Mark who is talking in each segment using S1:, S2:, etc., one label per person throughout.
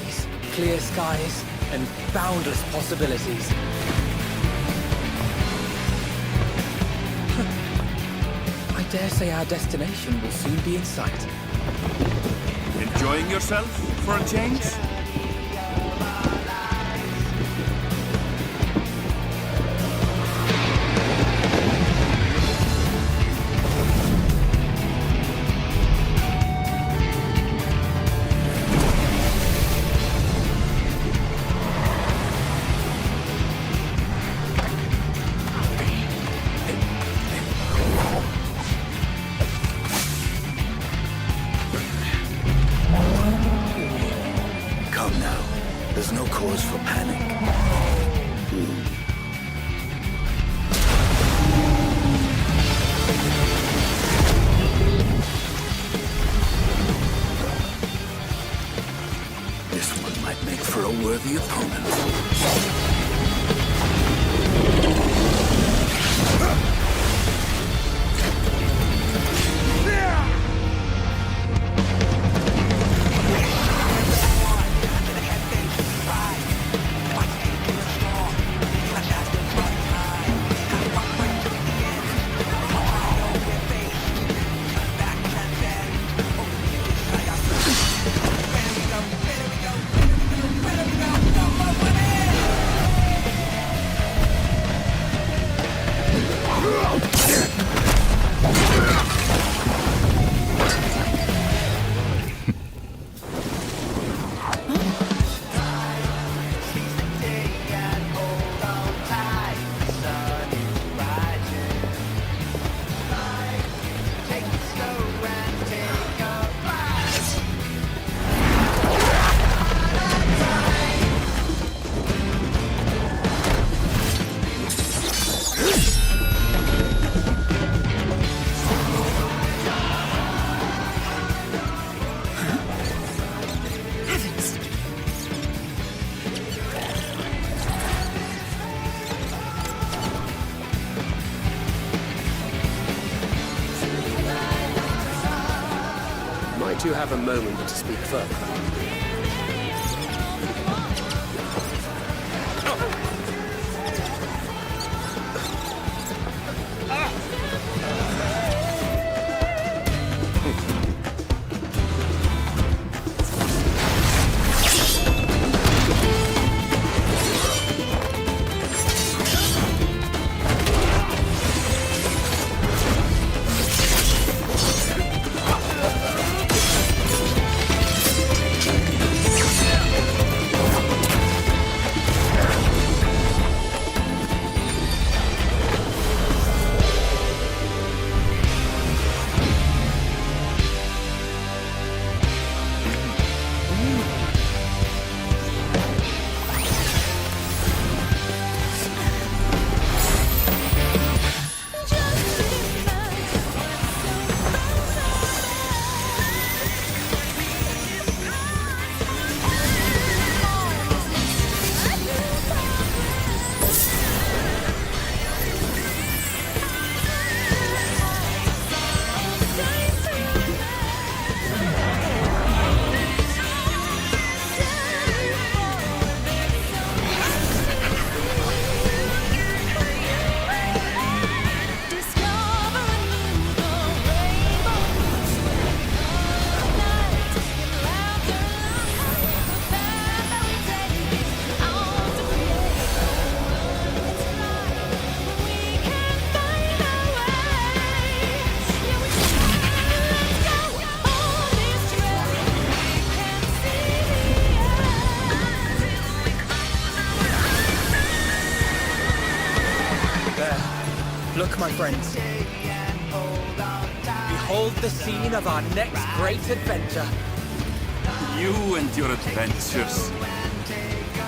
S1: seas, clear skies, and boundless possibilities. I dare say our destination will soon be in sight.
S2: Enjoying yourself for a change?
S3: You have a moment to speak further.
S1: Look, my friends. Behold the scene of our next great adventure.
S2: You and your adventures.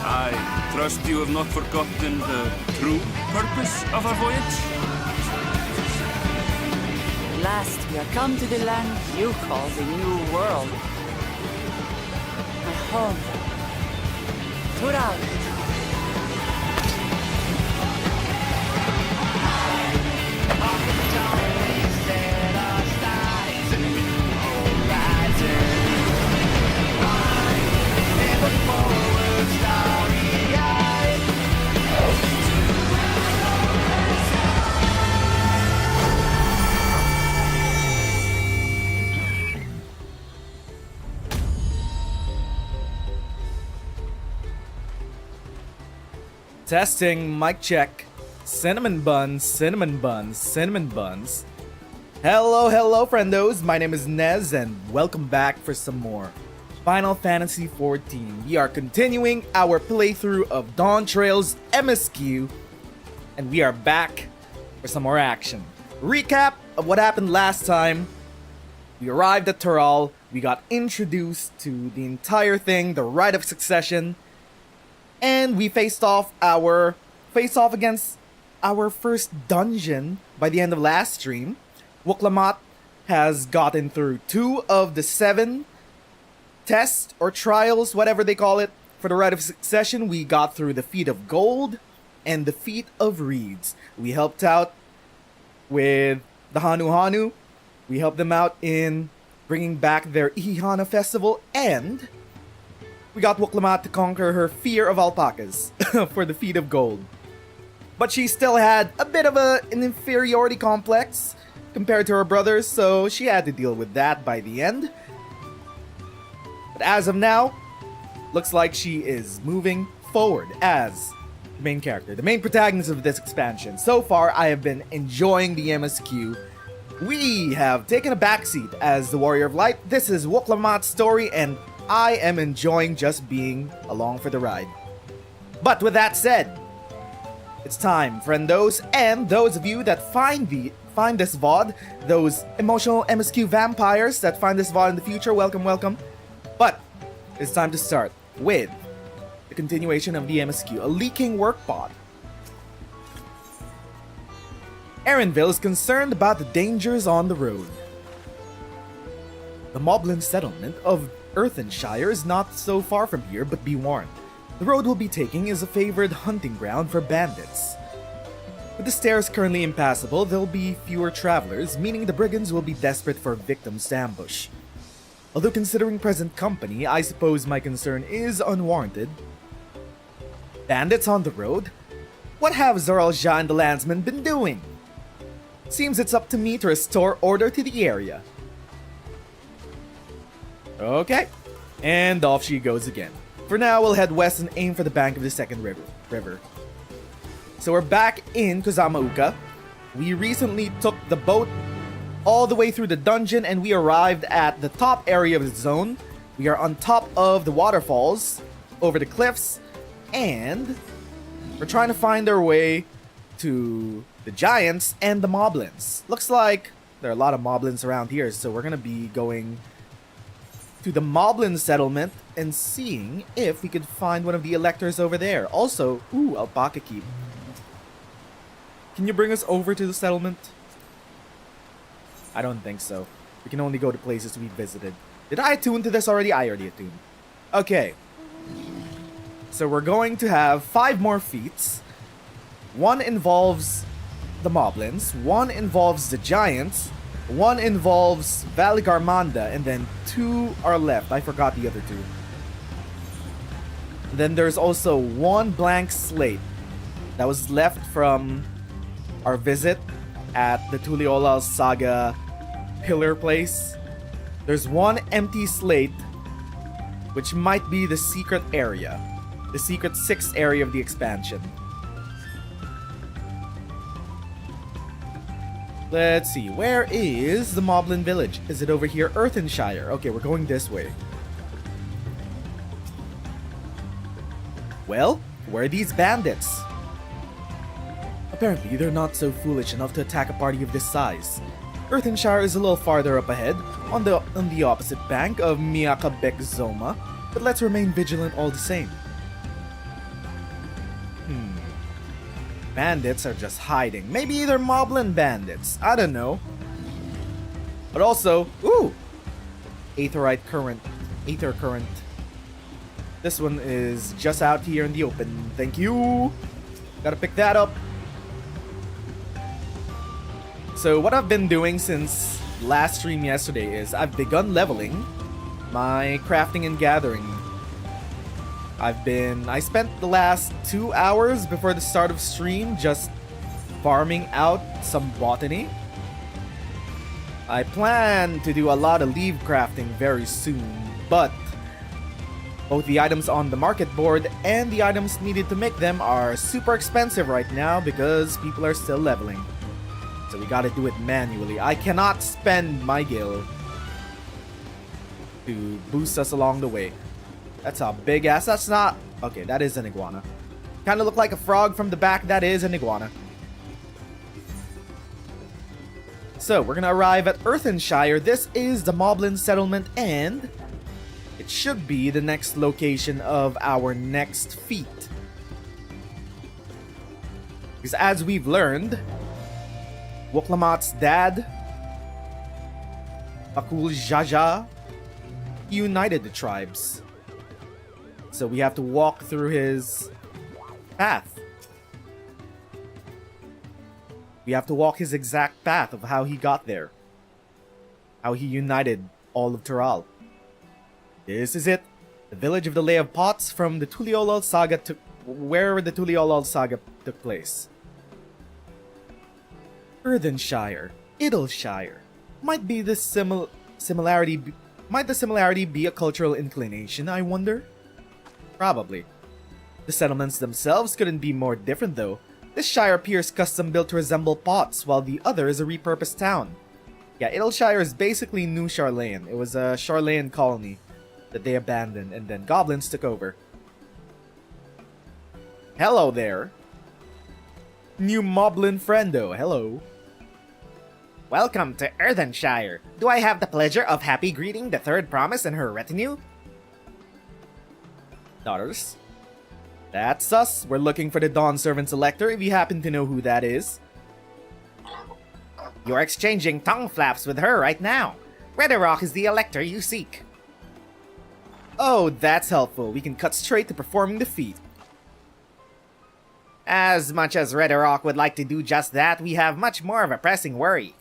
S2: I trust you have not forgotten the true purpose of our voyage?
S4: At last we are come to the land you call the New World. My home. Tura.
S5: Never fall. Testing, mic check. Cinnamon buns, cinnamon buns, cinnamon buns. Hello, friendos. My name is Nez, and welcome back for some more Final Fantasy XIV. We are continuing our playthrough of Dawntrail's MSQ, and we are back for some more action. Recap of what happened last time. We arrived at Tural. We got introduced to the entire thing, the Rite of Succession, and we faced off against our first dungeon by the end of last stream. Wuk Lamat has gotten through 2 of the 7 tests or trials, whatever they call it, for the Rite of Succession. We got through the Feat of Gold and the Feat of Reeds. We helped out with the Hanu. We helped them out in bringing back their Ihana festival, and we got Wuk Lamat to conquer her fear of alpacas for the Feat of Gold. But she still had a bit of an inferiority complex compared to her brothers, so she had to deal with that by the end. But as of now, looks like she is moving forward as the main character, the main protagonist of this expansion. So far, I have been enjoying the MSQ. We have taken a backseat as the Warrior of Light. This is Wuk Lamat's story, and I am enjoying just being along for the ride. But with that said, it's time, friendos, and those of you that find this VOD, those emotional MSQ vampires that find this VOD in the future, welcome. But it's time to start with the continuation of the MSQ, a Leaking Workpot. Erenville is concerned about the dangers on the road. The Moblin settlement of Earthenshire is not so far from here, but be warned. The road we'll be taking is a favored hunting ground for bandits. With the stairs currently impassable, there'll be fewer travelers, meaning the brigands will be desperate for victims to ambush. Although considering present company, I suppose my concern is unwarranted. Bandits on the road? What have Zoralja and the landsmen been doing? Seems it's up to me to restore order to the area. Okay, and off she goes again. For now, we'll head west and aim for the bank of the second river. So we're back in Kozama'uka. We recently took the boat all the way through the dungeon, and we arrived at the top area of the zone. We are on top of the waterfalls, over the cliffs, and we're trying to find our way to the giants and the moblins. Looks like there are a lot of moblins around here, so we're gonna be going to the Moblin settlement and seeing if we could find one of the electors over there. Also, alpaca keep. Can you bring us over to the settlement? I don't think so. We can only go to places we visited. Did I attune to this already? I already attuned. Okay. So we're going to have 5 more feats. 1 involves the Moblins, 1 involves the giants, 1 involves Valley Garmanda, and then 2 are left. I forgot the other 2. Then there's also 1 blank slate that was left from our visit at the Tuliolal Saga Pillar Place. There's 1 empty slate, which might be the secret area. The secret 6th area of the expansion. Let's see, where is the Moblin village? Is it over here? Earthenshire. Okay, we're going this way. Well, where are these bandits? Apparently, they're not so foolish enough to attack a party of this size. Earthenshire is a little farther up ahead, on the opposite bank of Miakabek Zoma, but let's remain vigilant all the same. Bandits are just hiding. Maybe they're Moblin bandits. I don't know. But also, Aether current. This one is just out here in the open. Thank you. Gotta pick that up. So what I've been doing since last stream yesterday is I've begun leveling my crafting and gathering. I spent the last 2 hours before the start of stream just farming out some botany. I plan to do a lot of leaf crafting very soon, but Both the items on the market board and the items needed to make them are super expensive right now because people are still leveling. So we gotta do it manually. I cannot spend my gil to boost us along the way. That's a big ass. That's not... Okay, that is an iguana. Kinda look like a frog from the back. That is an iguana. So, we're gonna arrive at Earthenshire. This is the Moblin settlement and it should be the next location of our next feat. Because as we've learned, Wuk Lamat's dad, Bakul Jaja, united the tribes. So we have to walk through his path. We have to walk his exact path of how he got there. How he united all of Tural. This is it. The village of the Lay of Pots from the Tuliolol saga took... Where the Tuliolol saga took place. Earthenshire. Idleshire. Might the similarity be a cultural inclination, I wonder? Probably. The settlements themselves couldn't be more different though. This shire appears custom built to resemble Pots, while the other is a repurposed town. Yeah, Idleshire is basically New Charlayan. It was a Charlayan colony that they abandoned and then goblins took over. Hello there. New Moblin friendo, hello.
S6: Welcome to Earthenshire. Do I have the pleasure of happy greeting the third promise and her retinue?
S5: Daughters. That's us. We're looking for the Dawn Servant Selector if you happen to know who that is.
S6: You're exchanging tongue flaps with her right now. Redderock is the elector you seek.
S5: Oh, that's helpful. We can cut straight to performing the feat.
S6: As much as Redderock would like to do just that, we have much more of a pressing worry.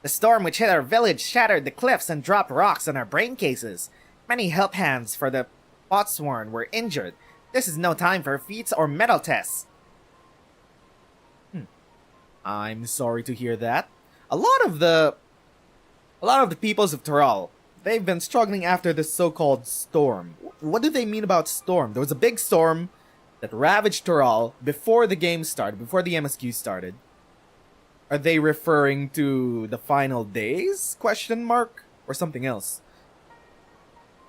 S6: The storm which hit our village shattered the cliffs and dropped rocks on our brain cases. Many help hands for the Potsworn were injured. This is no time for feats or metal tests.
S5: I'm sorry to hear that. A lot of the peoples of Tural, they've been struggling after this so-called storm. What do they mean about storm? There was a big storm that ravaged Tural before the game started, before the MSQ started. Are they referring to the final days? Question mark? Or something else?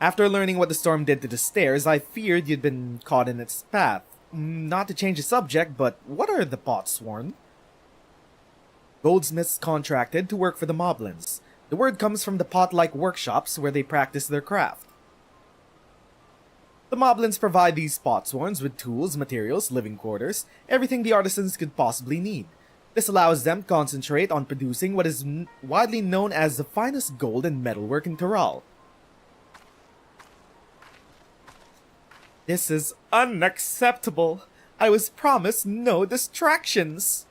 S5: After learning what the storm did to the stairs, I feared you'd been caught in its path. Not to change the subject, but what are the Potsworn? Goldsmiths contracted to work for the Moblins. The word comes from the pot-like workshops where they practice their craft. The Moblins provide these Potsworns with tools, materials, living quarters, everything the artisans could possibly need. This allows them to concentrate on producing what is widely known as the finest gold and metalwork in Tural. This is unacceptable. I was promised no distractions.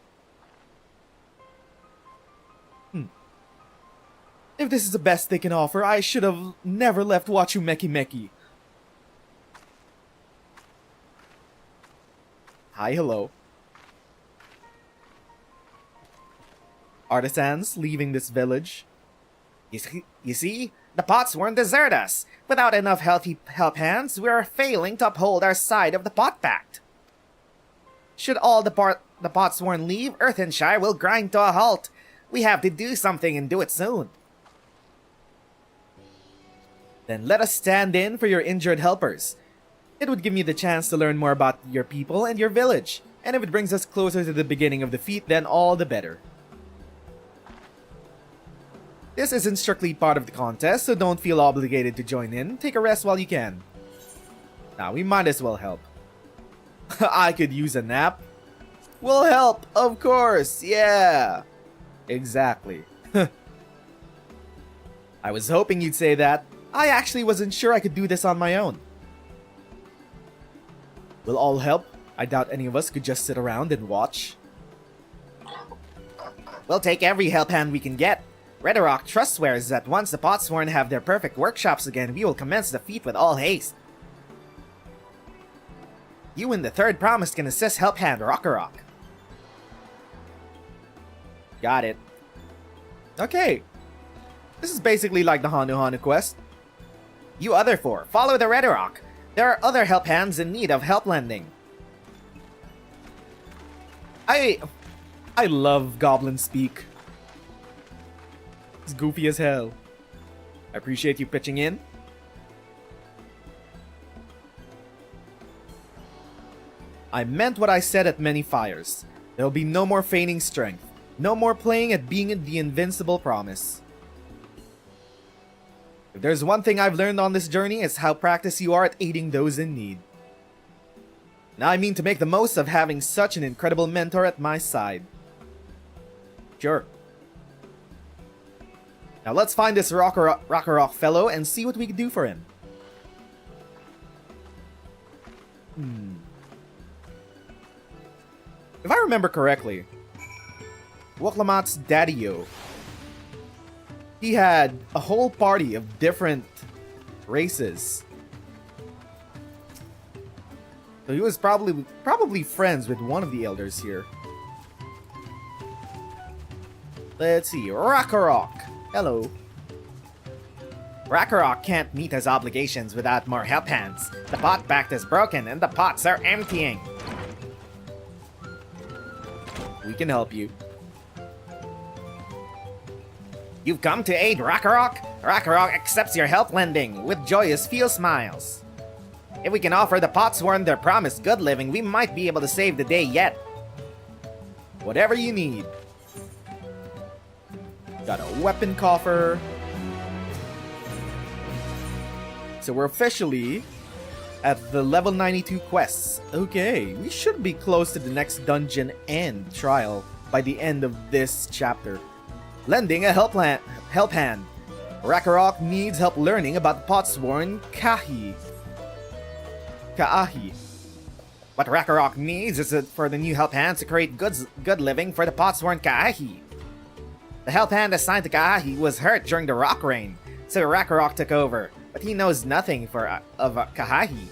S5: If this is the best they can offer, I should have never left Wachumeki Meki. Hi, hello. Artisans leaving this village.
S6: You see? The Potsworn desert us. Without enough healthy help hands, we are failing to uphold our side of the Pot Pact. Should all the Potsworn leave, Earthenshire will grind to a halt. We have to do something and do it soon.
S5: Then let us stand in for your injured helpers. It would give me the chance to learn more about your people and your village. And if it brings us closer to the beginning of the feat, then all the better. This isn't strictly part of the contest, so don't feel obligated to join in. Take a rest while you can. Now, we might as well help. I could use a nap. We'll help, of course, yeah. Exactly. I was hoping you'd say that. I actually wasn't sure I could do this on my own. We'll all help. I doubt any of us could just sit around and watch.
S6: We'll take every help hand we can get. Redderock trust swears that once the Potsworn have their perfect workshops again, we will commence the feat with all haste. You and the third promise can assist help hand Rockarock.
S5: Got it. Okay. This is basically like the Hanu Hanu quest.
S6: You other four, follow the Red Rock. There are other help hands in need of help lending.
S5: I love goblin speak. It's goofy as hell. I appreciate you pitching in. I meant what I said at many fires. There'll be no more feigning strength. No more playing at being the invincible promise. If there's one thing I've learned on this journey, it's how practiced you are at aiding those in need. Now I mean to make the most of having such an incredible mentor at my side. Sure. Now let's find this Rock fellow and see what we can do for him. If I remember correctly, Wuk Lamat's daddy-o, he had a whole party of different races. So he was probably friends with one of the elders here. Let's see, Rock. Hello.
S6: Rock can't meet his obligations without more help hands. The pot pact is broken and the pots are emptying.
S5: We can help you.
S6: You've come to aid Rock. Rock accepts your help lending with joyous field smiles. If we can offer the Potsworn their promised good living, we might be able to save the day yet.
S5: Whatever you need. Got a weapon coffer. So we're officially at the level 92 quests. Okay, we should be close to the next dungeon and trial by the end of this chapter. Lending a help hand. Rock needs help learning about the Potsworn Ka'ahi.
S6: What Rock needs is for the new help hands to create good living for the Potsworn Ka'ahi. The help hand assigned to Ka'ahi was hurt during the rock rain, so Rock took over, but he knows nothing of Ka'ahi.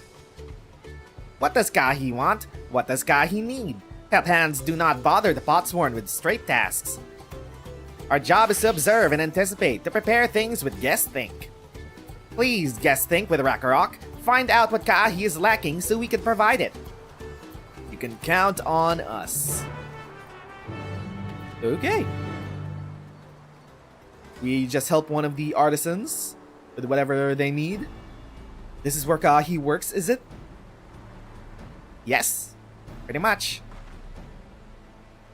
S6: What does Ka'ahi want? What does Ka'ahi need? Help hands do not bother the Potsworn with straight tasks. Our job is to observe and anticipate, to prepare things with guest think. Please guest think with Rock. Find out what Ka'ahi is lacking so we can provide it.
S5: You can count on us. Okay. We just help one of the artisans with whatever they need. This is where Ka'ahi works, is it?
S6: Yes, pretty much.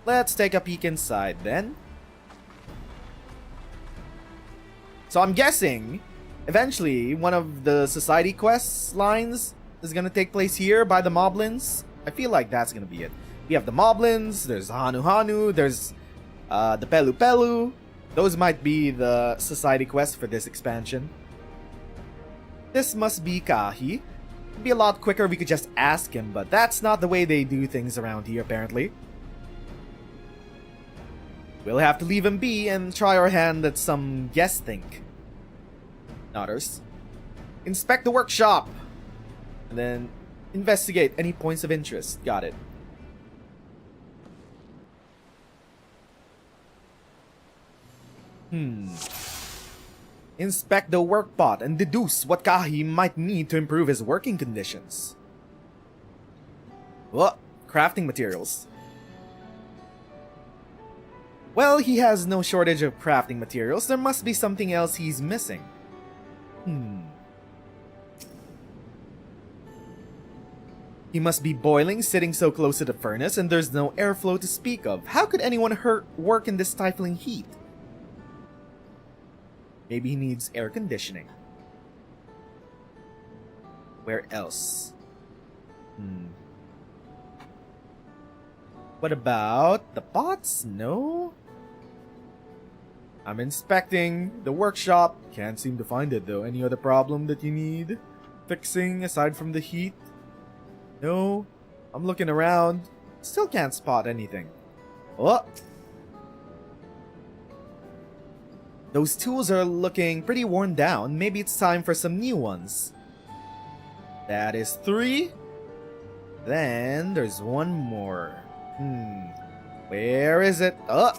S5: Let's take a peek inside then. So I'm guessing eventually one of the society quests lines is gonna take place here by the Moblins. I feel like that's gonna be it. We have the Moblins, there's Hanu, there's the Pelu. Those might be the society quests for this expansion. This must be Ka'ahi. It'd be a lot quicker if we could just ask him, but that's not the way they do things around here apparently. We'll have to leave him be and try our hand at some guess think. Nodders. Inspect the workshop. And then investigate any points of interest. Got it. Inspect the workpot and deduce what Ka'ahi might need to improve his working conditions. What? Crafting materials. Well, he has no shortage of crafting materials. There must be something else he's missing. He must be boiling, sitting so close to the furnace, and there's no airflow to speak of. How could anyone work in this stifling heat? Maybe he needs air conditioning. Where else? What about the pots? No? I'm inspecting the workshop. Can't seem to find it though. Any other problem that you need fixing aside from the heat? No? I'm looking around. Still can't spot anything. Oh! Those tools are looking pretty worn down. Maybe it's time for some new ones. That is 3. Then there's one more. Where is it? Oh!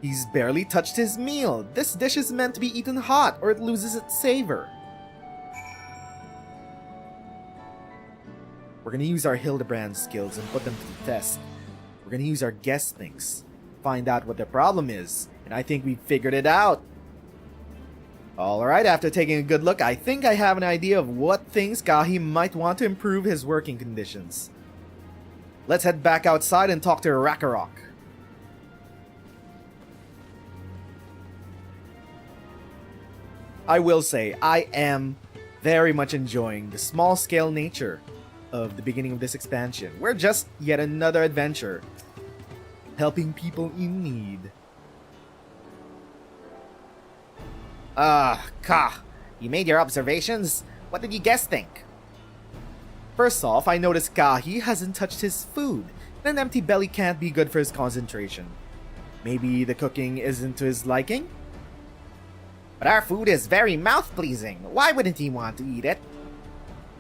S6: He's barely touched his meal. This dish is meant to be eaten hot or it loses its savor. We're gonna use our Hildebrand skills and put them to the test. We're gonna use our guess things, find out what the problem is, and I think we figured it out. Alright, after taking a good look, I think I have an idea of what things Kahi might want to improve his working conditions. Let's head back outside and talk to Rakarok. I will say, I am very much enjoying the small-scale nature of the beginning of this expansion. We're just yet another adventure, helping people in need.
S3: Ka, you made your observations? What did you guess think?
S6: First off, I noticed Kahi hasn't touched his food, and an empty belly can't be good for his concentration. Maybe the cooking isn't to his liking?
S3: But our food is very mouth-pleasing. Why wouldn't he want to eat it?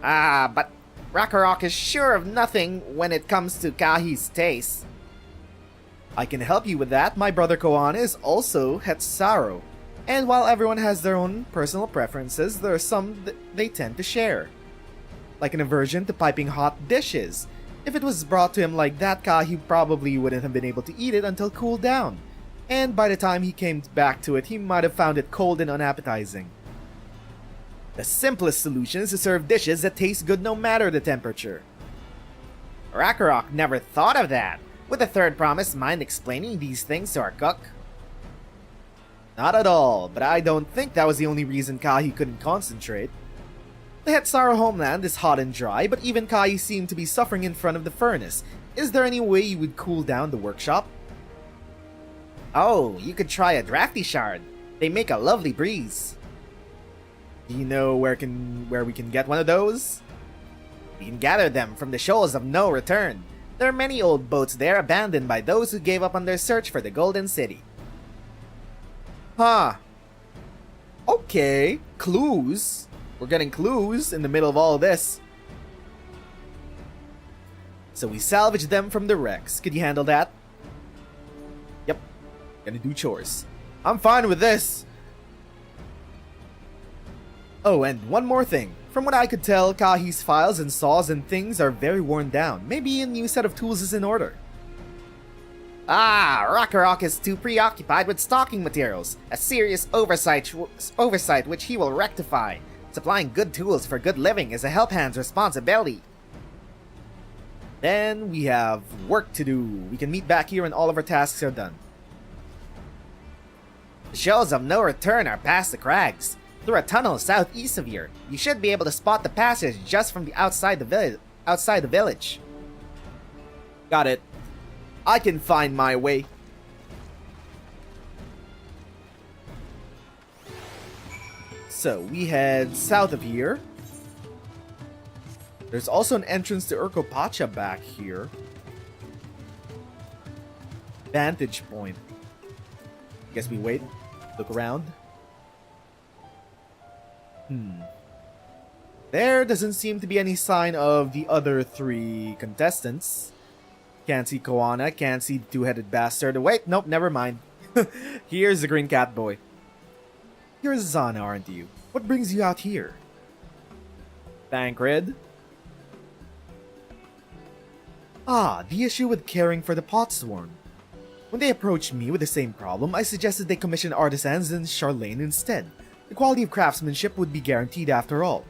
S3: But Rakarok is sure of nothing when it comes to Kahi's taste.
S6: I can help you with that. My brother Koan is also Hetsaro. And while everyone has their own personal preferences, there are some that they tend to share. Like an aversion to piping hot dishes. If it was brought to him like that, Kahi probably wouldn't have been able to eat it until cooled down. And by the time he came back to it, he might have found it cold and unappetizing. The simplest solution is to serve dishes that taste good no matter the temperature.
S3: Rakarok never thought of that. Would the third promise mind explaining these things to our cook?
S6: Not at all, but I don't think that was the only reason Kahi couldn't concentrate. The Hetsaro homeland is hot and dry, but even Kahi seemed to be suffering in front of the furnace. Is there any way you would cool down the workshop?
S3: Oh, you could try a drafty shard. They make a lovely breeze.
S6: Do you know where we can get one of those?
S3: We can gather them from the shoals of no return. There are many old boats there abandoned by those who gave up on their search for the Golden City.
S6: Huh. Okay, clues. We're getting clues in the middle of all this. So we salvage them from the wrecks. Could you handle that? Yep. Gonna do chores. I'm fine with this. Oh, and one more thing. From what I could tell, Kahi's files and saws and things are very worn down. Maybe a new set of tools is in order.
S3: Rakarok is too preoccupied with stocking materials. A serious oversight which he will rectify. Supplying good tools for good living is a Helphand's responsibility.
S6: Then we have work to do. We can meet back here when all of our tasks are done.
S3: The shoals of no return are past the crags. Through a tunnel southeast of here, you should be able to spot the passage just from the outside the village.
S6: Got it. I can find my way. So we head south of here. There's also an entrance to Urkopacha back here. Vantage point. Guess we wait. Look around. There doesn't seem to be any sign of the other three contestants. Can't see Koana, can't see the two-headed bastard. Wait, nope, never mind. Here's the green cat boy. You're Zana, aren't you? What brings you out here? Thancred? The issue with caring for the Potsworn. When they approached me with the same problem, I suggested they commission artisans in Charlene instead. The quality of craftsmanship would be guaranteed after all.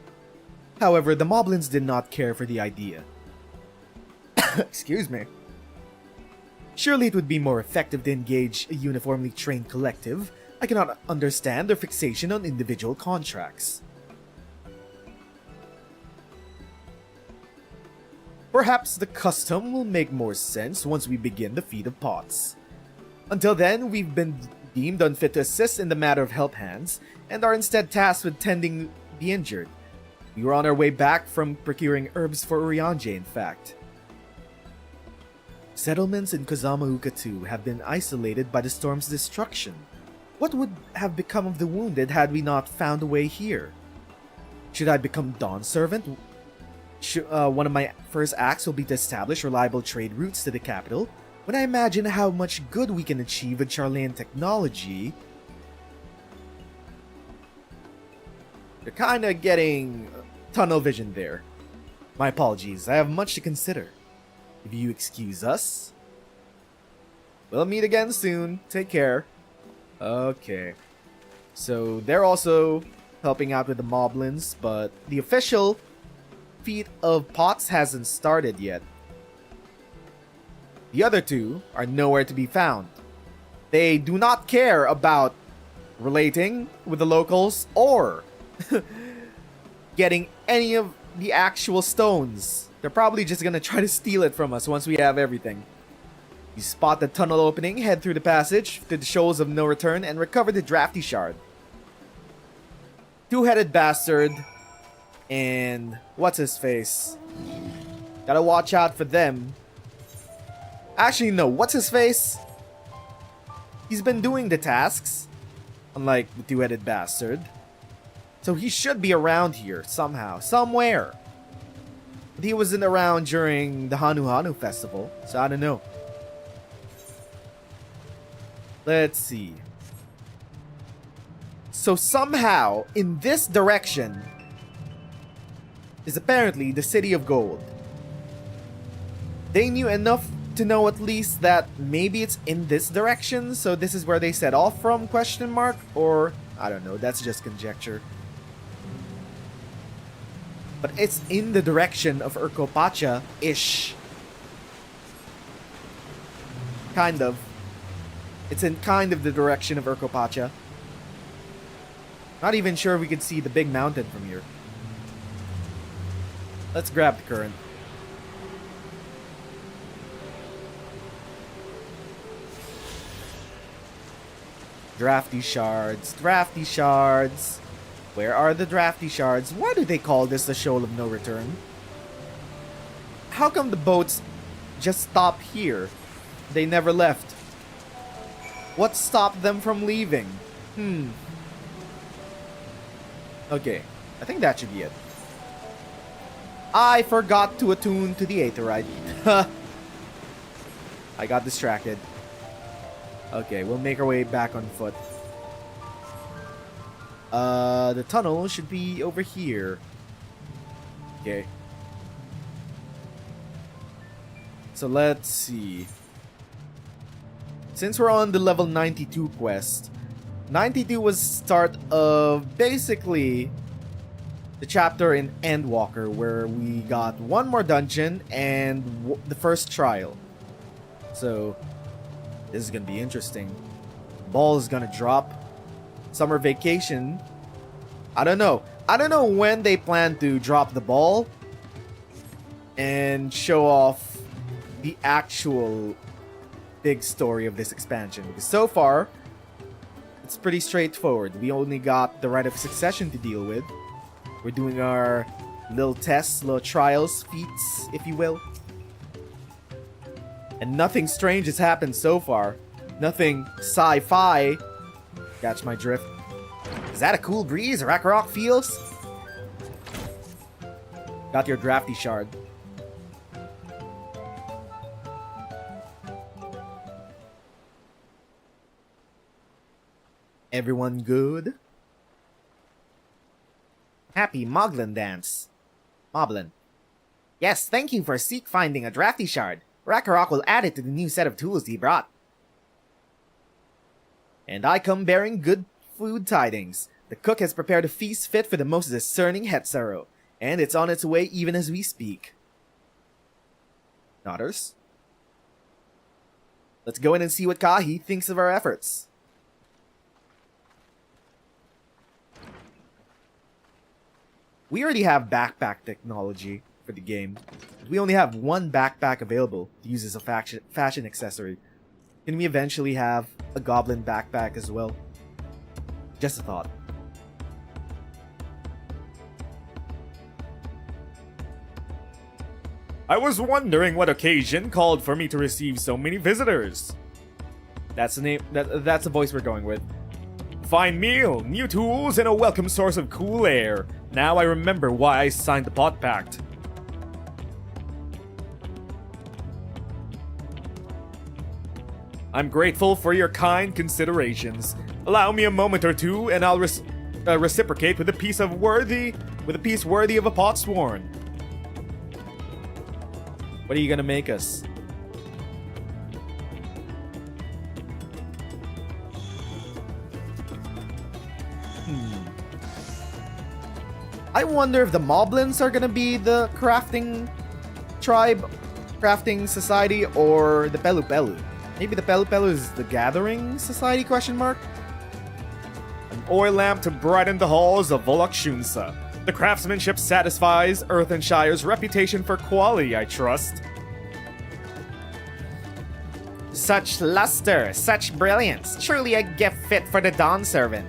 S6: However, the Moblins did not care for the idea. Excuse me. Surely it would be more effective to engage a uniformly trained collective. I cannot understand their fixation on individual contracts. Perhaps the custom will make more sense once we begin the feat of pots. Until then, we've been deemed unfit to assist in the matter of Helphands, and are instead tasked with tending the injured. We were on our way back from procuring herbs for Urianger, in fact. Settlements in kozama'uka too have been isolated by the storm's destruction. What would have become of the wounded had we not found a way here? Should I become Dawn Servant? One of my first acts will be to establish reliable trade routes to the capital.
S5: When I imagine how much good we can achieve with Charlayan technology, you're kinda getting tunnel vision there. My apologies, I have much to consider. If you excuse us, we'll meet again soon. Take care. Okay. So they're also helping out with the moblins, but the official feat of pots hasn't started yet. The other two are nowhere to be found. They do not care about relating with the locals or getting any of the actual stones. They're probably just gonna try to steal it from us once we have everything. You spot the tunnel opening, head through the passage to the shoals of no return, and recover the drafty shard. Two-headed bastard and what's his face? Gotta watch out for them. Actually, no, what's his face? He's been doing the tasks, unlike the two-headed bastard. So he should be around here somehow, somewhere. But he wasn't around during the Hanu Hanu festival, so I don't know. Let's see. So somehow, in this direction, is apparently the City of Gold. They knew enough to know at least that maybe it's in this direction, so this is where they set off from, question mark? Or, I don't know, that's just conjecture. But it's in the direction of Urkopacha-ish. Kind of. It's in kind of the direction of Urkopacha. Not even sure we could see the big mountain from here. Let's grab the current. Drafty shards, drafty shards. Where are the drafty shards? Why do they call this the shoal of no return? How come the boats just stop here? They never left. What stopped them from leaving? Okay, I think that should be it. I forgot to attune to the Aetherite. I got distracted. Okay, we'll make our way back on foot. The tunnel should be over here. Okay. So let's see. Since we're on the level 92 quest, 92 was start of basically the chapter in Endwalker where we got one more dungeon and the first trial. So this is gonna be interesting. Ball is gonna drop. Summer vacation. I don't know. I don't know when they plan to drop the ball and show off the actual big story of this expansion. Because so far, it's pretty straightforward. We only got the Rite of Succession to deal with. We're doing our little tests, little trials, feats, if you will. And nothing strange has happened so far. Nothing sci-fi. Catch my drift. Is that a cool breeze Rakarok feels? Got your drafty shard. Everyone good? Happy Moglin dance. Moblin. Yes, thank you for seek finding a drafty shard. Rakarok will add it to the new set of tools he brought. And I come bearing good food tidings. The cook has prepared a feast fit for the most discerning Hetzero, and it's on its way even as we speak. Nodders? Let's go in and see what Kahi thinks of our efforts. We already have backpack technology for the game. We only have one backpack available to use as a fashion accessory. Can we eventually have a goblin backpack as well? Just a thought.
S7: I was wondering what occasion called for me to receive so many visitors.
S5: That's the name. That's the voice we're going with.
S7: Fine meal, new tools, and a welcome source of cool air. Now I remember why I signed the pot pact. I'm grateful for your kind considerations. Allow me a moment or two, and I'll reciprocate with a piece worthy of a potsworn.
S5: What are you gonna make us? I wonder if the Moblins are gonna be the crafting tribe, crafting society, or the Pelu Pelu. Maybe the Pelu Pelu is the gathering society, question mark?
S7: An oil lamp to brighten the halls of Volok Shunsa. The craftsmanship satisfies Earthenshire's reputation for quality, I trust.
S3: Such luster, such brilliance. Truly a gift fit for the Dawn Servant.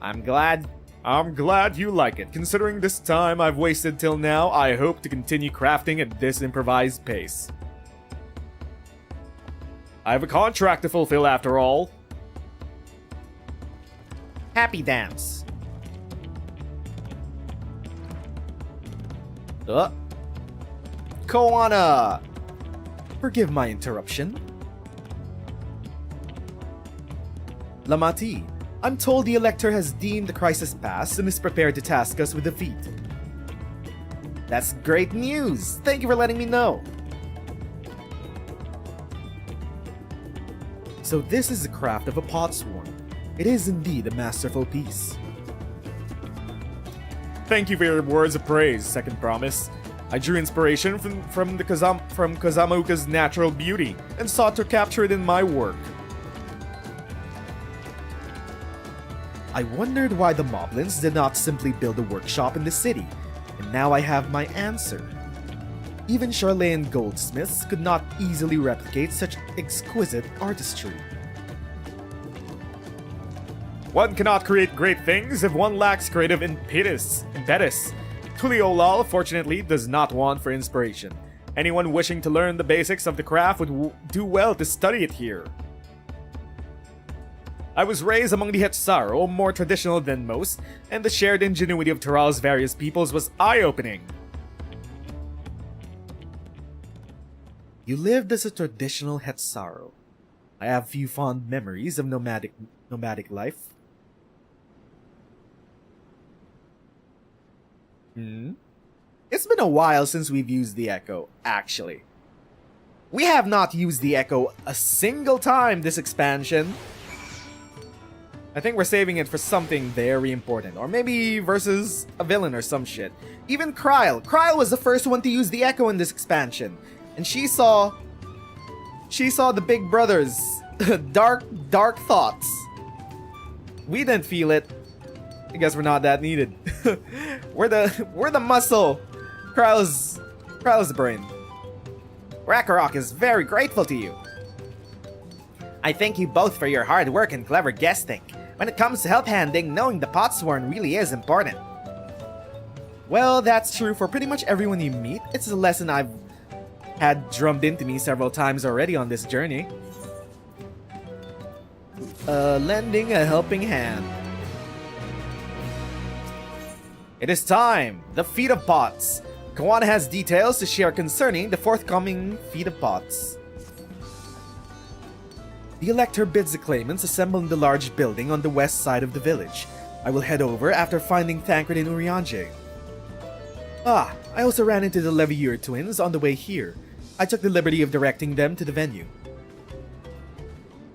S7: I'm glad you like it. Considering this time I've wasted till now, I hope to continue crafting at this improvised pace. I have a contract to fulfill after all.
S3: Happy dance.
S5: Koana! Forgive my interruption. Lamati, I'm told the Elector has deemed the crisis past and is prepared to task us with defeat.
S3: That's great news. Thank you for letting me know.
S5: So this is the craft of a potsworn. It is indeed a masterful piece.
S7: Thank you for your words of praise, Second Promise. I drew inspiration from kozama'uka's natural beauty and sought to capture it in my work.
S5: I wondered why the Moblins did not simply build a workshop in the city, and now I have my answer. Even Charlayan goldsmiths could not easily replicate such exquisite artistry.
S7: One cannot create great things if one lacks creative impetus. Tuliolal, fortunately, does not want for inspiration. Anyone wishing to learn the basics of the craft would do well to study it here. I was raised among the Hetsaro, more traditional than most, and the shared ingenuity of Tural's various peoples was eye-opening.
S5: You lived as a traditional Hetsaro. I have few fond memories of nomadic life. It's been a while since we've used the Echo, actually. We have not used the Echo a single time this expansion. I think we're saving it for something very important, or maybe versus a villain or some shit. Even Kryle. Kryle was the first one to use the Echo in this expansion, and she saw the big brothers dark thoughts. We didn't feel it. I guess we're not that needed. we're the muscle. Kryle's the brain.
S3: Ragnarok is very grateful to you. I thank you both for your hard work and clever guesting. When it comes to help-handing, knowing the potsworn really is important.
S5: Well, that's true for pretty much everyone you meet. It's a lesson I've had drummed into me several times already on this journey. Lending a helping hand. It is time! The Feat of Pots! Koana has details to share concerning the forthcoming Feat of Pots. The Elector bids the claimants assemble in the large building on the west side of the village. I will head over after finding Thancred and Urianger. I also ran into the Levier twins on the way here. I took the liberty of directing them to the venue.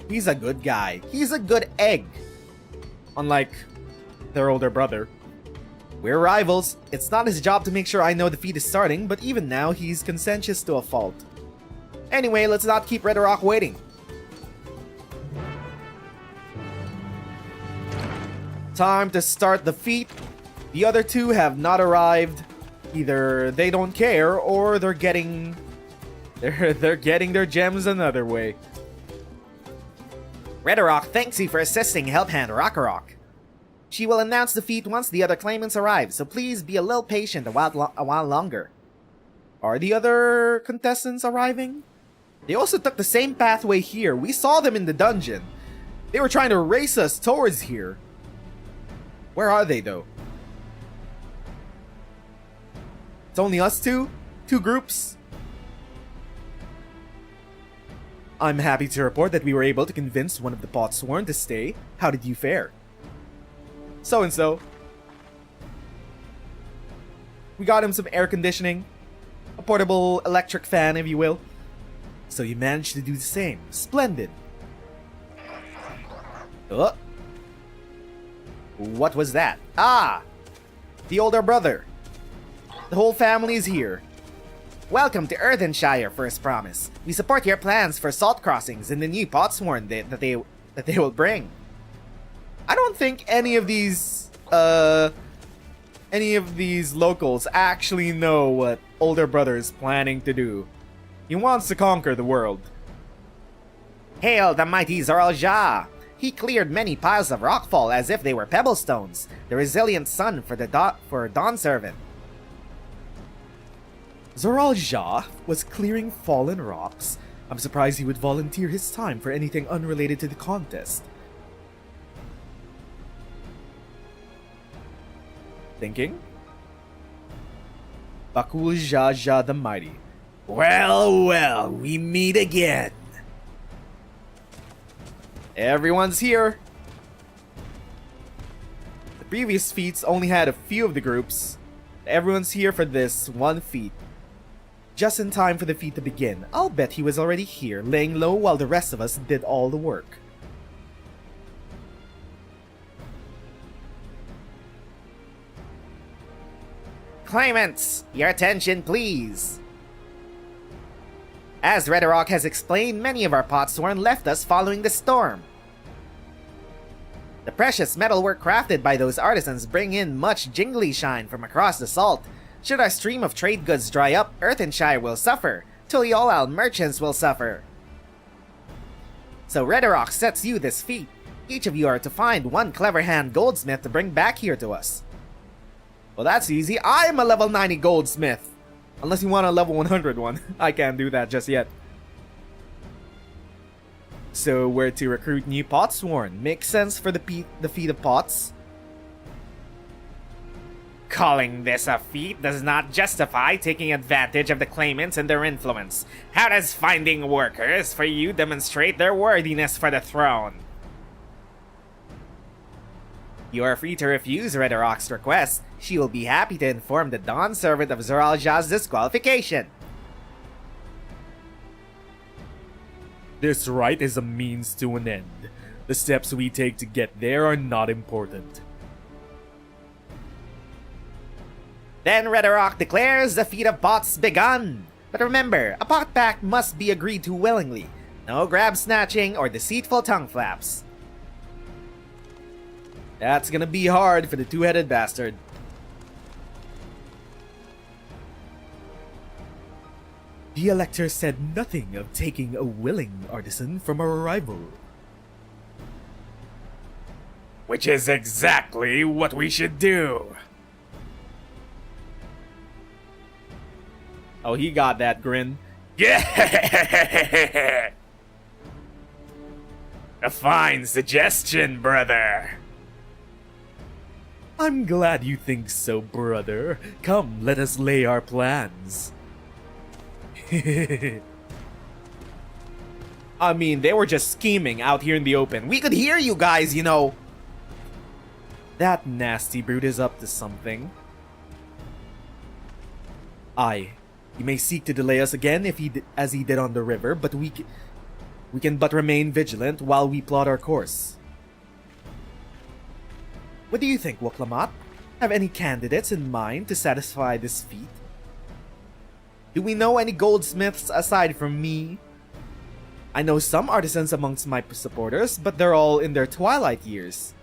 S3: He's a good guy. He's a good egg.
S5: Unlike their older brother.
S3: We're rivals. It's not his job to make sure I know the feat is starting, but even now, he's conscientious to a fault. Anyway, let's not keep Red Rock waiting. Time to start the feat. The other two have not arrived. Either they don't care, or they're getting their gems another way. Redrock thanks you for assisting Helphand Rockarok. She will announce the feat once the other claimants arrive, so please be a little patient a while longer. Are the other contestants arriving? They also took the same pathway here. We saw them in the dungeon. They were trying to race us towards here. Where are they, though? It's only us two? Two groups?
S5: I'm happy to report that we were able to convince one of the Potsworn to stay. How did you fare? So-and-so. We got him some air conditioning. A portable electric fan, if you will. So you managed to do the same. Splendid.
S3: What was that? Ah! The older brother. The whole family is here. Welcome to Earthenshire, First Promise. We support your plans for salt crossings and the new Potsworn that they will bring.
S5: I don't think any of these locals actually know what older brother is planning to do. He wants to conquer the world.
S3: Hail the mighty Zormor! He cleared many piles of rockfall as if they were pebble stones, the resilient sun for Dawn Servant.
S5: Zormor was clearing fallen rocks. I'm surprised he would volunteer his time for anything unrelated to the contest. Thinking? Bakul Jaja the Mighty.
S3: Well, well, we meet again.
S5: Everyone's here. The previous feats only had a few of the groups. Everyone's here for this one feat. Just in time for the feat to begin. I'll bet he was already here, laying low while the rest of us did all the work.
S3: Claimants, your attention please. As Redrock has explained, many of our Potsworn left us following the storm. The precious metalwork crafted by those artisans bring in much jingly shine from across the salt. Should our stream of trade goods dry up, Earthenshire will suffer. Tuliolal merchants will suffer. So Redrock sets you this feat. Each of you are to find one clever hand goldsmith to bring back here to us.
S5: Well, that's easy. I'm a level 90 goldsmith. Unless you want a level 100 one. I can't do that just yet. So, where to recruit new Potsworn? Makes sense for the feat of Pots.
S3: Calling this a feat does not justify taking advantage of the claimants and their influence. How does finding workers for you demonstrate their worthiness for the throne? You are free to refuse Redrock's request. She will be happy to inform the Dawn Servant of Zormor's disqualification.
S5: This right is a means to an end. The steps we take to get there are not important.
S3: Then Redrock declares the feat of Pots begun. But remember, a pot pact must be agreed to willingly. No grab snatching or deceitful tongue flaps.
S5: That's gonna be hard for the two-headed bastard. The Elector said nothing of taking a willing artisan from our rival.
S2: Which is exactly what we should do.
S5: Oh, he got that grin.
S2: Yeah! A fine suggestion, brother.
S5: I'm glad you think so, brother. Come, let us lay our plans.
S3: I mean, they were just scheming out here in the open. We could hear you guys, you know.
S5: That nasty brute is up to something. Aye, he may seek to delay us again as he did on the river, but we can but remain vigilant while we plot our course. What do you think, Wuk Lamat? Have any candidates in mind to satisfy this feat? Do we know any goldsmiths aside from me? I know some artisans amongst my supporters, but they're all in their twilight years.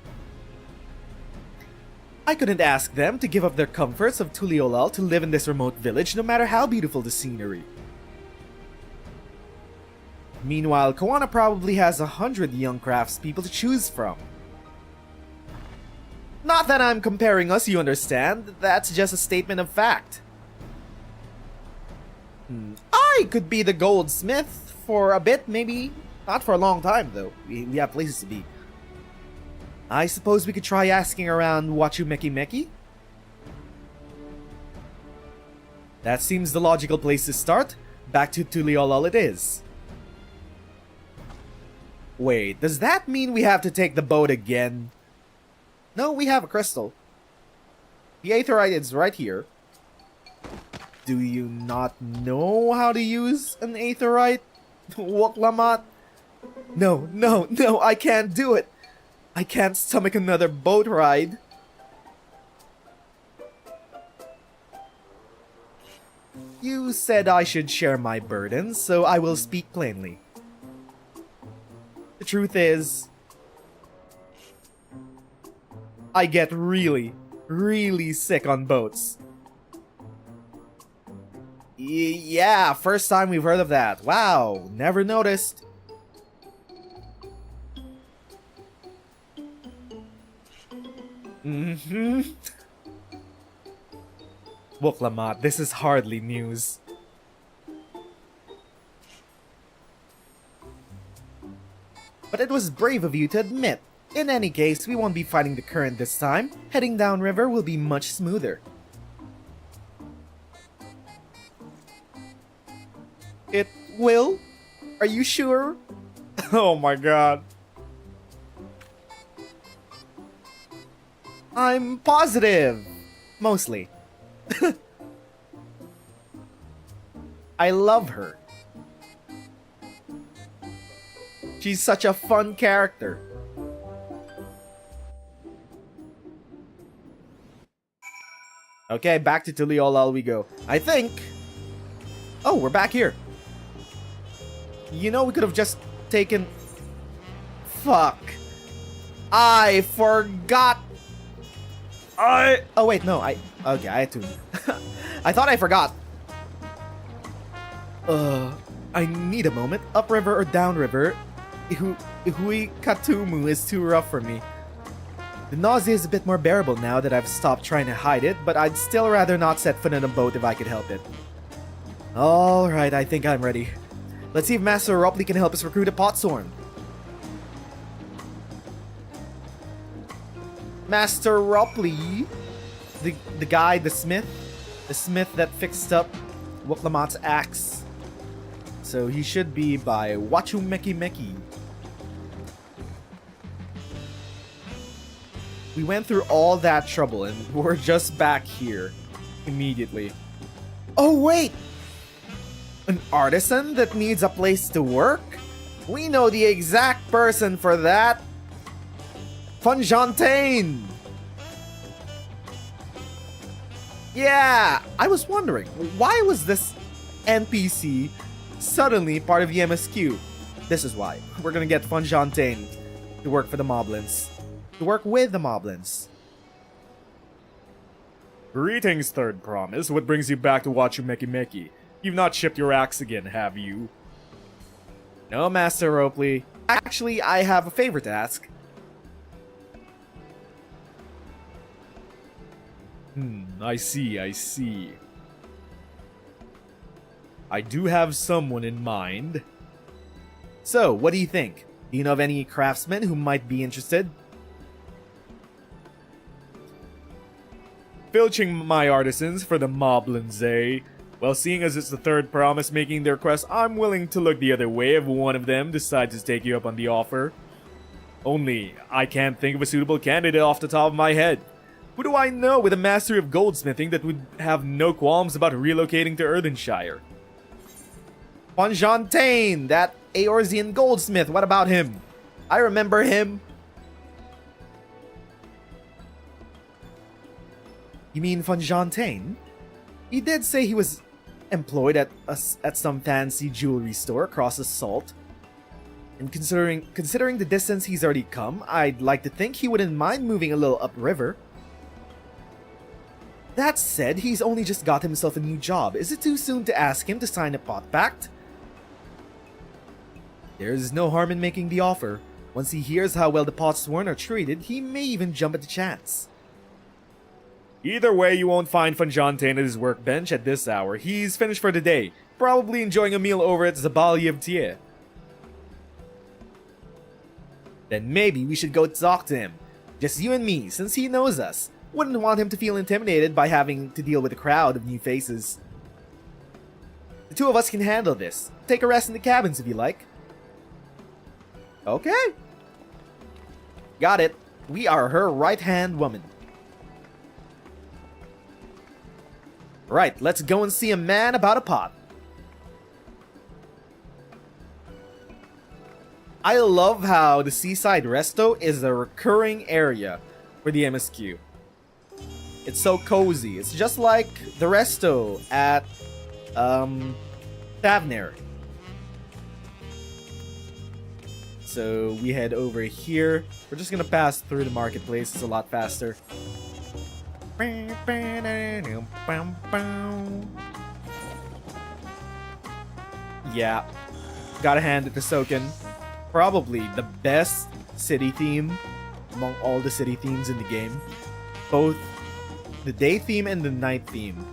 S5: I couldn't ask them to give up their comforts of Tuliolal to live in this remote village, no matter how beautiful the scenery. Meanwhile, Koana probably has 100 young craftspeople to choose from. Not that I'm comparing us, you understand. That's just a statement of fact. I could be the goldsmith for a bit, maybe. Not for a long time, though. We have places to be. I suppose we could try asking around Wachu Meki Meki? That seems the logical place to start. Back to Tuliolal it is. Wait, does that mean we have to take the boat again?
S3: No, we have a crystal. The aetherite is right here.
S5: Do you not know how to use an aetherite, Wuk Lamat? No, no, no, I can't do it. I can't stomach another boat ride. You said I should share my burdens, so I will speak plainly. The truth is, I get really, really sick on boats.
S3: Yeah, first time we've heard of that. Wow, never noticed.
S5: Mm-hmm. Wuk Lamat, this is hardly news.
S3: But it was brave of you to admit. In any case, we won't be fighting the current this time. Heading downriver will be much smoother.
S5: It will? Are you sure? Oh my god.
S3: I'm positive. Mostly. I love her. She's such a fun character. Okay, back to Tuliolal we go. I think... Oh, we're back here. You know, we could have just taken... Fuck. I forgot. Oh wait, no, okay, I had to. I thought I forgot.
S5: I need a moment. Upriver or downriver? Hui Katumu is too rough for me. The nausea is a bit more bearable now that I've stopped trying to hide it, but I'd still rather not set foot in a boat if I could help it. Alright, I think I'm ready. Let's see if Master Ropley can help us recruit a Potsworn.
S3: Master Ropley, the guy, the smith that fixed up Wuk Lamat's axe.
S5: So he should be by Wachumeki. We went through all that trouble and we're just back here immediately.
S3: Oh wait! An artisan that needs a place to work? We know the exact person for that. Fonjantane! Yeah, I was wondering, why was this NPC suddenly part of the MSQ? This is why. We're gonna get Fonjantane to work for the Moblins. To work with the Moblins.
S7: Greetings, Third Promise. What brings you back to Wachumeki? You've not shipped your axe again, have you?
S3: No, Master Ropley. Actually, I have a favor to ask.
S5: I see. I do have someone in mind.
S3: So, what do you think? Do you know of any craftsmen who might be interested?
S7: Filching my artisans for the Moblins, eh? Well, seeing as it's the Third Promise making their request, I'm willing to look the other way if one of them decides to take you up on the offer. Only, I can't think of a suitable candidate off the top of my head. Who do I know with a mastery of goldsmithing that would have no qualms about relocating to Earthenshire?
S3: Fonjantane, that Eorzean goldsmith, what about him? I remember him.
S5: You mean Fonjantane? He did say he was employed at some fancy jewelry store across the salt. And considering the distance he's already come, I'd like to think he wouldn't mind moving a little upriver. That said, he's only just got himself a new job. Is it too soon to ask him to sign a pot pact? There's no harm in making the offer. Once he hears how well the Potsworn are treated, he may even jump at the chance.
S7: Either way, you won't find Fonjantane at his workbench at this hour. He's finished for the day, probably enjoying a meal over at Zabali of Tie.
S3: Then maybe we should go talk to him. Just you and me, since he knows us. Wouldn't want him to feel intimidated by having to deal with a crowd of new faces. The two of us can handle this. Take a rest in the cabins if you like. Okay. Got it. We are her right-hand woman. Right, let's go and see a man about a pot. I love how the seaside resto is a recurring area for the MSQ. It's so cozy. It's just like the resto at Tavner. So we head over here. We're just gonna pass through the marketplace. It's a lot faster. Yeah, gotta hand it to Soken. Probably the best city theme among all the city themes in the game. Both the day theme and the night theme.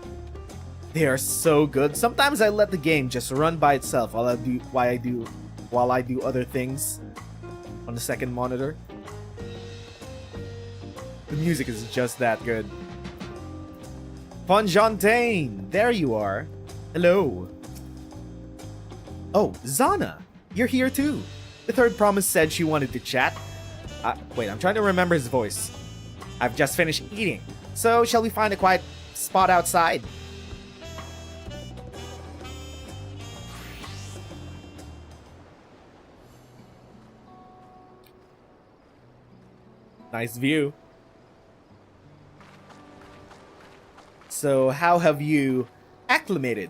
S3: They are so good. Sometimes I let the game just run by itself while I do other things on the second monitor. The music is just that good. Fonjontaine, there you are. Hello. Oh, Zana, you're here too. The third promise said she wanted to chat. Wait, I'm trying to remember his voice. I've just finished eating, so shall we find a quiet spot outside? Nice view. So, how have you acclimated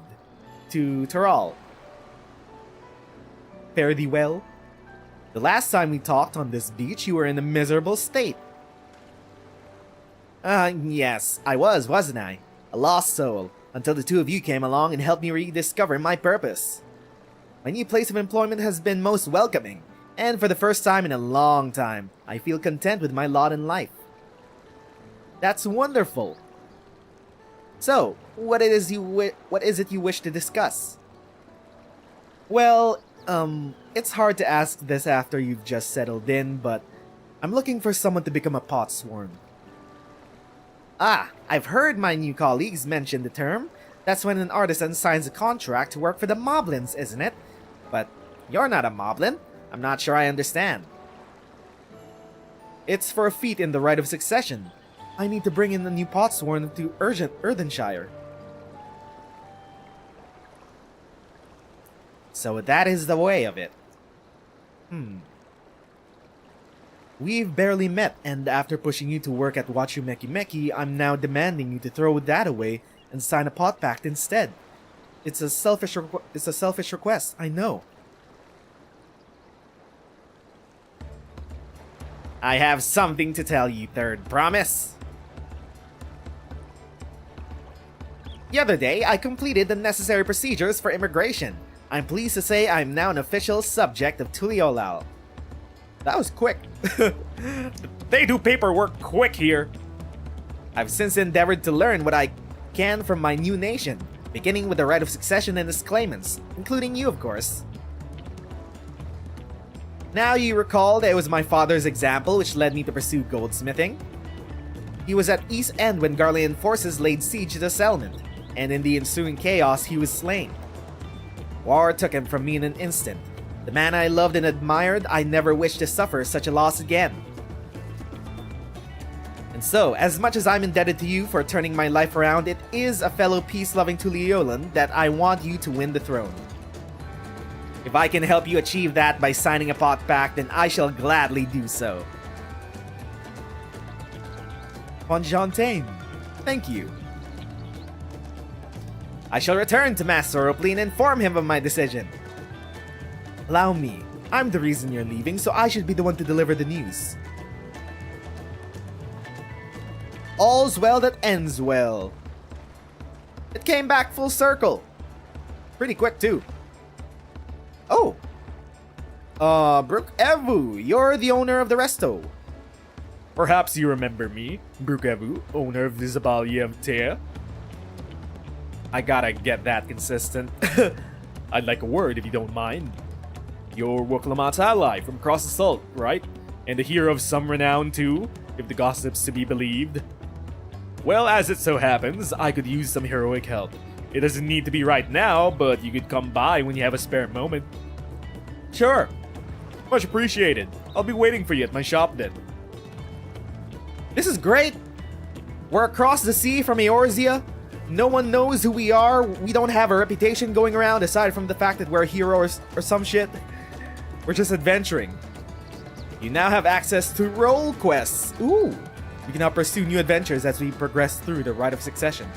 S3: to Taral? Fare thee well? The last time we talked on this beach, you were in a miserable state. Yes, I was, wasn't I? A lost soul, until the two of you came along and helped me rediscover my purpose. My new place of employment has been most welcoming, and for the first time in a long time, I feel content with my lot in life. That's wonderful. So, what is it you wish to discuss? Well, it's hard to ask this after you've just settled in, but I'm looking for someone to become a pot swarm. Ah, I've heard my new colleagues mention the term. That's when an artisan signs a contract to work for the moblins, isn't it? But you're not a moblin. I'm not sure I understand. It's for a feat in the rite of succession. I need to bring in a new pot swarm to Earthenshire. So that is the way of it. We've barely met, and after pushing you to work at Wachumeki, I'm now demanding you to throw that away and sign a pot pact instead. It's a selfish request, I know. I have something to tell you, third promise. The other day, I completed the necessary procedures for immigration. I'm pleased to say I'm now an official subject of Tuliolal. That was quick.
S7: They do paperwork quick here.
S3: I've since endeavored to learn what I can from my new nation, beginning with the right of succession and its claimants, including you, of course. Now you recall that it was my father's example which led me to pursue goldsmithing. He was at East End when Garlean forces laid siege to the settlement, and in the ensuing chaos he was slain. War took him from me in an instant. The man I loved and admired, I never wished to suffer such a loss again. And so, as much as I'm indebted to you for turning my life around, it is a fellow peace-loving Tuliolan that I want you to win the throne. If I can help you achieve that by signing a pot pact, then I shall gladly do so. Fonjontaine, thank you. I shall return to Master Opley and inform him of my decision. Allow me. I'm the reason you're leaving, so I should be the one to deliver the news. All's well that ends well. It came back full circle. Pretty quick, too. Oh. Brook Evu, you're the owner of the resto.
S7: Perhaps you remember me, Brook Evu, owner of the Zabalia of Tea.
S3: I gotta get that consistent.
S7: I'd like a word if you don't mind. You're Wuk Lamat's ally from across the salt, right? And a hero of some renown too, if the gossip's to be believed. Well, as it so happens, I could use some heroic help. It doesn't need to be right now, but you could come by when you have a spare moment.
S3: Sure.
S7: Much appreciated. I'll be waiting for you at my shop then.
S3: This is great. We're across the sea from Eorzea. No one knows who we are. We don't have a reputation going around aside from the fact that we're heroes or some shit. We're just adventuring. You now have access to role quests. Ooh. We can now pursue new adventures as we progress through the Rite of Succession.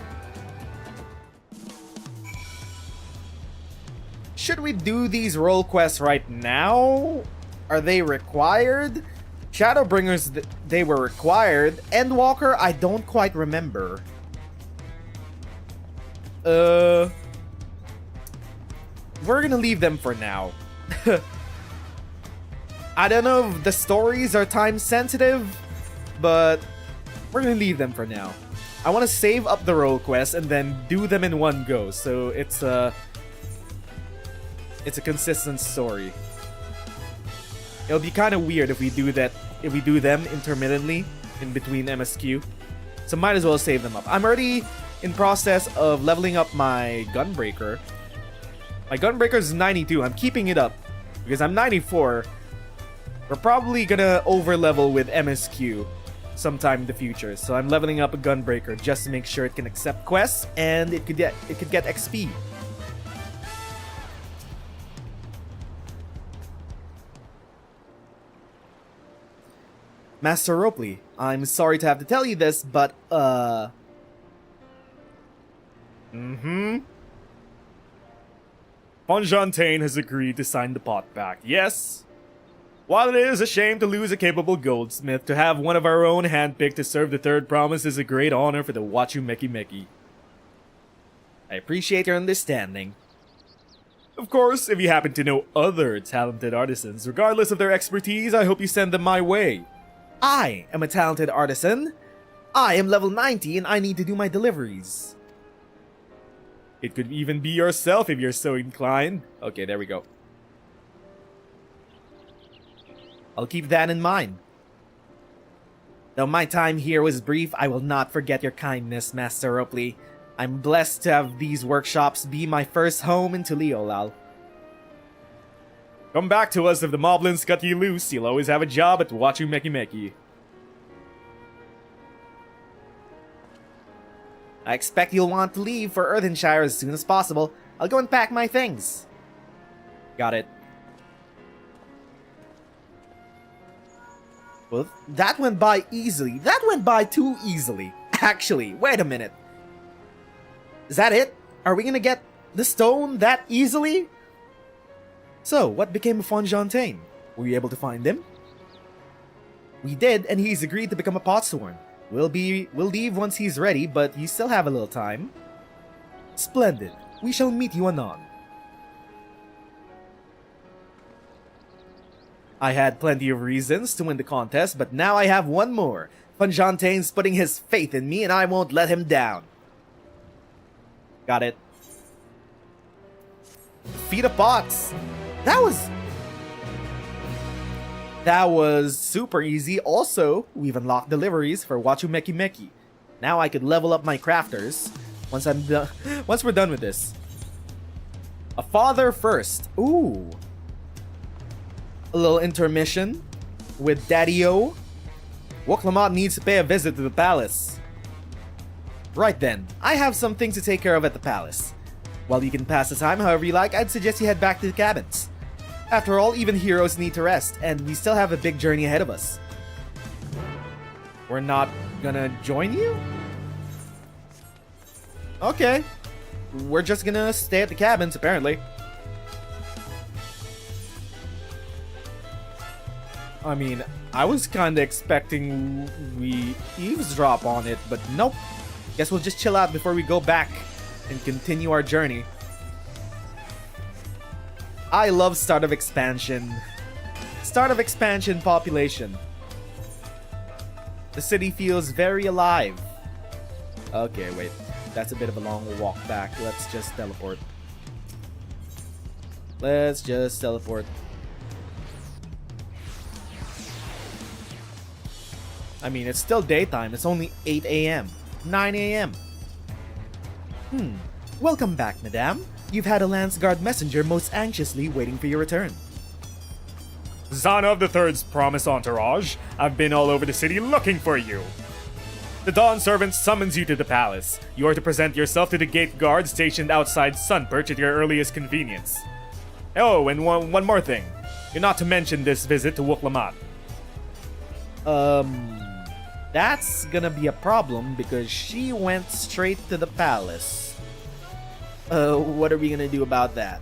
S3: Should we do these role quests right now? Are they required? Shadowbringers, they were required. Endwalker, I don't quite remember. We're gonna leave them for now. I don't know if the stories are time sensitive, but we're gonna leave them for now. I want to save up the role quests and then do them in one go, so it's a consistent story. It'll be kind of weird if we do them intermittently in between MSQ. So might as well save them up. I'm already in process of leveling up my Gunbreaker. My Gunbreaker is 92. I'm keeping it up because I'm 94. We're probably gonna over-level with MSQ sometime in the future. So I'm leveling up a Gunbreaker just to make sure it can accept quests and it could get XP. Master Ropley, I'm sorry to have to tell you this, but,
S7: Fonjantane has agreed to sign the pot pact. Yes? While it is a shame to lose a capable goldsmith, to have one of our own handpicked to serve the third promise is a great honor for the Wachumeki.
S3: I appreciate your understanding.
S7: Of course, if you happen to know other talented artisans, regardless of their expertise, I hope you send them my way.
S3: I am a talented artisan. I am level 90 and I need to do my deliveries.
S7: It could even be yourself if you're so inclined.
S3: Okay, there we go. I'll keep that in mind. Though my time here was brief, I will not forget your kindness, Master Ropley. I'm blessed to have these workshops be my first home in Tuliolal.
S7: Come back to us if the moblins cut you loose. You'll always have a job at Wachumeki.
S3: I expect you'll want to leave for Earthenshire as soon as possible. I'll go and pack my things. Got it. Well, that went by easily. That went by too easily. Actually, wait a minute. Is that it? Are we gonna get the stone that easily? So, what became of Fonjantane? Were you able to find him? We did, and he's agreed to become a Potsworn. We'll leave once he's ready, but you still have a little time. Splendid. We shall meet you anon. I had plenty of reasons to win the contest, but now I have one more. Fonjantane's putting his faith in me, and I won't let him down. Got it. Feed of pots. That was super easy. Also, we've unlocked deliveries for Wachumeki. Now I could level up my crafters once we're done with this. A father first. Ooh. A little intermission with Daddy-O. Wuk Lamat needs to pay a visit to the palace. Right then, I have some things to take care of at the palace. While you can pass the time however you like, I'd suggest you head back to the cabins. After all, even heroes need to rest, and we still have a big journey ahead of us. We're not gonna join you? Okay. We're just gonna stay at the cabins, apparently. I mean, I was kinda expecting we eavesdrop on it, but nope. Guess we'll just chill out before we go back and continue our journey. I love start of expansion. Start of expansion population. The city feels very alive. Okay, wait. That's a bit of a long walk back. Let's just teleport. I mean, it's still daytime. It's only 8 a.m. 9 a.m. Welcome back, madame. You've had a Lance Guard messenger most anxiously waiting for your return.
S7: Zana of the Third's promised entourage, I've been all over the city looking for you. The Dawn Servant summons you to the palace. You are to present yourself to the gate guard stationed outside Sunperch at your earliest convenience. Oh, and one more thing. You're not to mention this visit to Wuk Lamat.
S5: That's gonna be a problem because she went straight to the palace. What are we gonna do about that?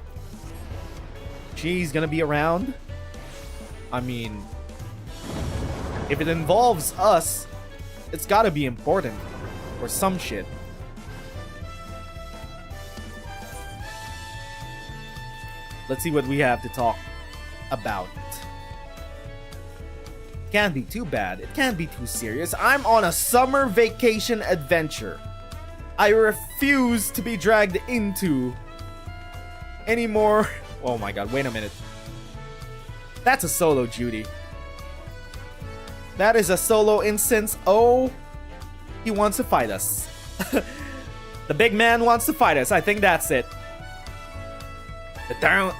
S5: She's gonna be around? I mean, if it involves us, it's gotta be important. Or some shit. Let's see what we have to talk about. Can't be too bad. It can't be too serious. I'm on a summer vacation adventure. I refuse to be dragged into any more. Oh my god, wait a minute. That's a solo duty. That is a solo instance. Oh, he wants to fight us. The big man wants to fight us. I think that's it. The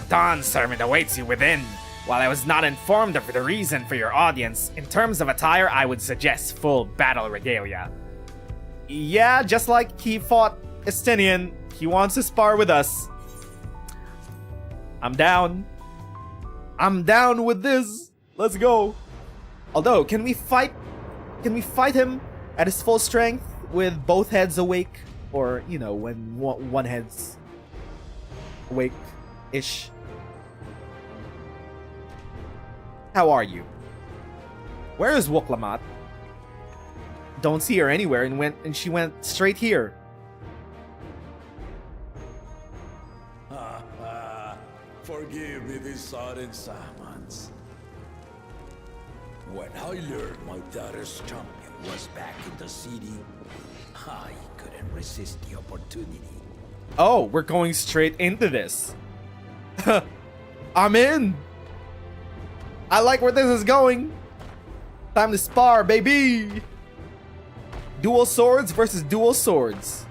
S5: Dawn Servant awaits you within. While I was not informed of the reason for your audience, in terms of attire, I would suggest full battle regalia. Yeah, just like he fought Estinian, he wants to spar with us. I'm down. I'm down with this. Let's go. Although, can we fight him at his full strength with both heads awake? Or, you know, when one head's awake-ish? How are you? Where is Wuk Lamat? Don't see her anywhere and she went straight here.
S8: Forgive me this sudden summons. When I learned my daughter's champion was back in the city, I couldn't resist the opportunity.
S5: Oh, we're going straight into this. I'm in. I like where this is going. Time to spar, baby. Dual swords versus dual swords.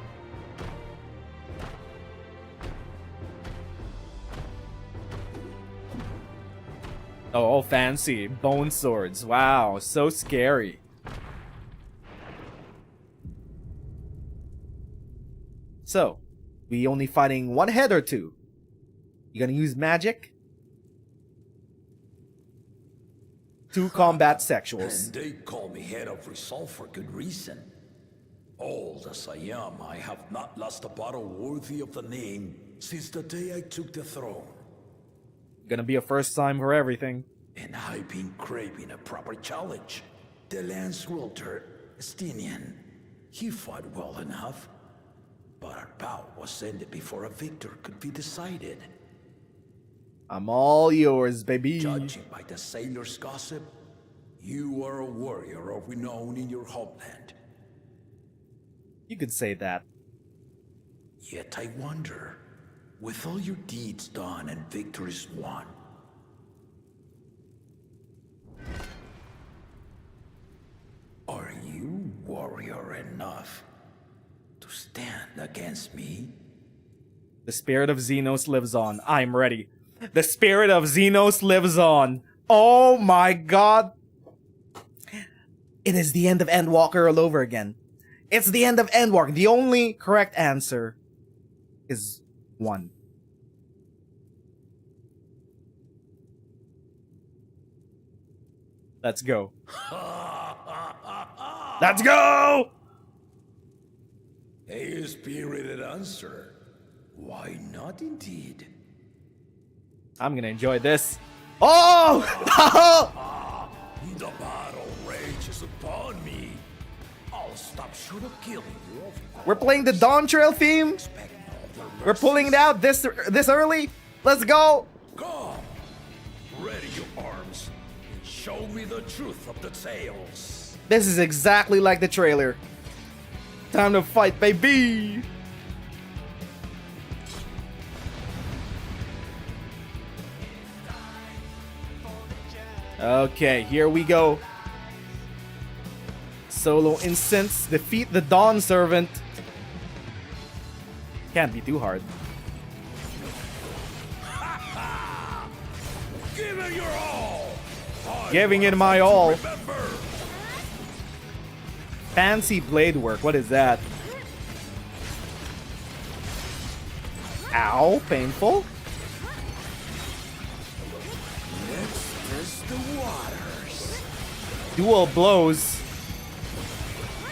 S5: Oh, fancy. Bone swords. Wow, so scary. So, we only fighting one head or two? You gonna use magic? Two combat sexuals.
S8: And they call me head of resolve for good reason. Old as I am, I have not lost a battle worthy of the name since the day I took the throne.
S5: Gonna be a first time for everything.
S8: And I've been craving a proper challenge. The Lance Wielder, Estinian, he fought well enough. But our bout was ended before a victor could be decided.
S5: I'm all yours, baby.
S8: Judging by the sailor's gossip, you are a warrior of renown in your homeland.
S5: You could say that.
S8: Yet I wonder, with all your deeds done and victories won, are you warrior enough to stand against me?
S5: The spirit of Xenos lives on. I'm ready. The spirit of Xenos lives on. Oh my god. It is the end of Endwalker all over again. It's the end of Endwalker. The only correct answer is 1. Let's go. Let's go!
S8: A spirited answer. Why not indeed?
S5: I'm gonna enjoy this. Oh!
S8: The battle rages upon me. I'll stop short of killing you.
S5: We're playing the Dawntrail theme? We're pulling it out this early? Let's go!
S8: Come, ready your arms, and show me the truth of the tales.
S5: This is exactly like the trailer. Time to fight, baby! Okay, here we go. Solo instance, defeat the Dawn Servant. Can't be too hard.
S8: your all.
S5: Giving it my all. Fancy blade work. What is that? Ow, painful.
S8: Let's test the waters.
S5: Dual blows.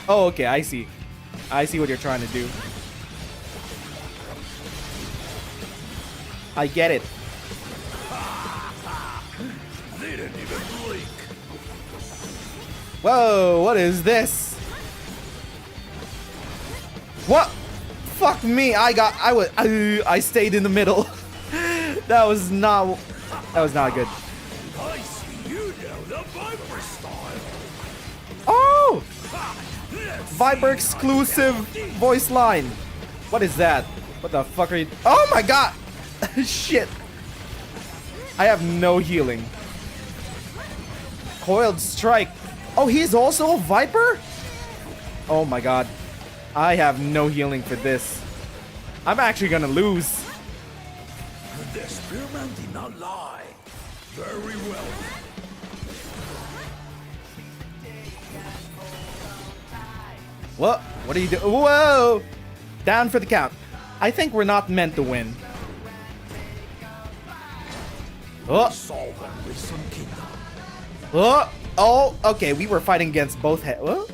S5: Oh, okay, I see. I see what you're trying to do. I get it.
S8: They didn't even blink.
S5: Whoa, what is this? What? Fuck me. I stayed in the middle. That was not good.
S8: I see you know the Viper style.
S5: Oh!
S8: Let's
S5: Viper exclusive voice line. What is that? What the fuck are you? Oh my god! Shit. I have no healing. Coiled strike. Oh, he's also a Viper? Oh my god. I have no healing for this. I'm actually gonna lose.
S8: The spearman did not lie. Very well.
S5: What? What are you doing? Whoa! Down for the count. I think we're not meant to win. Oh!
S8: Solve them with some kingdom.
S5: Oh! Oh! Okay, we were fighting against both heads.
S8: All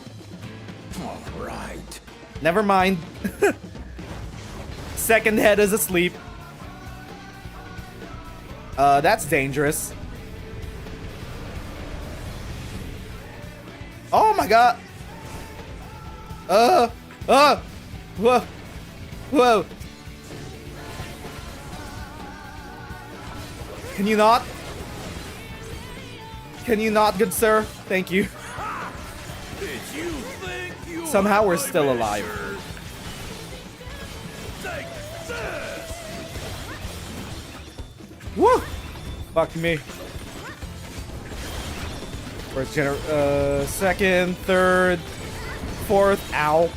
S8: right.
S5: Never mind. Second head is asleep. That's dangerous. Oh my god. Whoa. Whoa. Can you not? Can you not, good sir? Thank you.
S8: Did you think you
S5: Somehow
S8: were
S5: we're still alive.
S8: Take this.
S5: Woo! Fuck me. First second, third, fourth. Ow.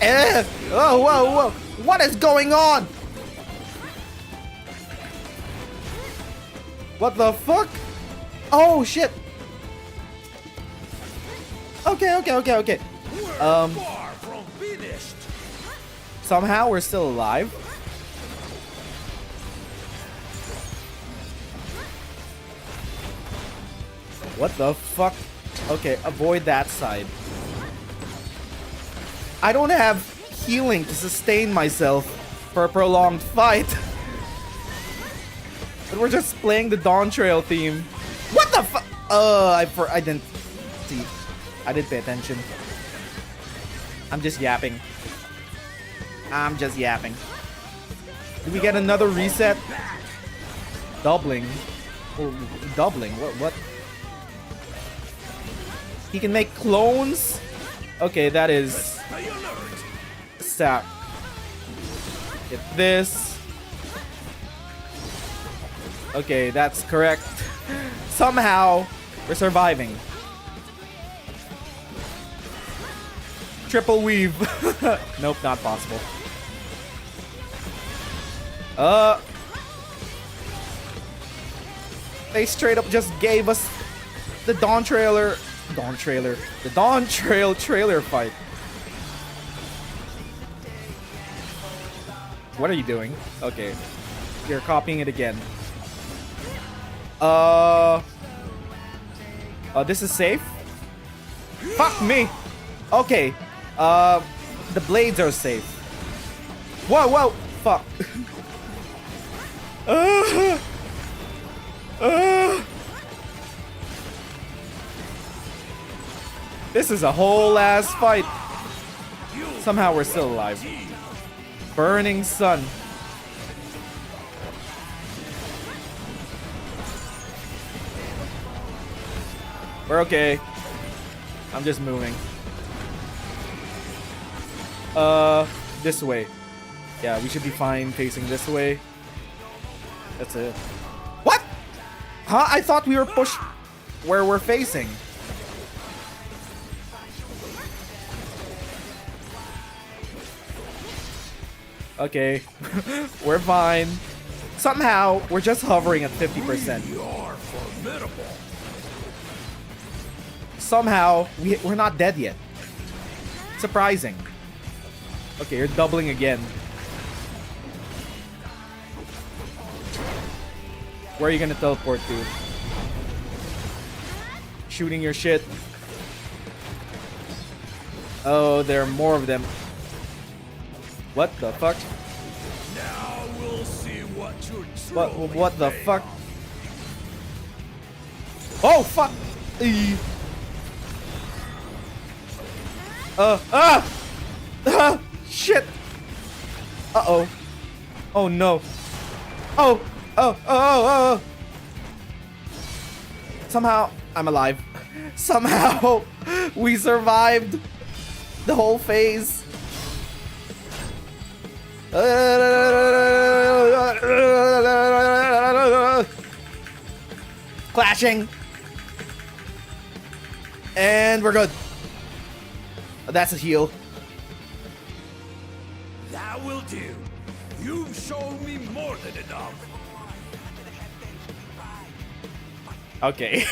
S5: Oh, whoa. What is going on? What the fuck? Oh, shit. Okay.
S8: Far from finished.
S5: Somehow we're still alive. What the fuck? Okay, avoid that side. I don't have healing to sustain myself for a prolonged fight. But we're just playing the Dawntrail theme. What the fuck? I didn't see. I didn't pay attention. I'm just yapping. Did we get another reset? Doubling. Oh, doubling. What? He can make clones? Okay, that is... Stack. Get this. Okay, that's correct. Somehow, we're surviving. Triple weave. Nope, not possible. They straight up just gave us the Dawntrail trailer fight. What are you doing? Okay. You're copying it again. This is safe? Fuck me! Okay. The blades are safe. Whoa! Fuck. This is a whole ass fight. Somehow we're still alive. Burning sun. We're okay. I'm just moving. This way. Yeah, we should be fine facing this way. That's it. What? Huh? I thought we were pushed where we're facing. Okay. We're fine. Somehow, we're just hovering at 50%.
S8: Formidable.
S5: Somehow, we're not dead yet. Surprising. Okay, you're doubling again. Where are you gonna teleport to? Shooting your shit. Oh, there are more of them. What the fuck?
S8: Now we'll see what you're
S5: What the fuck? Oh fuck! Shit! Uh-oh. Oh no. Oh. Somehow, I'm alive. Somehow, we survived the whole phase. Clashing. And we're good. That's a heal.
S8: That will do. You've shown me more than enough.
S5: Okay.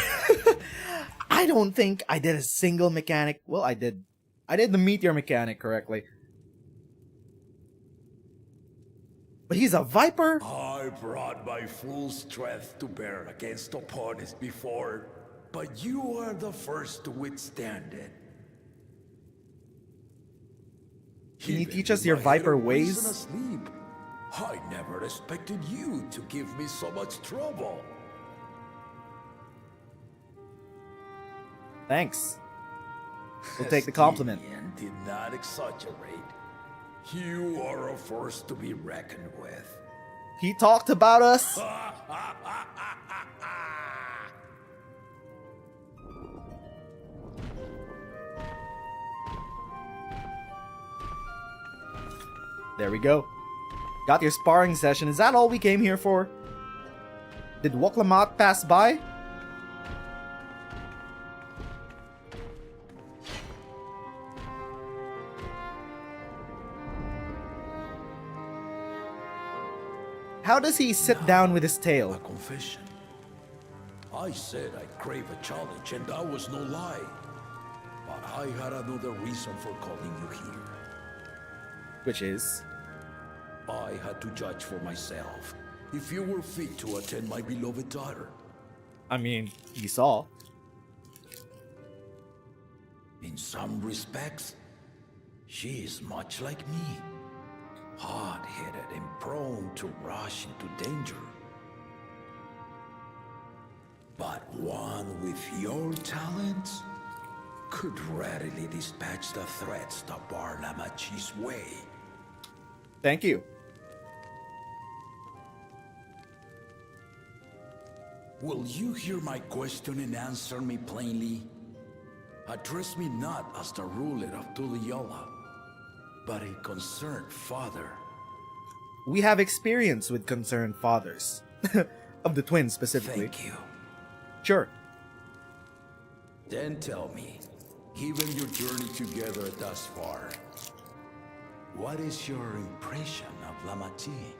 S5: I don't think I did a single mechanic. Well, I did. I did the meteor mechanic correctly. But he's a viper?
S8: I brought my full strength to bear against opponents before, but you are the first to withstand it.
S5: Can you
S8: Even
S5: teach us
S8: with
S5: your
S8: my
S5: viper
S8: head
S5: ways?
S8: asleep, I never expected you to give me so much trouble.
S5: Thanks. We'll take the compliment.
S8: Stinian did not exaggerate. You are a force to be reckoned with.
S5: He talked about us? There we go. Got your sparring session. Is that all we came here for? Did Wuk Lamat pass by? How does he sit down with his
S8: A
S5: tail?
S8: confession. I said I crave a challenge, and that was no lie. But I had another reason for calling you here.
S5: Which is?
S8: I had to judge for myself if you were fit to attend my beloved daughter.
S5: I mean, he saw.
S8: In some respects, she is much like me. Hard-headed and prone to rush into danger. But one with your talents could readily dispatch the threats that bar Lamachi's way.
S5: Thank you.
S8: Will you hear my question and answer me plainly? Address me not as the ruler of Tuliyola, but a concerned father.
S5: We have experience with concerned fathers. Of the twins specifically.
S8: Thank you.
S5: Sure.
S8: Then tell me, given your journey together thus far, what is your impression of Lamachi?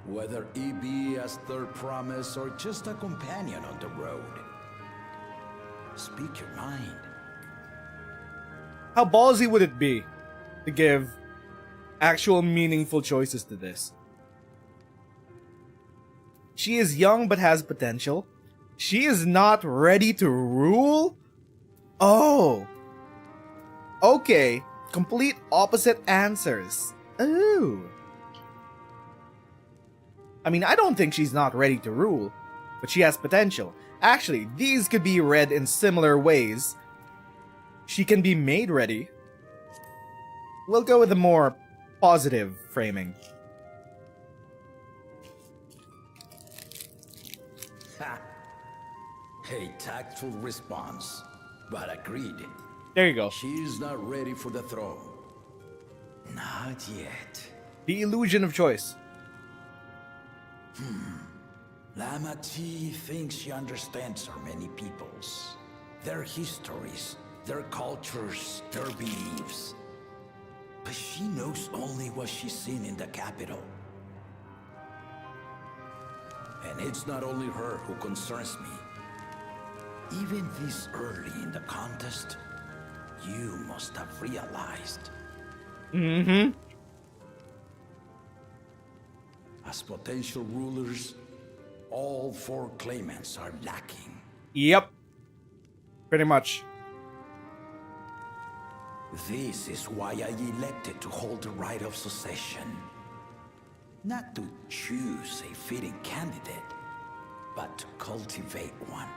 S8: Whether he be as their promise or just a companion on the road. Speak your mind.
S5: How ballsy would it be to give actual meaningful choices to this? She is young but has potential. She is not ready to rule? Oh. Okay. Complete opposite answers. Ooh. I mean, I don't think she's not ready to rule, but she has potential. Actually, these could be read in similar ways. She can be made ready. We'll go with a more positive framing.
S8: Ha! A tactful response, but agreed.
S5: There you go.
S8: She's not ready for the throne. Not yet.
S5: The illusion of choice.
S8: Lamachi thinks she understands our many peoples, their histories, their cultures, their beliefs. But she knows only what she's seen in the capital. And it's not only her who concerns me. Even this early in the contest, you must have realized. As potential rulers, all 4 claimants are lacking.
S5: Yep. Pretty much.
S8: This is why I elected to hold the right of succession. Not to choose a fitting candidate, but to cultivate one.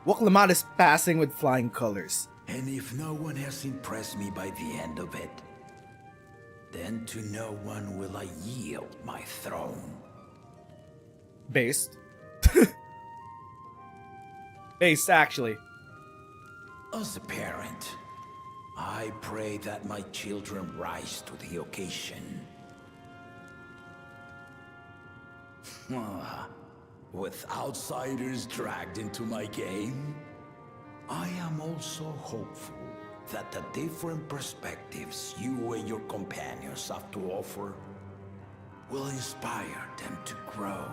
S5: Wuk Lamat is passing with flying colors.
S8: And if no one has impressed me by the end of it, then to no one will I yield my throne.
S5: Based. Based, actually.
S8: As a parent, I pray that my children rise to the occasion. With outsiders dragged into my game, I am also hopeful that the different perspectives you and your companions have to offer will inspire them to grow.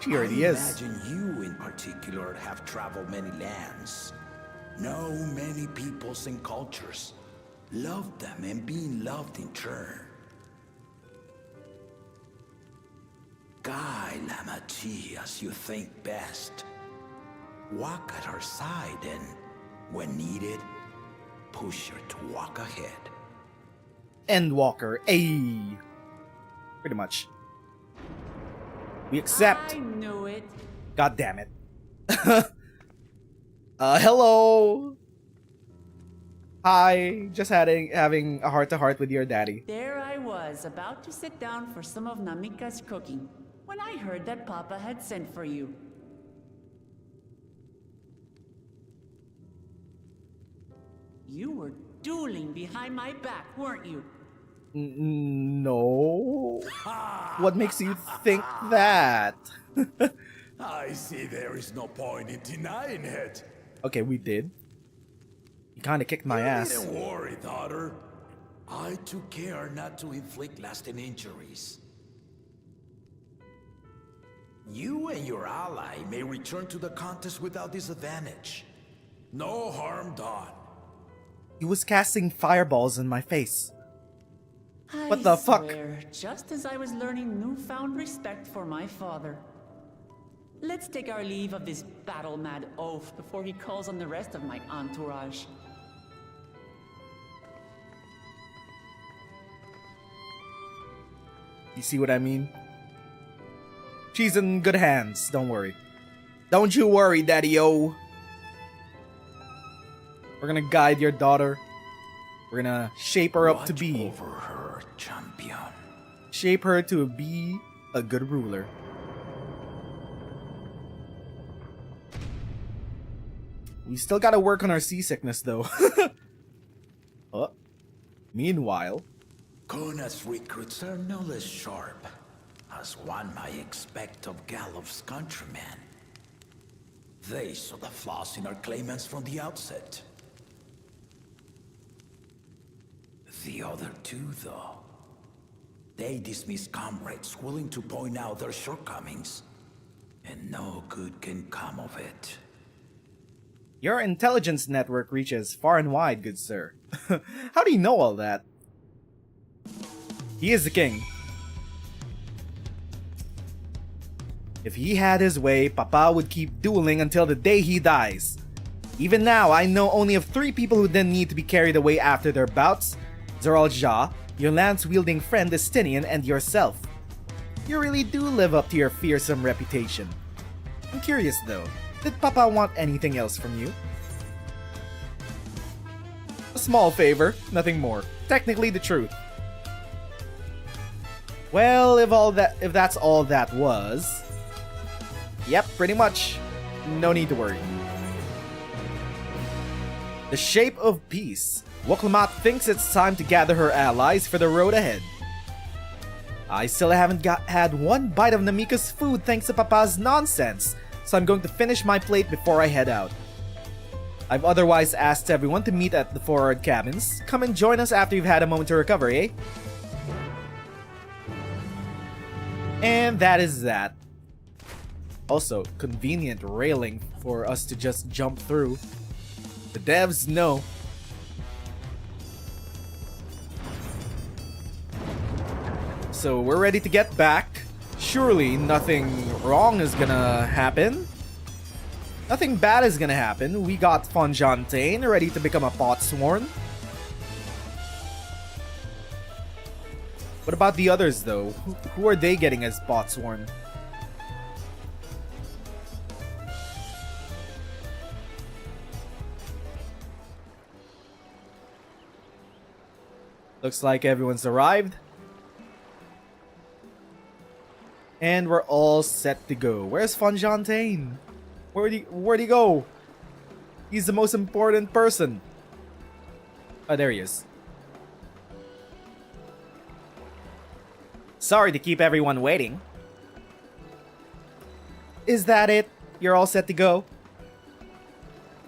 S5: She already is.
S8: I imagine you in particular have traveled many lands, know many peoples and cultures, loved them and being loved in turn. Guide Lamati as you think best. Walk at her side and, when needed, push her to walk ahead.
S5: Endwalker. Ayy. Pretty much. We accept.
S4: I knew it.
S5: God damn it. Hello. Hi. Just having a heart-to-heart with your daddy.
S4: There I was, about to sit down for some of Namika's cooking, when I heard that Papa had sent for you. You were dueling behind my back, weren't you?
S5: No. What makes you think that?
S8: I see there is no point in denying it.
S5: Okay, we did. You kinda kicked my ass.
S8: Don't worry, daughter. I took care not to inflict lasting injuries. You and your ally may return to the contest without disadvantage. No harm done.
S5: He was casting fireballs in my face. What the fuck?
S4: Swear, just as I was learning newfound respect for my father. Let's take our leave of this battle-mad oaf before he calls on the rest of my entourage.
S5: You see what I mean? She's in good hands, don't worry. Don't you worry, Daddy-o. We're gonna guide your daughter. We're gonna shape her up to be.
S8: Watch over her, champion.
S5: Shape her to be a good ruler. We still gotta work on our seasickness, though. Meanwhile,
S8: Kona's recruits are no less sharp, as one might expect of Galof's countrymen. They saw the flaws in our claimants from the outset. The other two, though, they dismiss comrades willing to point out their shortcomings, and no good can come of it.
S5: your intelligence network reaches far and wide, good sir. How do you know all that? He is the king. If he had his way, Papa would keep dueling until the day he dies. Even now, I know only of 3 people who then need to be carried away after their bouts. Zoral, your lance-wielding friend Estinian, and yourself. You really do live up to your fearsome reputation. I'm curious though, did Papa want anything else from you? A small favor, nothing more. Technically the truth. Well, if that's all that was... Yep, pretty much. No need to worry. The shape of peace. Wuk Lamat thinks it's time to gather her allies for the road ahead. I still haven't had one bite of Namika's food thanks to Papa's nonsense, so I'm going to finish my plate before I head out. I've otherwise asked everyone to meet at the forward cabins. Come and join us after you've had a moment to recover, eh? And that is that. Also, convenient railing for us to just jump through. The devs know. So we're ready to get back. Surely nothing wrong is gonna happen. Nothing bad is gonna happen. We got Fonjontaine ready to become a Potsworn. What about the others though? Who are they getting as Potsworn? Looks like everyone's arrived. And we're all set to go. Where's Fonjontaine? Where'd he go? He's the most important person. Oh, there he is.
S3: Sorry to keep everyone waiting.
S5: Is that it? You're all set to go?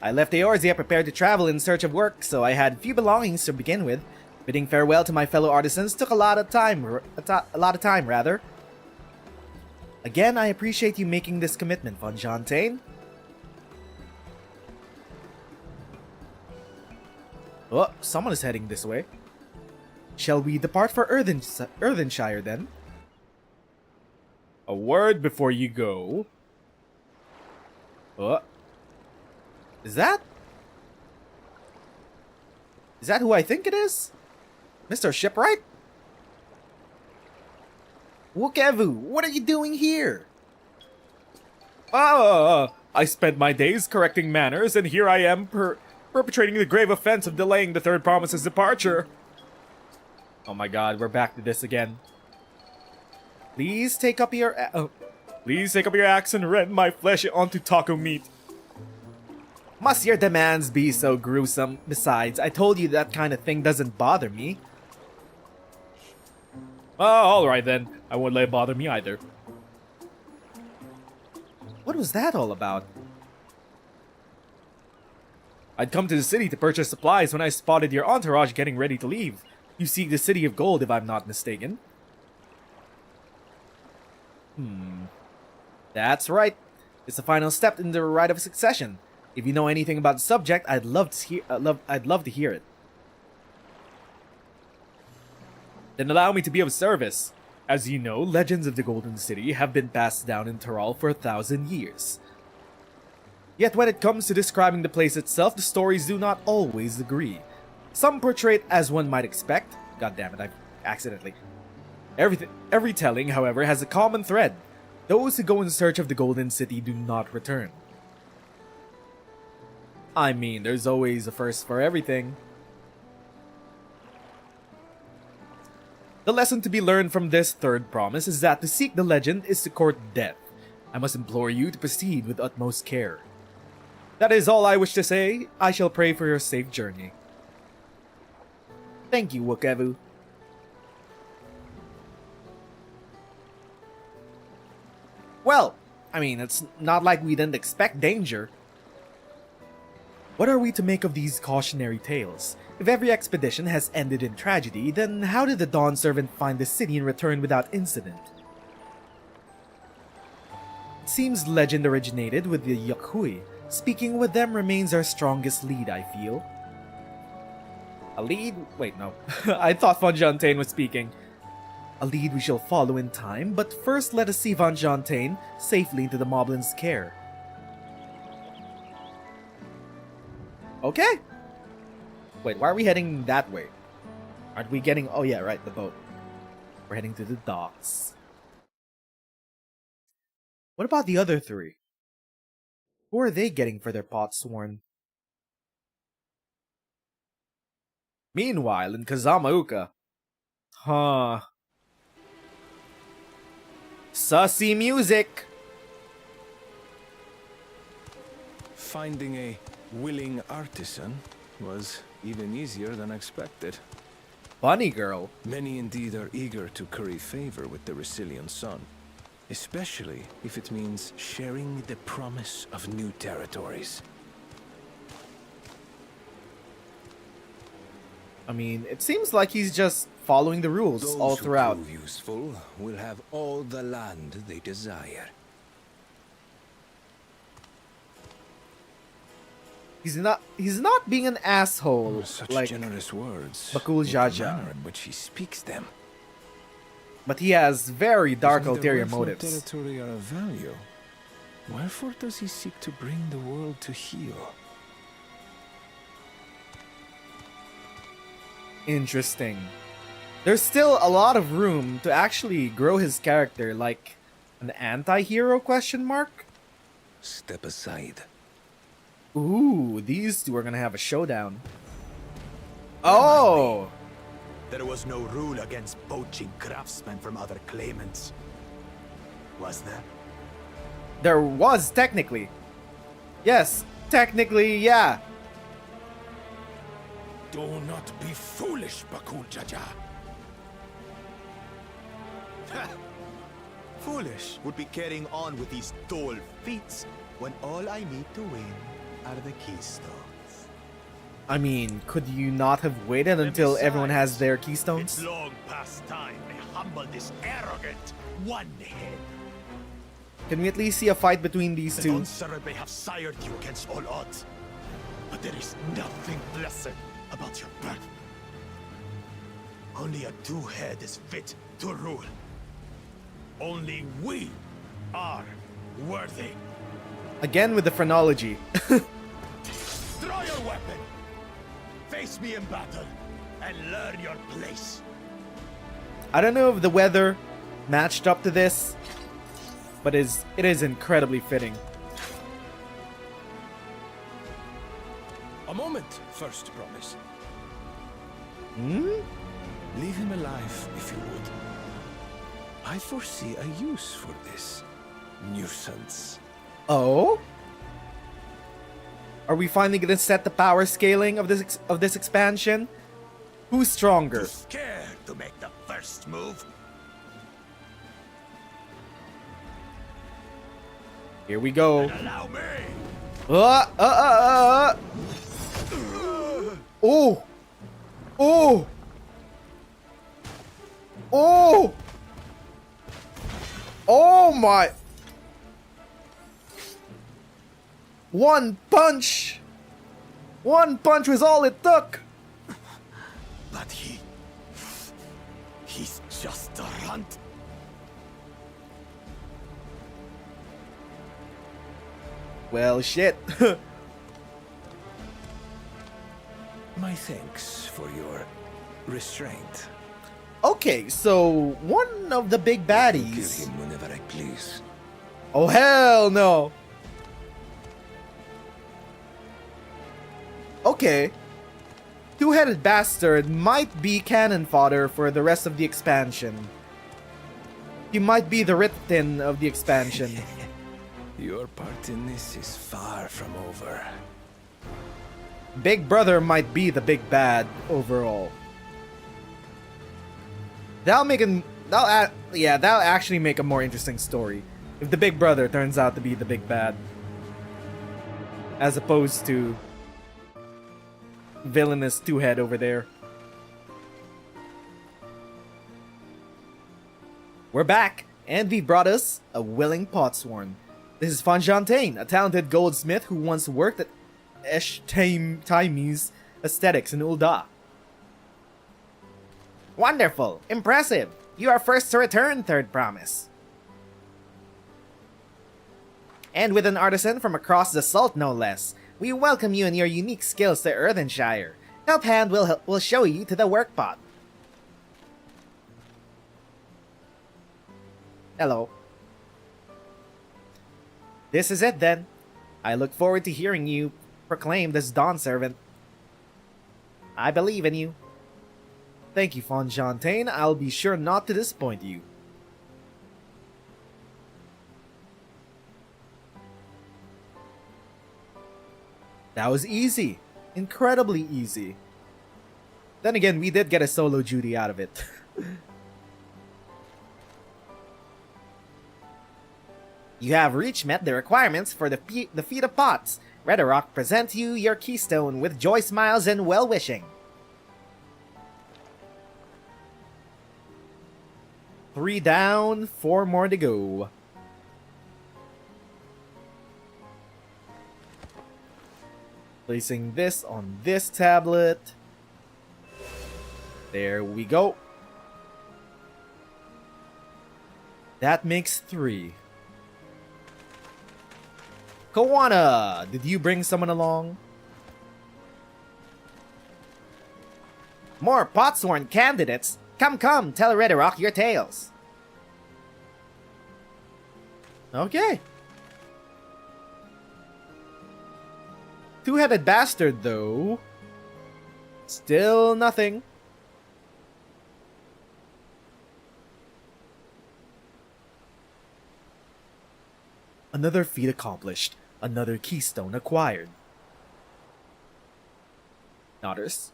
S3: I left Eorzea prepared to travel in search of work, so I had few belongings to begin with. Bidding farewell to my fellow artisans took a lot of time, rather. Again, I appreciate you making this commitment, Fonjontaine. Oh, someone is heading this way. Shall we depart for Earthenshire then?
S7: A word before you go.
S3: Oh. Is that who I think it is? Mr. Shipwright? Wukevu, what are you doing here?
S7: I spent my days correcting manners, and here I am perpetrating the grave offense of delaying the third promise's departure.
S5: Oh my god, we're back to this again. Please take up your
S7: axe and rend my flesh onto taco meat.
S3: Must your demands be so gruesome? Besides, I told you that kind of thing doesn't bother me.
S7: Alright then. I won't let it bother me either.
S3: What was that all about?
S7: I'd come to the city to purchase supplies when I spotted your entourage getting ready to leave. You seek the City of Gold, if I'm not mistaken.
S3: That's right. It's the final step in the rite of succession. If you know anything about the subject, I'd love to hear it.
S7: Then allow me to be of service. As you know, legends of the Golden City have been passed down in Tyrol for 1,000 years. Yet when it comes to describing the place itself, the stories do not always agree. Some portray it as one might expect. God damn it, I accidentally. Every telling, however, has a common thread. Those who go in search of the Golden City do not return.
S5: I mean, there's always a first for everything.
S7: The lesson to be learned from this third promise is that to seek the legend is to court death. I must implore you to proceed with utmost care. That is all I wish to say. I shall pray for your safe journey.
S3: Thank you, Wukevu. Well, I mean, it's not like we didn't expect danger.
S5: What are we to make of these cautionary tales? If every expedition has ended in tragedy, then how did the Dawn Servant find the city and return without incident? It seems legend originated with the Yokhui. Speaking with them remains our strongest lead, I feel.
S3: A lead?
S5: Wait, no. I thought Fonjontaine was speaking. A lead we shall follow in time, but first let us see Fonjontaine safely into the Moblin's care.
S3: Okay. Wait, why are we heading that way? Aren't we getting... Oh yeah, right, the boat. We're heading to the docks.
S5: What about the other three? Who are they getting for their Potsworn?
S3: Meanwhile, in kozama'uka.
S5: Huh.
S3: Sussy music!
S9: Finding a willing artisan was even easier than expected.
S3: Bunny girl.
S9: Many indeed are eager to curry favor with the Resilient Sun, especially if it means sharing the promise of new territories.
S5: I mean, it seems like he's just following the rules
S9: Those
S5: all
S9: who
S5: throughout.
S9: prove useful will have all the land they desire.
S5: He's not being an asshole
S9: Such
S5: like
S9: generous words.
S5: Bakul
S9: yet the
S5: Jaja.
S9: manner in which he speaks them.
S5: But he has very dark
S9: If neither
S5: ulterior
S9: wealth nor
S5: motives.
S9: territory are of value. Wherefore does he seek to bring the world to heel?
S5: Interesting. There's still a lot of room to actually grow his character, like an anti-hero question mark?
S9: Step aside.
S5: Ooh, these two are gonna have a showdown. Oh!
S10: There was no rule against poaching craftsmen from other claimants. Was there?
S5: There was, technically. Yes, technically, yeah.
S8: Do not be foolish, Bakul Jaja.
S10: Foolish would be carrying on with these dull feats when all I need to win are the keystones.
S5: I mean, could you not have waited until everyone has their keystones?
S10: It's long past time I humble this arrogant one-head.
S5: Can we at least see a fight between these
S10: The
S5: two?
S10: Dawntrail may have sired you against all odds, but there is nothing blessed about your birth. Only a two-head is fit to rule. Only we are worthy.
S5: Again with the phrenology.
S10: Draw your weapon. Face me in battle and learn your place.
S5: I don't know if the weather matched up to this, but it is incredibly fitting.
S9: A moment, first promise.
S5: Hmm?
S9: Leave him alive, if you would. I foresee a use for this nuisance.
S5: Oh? Are we finally gonna set the power scaling of this expansion? Who's stronger?
S10: Too scared to make the first move.
S5: Here we go.
S10: Allow me.
S5: Oh! Oh! Oh! Oh my! One punch! One punch was all it took!
S10: But he's just a runt.
S5: Well, shit.
S9: My thanks for your restraint.
S5: Okay, so one of the big
S9: Kill
S5: baddies.
S9: him whenever I please.
S5: Oh, hell no! Okay. Two-headed bastard might be cannon fodder for the rest of the expansion. He might be the Ritten of the expansion.
S9: Your part in this is far from over.
S5: Big Brother might be the big bad overall. That'll actually make a more interesting story if the Big Brother turns out to be the big bad, as opposed to villainous two-head over there. We're back, and we brought us a willing potsworn. This is Fonjantain, a talented goldsmith who once worked at Time's Aesthetics in Ul'dah.
S6: Wonderful. Impressive. You are first to return, Third Promise. And with an artisan from across the salt, no less, we welcome you and your unique skills to Earthenshire. Helphand will show you to the Workpot. Hello. This is it then. I look forward to hearing you proclaimed as Dawn Servant. I believe in you.
S5: Thank you, Fonjantain. I'll be sure not to disappoint you. That was easy. Incredibly easy. Then again, we did get a solo duty out of it.
S6: You have met the requirements for the Feat of Pots. Redorock presents you your keystone with joy smiles and well-wishing.
S5: 3 down, 4 more to go. Placing this on this tablet. There we go. That makes 3. Kawana, did you bring someone along?
S6: More Potsworn candidates? Come, tell Redrock your tales.
S5: Okay. Two-headed bastard, though. Still nothing. Another feat accomplished. Another keystone acquired. Nodders.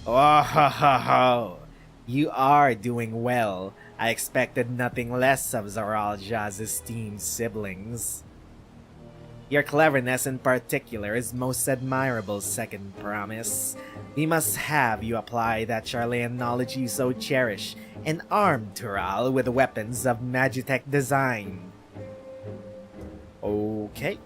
S6: Oh, ho, ho, ho. You are doing well. I expected nothing less of Zoralja's esteemed siblings. Your cleverness in particular is most admirable, Second Promise. We must have you apply that Charlayan knowledge you so cherish and arm Tural with weapons of Magitech design.
S5: Okay.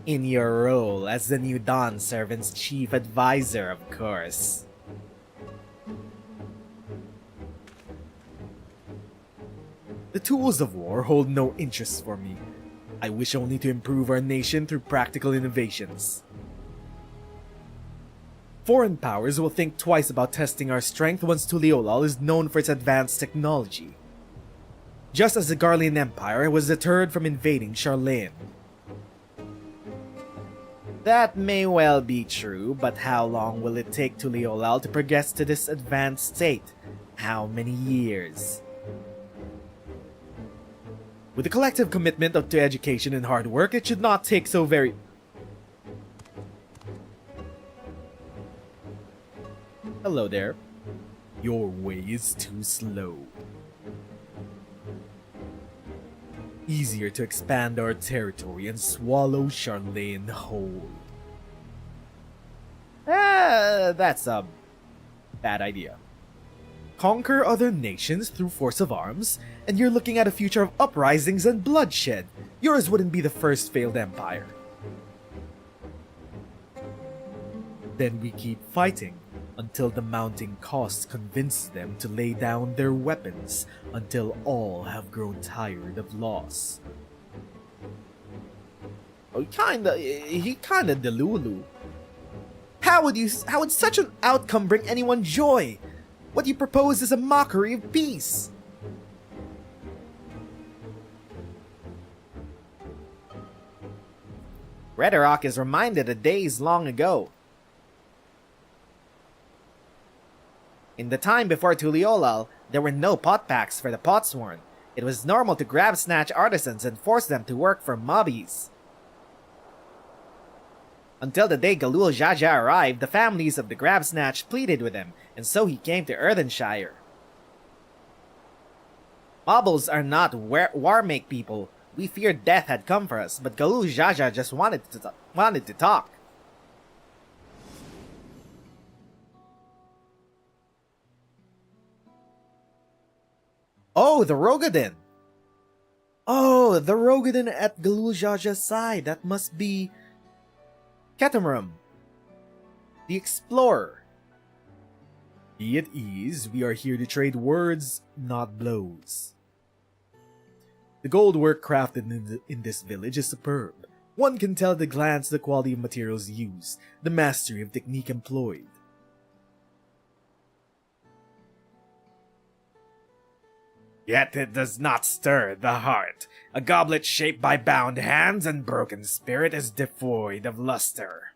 S6: In your role as the new Dawn Servant's chief advisor, of course.
S5: The tools of war hold no interest for me. I wish only to improve our nation through practical innovations. Foreign powers will think twice about testing our strength once Tuliolal is known for its advanced technology. Just as the Garlean Empire was deterred from invading Charlayan.
S6: That may well be true, but how long will it take Tuliolal to progress to this advanced state? How many years?
S5: With a collective commitment to education and hard work, it should not take so very... Hello there. Your way is too slow. Easier to expand our territory and swallow Charlayan whole.
S6: That's a bad idea.
S5: Conquer other nations through force of arms, and you're looking at a future of uprisings and bloodshed. Yours wouldn't be the first failed empire. Then we keep fighting, until the mounting cost convinces them to lay down their weapons, until all have grown tired of loss.
S6: Oh, he kinda delulu. How would such an outcome bring anyone joy? What you propose is a mockery of peace. Redrock is reminded of days long ago. In the time before Tuliolal, there were no pot packs for the Potsworn. It was normal to grab snatch artisans and force them to work for mobbies. Until the day Galul Jaja arrived, the families of the Grab Snatch pleaded with him, and so he came to Earthenshire. Mobles are not war-make people. We feared death had come for us, but Galul Jaja just wanted to talk. Oh, the Rogadin! Oh, the Rogadin at Galul Jaja's side. That must be... Ketamarum, the Explorer.
S5: Be at ease, we are here to trade words, not blows. The gold work crafted in this village is superb. One can tell at a glance the quality of materials used, the mastery of technique employed.
S6: Yet it does not stir the heart. A goblet shaped by bound hands and broken spirit is devoid of luster.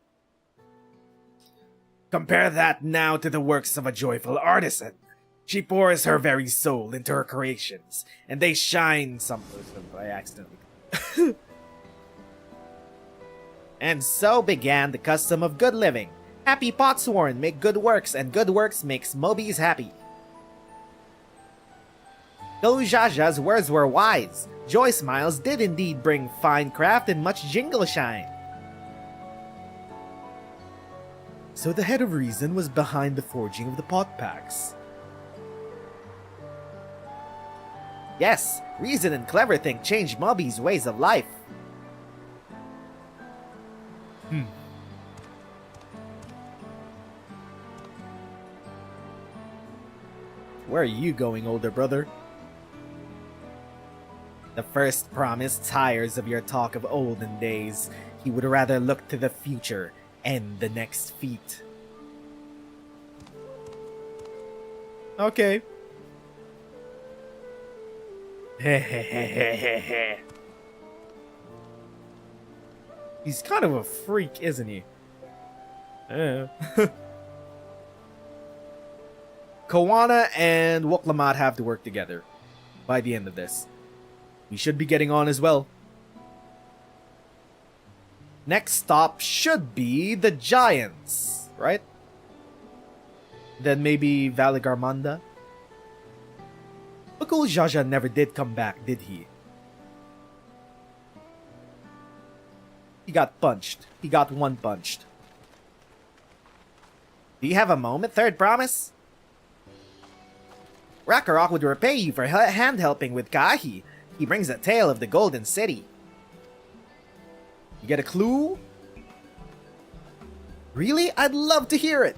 S6: Compare that now to the works of a joyful artisan. She pours her very soul into her creations, and they shine by accidentally. And so began the custom of good living. Happy Potsworn make good works, and good works makes Mobies happy. Though Jaja's words were wise, Joy Smiles did indeed bring fine craft and much jingle shine.
S5: So the head of reason was behind the forging of the pot packs.
S6: Yes, reason and clever think changed Moby's ways of life.
S5: Where are you going, older brother?
S6: The first promise tires of your talk of olden days. He would rather look to the future and the next feat.
S5: Okay. He's kind of a freak, isn't he? Koana and Wuk Lamat have to work together by the end of this. We should be getting on as well. Next stop should be the Giants, right? Then maybe Valigarmanda. But cool Jaja never did come back, did he? He got punched. He got one punched.
S6: Do you have a moment, third promise? Rakarok would repay you for hand helping with Kahi. He brings a tale of the Golden City.
S5: You get a clue?
S6: Really? I'd love to hear it.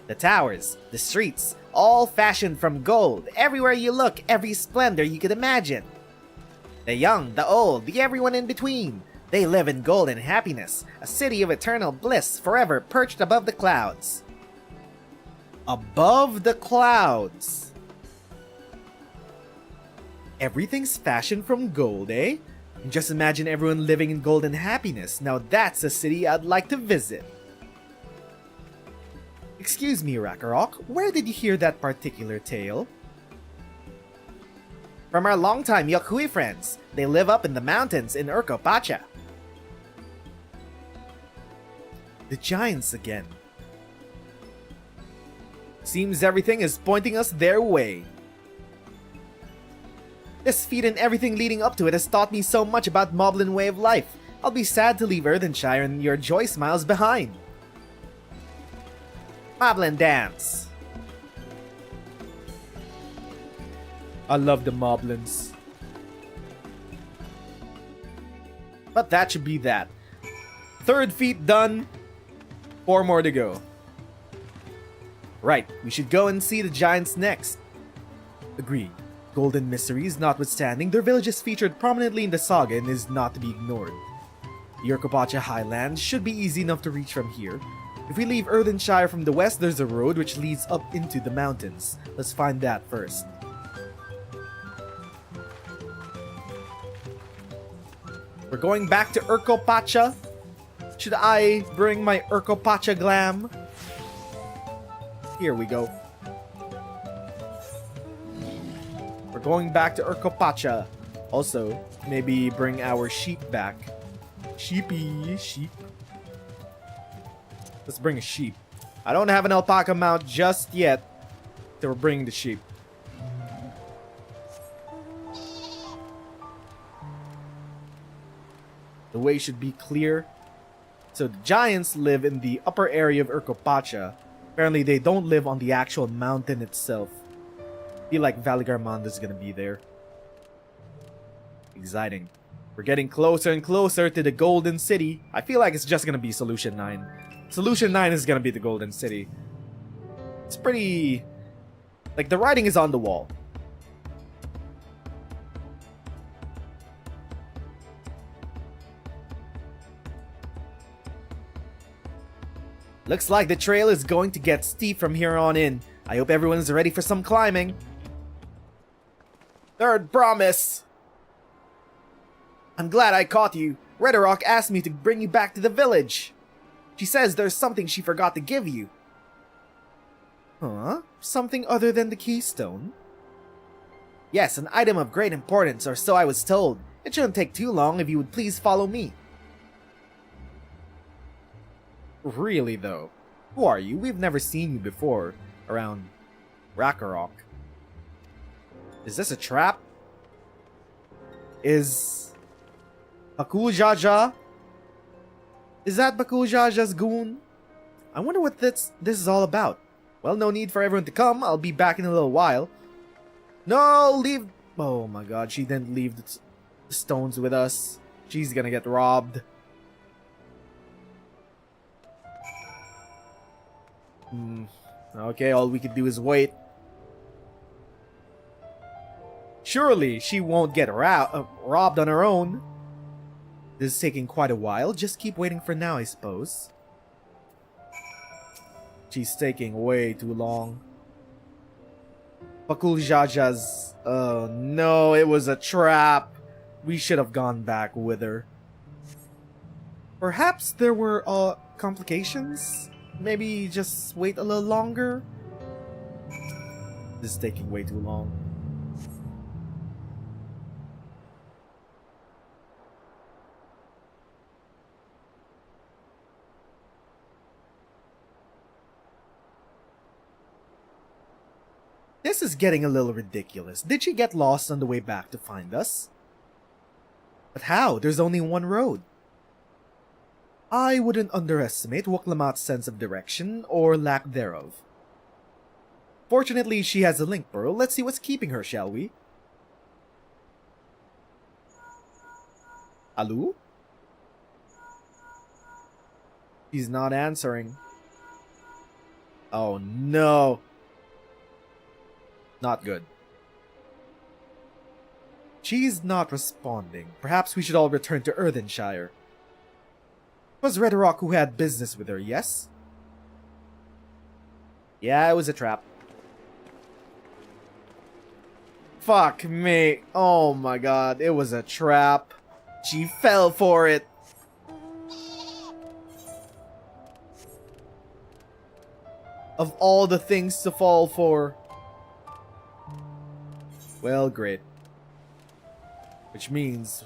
S6: The towers, the streets, all fashioned from gold. Everywhere you look, every splendor you could imagine. The young, the old, the everyone in between. They live in golden happiness, a city of eternal bliss, forever perched above the clouds.
S5: Above the clouds. Everything's fashioned from gold, eh? And just imagine everyone living in golden happiness. Now that's a city I'd like to visit. Excuse me, Rakarok, where did you hear that particular tale?
S6: From our longtime Yokui friends. They live up in the mountains in Urkopacha.
S5: The Giants again. Seems everything is pointing us their way.
S6: This feat and everything leading up to it has taught me so much about Moblin way of life. I'll be sad to leave Earthenshire and your joy smiles behind. Moblin dance.
S5: I love the Moblins. But that should be that. Third feat done. 4 more to go. Right, we should go and see the Giants next. Agreed. Golden mysteries notwithstanding, their village is featured prominently in the saga and is not to be ignored. The Urkopacha Highlands should be easy enough to reach from here. If we leave Earthenshire from the west, there's a road which leads up into the mountains. Let's find that first. We're going back to Urkopacha. Should I bring my Urkopacha glam? Here we go. We're going back to Urkopacha. Also, maybe bring our sheep back. Sheepy, sheep. Let's bring a sheep. I don't have an alpaca mount just yet. So we're bringing the sheep. The way should be clear. So the Giants live in the upper area of Urkopacha. Apparently they don't live on the actual mountain itself. I feel like Valigarmanda is gonna be there. Exciting. We're getting closer and closer to the Golden City. I feel like it's just gonna be Solution 9. Solution 9 is gonna be the Golden City. It's pretty... like, the writing is on the wall. Looks like the trail is going to get steep from here on in. I hope everyone is ready for some climbing. Third promise! I'm glad I caught you. Redderrock asked me to bring you back to the village. She says there's something she forgot to give you. Huh? Something other than the keystone? Yes, an item of great importance, or so I was told. It shouldn't take too long if you would please follow me. Really, though? Who are you? We've never seen you before around Rakarok. Is this a trap? Is Haku Jaja Is that Bakujaja's goon? I wonder what this is all about. Well, no need for everyone to come. I'll be back in a little while. No, leave... Oh my god, she didn't leave the stones with us. She's gonna get robbed. Okay, all we can do is wait. Surely she won't get robbed on her own. This is taking quite a while. Just keep waiting for now, I suppose. She's taking way too long. Bakul Jaja's... Oh no, it was a trap. We should have gone back with her. Perhaps there were complications? Maybe just wait a little longer? This is taking way too long. This is getting a little ridiculous. Did she get lost on the way back to find us? But how? There's only one road. I wouldn't underestimate Wuk Lamat's sense of direction or lack thereof. Fortunately, she has a link pearl. Let's see what's keeping her, shall we? Alu? She's not answering. Oh no. Not good. She's not responding. Perhaps we should all return to Earthenshire. It was Red Rock who had business with her, yes? Yeah, it was a trap. Fuck me. Oh my god, it was a trap. She fell for it. Of all the things to fall for. Well, great. Which means,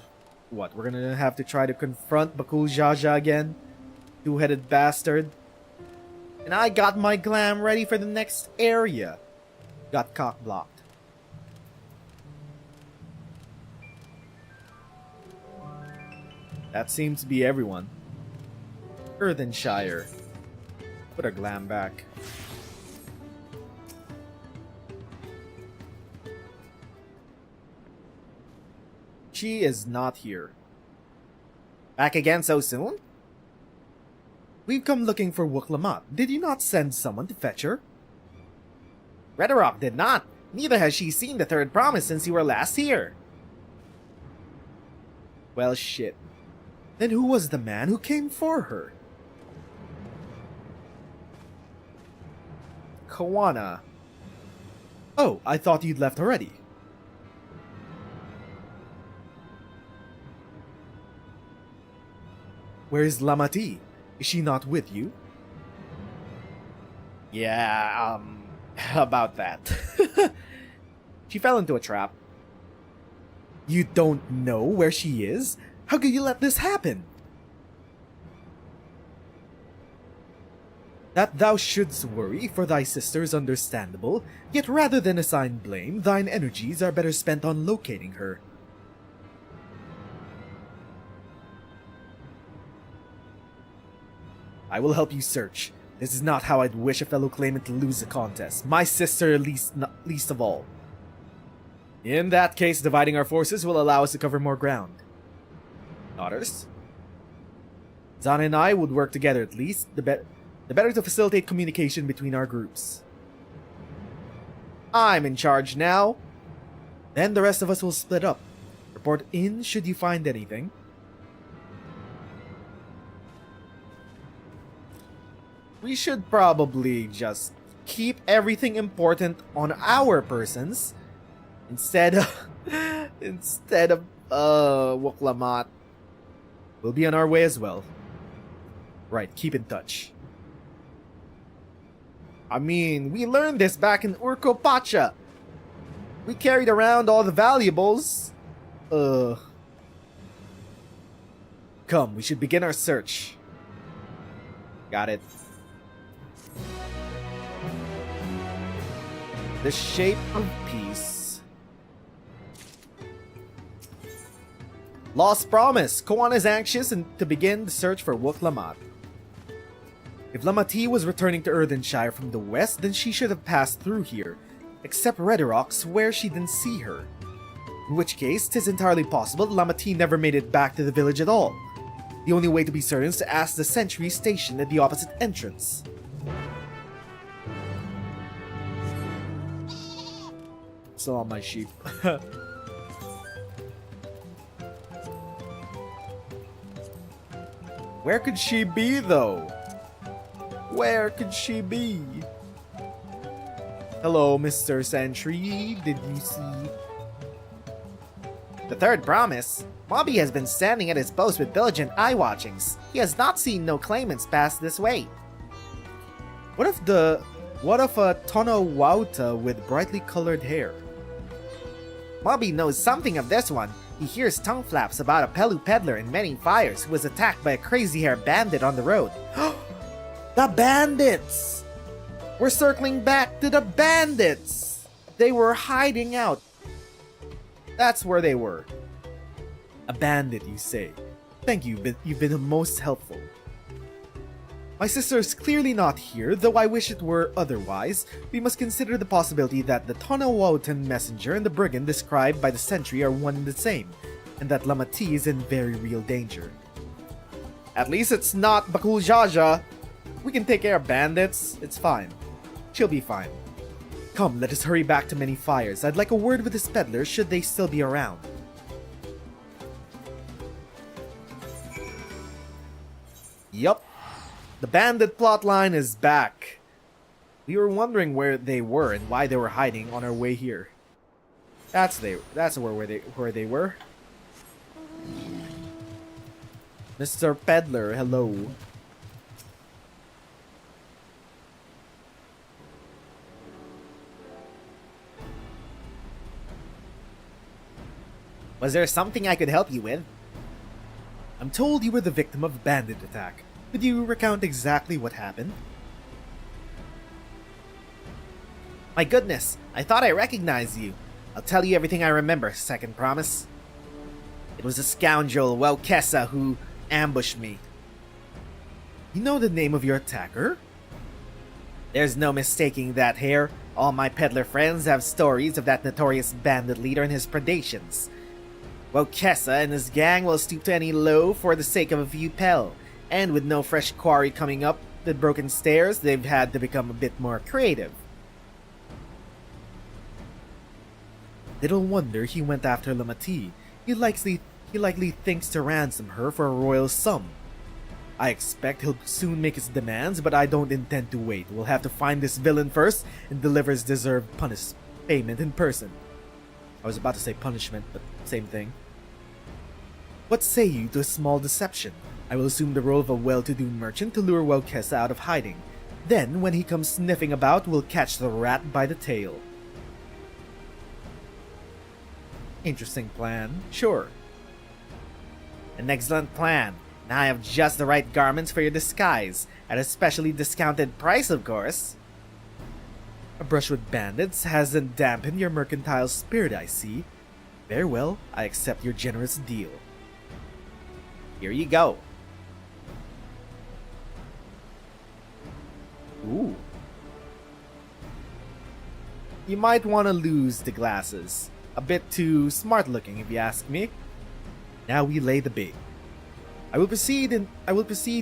S5: what? We're gonna have to try to confront Bakul Jaja again? Two-headed bastard. And I got my glam ready for the next area. Got cock-blocked. That seems to be everyone. Earthenshire. Put our glam back. She is not here.
S6: Back again so soon?
S5: We've come looking for Wuk Lamat. Did you not send someone to fetch her?
S6: Redrock did not. Neither has she seen the third promise since you were last here.
S5: Well, shit. Then who was the man who came for her? Kawana. Oh, I thought you'd left already. Where is Lamati? Is she not with you?
S6: Yeah, about that. She fell into a trap.
S5: You don't know where she is? How could you let this happen? That thou shouldst worry for thy sister is understandable, yet rather than assign blame, thine energies are better spent on locating her. I will help you search. This is not how I'd wish a fellow claimant to lose a contest. My sister least of all. In that case, dividing our forces will allow us to cover more ground. Daughters? Zana and I would work together at least, the better to facilitate communication between our groups. I'm in charge now. Then the rest of us will split up. Report in should you find anything. We should probably just keep everything important on our persons instead of Wuk Lamat. We'll be on our way as well. Right, keep in touch. I mean, we learned this back in Urkopacha. We carried around all the valuables. Come, we should begin our search. Got it. The shape of peace. Lost promise. Koan is anxious to begin the search for Wuk Lamat. If Lamati was returning to Earthenshire from the west, then she should have passed through here, except Redorock swears she didn't see her. In which case, 'tis entirely possible that Lamati never made it back to the village at all. The only way to be certain is to ask the sentry stationed at the opposite entrance. Still on my sheep. Where could she be, though? Where could she be? Hello, Mr. Sentry. Did you see?
S6: The third promise. Mobby has been standing at his post with diligent eye-watchings. He has not seen no claimants pass this way.
S5: What if a Tonawauta with brightly colored hair?
S6: Mobby knows something of this one. He hears tongue flaps about a Pelu peddler in many fires who was attacked by a crazy-haired bandit on the road.
S5: The bandits! We're circling back to the bandits! They were hiding out. That's where they were. A bandit, you say. Thank you, you've been most helpful. My sister is clearly not here, though I wish it were otherwise. We must consider the possibility that the Tonawautan messenger and the brigand described by the sentry are one and the same, and that Lamati is in very real danger. At least it's not Bakul Jaja. We can take care of bandits. It's fine. She'll be fine. Come, let us hurry back to Many Fires. I'd like a word with this peddler should they still be around. Yup. The bandit plotline is back. We were wondering where they were and why they were hiding on our way here. That's where they were. Mr. Peddler, hello.
S6: Was there something I could help you with?
S5: I'm told you were the victim of a bandit attack. Could you recount exactly what happened?
S6: My goodness, I thought I recognized you. I'll tell you everything I remember, second promise. It was a scoundrel, Welkessa, who ambushed me.
S5: You know the name of your attacker?
S6: There's no mistaking that hair. All my peddler friends have stories of that notorious bandit leader and his predations. Welkessa and his gang will stoop to any low for the sake of a few pel, and with no fresh quarry coming up the broken stairs, they've had to become a bit more creative.
S5: Little wonder he went after Lamati. He likely thinks to ransom her for a royal sum. I expect he'll soon make his demands, but I don't intend to wait. We'll have to find this villain first and deliver his deserved payment in person. I was about to say punishment, but same thing. What say you to a small deception? I will assume the role of a well-to-do merchant to lure Welkessa out of hiding. Then, when he comes sniffing about, we'll catch the rat by the tail. Interesting plan. Sure.
S6: An excellent plan. Now I have just the right garments for your disguise, at a specially discounted price, of course.
S5: A brush with bandits hasn't dampened your mercantile spirit, I see. Very well, I accept your generous deal.
S6: Here you go.
S5: Ooh. You might want to lose the glasses. A bit too smart looking, if you ask me. Now we lay the bait. I will proceed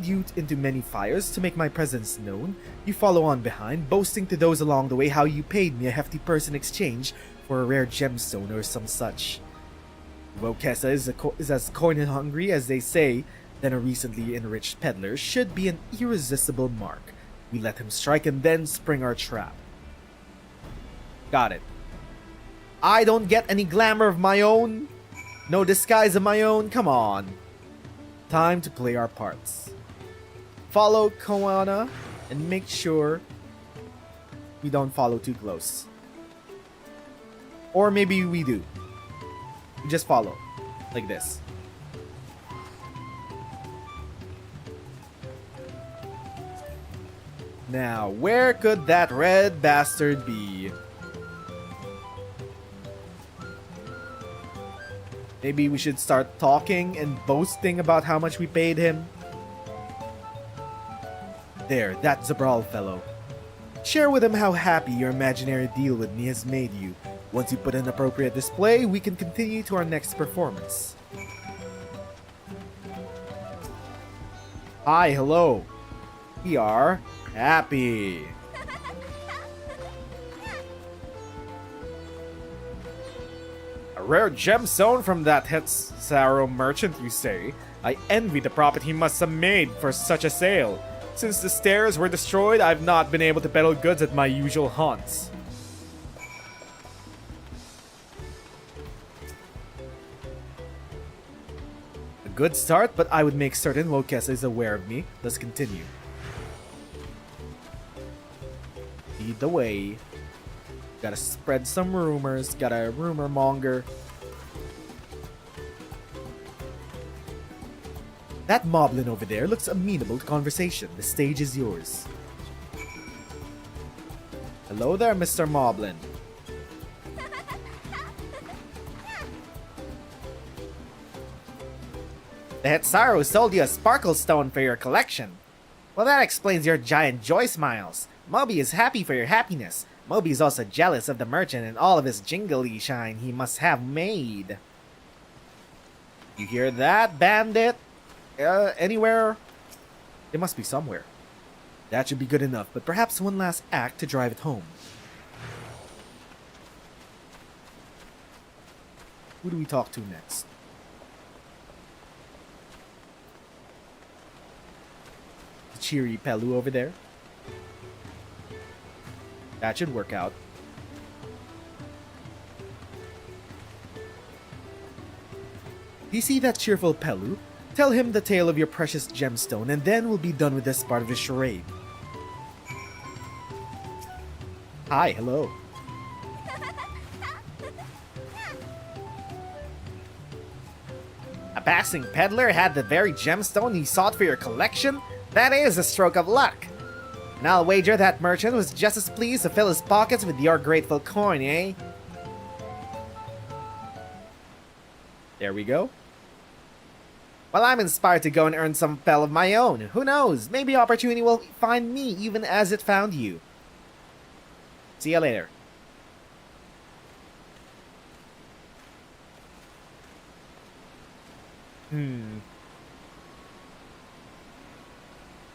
S5: you into Many Fires to make my presence known. You follow on behind, boasting to those along the way how you paid me a hefty purse in exchange for a rare gemstone or some such. If Welkessa is as coin-hungry as they say, then a recently enriched peddler should be an irresistible mark. We let him strike and then spring our trap. Got it. I don't get any glamour of my own. No disguise of my own. Come on. Time to play our parts. Follow Koana and make sure we don't follow too close. Or maybe we do. We just follow. Like this. Now, where could that red bastard be? Maybe we should start talking and boasting about how much we paid him. There, that Zabral fellow. Share with him how happy your imaginary deal with me has made you. Once you put an appropriate display, we can continue to our next performance. Hi, hello. We are happy. A rare gemstone from that Hetzaro merchant, you say? I envy the profit he must have made for such a sale. Since the stairs were destroyed, I've not been able to peddle goods at my usual haunts. A good start, but I would make certain Wokesa is aware of me. Let's continue. Lead the way. Gotta spread some rumors, gotta rumor monger. That moblin over there looks amenable to conversation. The stage is yours. Hello there, Mr. Moblin.
S6: The Hetzaro sold you a sparkle stone for your collection. Well, that explains your giant joy smiles. Moby is happy for your happiness. Moby is also jealous of the merchant and all of his jingly shine he must have made.
S5: You hear that, bandit? Anywhere? It must be somewhere. That should be good enough, but perhaps one last act to drive it home. Who do we talk to next? The cheery Pelu over there. That should work out. Do you see that cheerful Pelu? Tell him the tale of your precious gemstone, and then we'll be done with this part of the charade. Hi, hello.
S6: A passing peddler had the very gemstone he sought for your collection? That is a stroke of luck. And I'll wager that merchant was just as pleased to fill his pockets with your grateful coin, eh?
S5: There we go.
S6: Well, I'm inspired to go and earn some pel of my own. Who knows? Maybe opportunity will find me even as it found you. See you later.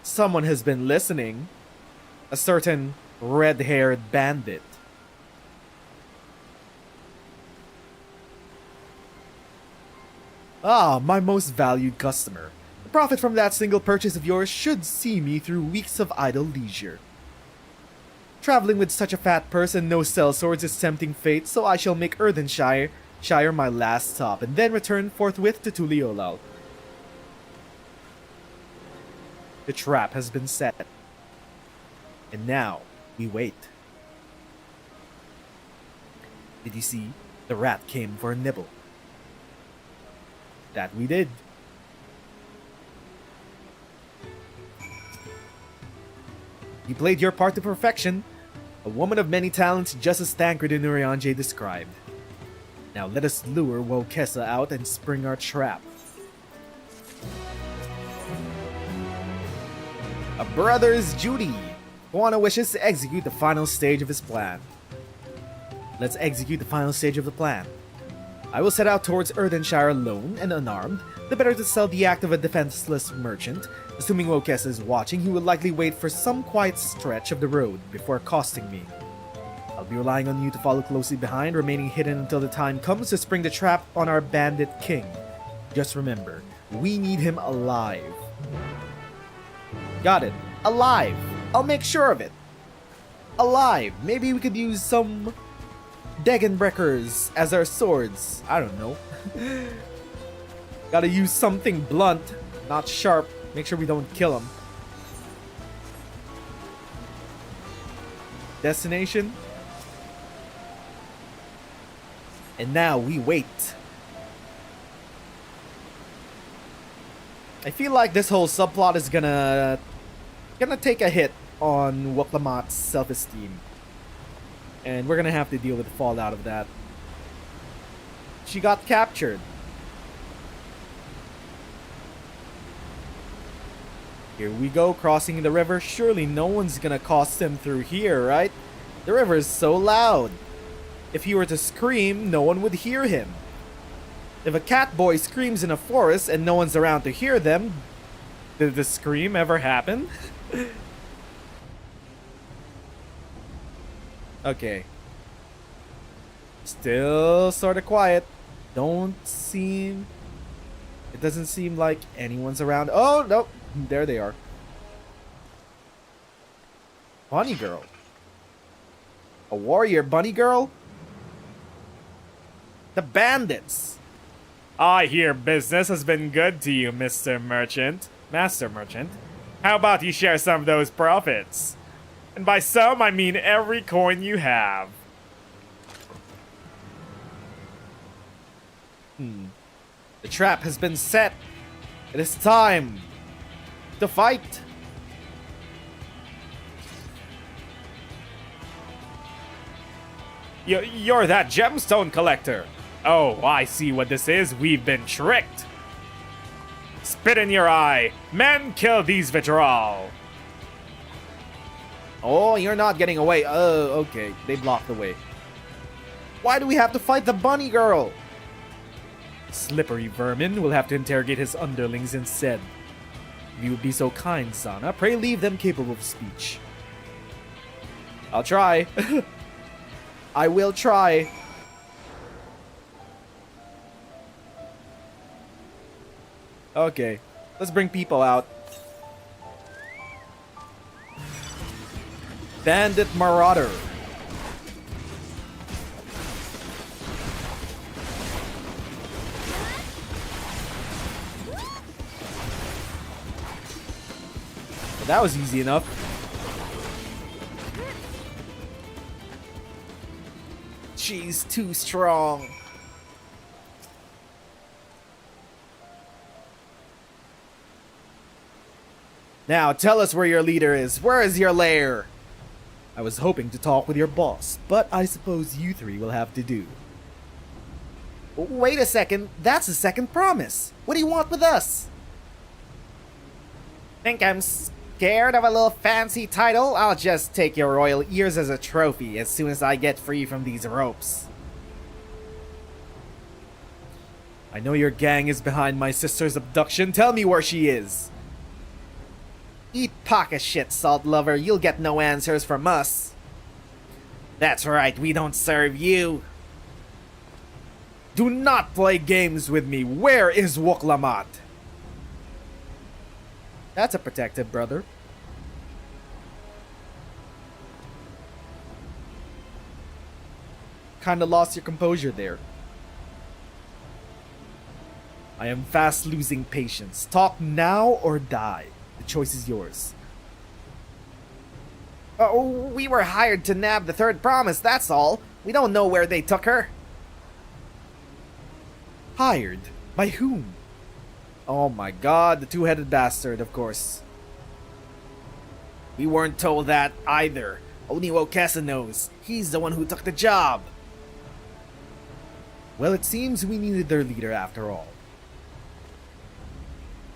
S5: Someone has been listening. A certain red-haired bandit. Ah, my most valued customer. The profit from that single purchase of yours should see me through weeks of idle leisure. Traveling with such a fat purse and no sellswords is tempting fate, so I shall make Earthenshire my last stop, and then return forthwith to Tuliolal. The trap has been set. And now, we wait. Did you see? The rat came for a nibble. That we did. You played your part to perfection. A woman of many talents, just as Tancred and Urianger described. Now let us lure Wokesa out and spring our trap. A brother's duty. Juana wishes to execute the final stage of his plan. Let's execute the final stage of the plan. I will set out towards Earthenshire alone and unarmed, the better to sell the act of a defenseless merchant. Assuming Wokesa is watching, he will likely wait for some quiet stretch of the road before accosting me. I'll be relying on you to follow closely behind, remaining hidden until the time comes to spring the trap on our bandit king. Just remember, we need him alive. Got it. Alive. I'll make sure of it. Alive. Maybe we could use some Degenbreakers as our swords. I don't know. Gotta use something blunt, not sharp. Make sure we don't kill him. Destination. And now we wait. I feel like this whole subplot is gonna take a hit on Wuk Lamat's self-esteem. And we're gonna have to deal with the fallout of that. She got captured. Here we go, crossing the river. Surely no one's gonna cross him through here, right? The river is so loud. If he were to scream, no one would hear him. If a cat boy screams in a forest and no one's around to hear them, did the scream ever happen? Okay. Still sort of quiet. It doesn't seem like anyone's around. Oh, no. There they are. Bunny girl. A warrior bunny girl? The bandits.
S7: I hear business has been good to you, Mr. Merchant. Master Merchant. How about you share some of those profits? And by some, I mean every coin you have.
S5: The trap has been set. It is time to fight.
S7: You're that gemstone collector. Oh, I see what this is. We've been tricked. Spit in your eye. Men, kill these vitriol.
S5: Oh, you're not getting away. Oh, okay. They blocked the way. Why do we have to fight the bunny girl? Slippery vermin will have to interrogate his underlings instead. If you would be so kind, Sana, pray leave them capable of speech. I'll try. I will try. Okay, let's bring people out. Bandit Marauder. Well, that was easy enough. She's too strong. Now, tell us where your leader is. Where is your lair? I was hoping to talk with your boss, but I suppose you three will have to do.
S6: Wait a second, that's the second promise. What do you want with us? Think I'm scared of a little fancy title? I'll just take your royal ears as a trophy as soon as I get free from these ropes.
S5: I know your gang is behind my sister's abduction. Tell me where she is.
S6: Eat pocket shit, salt lover. You'll get no answers from us. That's right, we don't serve you.
S5: Do not play games with me. Where is Wuk Lamat? That's a protective brother. Kinda lost your composure there. I am fast losing patience. Talk now or die. The choice is yours.
S6: We were hired to nab the third promise, that's all. We don't know where they took her.
S5: Hired? By whom? Oh my god, the two-headed bastard, of course.
S6: We weren't told that either. Only Wokesa knows. He's the one who took the job.
S5: Well, it seems we needed their leader after all.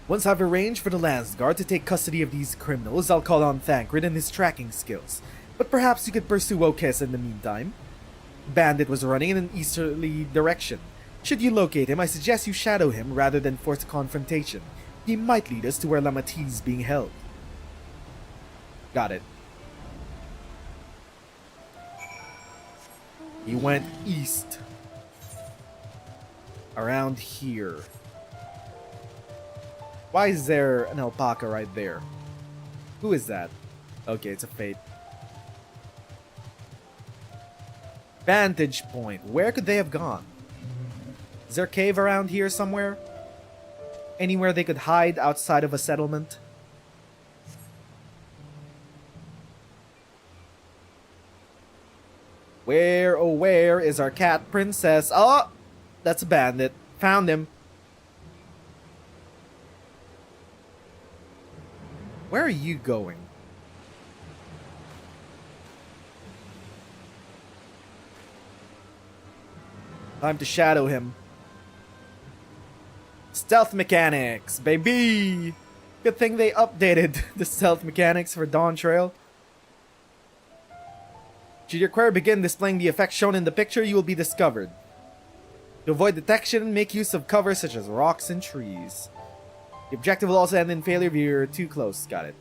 S5: Once I've arranged for the Landsguard to take custody of these criminals, I'll call on Thancred and his tracking skills. But perhaps you could pursue Wokesa in the meantime. Bandit was running in an easterly direction. Should you locate him, I suggest you shadow him rather than force a confrontation. He might lead us to where Lamat is being held. Got it. He went east. Around here. Why is there an alpaca right there? Who is that? Okay, it's a fate. Vantage point. Where could they have gone? Is there a cave around here somewhere? Anywhere they could hide outside of a settlement? Where, oh where is our cat princess? Oh! That's a bandit. Found him. Where are you going? Time to shadow him. Stealth mechanics, baby! Good thing they updated the stealth mechanics for Dawntrail. Should your query begin displaying the effects shown in the picture, you will be discovered. To avoid detection, make use of cover such as rocks and trees. The objective will also end in failure if you're too close. Got it.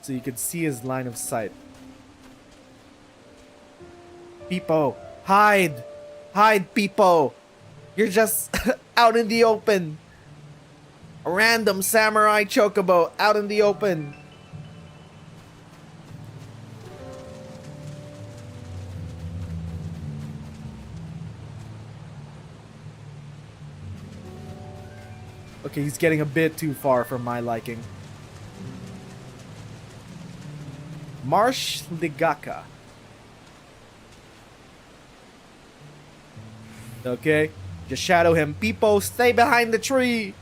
S5: So you can see his line of sight. Peepo, hide! Hide, Peepo! You're just out in the open. A random samurai chocobo out in the open. Okay, he's getting a bit too far for my liking. Marsh Ligaka. Okay, just shadow him. Peepo, stay behind the tree.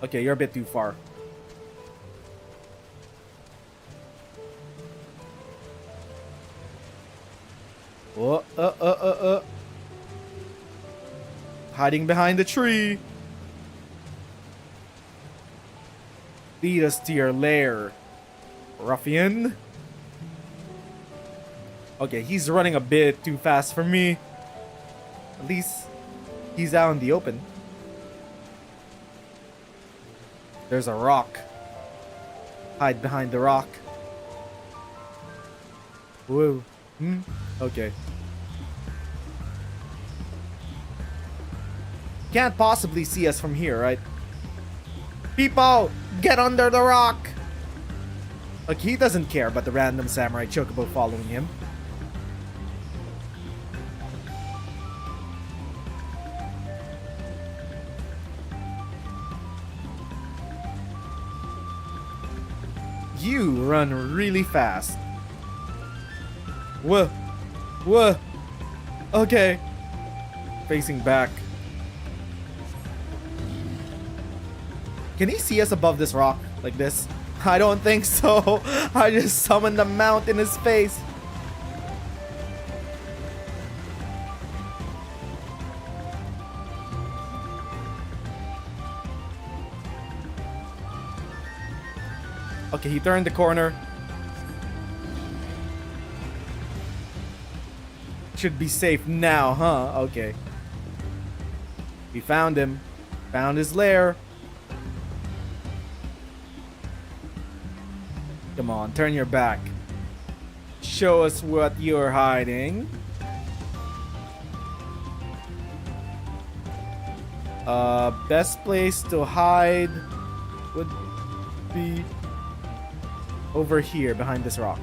S5: Okay, you're a bit too far. Hiding behind the tree. Lead us to your lair, ruffian. Okay, he's running a bit too fast for me. At least he's out in the open. There's a rock. Hide behind the rock. Whoa. Okay. Can't possibly see us from here, right? Peepo, get under the rock! Like, he doesn't care about the random samurai chocobo following him. You run really fast. Whoa. Whoa. Okay. Facing back. Can he see us above this rock? Like this? I don't think so. I just summoned the mount in his face. Okay, he turned the corner. Should be safe now, huh? Okay. We found him. Found his lair. Come on, turn your back. Show us what you're hiding. Best place to hide would be over here behind this rock.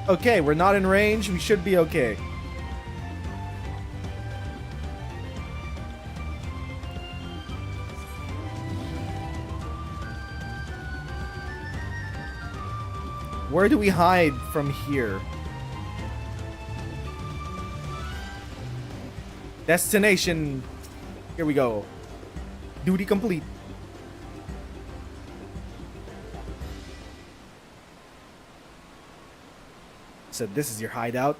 S5: Okay, we're not in range. We should be okay. Where do we hide from here? Destination. Here we go. Duty complete. So this is your hideout.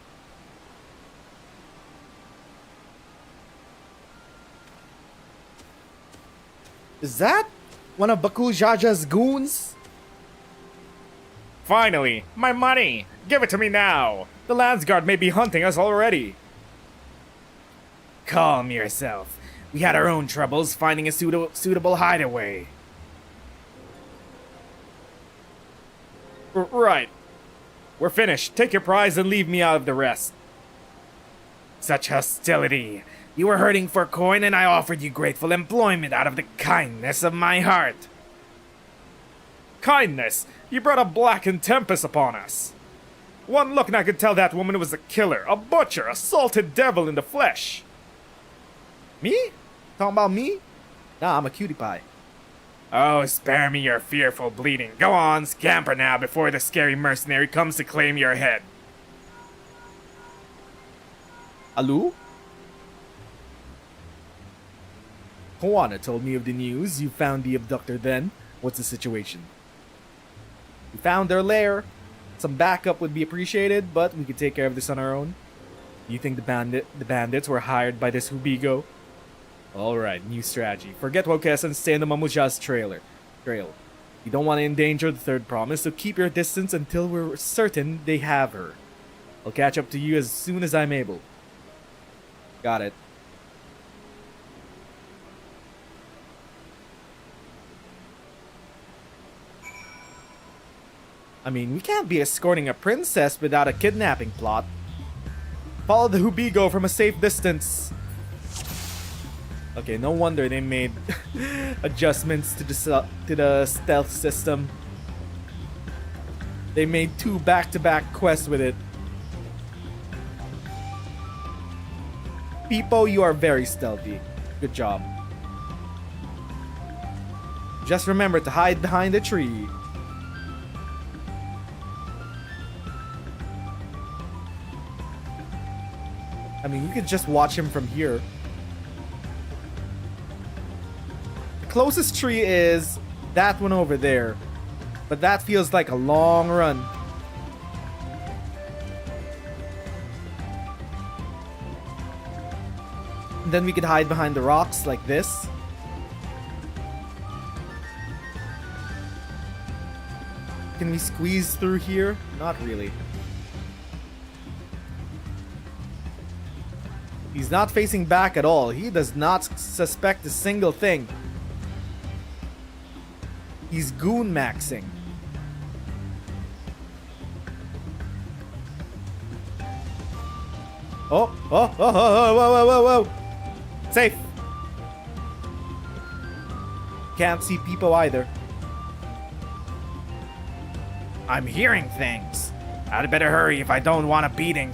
S5: Is that one of Baku Jaja's goons?
S7: Finally, my money! Give it to me now! The Landsguard may be hunting us already.
S6: Calm yourself. We had our own troubles finding a suitable hideaway.
S7: Right. We're finished. Take your prize and leave me out of the rest.
S6: Such hostility. You were hurting for coin and I offered you grateful employment out of the kindness of my heart.
S7: Kindness? You brought a blackened tempest upon us. One look and I could tell that woman was a killer, a butcher, a salted devil in the flesh.
S5: Me? Talking about me? Nah, I'm a cutie pie.
S7: Oh, spare me your fearful bleeding. Go on, scamper now before the scary mercenary comes to claim your head.
S5: Alu? Koana told me of the news. You found the abductor then. What's the situation? We found their lair. Some backup would be appreciated, but we could take care of this on our own. You think the bandits were hired by this Hubigo? Alright, new strategy. Forget Wokes and stay in the Mamuja's trail. You don't want to endanger the third promise, so keep your distance until we're certain they have her. I'll catch up to you as soon as I'm able. Got it. I mean, we can't be escorting a princess without a kidnapping plot. Follow the Hubigo from a safe distance. Okay, no wonder they made adjustments to the stealth system. They made 2 back-to-back quests with it. Peepo, you are very stealthy. Good job. Just remember to hide behind a tree. I mean, we could just watch him from here. The closest tree is that one over there. But that feels like a long run. And then we could hide behind the rocks like this. Can we squeeze through here? Not really. He's not facing back at all. He does not suspect a single thing. He's goon maxing. Oh, whoa, whoa. Safe. Can't see people either.
S6: I'm hearing things. I'd better hurry if I don't want a beating.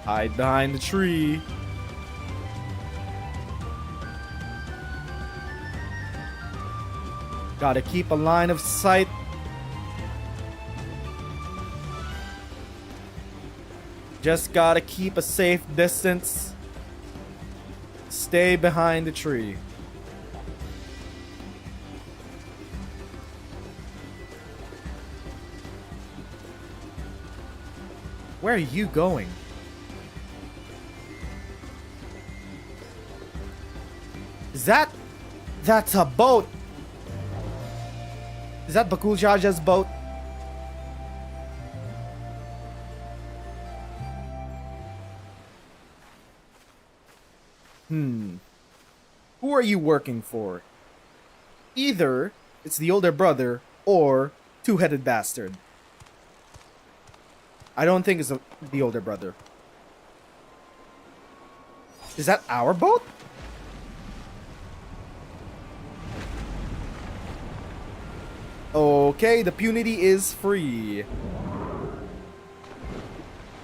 S5: Hide behind the tree. Gotta keep a line of sight. Just gotta keep a safe distance. Stay behind the tree. Where are you going? That's a boat. Is that Bakul Jaja's boat? Who are you working for? Either it's the older brother or two-headed bastard. I don't think it's the older brother. Is that our boat? Okay, the punity is free.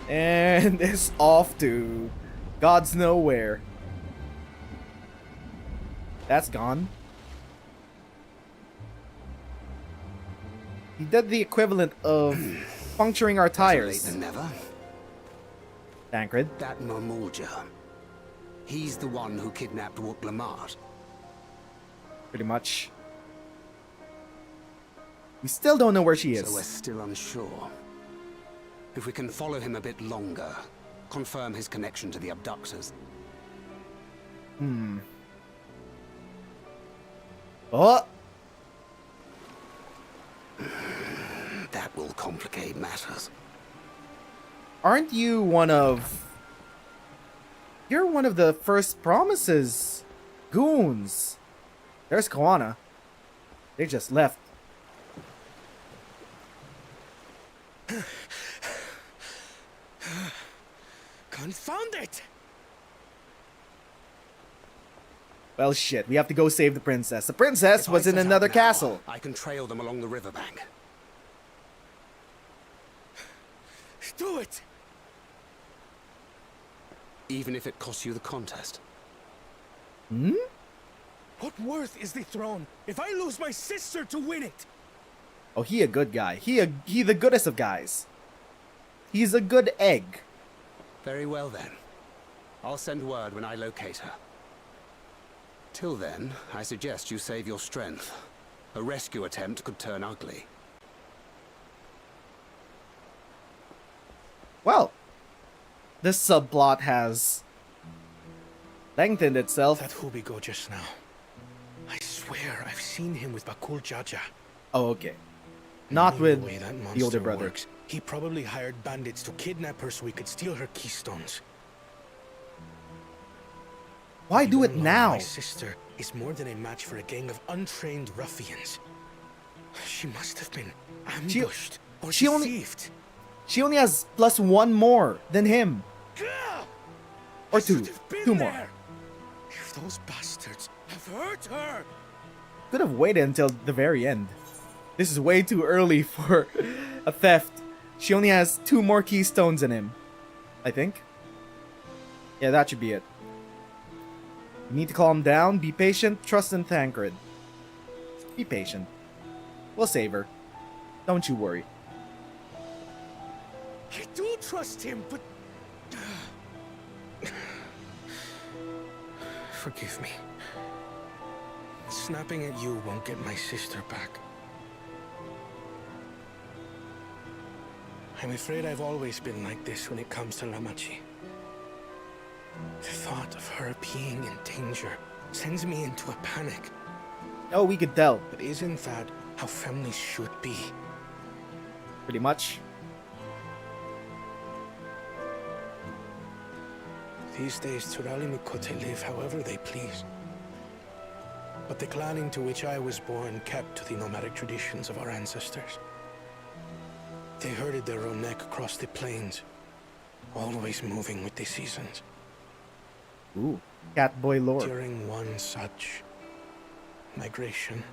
S5: And it's off to God's nowhere. That's gone. He did the equivalent of puncturing our tires.
S11: Better late than never.
S5: Tancred.
S11: That Mamulja. He's the one who kidnapped Wuk Lamat.
S5: Pretty much. We still don't know where she is.
S11: So we're still unsure. If we can follow him a bit longer, confirm his connection to the abductors.
S5: Oh!
S11: That will complicate matters.
S5: Aren't you one of... You're one of the first promises. Goons. There's Koana. They just left.
S10: Confound it!
S5: Well, shit. We have to go save the princess. The princess was in another castle.
S11: I can trail them along the riverbank.
S10: Do it!
S11: Even if it costs you the contest.
S10: What worth is the throne if I lose my sister to win it?
S5: Oh, he a good guy. He the goodest of guys. He's a good egg.
S11: Very well then. I'll send word when I locate her. Till then, I suggest you save your strength. A rescue attempt could turn ugly.
S5: Well, this subplot has lengthened itself.
S12: That Hubigo just now. I swear I've seen him with Bakul Jaja.
S5: Oh, okay. Not with
S12: the way that
S5: the
S12: monster
S5: older brother.
S12: works, he probably hired bandits to kidnap her so he could steal her keystones.
S5: Why do it
S12: Even though
S5: now?
S12: My sister is more than a match for a gang of untrained ruffians. She must have been ambushed or deceived.
S5: She only has +1 more than him. Or two. Two more.
S12: If those bastards have hurt her.
S5: Could have waited until the very end. This is way too early for a theft. She only has 2 more keystones in him, I think. Yeah, that should be it. You need to calm down, be patient, trust in Thancred. Be patient. We'll save her. Don't you worry.
S12: I do trust him, but... Forgive me. Snapping at you won't get my sister back. I'm afraid I've always been like this when it comes to Lamachi. The thought of her being in danger sends me into a panic.
S5: Oh, we could tell.
S12: But isn't that how families should be?
S5: Pretty much.
S12: These days, Turali Mikote live however they please. But the clan into which I was born kept to the nomadic traditions of our ancestors. They herded their own neck across the plains, always moving with the seasons.
S5: Ooh, Catboy lore.
S12: During one such migration,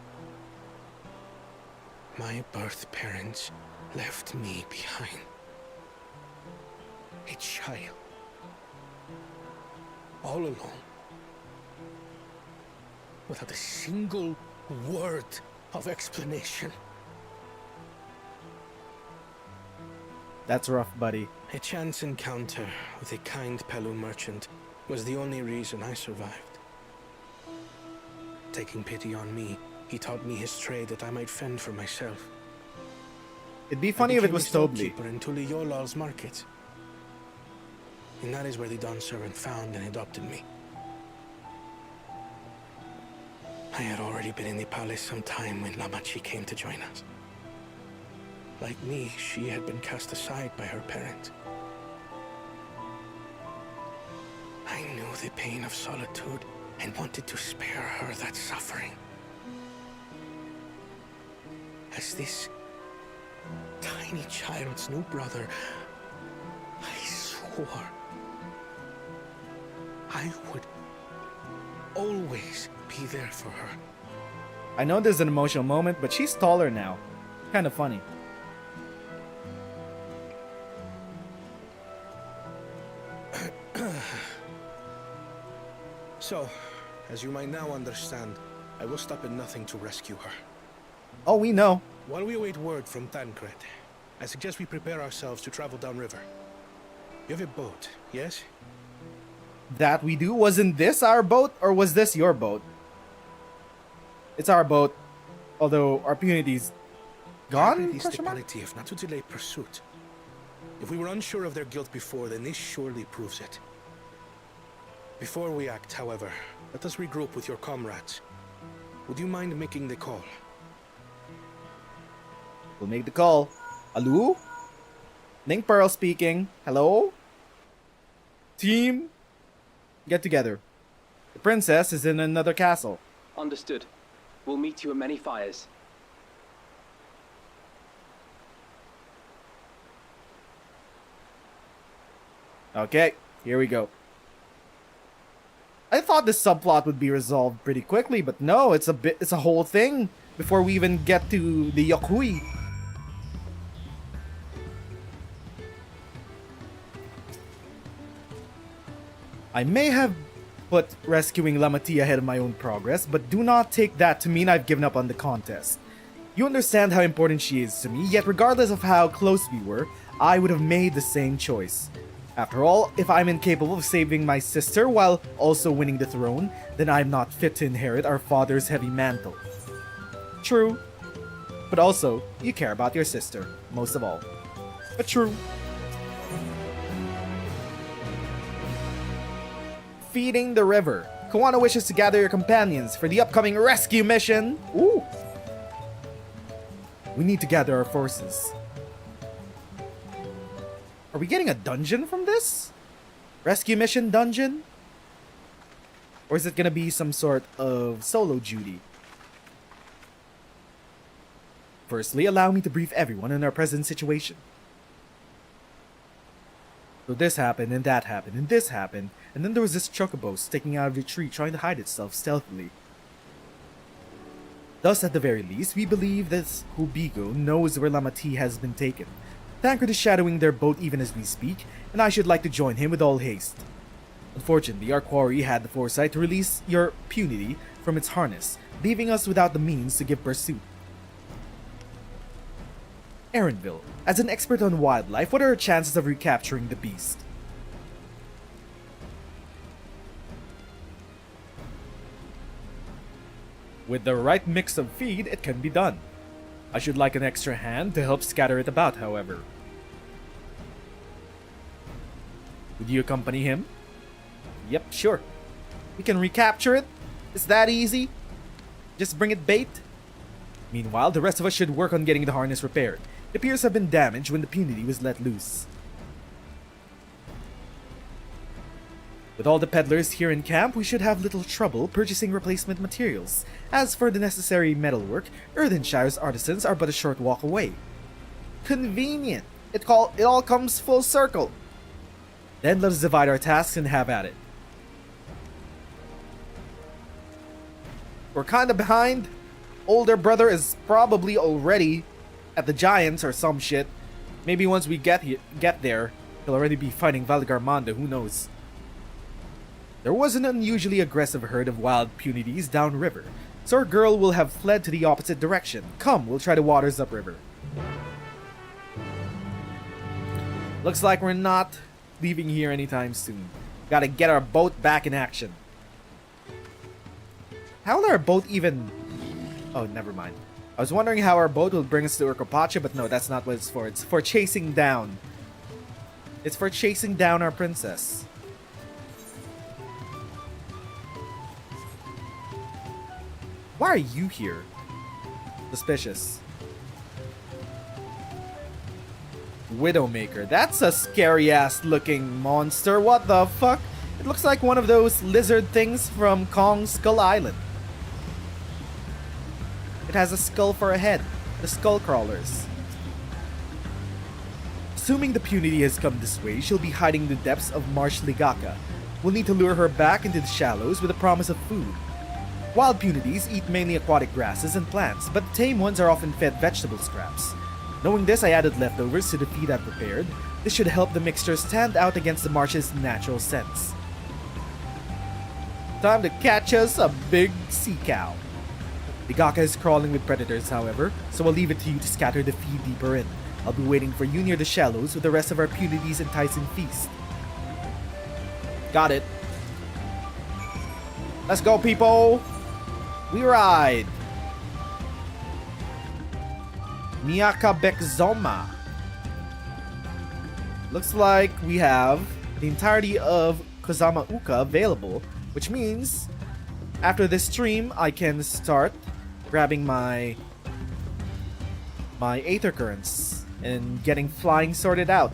S12: my birth parents left me behind. A child. All alone. Without a single word of explanation.
S5: That's rough, buddy.
S12: A chance encounter with a kind Pelu merchant was the only reason I survived. Taking pity on me, he taught me his trade that I might fend for myself.
S5: It'd be funny if it was Tobli.
S12: In Tuliyolal's market. And that is where the Dawn servant found and adopted me. I had already been in the palace some time when Lamachi came to join us. Like me, she had been cast aside by her parents. I knew the pain of solitude and wanted to spare her that suffering. As this tiny child's new brother, I swore I would always be there for her.
S5: I know there's an emotional moment, but she's taller now. Kind of funny.
S12: So, as you might now understand, I will stop at nothing to rescue her.
S5: Oh, we know.
S12: While we await word from Thancred, I suggest we prepare ourselves to travel downriver. You have a boat, yes?
S5: That we do? Wasn't this our boat, or was this your boat? It's our boat, although our punity's gone?
S12: Is the penalty if not to delay pursuit. If we were unsure of their guilt before, then this surely proves it. Before we act, however, let us regroup with your comrades. Would you mind making the call?
S5: We'll make the call. Alu? Ning Pearl speaking. Hello? Team? Get together. The princess is in another castle.
S13: Understood. We'll meet you at many fires.
S5: Okay, here we go. I thought this subplot would be resolved pretty quickly, but no, it's a whole thing before we even get to the Yokui. I may have put rescuing Lamati ahead of my own progress, but do not take that to mean I've given up on the contest. You understand how important she is to me, yet regardless of how close we were, I would have made the same choice. After all, if I'm incapable of saving my sister while also winning the throne, then I'm not fit to inherit our father's heavy mantle. True. But also, you care about your sister, most of all. But true. Feeding the river. Koana wishes to gather your companions for the upcoming rescue mission. Ooh. We need to gather our forces. Are we getting a dungeon from this? Rescue mission dungeon? Or is it gonna be some sort of solo duty? Firstly, allow me to brief everyone on our present situation. So this happened, and that happened, and this happened, and then there was this chocobo sticking out of the tree trying to hide itself stealthily. Thus, at the very least, we believe that Hubigo knows where Lamati has been taken. Tancred is shadowing their boat even as we speak, and I should like to join him with all haste. Unfortunately, our quarry had the foresight to release your Punity from its harness, leaving us without the means to give pursuit. Erenville, as an expert on wildlife, what are our chances of recapturing the beast? With the right mix of feed, it can be done. I should like an extra hand to help scatter it about, however. Would you accompany him? Yep, sure. We can recapture it. It's that easy. Just bring it bait. Meanwhile, the rest of us should work on getting the harness repaired. It appears to have been damaged when the Punity was let loose. With all the peddlers here in camp, we should have little trouble purchasing replacement materials. As for the necessary metalwork, Earthenshire's artisans are but a short walk away. Convenient! It all comes full circle. Then let us divide our tasks and have at it. We're kinda behind. Older brother is probably already at the Giants or some shit. Maybe once we get there, he'll already be fighting Valgarmanda, who knows. There was an unusually aggressive herd of wild Punities downriver, so our girl will have fled to the opposite direction. Come, we'll try the waters upriver. Looks like we're not leaving here anytime soon. Gotta get our boat back in action. How will our boat even... Oh, never mind. I was wondering how our boat will bring us to Urkopacha, but no, that's not what it's for. It's for chasing down. It's for chasing down our princess. Why are you here? Suspicious. Widowmaker. That's a scary-ass looking monster. What the fuck? It looks like one of those lizard things from Kong Skull Island. It has a skull for a head. The skull crawlers. Assuming the Punity has come this way, she'll be hiding in the depths of Marsh Ligaka. We'll need to lure her back into the shallows with a promise of food. Wild Punities eat mainly aquatic grasses and plants, but the tame ones are often fed vegetable scraps. Knowing this, I added leftovers to the feed I prepared. This should help the mixture stand out against the marsh's natural scents. Time to catch us a big sea cow. Ligaka is crawling with predators, however, so I'll leave it to you to scatter the feed deeper in. I'll be waiting for you near the shallows with the rest of our Punities' enticing feast. Got it. Let's go, people! We ride! Miyaka Bekzoma. Looks like we have the entirety of kozama'uka available, which means after this stream I can start grabbing my Aether Currents and getting flying sorted out.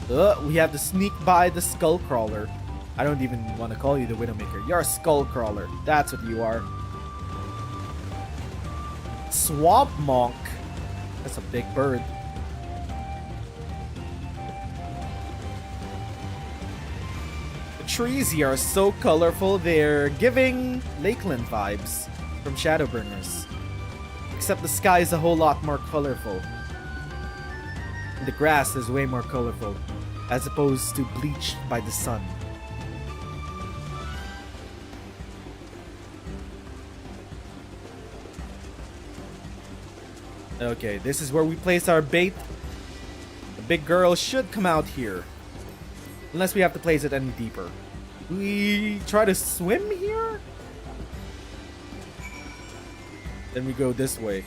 S5: We have to sneak by the Skull Crawler. I don't even want to call you the Widowmaker. You're a Skull Crawler. That's what you are. Swamp Monk. That's a big bird. The trees here are so colorful, they're giving Lakeland vibes from Shadowbringers. Except the sky is a whole lot more colorful. And the grass is way more colorful, as opposed to bleached by the sun. Okay, this is where we place our bait. The big girl should come out here. Unless we have to place it any deeper. We try to swim here? Then we go this way.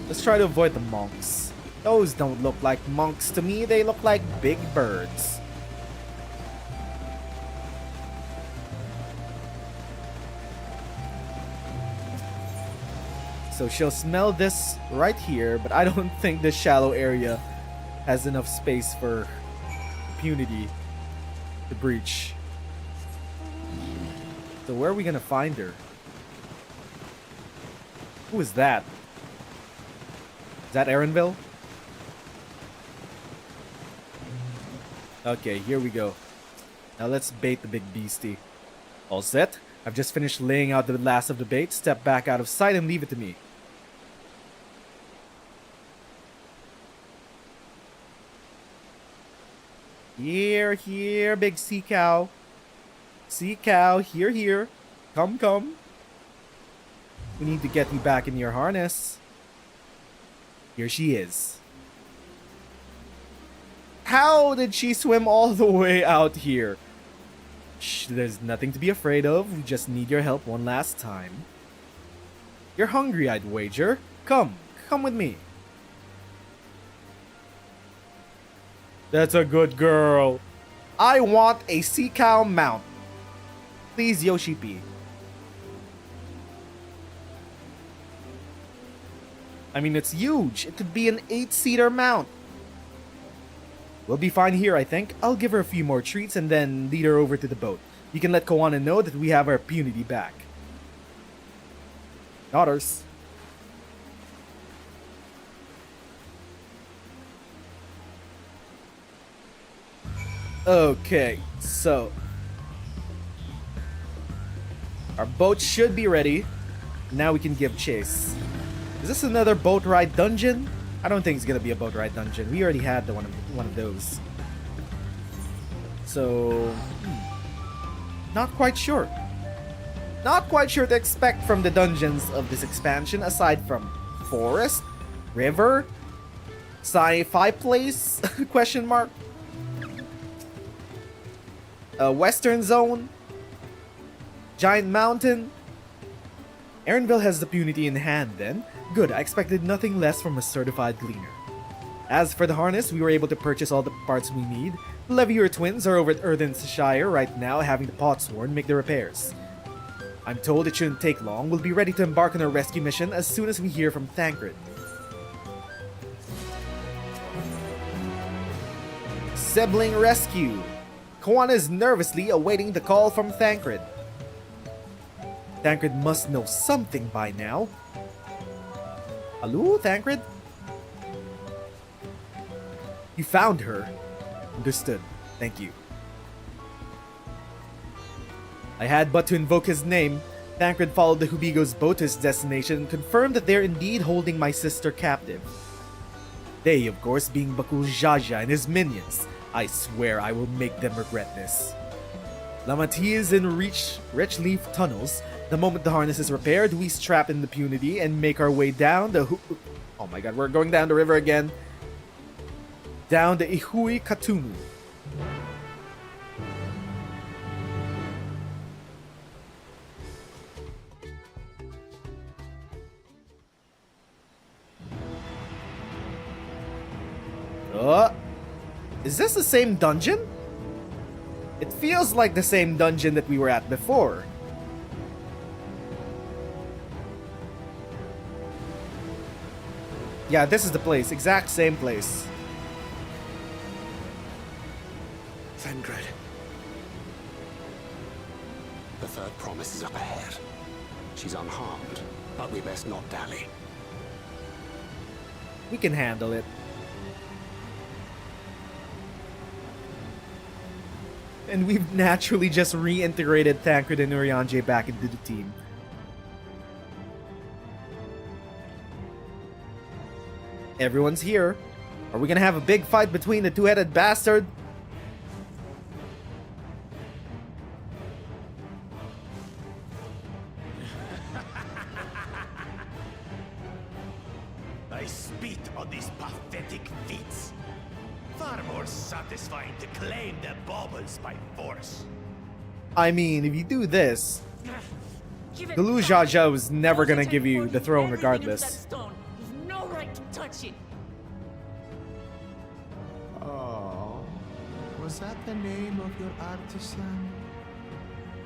S5: Let's try to avoid the monks. Those don't look like monks to me. They look like big birds. So she'll smell this right here, but I don't think this shallow area has enough space for impunity to breach. So where are we gonna find her? Who is that? Is that Erenville? Okay, here we go. Now let's bait the big beastie. All set? I've just finished laying out the last of the bait. Step back out of sight and leave it to me. Here, here, big sea cow. Sea cow, here, here. Come, come. We need to get you back in your harness. Here she is. How did she swim all the way out here? Shh, there's nothing to be afraid of. We just need your help one last time. You're hungry, I'd wager. Come with me. That's a good girl. I want a sea cow mount. Please, Yoshi P. I mean, it's huge. It could be an 8-seater mount. We'll be fine here, I think. I'll give her a few more treats and then lead her over to the boat. You can let Koana know that we have our punity back. Daughters. Okay, so our boat should be ready. Now we can give chase. Is this another boat ride dungeon? I don't think it's gonna be a boat ride dungeon. We already had one of those. So, not quite sure. Not quite sure to expect from the dungeons of this expansion aside from forest, river, sci-fi place? Question mark. Western zone, giant mountain. Erenville has the punity in hand then. Good, I expected nothing less from a certified gleaner. As for the harness, we were able to purchase all the parts we need. The Levier twins are over at Earthenshire right now having the Potsworn make the repairs. I'm told it shouldn't take long. We'll be ready to embark on our rescue mission as soon as we hear from Thancred. Sibling Rescue. Koana is nervously awaiting the call from Thancred. Thancred must know something by now. Hello, Thancred? You found her. Understood. Thank you. I had but to invoke his name. Thancred followed the Hubigo's boat to his destination and confirmed that they're indeed holding my sister captive. They, of course, being Bakul Jaja and his minions. I swear I will make them regret this. Lamat is in Rich Leaf tunnels. The moment the harness is repaired, we strap in the punity and make our way down the oh my god, we're going down the river again. Down the Ihui Katumu. Is this the same dungeon? It feels like the same dungeon that we were at before. Yeah, this is the place. Exact same place.
S11: Thancred. The third promise is up ahead. She's unharmed, but we best not dally.
S5: We can handle it. And we've naturally just reintegrated Thancred and Urianger back into the team. Everyone's here. Are we gonna have a big fight between the two-headed bastard?
S10: I I spit on these pathetic feats. Far more satisfying to claim the baubles by force.
S5: I mean, if you do this,
S4: Give it
S5: the Lu
S4: back.
S5: Zhao is never gonna
S4: Protect
S5: give you
S4: for
S5: the throne
S4: everything
S5: regardless.
S4: in that stone. You've no right to touch it.
S10: Oh, was that the name of your artisan?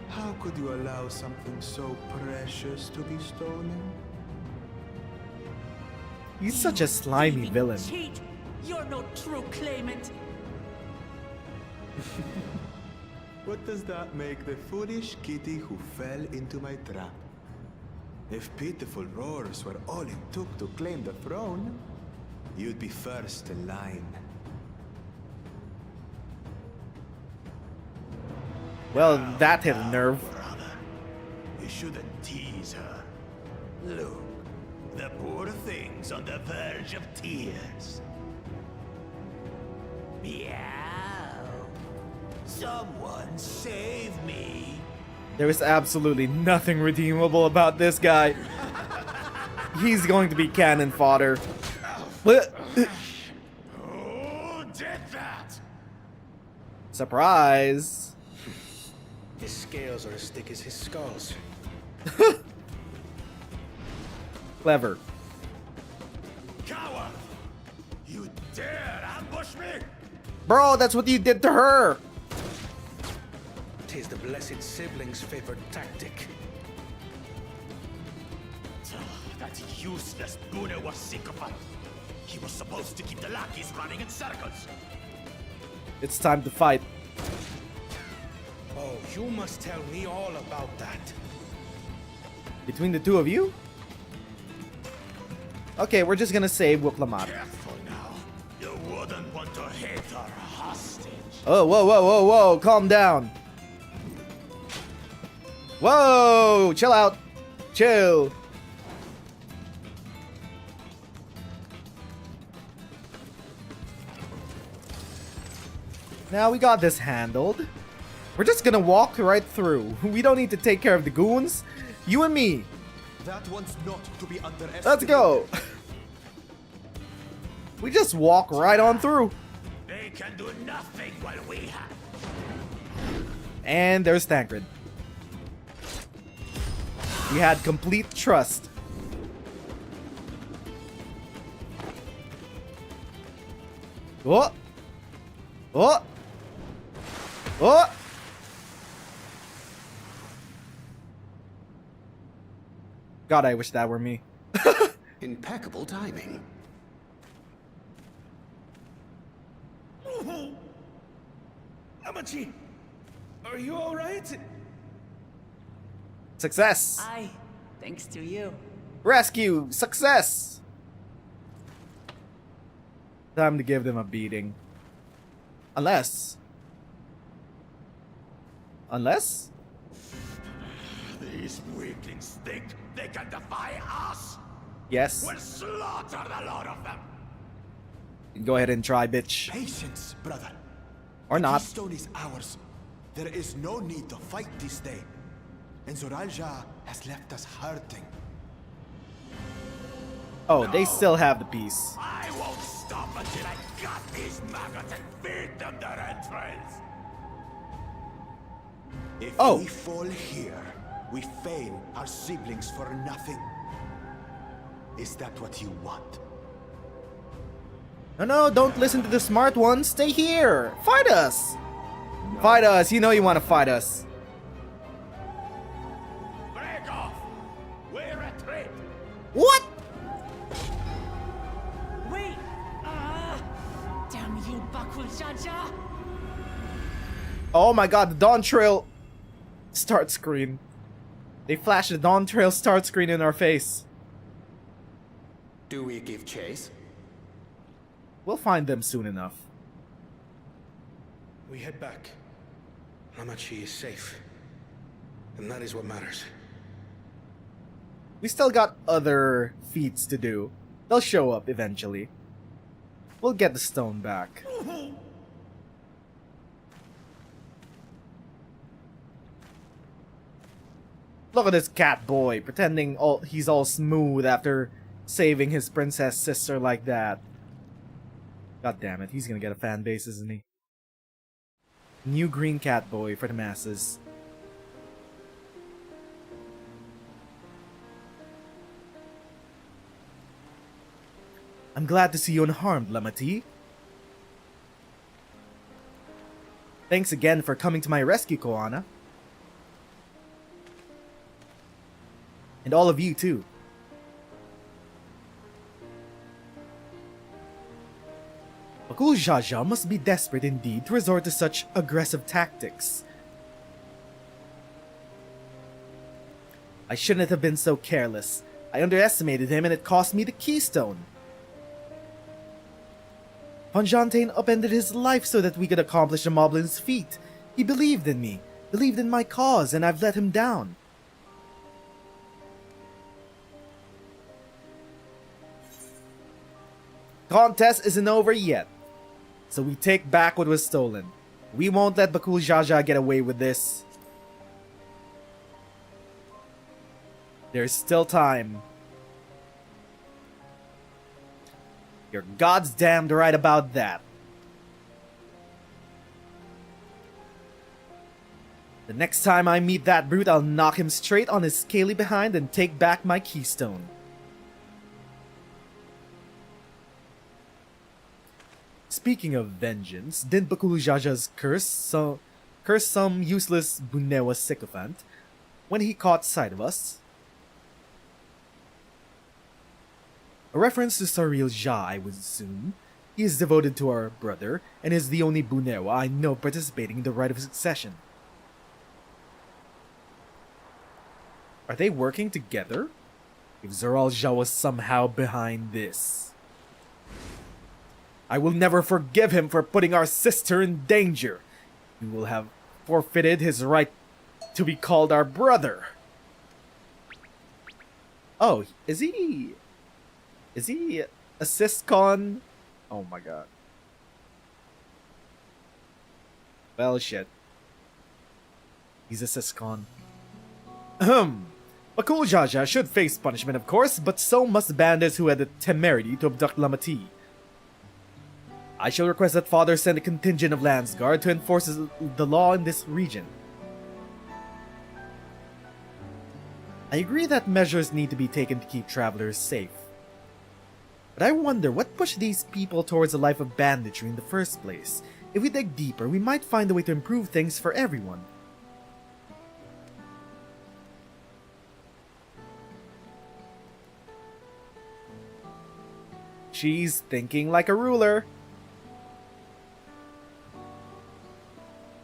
S10: How could you allow something so precious to be stolen?
S5: He's such a slimy
S4: Thieving
S5: villain.
S4: Cheat. You're no true claimant.
S10: What does that make the foolish kitty who fell into my trap? If pitiful roars were all it took to claim the throne, you'd be first in line.
S5: Well, that hit a nerve.
S10: Brother, you shouldn't tease her. Look, the poor thing's on the verge of tears. Meow. Someone save me.
S5: There is absolutely nothing redeemable about this guy. He's going to be cannon fodder.
S10: Who did that?
S5: Surprise!
S12: His scales are as thick as his skulls.
S5: Clever.
S10: Coward! You dare ambush me?
S5: Bro, that's what you did to her!
S12: 'Tis the blessed sibling's favorite tactic.
S10: That useless Bune was sycophant. He was supposed to keep the lackeys running in circles.
S5: It's time to fight.
S12: Oh, you must tell me all about that.
S5: Between the two of you? Okay, we're just gonna save Wuk Lamat.
S10: Careful now. You wouldn't want to hit her hostage.
S5: Oh, whoa, whoa, whoa, whoa, calm down. Whoa, chill out. Chill. Now we got this handled. We're just gonna walk right through. We don't need to take care of the goons. You and me.
S10: That one's not to be underestimated.
S5: Let's go. We just walk right on through.
S10: They can do nothing while we have.
S5: And there's Tancred. We had complete trust. Oh! Oh! Oh! God, I wish that were me.
S11: Impeccable timing.
S10: Amachi, are you alright?
S5: Success!
S4: Aye, thanks to you.
S5: Rescue! Success! Time to give them a beating. Unless...
S10: These weaklings think they can defy us?
S5: Yes.
S10: We'll slaughter the lot of them.
S5: Go ahead and try, bitch.
S10: Patience, brother.
S5: Or not.
S10: The stone is ours. There is no need to fight this day. And Zoralja has left us hurting.
S5: Oh, they still have the piece.
S10: I won't stop until I gut these maggots and feed them their entrails. If we fall here, we fail our siblings for nothing. Is that what you want?
S5: No, don't listen to the smart ones. Stay here. Fight us. No. Fight us. You know you want to fight us.
S10: Break off. We're retreat.
S5: What?
S4: Wait. Damn you, Bakul Jaja.
S5: Oh my god, the Dawntrail start screen. They flashed the Dawntrail start screen in our face.
S11: Do we give chase?
S5: We'll find them soon enough.
S12: We head back. Hamachi is safe. And that is what matters.
S5: We still got other feats to do. They'll show up eventually. We'll get the stone back. Look at this cat boy pretending he's all smooth after saving his princess sister like that. God damn it, he's gonna get a fan base, isn't he? New green cat boy for the masses. I'm glad to see you unharmed, Lamati. Thanks again for coming to my rescue, Koana. And all of you, too. Bakul Jaja must be desperate indeed to resort to such aggressive tactics. I shouldn't have been so careless. I underestimated him and it cost me the keystone. Fonjantain upended his life so that we could accomplish the Moblin's feat. He believed in me, believed in my cause, and I've let him down. Contest isn't over yet, so we take back what was stolen. We won't let Bakul Jaja get away with this. There's still time. You're God's damned right about that. The next time I meet that brute, I'll knock him straight on his scaly behind and take back my keystone. Speaking of vengeance, didn't Bakul Jaja's curse some useless Bunewa sycophant when he caught sight of us? A reference to Saril Ja, I would assume. He is devoted to our brother, and is the only Bunewa I know participating in the rite of succession. Are they working together? If Zoral Ja was somehow behind this, I will never forgive him for putting our sister in danger. He will have forfeited his right to be called our brother. Oh, is he a syscon? Oh my god. Well, shit. He's a syscon. Bakul Jaja should face punishment, of course, but so must the bandits who had the temerity to abduct Lamati. I shall request that Father send a contingent of Landsguard to enforce the law in this region. I agree that measures need to be taken to keep travelers safe. But I wonder what pushed these people towards a life of banditry in the first place. If we dig deeper, we might find a way to improve things for everyone. She's thinking like a ruler.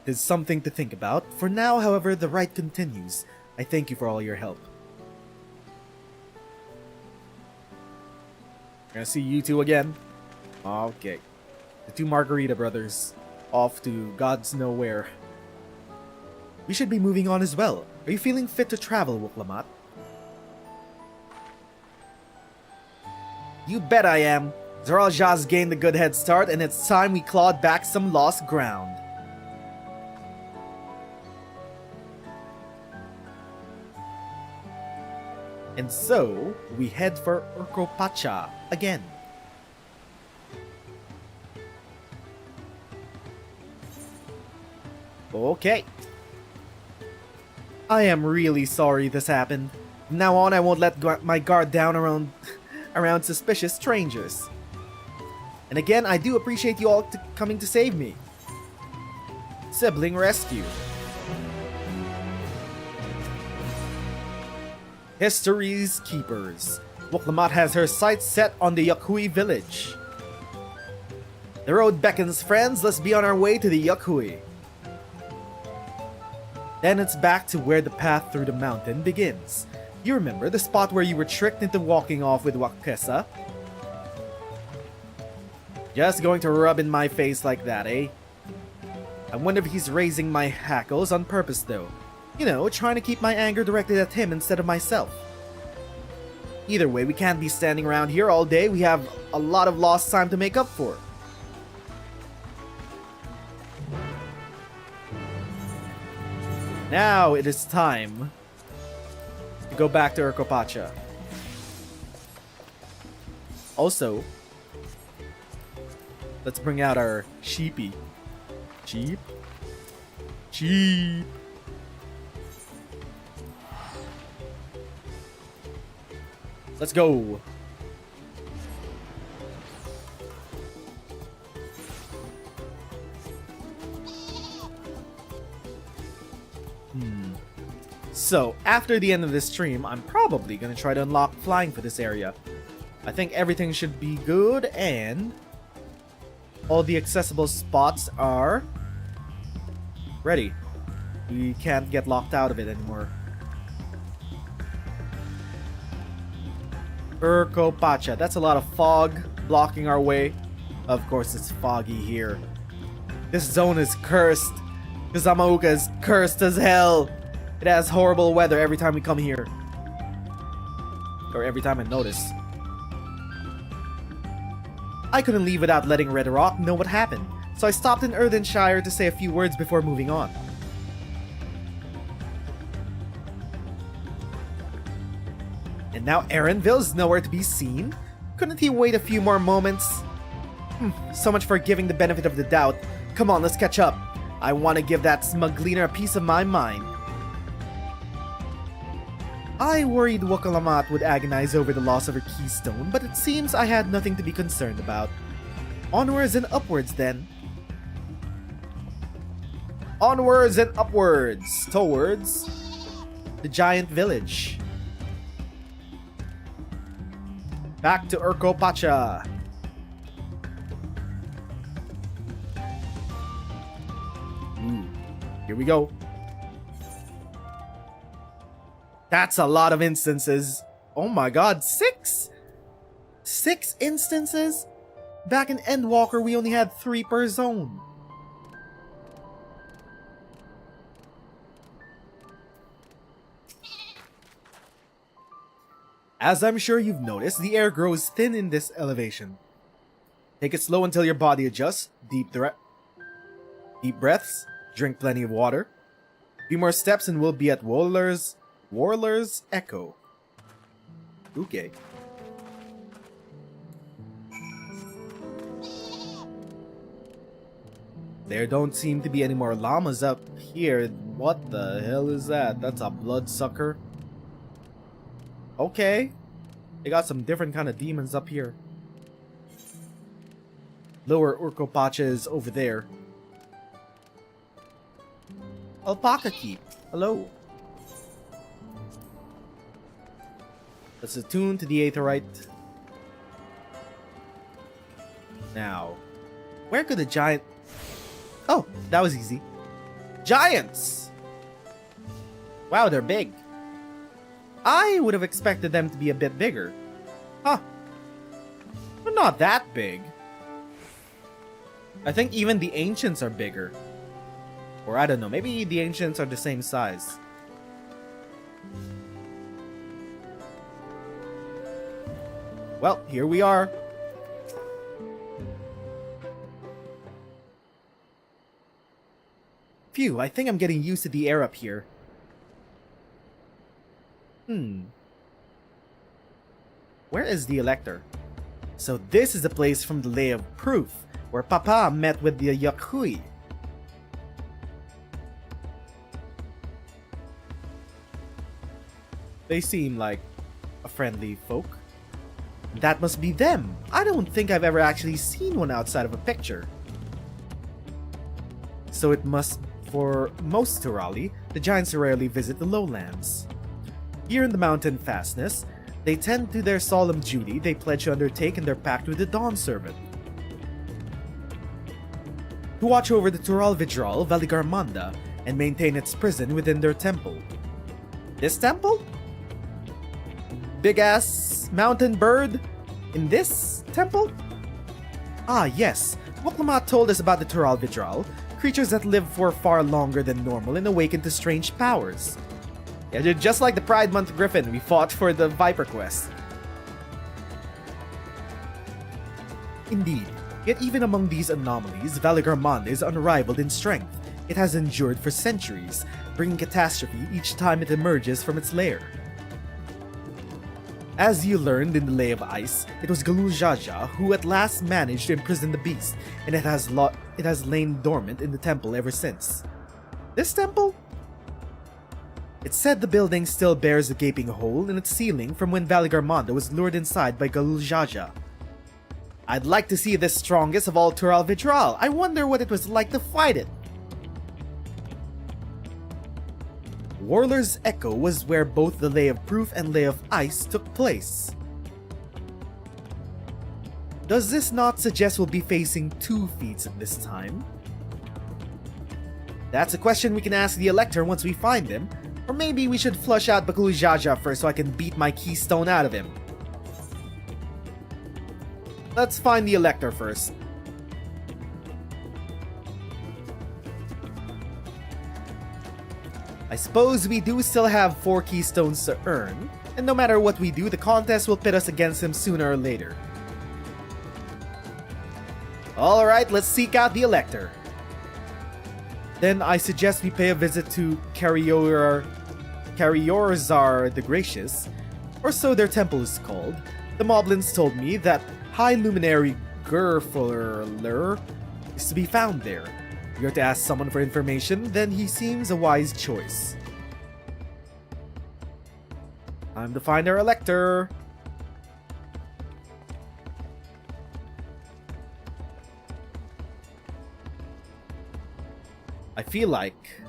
S5: There's something to think about. For now, however, the rite continues. I thank you for all your help. Gonna see you two again. Okay. The two Margarita brothers. Off to God's nowhere. We should be moving on as well. Are you feeling fit to travel, Wuk Lamat? You bet I am. Zoral Ja's gained a good head start, and it's time we clawed back some lost ground. And so, we head for Urkopacha again. Okay. I am really sorry this happened. From now on, I won't let my guard down around suspicious strangers. And again, I do appreciate you all coming to save me. Sibling Rescue. History's Keepers. Wuk Lamat has her sights set on the Yakhui village. The road beckons, friends. Let's be on our way to the Yakhui. Then it's back to where the path through the mountain begins. You remember the spot where you were tricked into walking off with Wakesa? Just going to rub in my face like that, eh? I wonder if he's raising my hackles on purpose though. You know, trying to keep my anger directed at him instead of myself. Either way, we can't be standing around here all day. We have a lot of lost time to make up for. Now it is time to go back to Urkopacha. Also, let's bring out our sheepy. Sheep. Sheep. Let's go. So, after the end of this stream, I'm probably gonna try to unlock flying for this area. I think everything should be good, and all the accessible spots are ready. We can't get locked out of it anymore. Urkopacha. That's a lot of fog blocking our way. Of course, it's foggy here. This zone is cursed. Kozama'uka is cursed as hell. It has horrible weather every time we come here. Or every time I notice. I couldn't leave without letting Red Rock know what happened, so I stopped in Earthenshire to say a few words before moving on. And now Erenville's nowhere to be seen? Couldn't he wait a few more moments? So much for giving the benefit of the doubt. Come on, let's catch up. I want to give that smug gleaner a piece of my mind. I worried Wuk Lamat would agonize over the loss of her keystone, but it seems I had nothing to be concerned about. Onwards and upwards, then. Onwards and upwards, towards the giant village. Back to Urkopacha. Here we go. That's a lot of instances. Oh my god, 6? 6 instances? Back in Endwalker, we only had 3 per zone. As I'm sure you've noticed, the air grows thin in this elevation. Take it slow until your body adjusts. Deep breaths. Drink plenty of water. A few more steps and we'll be at Warler's Echo. Okay. There don't seem to be any more llamas up here. What the hell is that? That's a bloodsucker. Okay. They got some different kind of demons up here. Lower Urkopacha is over there. Alpaca Keep. Hello. Let's attune to the Aetherite. Now, where could the giant... Oh, that was easy. Giants! Wow, they're big. I would have expected them to be a bit bigger. Huh. But not that big. I think even the ancients are bigger. Or I don't know, maybe the ancients are the same size. Well, here we are. Phew, I think I'm getting used to the air up here. Where is the Elector? So this is the place from the Lay of Proof, where Papa met with the Yakui. They seem like a friendly folk. That must be them. I don't think I've ever actually seen one outside of a picture. So it must, for most Turali, the giants rarely visit the lowlands. Here in the mountain fastness, they tend to their solemn duty they pledge to undertake in their pact with the Dawn Servant. To watch over the Tural Vidral Valigarmanda and maintain its prison within their temple. This temple? Big-ass mountain bird in this temple? Ah, yes. Wuk Lamat told us about the Tural Vidral, creatures that live for far longer than normal and awaken to strange powers. Yeah, they're just like the Pride Month Griffin we fought for the Viper Quest. Indeed, yet even among these anomalies, Valigarmanda is unrivaled in strength. It has endured for centuries, bringing catastrophe each time it emerges from its lair. As you learned in the Lay of Ice, it was Galul-Jaja who at last managed to imprison the beast, and it has lain dormant in the temple ever since. This temple? It's said the building still bears a gaping hole in its ceiling from when Valigarmanda was lured inside by Galul-Jaja. I'd like to see this strongest of all Tural Vitral. I wonder what it was like to fight it. Warlor's Echo was where both the Lay of Proof and Lay of Ice took place. Does this not suggest we'll be facing 2 feats at this time? That's a question we can ask the Elector once we find him, or maybe we should flush out Bakul-Jaja first so I can beat my keystone out of him. Let's find the Elector first. I suppose we do still have 4 keystones to earn, and no matter what we do, the contest will pit us against him sooner or later. Alright, let's seek out the Elector. Then I suggest we pay a visit to Cariorzar the Gracious, or so their temple is called. The Moblins told me that High Luminary Worqor Lar Dor is to be found there. If you're to ask someone for information, then he seems a wise choice. Time to find our Elector. I feel like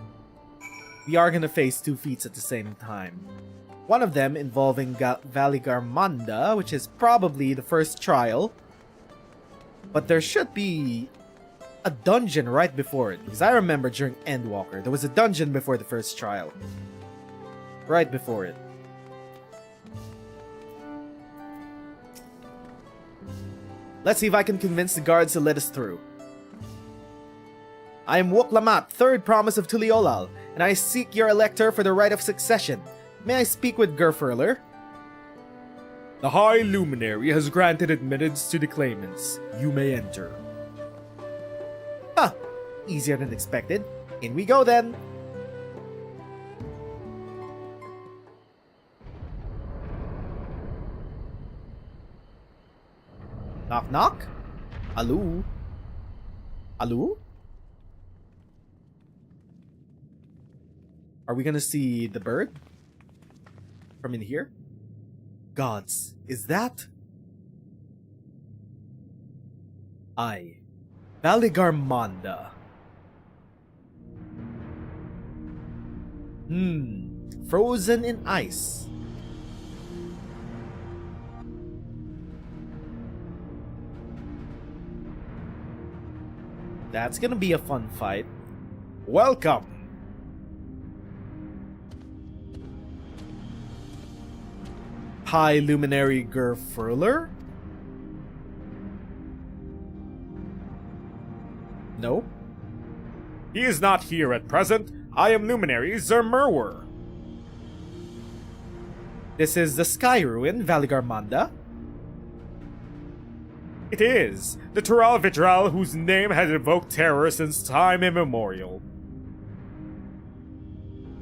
S5: we are gonna face 2 feats at the same time. One of them involving Valigarmanda, which is probably the first trial. But there should be a dungeon right before it, because I remember during Endwalker, there was a dungeon before the first trial. Right before it. Let's see if I can convince the guards to let us through. I am Wuk Lamat, 3rd Promise of Tuliolal, and I seek your Elector for the right of succession. May I speak with Gerfurler?
S7: The High Luminary has granted admittance to the claimants. You may enter.
S3: Huh, easier than expected. In we go then. Knock knock? Alu? Alu? Are we gonna see the bird? From in here? Gods, is that? Valigarmanda. Frozen in ice. That's gonna be a fun fight. Welcome! High Luminary Gerfurler? No?
S7: He is not here at present. I am Luminary Zormor.
S3: This is the Skyruin, Valigarmanda?
S7: It is, the Tural Vitral whose name has evoked terror since time immemorial.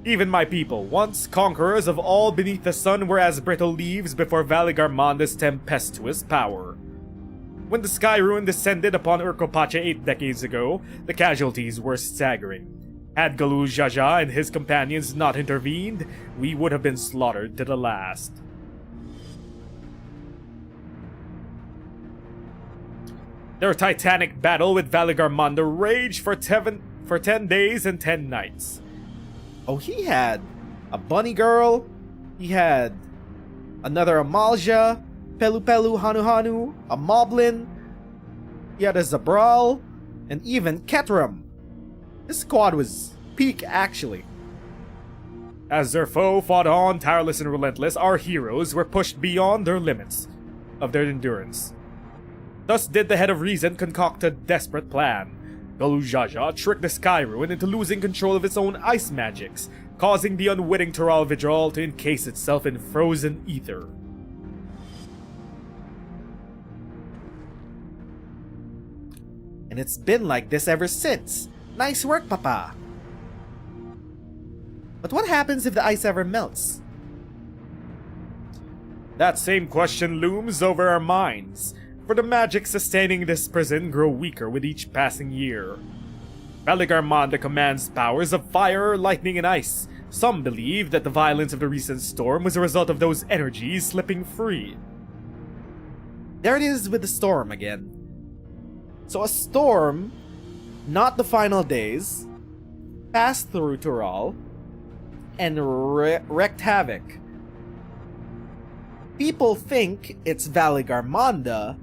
S7: Even my people, once conquerors of all beneath the sun, were as brittle leaves before Valigarmanda's tempestuous power. When the Skyruin descended upon Urkopacha 8 decades ago, the casualties were staggering. Had Galul-Jaja and his companions not intervened, we would have been slaughtered to the last. Their titanic battle with Valigarmanda raged for 10 days and 10 nights.
S3: Oh, he had a bunny girl, he had another Amalja, Pelu Pelu Hanu Hanu, a Moblin, he had a Zabral, and even Ketram. This squad was peak, actually.
S7: As their foe fought on, tireless and relentless, our heroes were pushed beyond their limits of their endurance. Thus did the Head of Reason concoct a desperate plan. Galul-Jaja tricked the Skyruin into losing control of its own ice magics, causing the unwitting Tural Vitral to encase itself in frozen ether.
S3: And it's been like this ever since. Nice work, Papa. But what happens if the ice ever melts?
S7: That same question looms over our minds, for the magic sustaining this prison grow weaker with each passing year. Valigarmonda commands powers of fire, lightning, and ice. Some believe that the violence of the recent storm was a result of those energies slipping free.
S5: There it is with the storm again. So a storm, not the final days, passed through Tural and wreaked havoc. People think it's Valigarmonda,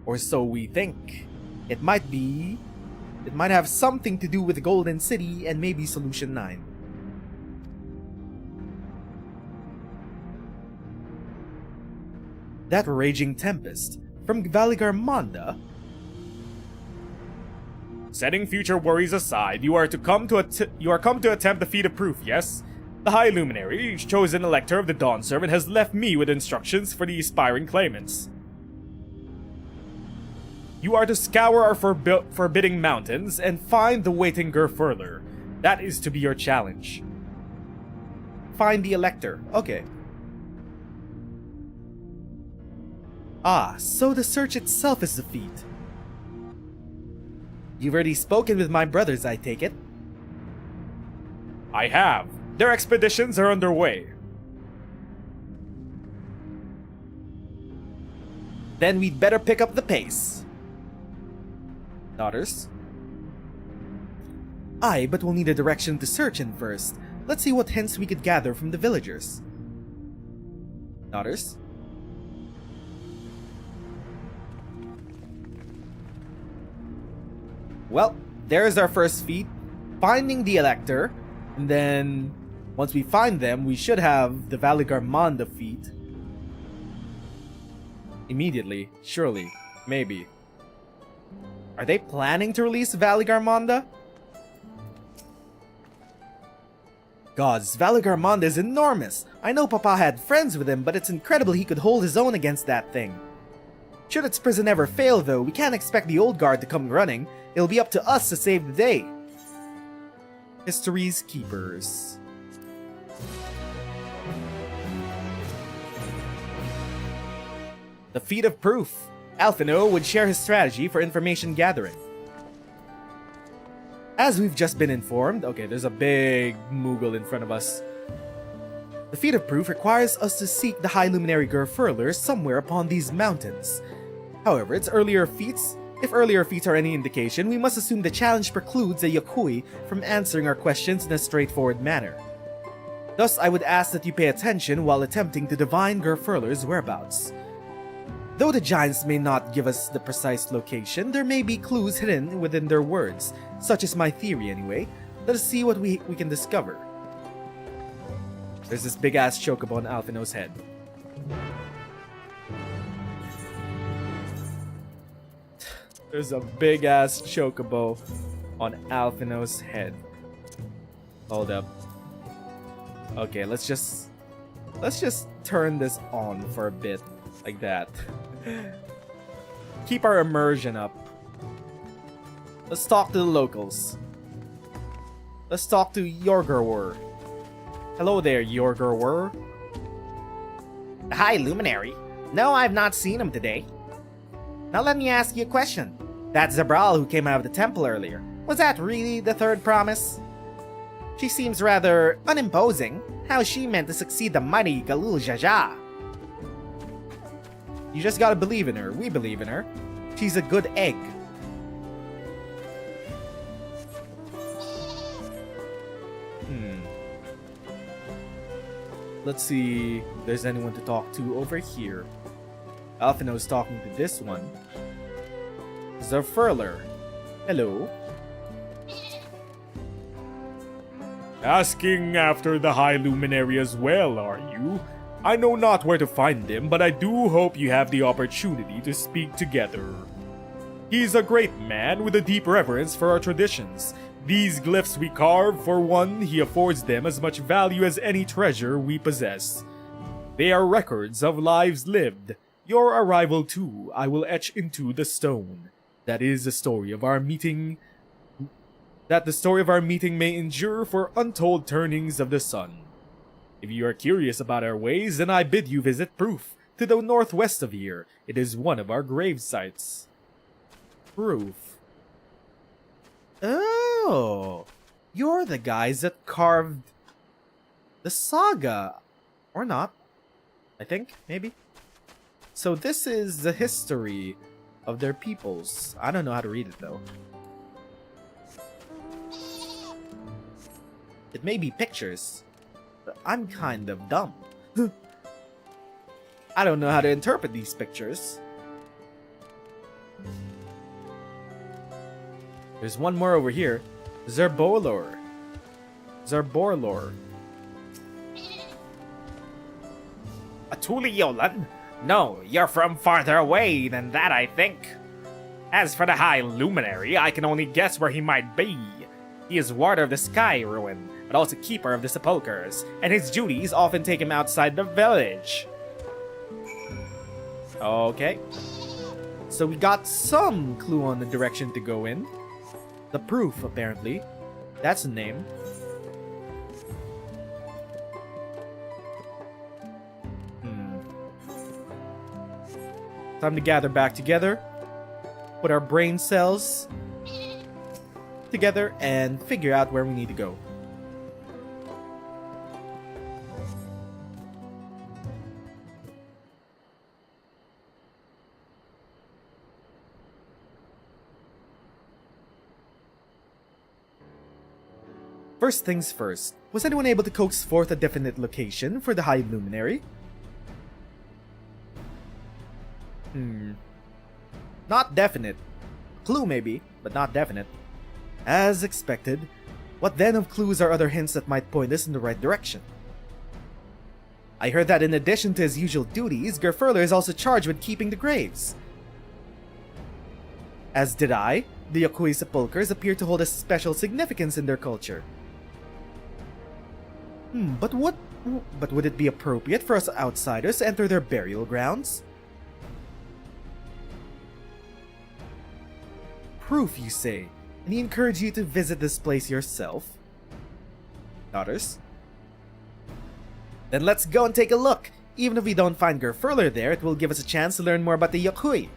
S5: or so we think. It might have something to do with the Golden City and maybe Solution 9. That raging tempest from Valigarmonda.
S7: Setting future worries aside, you are come to attempt the feat of proof, yes? The High Luminary, chosen elector of the Dawn Servant, has left me with instructions for the aspiring claimants. You are to scour our forbidding mountains and find the waiting Worqor Lar. That is to be your challenge.
S5: Find the elector. Okay. Ah, so the search itself is the feat. You've already spoken with my brothers, I take it?
S7: I have. Their expeditions are underway.
S5: Then we'd better pick up the pace. Daughters? Aye, but we'll need a direction to search in first. Let's see what hints we could gather from the villagers. Daughters? Well, there's our first feat. Finding the elector. And then, once we find them, we should have the Valigarmonda feat. Immediately. Surely. Maybe. Are they planning to release Valigarmonda? Gods, Valigarmonda is enormous! I know Papa had friends with him, but it's incredible he could hold his own against that thing. Should its prison ever fail though, we can't expect the old guard to come running. It'll be up to us to save the day. History's Keepers. The feat of proof. Alphino would share his strategy for information gathering. As we've just been informed, okay, there's a big Moogle in front of us. The feat of proof requires us to seek the High Luminary Worqor Lar somewhere upon these mountains. However, if earlier feats are any indication, we must assume the challenge precludes a Yokui from answering our questions in a straightforward manner. Thus, I would ask that you pay attention while attempting to divine Worqor Lar's whereabouts. Though the giants may not give us the precise location, there may be clues hidden within their words, such is my theory anyway. Let us see what we can discover. There's this big-ass chocobo on Alphino's head. There's a big-ass chocobo on Alphino's head. Hold up. Okay, let's just turn this on for a bit. Like that. Keep our immersion up. Let's talk to the locals. Let's talk to Worqor. Hello there, Worqor.
S6: The High Luminary? No, I've not seen him today. Now let me ask you a question. That Zabral who came out of the temple earlier, was that really the third promise? She seems rather unimposing. How is she meant to succeed the mighty Galul Jaja?
S5: You just gotta believe in her. We believe in her. She's a good egg. Let's see if there's anyone to talk to over here. Alphino's talking to this one. Worqor Lar. Hello.
S7: Asking after the High Luminary as well, are you? I know not where to find him, but I do hope you have the opportunity to speak together. He's a great man with a deep reverence for our traditions. These glyphs we carve, for one, he affords them as much value as any treasure we possess. They are records of lives lived. Your arrival too, I will etch into the stone. That is the story of our meeting. That the story of our meeting may endure for untold turnings of the sun.
S5: If you are curious about our ways, then I bid you visit Proof, to the northwest of here. It is one of our grave sites. Proof. Oh, you're the guys that carved the saga. Or not. I think, maybe. So this is the history of their peoples. I don't know how to read it though. It may be pictures, but I'm kind of dumb. I don't know how to interpret these pictures. There's one more over here. Zormor.
S6: Atuliolan? No, you're from farther away than that, I think. As for the High Luminary, I can only guess where he might be. He is warder of the Skyruin, but also keeper of the sepulchres, and his duties often take him outside the village.
S5: Okay. So we got some clue on the direction to go in. The Proof, apparently. That's the name. Time to gather back together. Put our brain cells together and figure out where we need to go. First things first, was anyone able to coax forth a definite location for the High Luminary? Not definite. Clue maybe, but not definite. As expected, what then of clues are other hints that might point us in the right direction? I heard that in addition to his usual duties, Gerfurler is also charged with keeping the graves. As did I, the Yokui sepulchres appear to hold a special significance in their culture. But would it be appropriate for us outsiders to enter their burial grounds? Proof, you say, and he encouraged you to visit this place yourself? Daughters? Then let's go and take a look. Even if we don't find Gerfurler there, it will give us a chance to learn more about the Yokui.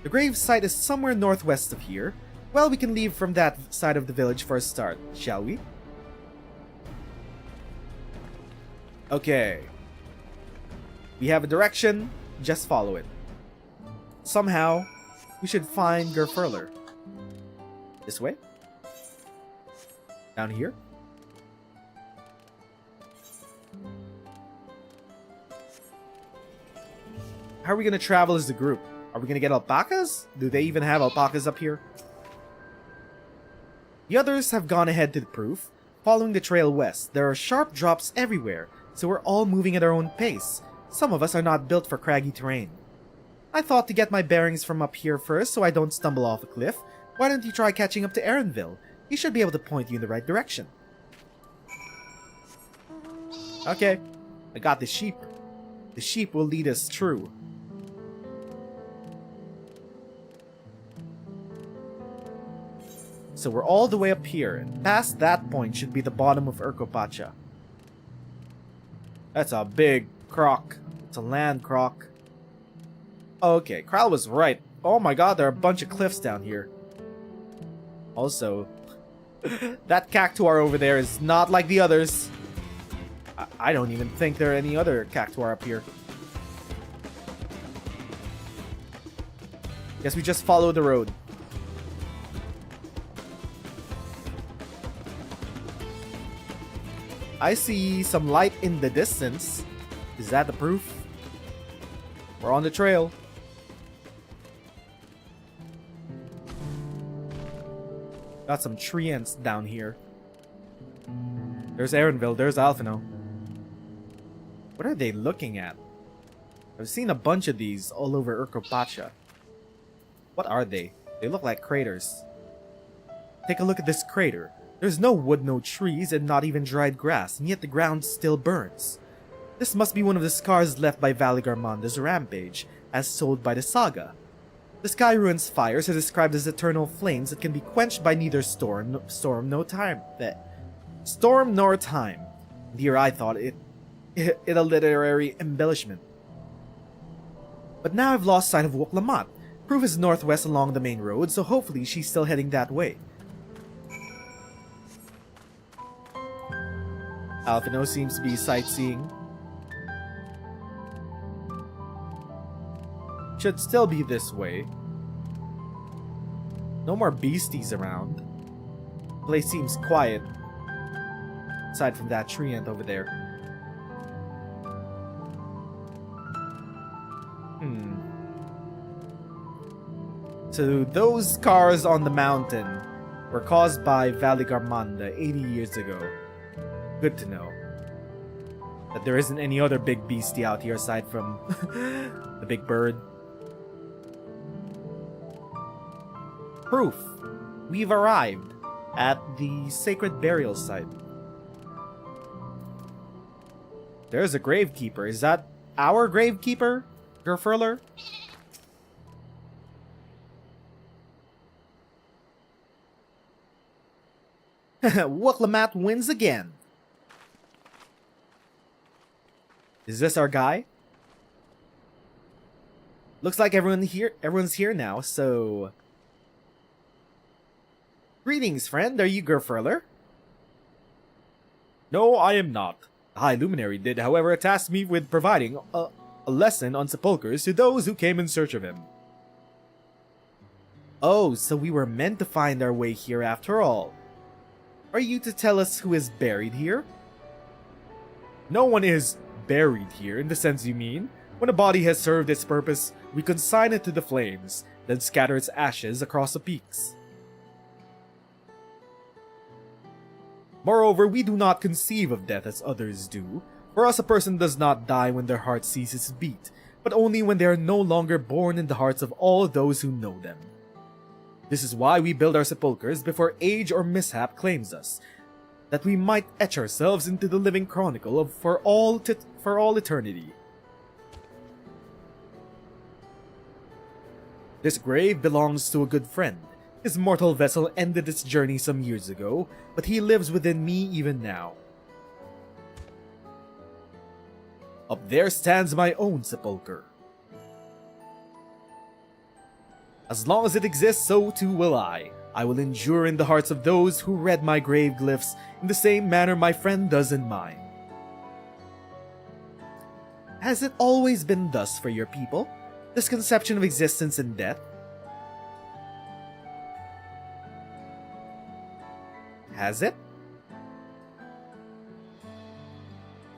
S5: The grave site is somewhere northwest of here. Well, we can leave from that side of the village for a start, shall we? Okay. We have a direction, just follow it. Somehow, we should find Gerfurler. This way? Down here? How are we gonna travel as a group? Are we gonna get alpacas? Do they even have alpacas up here? The others have gone ahead to the Proof. Following the trail west, there are sharp drops everywhere, so we're all moving at our own pace. Some of us are not built for craggy terrain. I thought to get my bearings from up here first so I don't stumble off a cliff. Why don't you try catching up to Aaronville? He should be able to point you in the right direction. Okay, I got the sheep. The sheep will lead us through. So we're all the way up here, and past that point should be the bottom of Urkopacha. That's a big croc. It's a land croc. Okay, Kral was right. Oh my god, there are a bunch of cliffs down here. Also, that cactuar over there is not like the others. I don't even think there are any other cactuar up here. Guess we just follow the road. I see some light in the distance. Is that the Proof? We're on the trail. Got some tree ants down here. There's Aaronville, there's Alphino. What are they looking at? I've seen a bunch of these all over Urkopacha. What are they? They look like craters. Take a look at this crater. There's no wood, no trees, and not even dried grass, and yet the ground still burns. This must be one of the scars left by Valigarmanda's rampage, as told by the saga. The Skyruin's fires are described as eternal flames that can be quenched by neither storm nor time. Storm nor time. Dear, I thought it a literary embellishment. But now I've lost sight of Wuk Lamat. Proof is northwest along the main road, so hopefully she's still heading that way. Alphino seems to be sightseeing. Should still be this way. No more beasties around. The place seems quiet. Aside from that tree ant over there. So those scars on the mountain were caused by Valley Garmanda 80 years ago. Good to know. That there isn't any other big beastie out here aside from the big bird. Proof. We've arrived at the sacred burial site. There's a gravekeeper. Is that our gravekeeper? Gerfurler? Wuk Lamat wins again. Is this our guy? Looks like everyone's here now, so... Greetings, friend. Are you Gerfurler?
S7: No, I am not. The High Luminary did, however, task me with providing a lesson on sepulchres to those who came in search of him.
S5: Oh, so we were meant to find our way here after all. Are you to tell us who is buried here?
S7: No one is buried here in the sense you mean. When a body has served its purpose, we consign it to the flames, then scatter its ashes across the peaks. Moreover, we do not conceive of death as others do. For us, a person does not die when their heart ceases to beat, but only when they are no longer born in the hearts of all those who know them. This is why we build our sepulchres before age or mishap claims us, that we might etch ourselves into the living chronicle of for all eternity. This grave belongs to a good friend. His mortal vessel ended its journey some years ago, but he lives within me even now. Up there stands my own sepulchre. As long as it exists, so too will I. I will endure in the hearts of those who read my grave glyphs in the same manner my friend does in mine. Has it always been thus for your people? This conception of existence and death? Has it?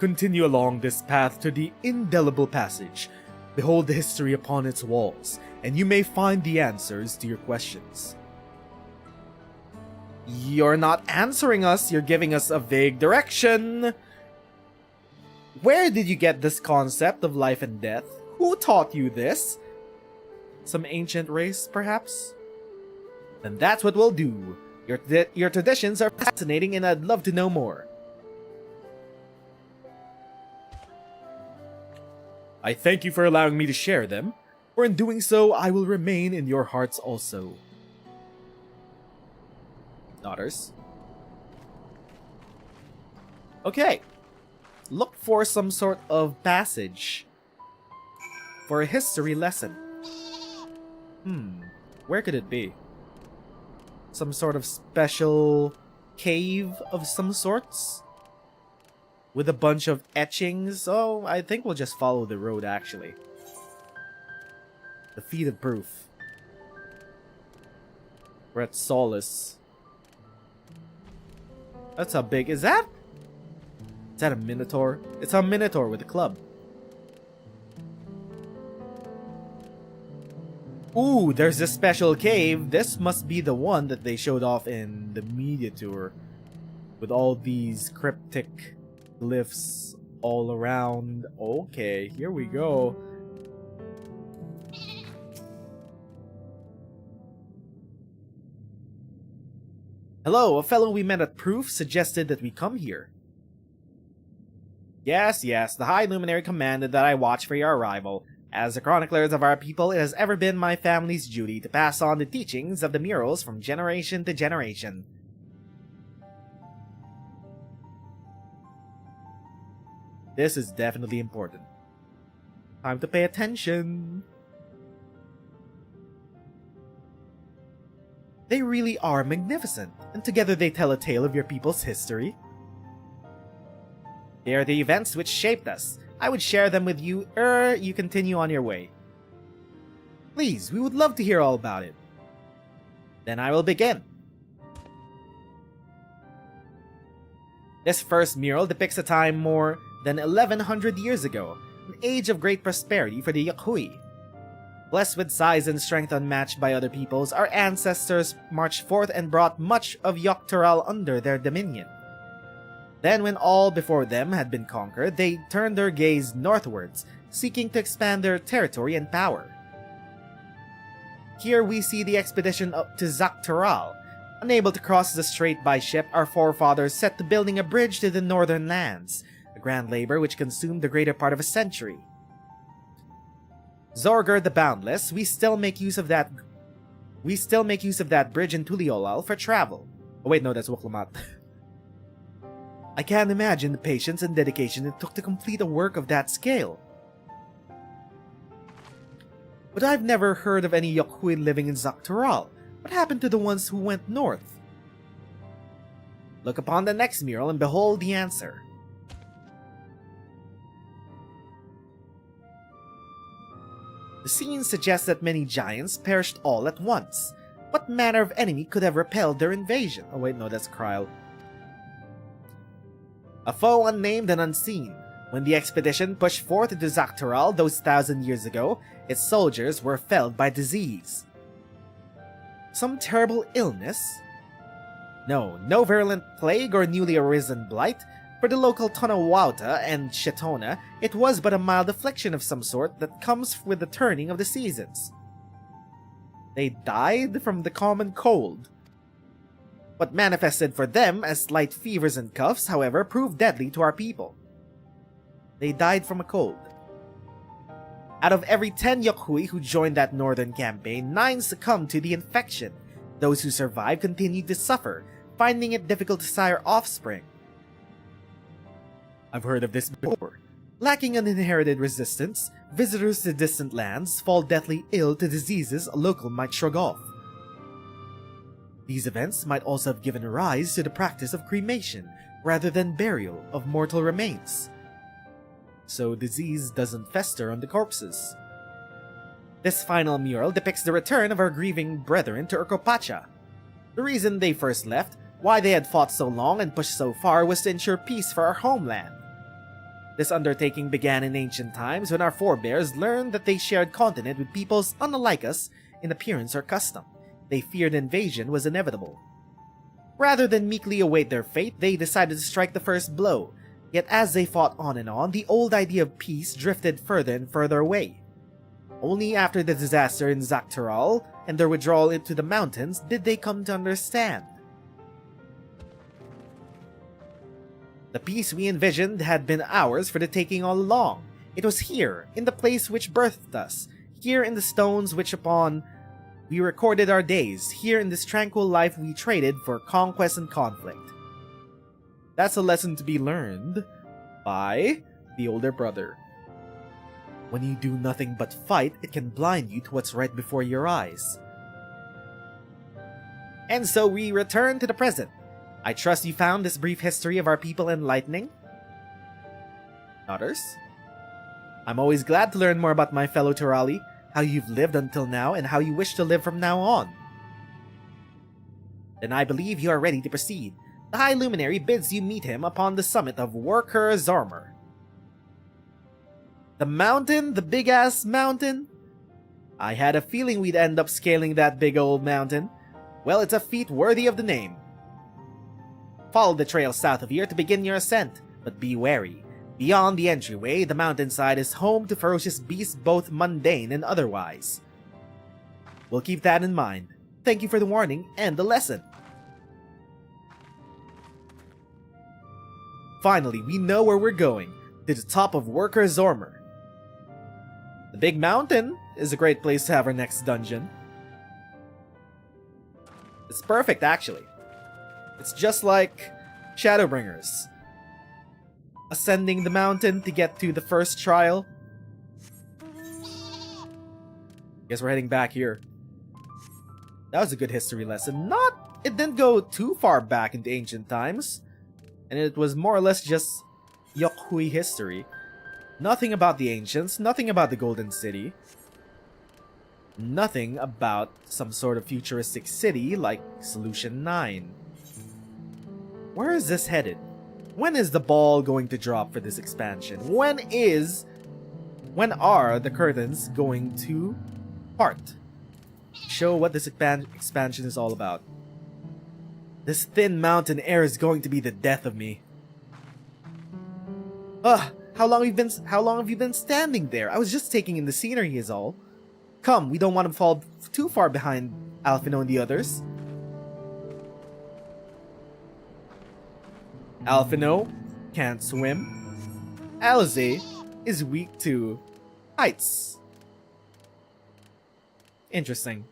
S7: Continue along this path to the indelible passage. Behold the history upon its walls, and you may find the answers to your questions. You're not answering us, you're giving us a vague direction. Where did you get this concept of life and death? Who taught you this? Some ancient race, perhaps? Then that's what we'll do. Your traditions are fascinating and I'd love to know more. I thank you for allowing me to share them, for in doing so, I will remain in your hearts also. Daughters. Okay. Look for some sort of passage for a history lesson. Where could it be? Some sort of special cave of some sorts? With a bunch of etchings? Oh, I think we'll just follow the road, actually. The Feet of Proof. We're at Solace. That's how big is that? Is that a Minotaur? It's a Minotaur with a club. Ooh, there's a special cave. This must be the one that they showed off in the media tour. With all these cryptic glyphs all around. Okay, here we go. Hello, a fellow we met at Proof suggested that we come here. Yes, the High Luminary commanded that I watch for your arrival. As the chroniclers of our people, it has ever been my family's duty to pass on the teachings of the murals from generation to generation.
S5: This is definitely important. Time to pay attention. They really are magnificent, and together they tell a tale of your people's history. They are the events which shaped us. I would share them with you, you continue on your way. Please, we would love to hear all about it. Then I will begin. This first mural depicts a time more than 1100 years ago, an age of great prosperity for the Yukhui. Blessed with size and strength unmatched by other peoples, our ancestors marched forth and brought much of Yoctoral under their dominion. Then when all before them had been conquered, they turned their gaze northwards, seeking to expand their territory and power. Here we see the expedition up to Zaktoral. Unable to cross the strait by ship, our forefathers set to building a bridge to the northern lands, a grand labor which consumed the greater part of a century. Zorqor the Boundless, we still make use of that bridge in Tuliolal for travel. Oh wait, no, that's Wuk Lamat. I can't imagine the patience and dedication it took to complete a work of that scale. But I've never heard of any Yukhui living in Zaktoral. What happened to the ones who went north? Look upon the next mural and behold the answer. The scene suggests that many giants perished all at once. What manner of enemy could have repelled their invasion? Oh wait, no, that's Kryl. A foe unnamed and unseen. When the expedition pushed forth into Zaktoral those 1,000 years ago, its soldiers were felled by disease. Some terrible illness? No virulent plague or newly arisen blight. For the local Tonawauta and Shetona, it was but a mild affliction of some sort that comes with the turning of the seasons. They died from the common cold. What manifested for them as slight fevers and coughs, however, proved deadly to our people. They died from a cold. Out of every 10 Yukhui who joined that northern campaign, 9 succumbed to the infection. Those who survived continued to suffer, finding it difficult to sire offspring. I've heard of this before. Lacking an inherited resistance, visitors to distant lands fall deathly ill to diseases a local might shrug off. These events might also have given rise to the practice of cremation, rather than burial of mortal remains. So disease doesn't fester on the corpses. This final mural depicts the return of our grieving brethren to Urkopacha. The reason they first left, why they had fought so long and pushed so far, was to ensure peace for our homeland. This undertaking began in ancient times when our forebears learned that they shared continent with peoples unlike us in appearance or custom. They feared invasion was inevitable. Rather than meekly await their fate, they decided to strike the first blow. Yet as they fought on and on, the old idea of peace drifted further and further away. Only after the disaster in Zaktoral and their withdrawal into the mountains did they come to understand. The peace we envisioned had been ours for the taking all along. It was here, in the place which birthed us, here in the stones which upon we recorded our days, here in this tranquil life we traded for conquest and conflict. That's a lesson to be learned by the older brother. When you do nothing but fight, it can blind you to what's right before your eyes. And so we return to the present. I trust you found this brief history of our people enlightening? Others? I'm always glad to learn more about my fellow Turali, how you've lived until now, and how you wish to live from now on. Then I believe you are ready to proceed. The High Luminary bids you meet him upon the summit of Worqor Zormor. The mountain? The big-ass mountain? I had a feeling we'd end up scaling that big old mountain. Well, it's a feat worthy of the name. Follow the trail south of here to begin your ascent, but be wary. Beyond the entryway, the mountainside is home to ferocious beasts both mundane and otherwise. We'll keep that in mind. Thank you for the warning and the lesson. Finally, we know where we're going, to the top of Worqor Zormor. The big mountain is a great place to have our next dungeon. It's perfect, actually. It's just like Shadowbringers. ascending the mountain to get to the first trial. Guess we're heading back here. That was a good history lesson. It didn't go too far back into ancient times. And it was more or less just Yokhui history. Nothing about the ancients, nothing about the Golden City. Nothing about some sort of futuristic city like Solution 9. Where is this headed? When is the ball going to drop for this expansion? When are the curtains going to part? Show what this expansion is all about. This thin mountain air is going to be the death of me. Ugh, how long have you been standing there? I was just taking in the scenery is all. Come, we don't want to fall too far behind Alphino and the others. Alphino can't swim. Alize is weak to heights. Interesting.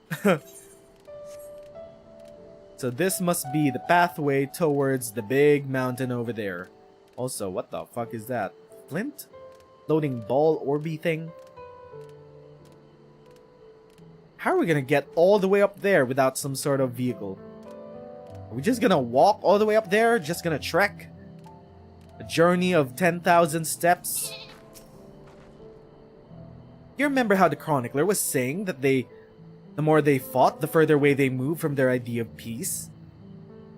S5: So this must be the pathway towards the big mountain over there. Also, what the fuck is that? Flint? Floating ball orby thing? How are we gonna get all the way up there without some sort of vehicle? Are we just gonna walk all the way up there? Just gonna trek? A journey of 10,000 steps? You remember how the chronicler was saying that the more they fought, the further away they moved from their idea of peace?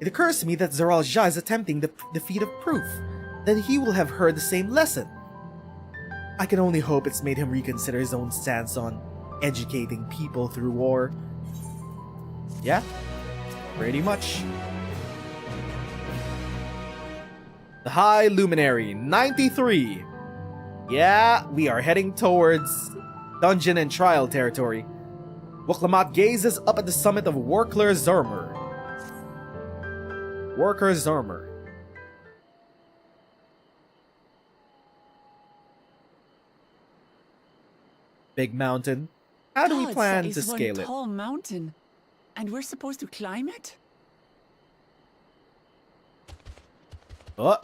S5: It occurs to me that Zoral Jah is attempting the feat of proof that he will have heard the same lesson. I can only hope it's made him reconsider his own stance on educating people through war. Yeah, pretty much. The High Luminary, 93. Yeah, we are heading towards dungeon and trial territory. Wuk Lamat gazes up at the summit of Worqor Zormor. Worqor Zormor. Big mountain. How do we plan to scale it?
S4: It's one tall mountain, and we're supposed to climb it?
S5: Oh.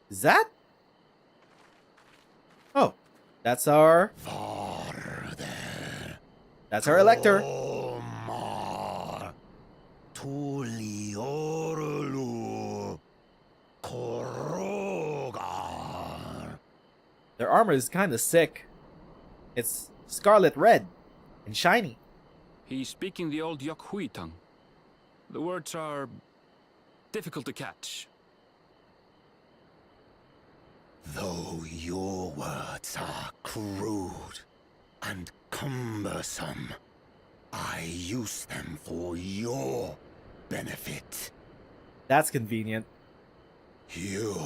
S5: Is that? Oh, that's our... That's our elector. Their armor is kind of sick. It's scarlet red and shiny.
S2: He's speaking the old Yokhui tongue. The words are difficult to catch.
S14: Though your words are crude and cumbersome, I use them for your benefit.
S5: That's convenient.
S14: You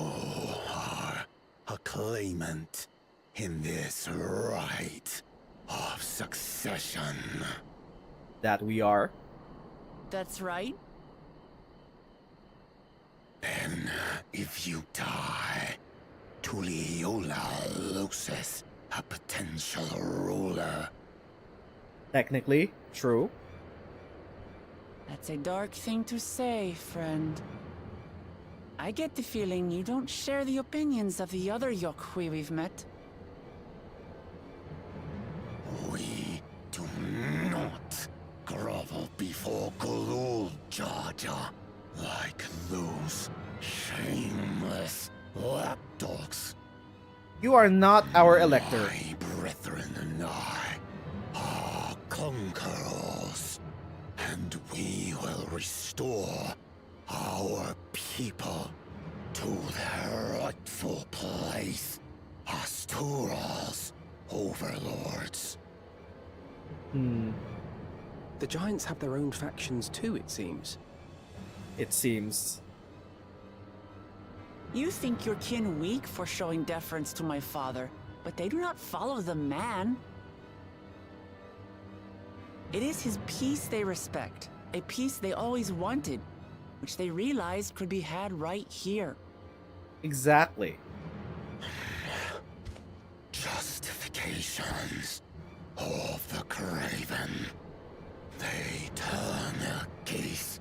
S14: are a claimant in this right of succession.
S5: That we are.
S4: That's right.
S14: Then, if you die, Tuliyola loses a potential ruler.
S5: Technically, true.
S4: That's a dark thing to say, friend. I get the feeling you don't share the opinions of the other Yokhui we've met.
S14: We do not grovel before Gulul Jaja like those shameless lapdogs.
S5: You are not our elector.
S14: My brethren and I are conquerors, and we will restore our people to their rightful place as Tural's overlords.
S11: The Giants have their own factions too, it seems.
S5: It seems.
S4: You think your kin weak for showing deference to my father, but they do not follow the man. It is his peace they respect, a peace they always wanted, which they realized could be had right here.
S5: Exactly.
S14: Justifications of the craven. They turn their gaze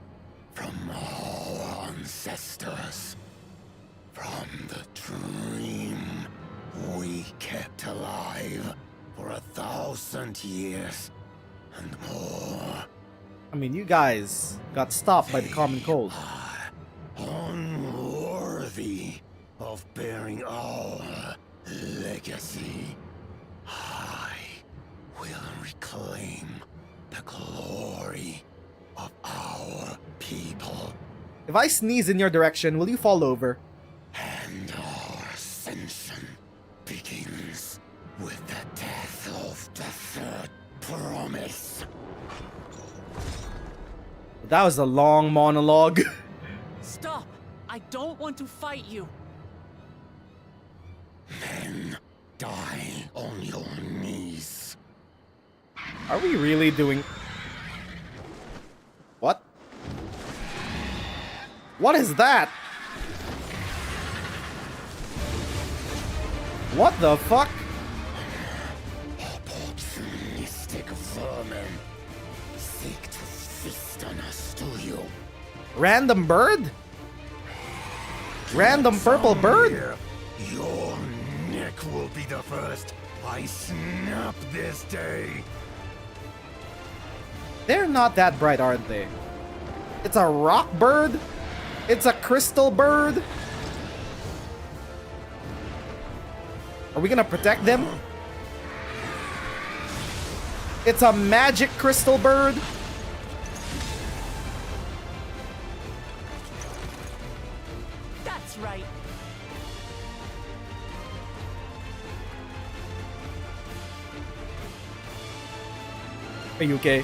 S14: from our ancestors. from the dream we kept alive for 1,000 years and more.
S5: I mean, you guys got stopped by the common cold.
S14: Unworthy of bearing our legacy. I will reclaim the glory of our people.
S5: If I sneeze in your direction, will you fall over?
S14: And our ascension begins with the death of the third promise.
S5: That was a long monologue.
S4: Stop! I don't want to fight you.
S14: Men die on your knees.
S5: Are we really doing... What? What is that? What the fuck?
S14: Opportunistic vermin seek to feast on us, do you?
S5: Random bird? Random purple bird?
S14: Your neck will be the first I snap this day.
S5: They're not that bright, aren't they? It's a rock bird? It's a crystal bird? Are we gonna protect them? It's a magic crystal bird?
S4: That's right.
S5: Are you okay?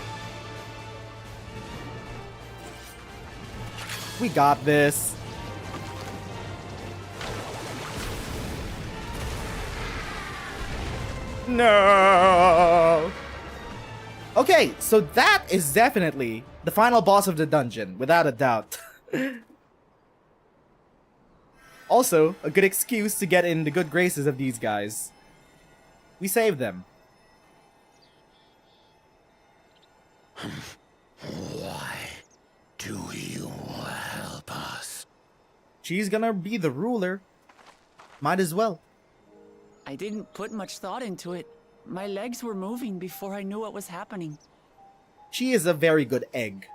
S5: We got this. No. Okay, so that is definitely the final boss of the dungeon, without a doubt. Also, a good excuse to get in the good graces of these guys. We saved them.
S14: Why do you help us?
S5: She's gonna be the ruler. Might as well.
S4: I didn't put much thought into it. My legs were moving before I knew what was happening.
S5: She is a very good egg.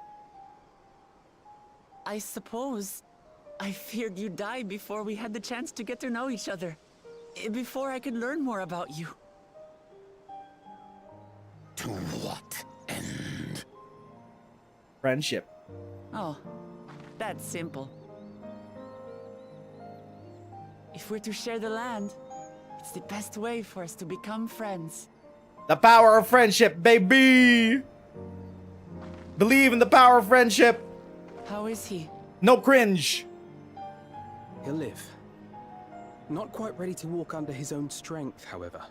S4: I suppose I feared you'd die before we had the chance to get to know each other. Before I could learn more about you.
S14: To what end?
S5: Friendship.
S4: Oh, that's simple. If we're to share the land, it's the best way for us to become friends.
S5: The power of friendship, baby! Believe in the power of friendship!
S4: How is he?
S5: No cringe!
S13: He'll live. Not quite ready to walk under his own strength, however.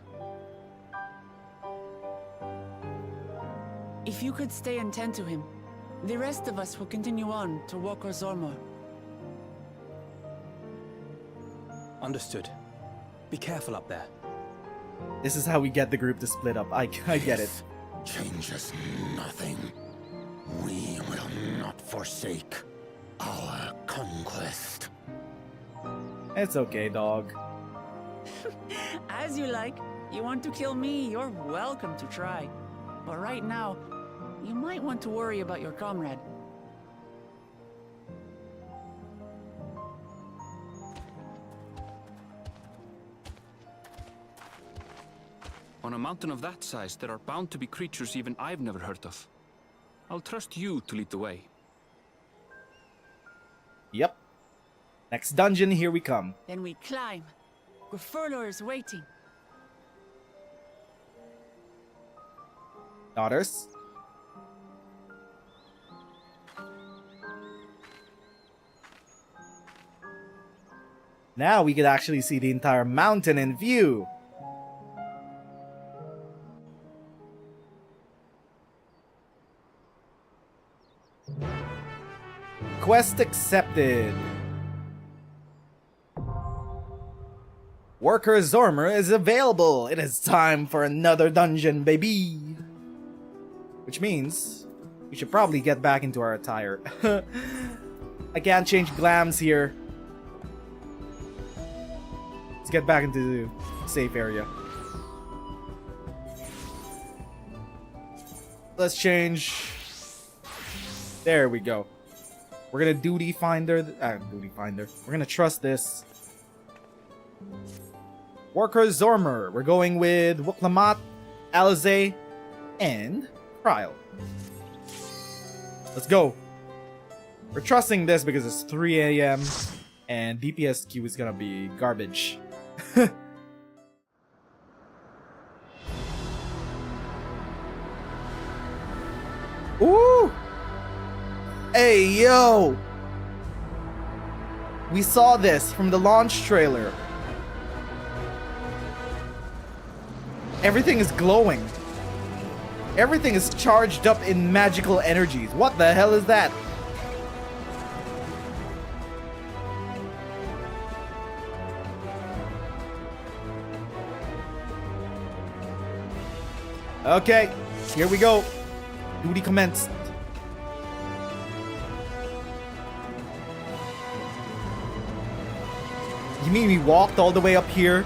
S4: If you could stay and tend to him, the rest of us will continue on to Worqor Zormor.
S13: Understood. Be careful up there.
S5: This is how we get the group to split up. I get it.
S14: Changes nothing. We will not forsake our conquest.
S5: It's okay, dog.
S4: As you like. You want to kill me, you're welcome to try. But right now, you might want to worry about your comrade.
S2: On a mountain of that size, there are bound to be creatures even I've never heard of. I'll trust you to lead the way.
S5: Yep. Next dungeon, here we come.
S4: Then we climb. Worqor Lar is waiting.
S5: Daughters. Now we could actually see the entire mountain in view. Quest accepted. Worqor Zormor is available. It is time for another dungeon, baby. Which means we should probably get back into our attire. I can't change glams here. Let's get back into the safe area. Let's change. There we go. We're gonna duty finder. We're gonna trust this. Worqor Zormor. We're going with Wuk Lamat, Alizé, and Trial. Let's go. We're trusting this because it's 3 a.m. and DPS queue is gonna be garbage. Ooh! Hey, yo! We saw this from the launch trailer. Everything is glowing. Everything is charged up in magical energies. What the hell is that? Okay, here we go. Duty commenced. You mean we walked all the way up here?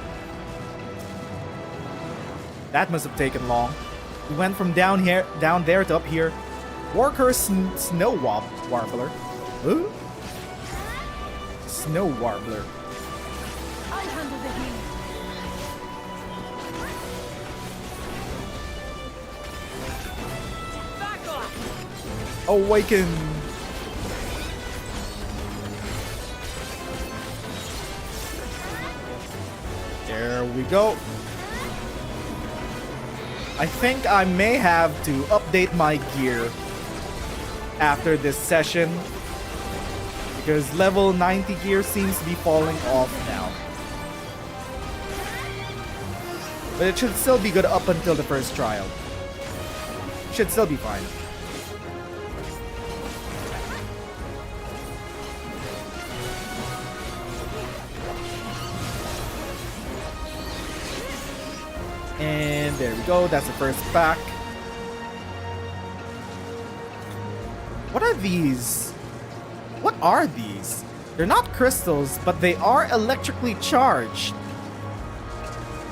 S5: That must have taken long. We went from down there to up here. Worqor Snow Warbler. Huh? Snow Warbler.
S15: I'll handle the heat. Back off.
S5: Awaken. There we go. I think I may have to update my gear after this session because level 90 gear seems to be falling off now. But it should still be good up until the first trial. Should still be fine. And there we go, that's the first pack. What are these? What are these? They're not crystals, but they are electrically charged.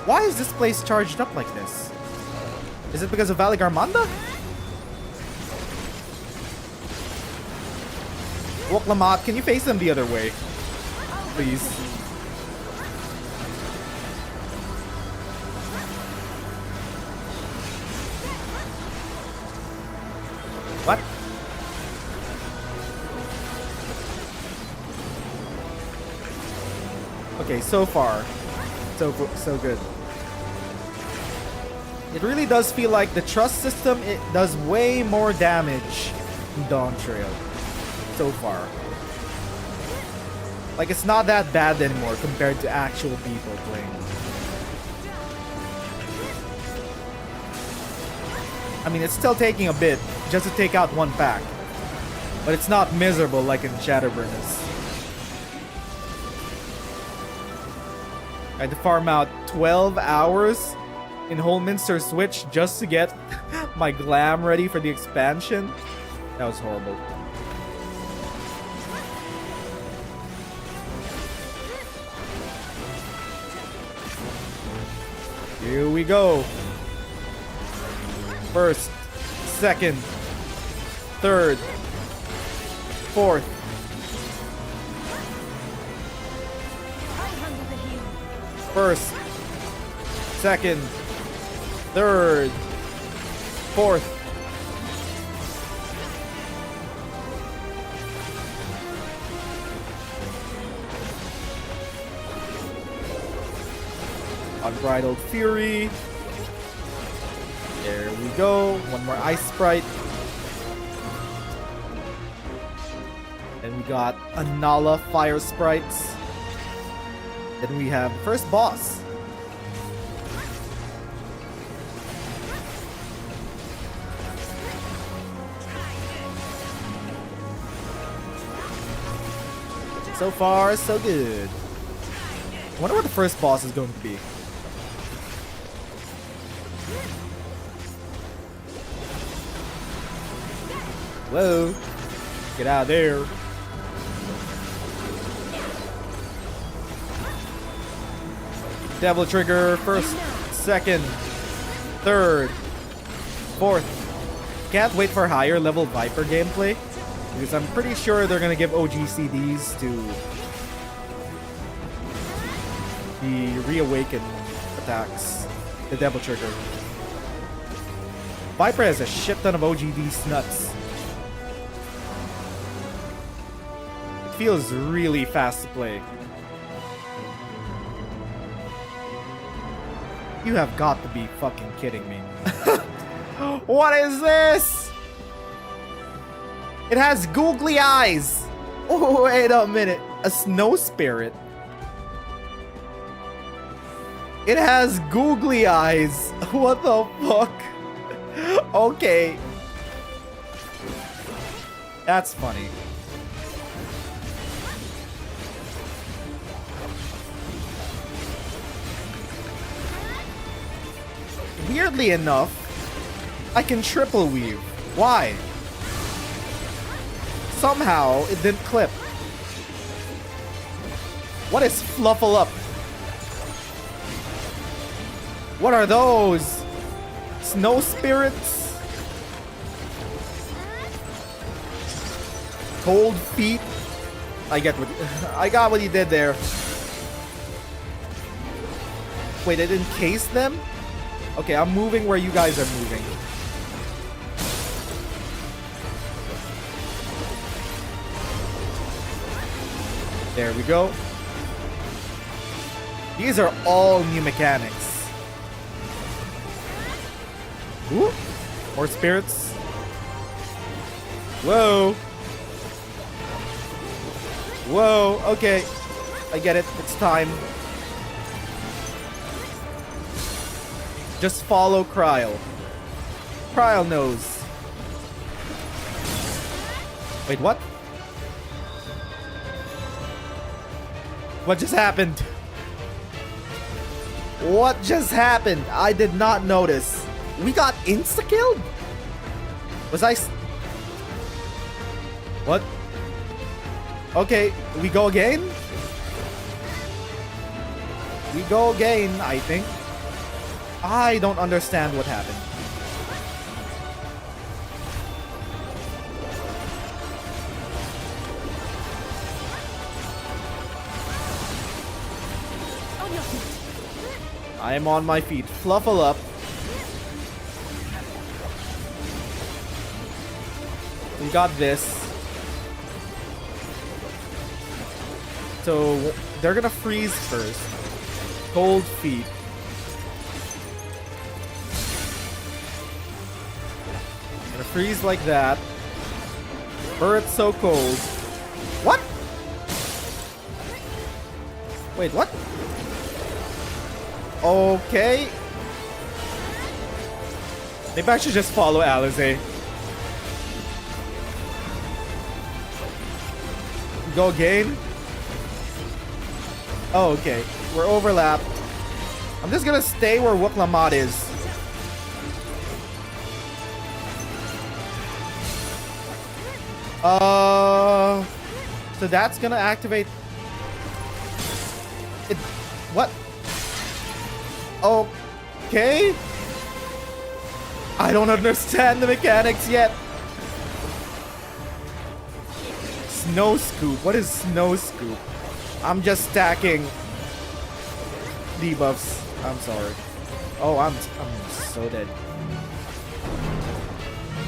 S5: Why is this place charged up like this? Is it because of Valley Garmanda? Wuk Lamat, can you face them the other way? Please. What? Okay, so far, so good. It really does feel like the trust system, it does way more damage in Dawntrail so far. Like, it's not that bad anymore compared to actual people playing. I mean, it's still taking a bit just to take out one pack, but it's not miserable like in Shadowburners. I had to farm out 12 hours in Holminster Switch just to get my glam ready for the expansion. That was horrible. Here we go. First, second, third, fourth. First, second, third, fourth. Unbridled Fury. There we go. One more Ice Sprite. Then we got Anala Fire Sprites. Then we have the first boss. So far, so good. I wonder what the first boss is going to be. Whoa. Get out of there. Devil Trigger, first, second, third, fourth. Can't wait for higher level Viper gameplay, because I'm pretty sure they're gonna give OGCDs to the reawakened attacks. The Devil Trigger. Viper has a shit ton of OGD nuts. It feels really fast to play. You have got to be fucking kidding me. What is this? It has googly eyes. Oh, wait a minute. A snow spirit. It has googly eyes. What the fuck? Okay. That's funny. Weirdly enough, I can triple weave. Why? Somehow it didn't clip. What is fluffle up? What are those? Snow spirits? Cold feet? I got what he did there. Wait, it encased them? Okay, I'm moving where you guys are moving. There we go. These are all new mechanics. Ooh, more spirits. Whoa. Whoa, okay. I get it. It's time. Just follow Cryle. Cryle knows. Wait, what? What just happened? What just happened? I did not notice. We got insta-killed? Was I... What? Okay, we go again? We go again, I think. I don't understand what happened. I am on my feet. Fluffle up. We got this. So they're gonna freeze first. Cold feet. Gonna freeze like that. It's so cold. What? Wait, what? Okay. Maybe I should just follow Alize. Go again? Oh, okay. We're overlapped. I'm just gonna stay where Wuk Lamat is. So that's gonna activate it. What? Okay. I don't understand the mechanics yet. Snow scoop. What is snow scoop? I'm just stacking debuffs. I'm sorry. Oh, I'm so dead.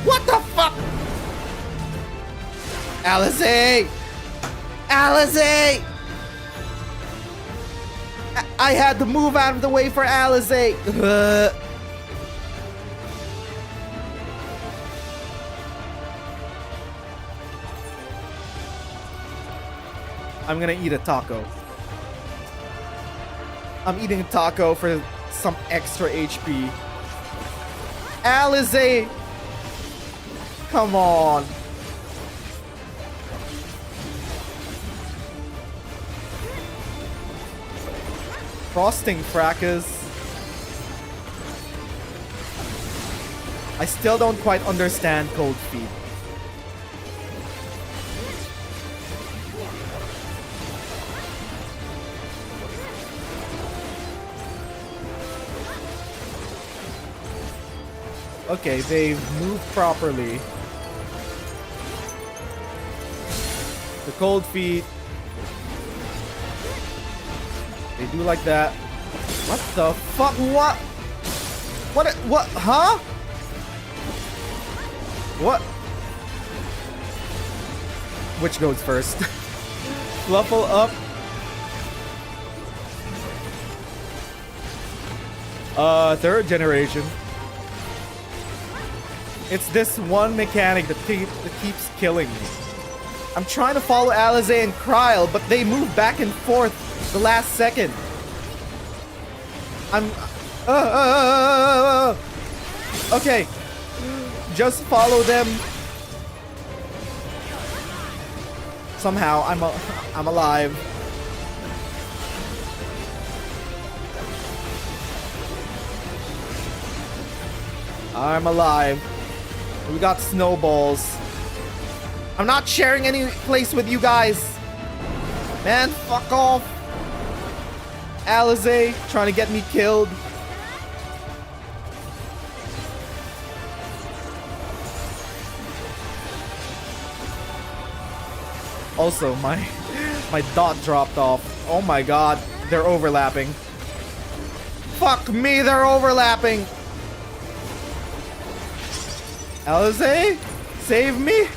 S5: What the fuck? Alize! Alize! I had to move out of the way for Alize. I'm gonna eat a taco. I'm eating a taco for some extra HP. Alize! Come on. Frosting fracas. I still don't quite understand cold feet. Okay, they've moved properly. The cold feet. They do like that. What the fuck? What? What? Huh? What? Which goes first? Fluffle up. Third generation. It's this one mechanic that keeps killing me. I'm trying to follow Alize and Kryl, but they move back and forth the last second. I'm... Okay. Just follow them. Somehow, I'm alive. I'm alive. We got snowballs. I'm not sharing any place with you guys. Man, fuck off. Alize trying to get me killed. Also, my dot dropped off. Oh my god, they're overlapping. Fuck me, they're overlapping. Alize, save me.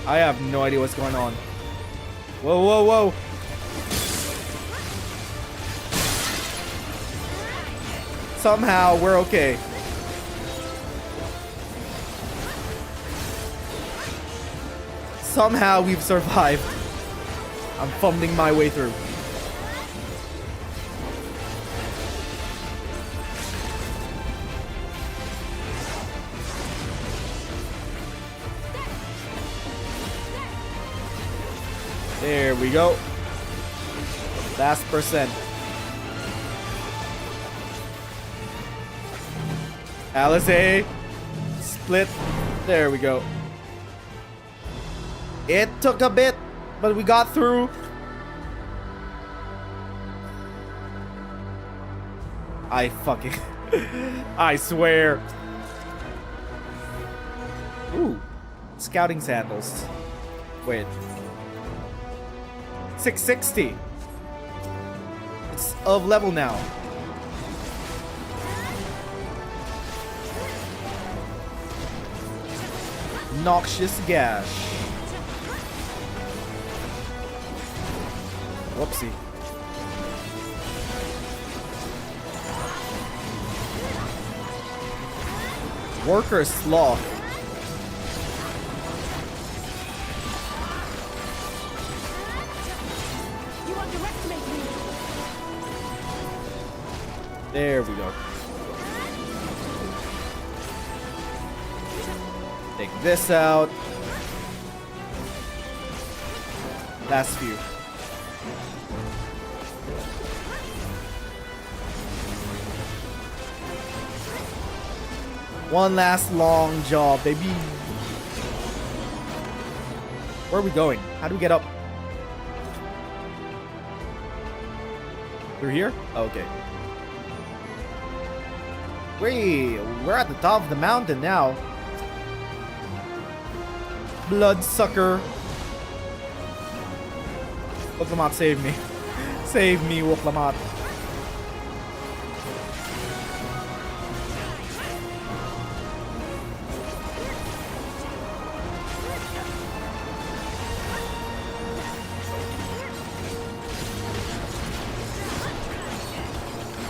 S5: I have no idea what's going on. Whoa, whoa, whoa. Somehow, we're okay. Somehow, we've survived. I'm fumbling my way through. There we go. Last percent. Alize. Split. There we go. It took a bit, but we got through. I fucking... I swear. Ooh. Scouting sandals. Wait. 660. It's of level now. Noxious gash. Whoopsie. Worqor Sloth. There we go. Take this out. Last few. One last long job, baby. Where are we going? How do we get up? Through here? Oh, okay. Wait, we're at the top of the mountain now. Bloodsucker. Wuk Lamat, save me. Save me, Wuk Lamat.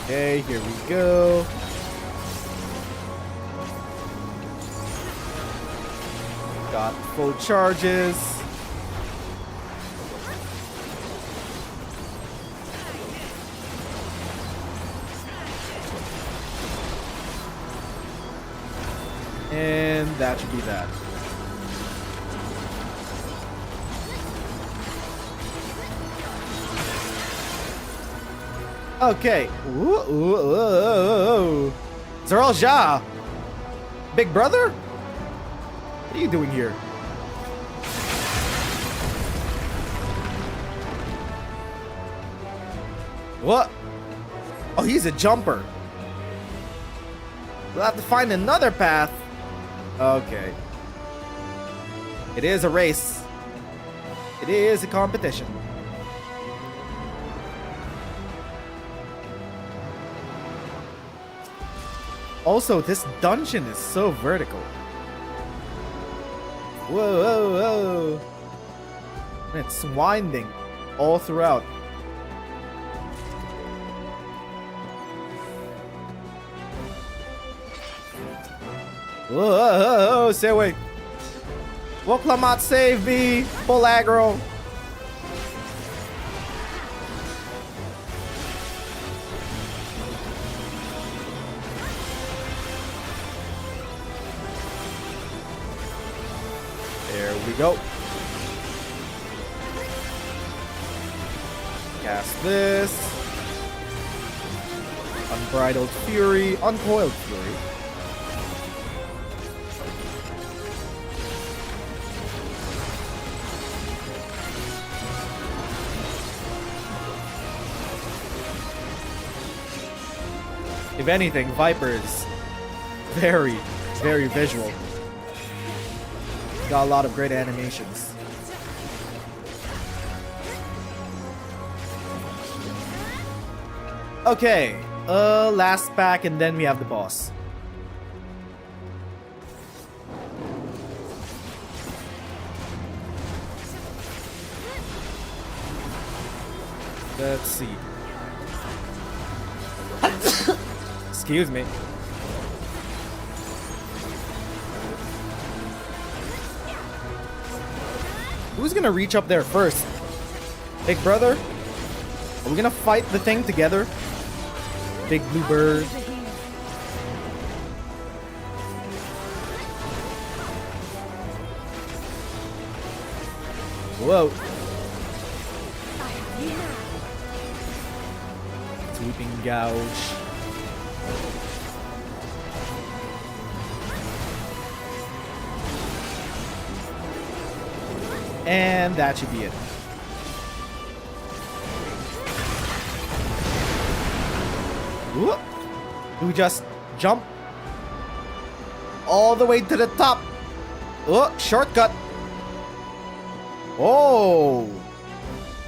S5: Okay, here we go. Got full charges. And that should be that. Okay. Ooh. Zeralja! Big brother? What are you doing here? What? Oh, he's a jumper.
S3: We'll have to find another path. Okay. It is a race. It is a competition. Also, this dungeon is so vertical. Whoa, whoa, whoa. And it's winding all throughout. Whoa, whoa, whoa, whoa, stay away. Wuk Lamat, save me. Full aggro. There we go. Cast this. Unbridled Fury. Uncoiled Fury. If anything, Viper is very, very visual. Got a lot of great animations. Okay, last pack and then we have the boss. Let's see. Excuse me. Who's gonna reach up there first? Big brother? Are we gonna fight the thing together? Big blue bird. Whoa. Sweeping gouge. And that should be it. Whoop. Do we just jump all the way to the top? Oh, shortcut. Oh.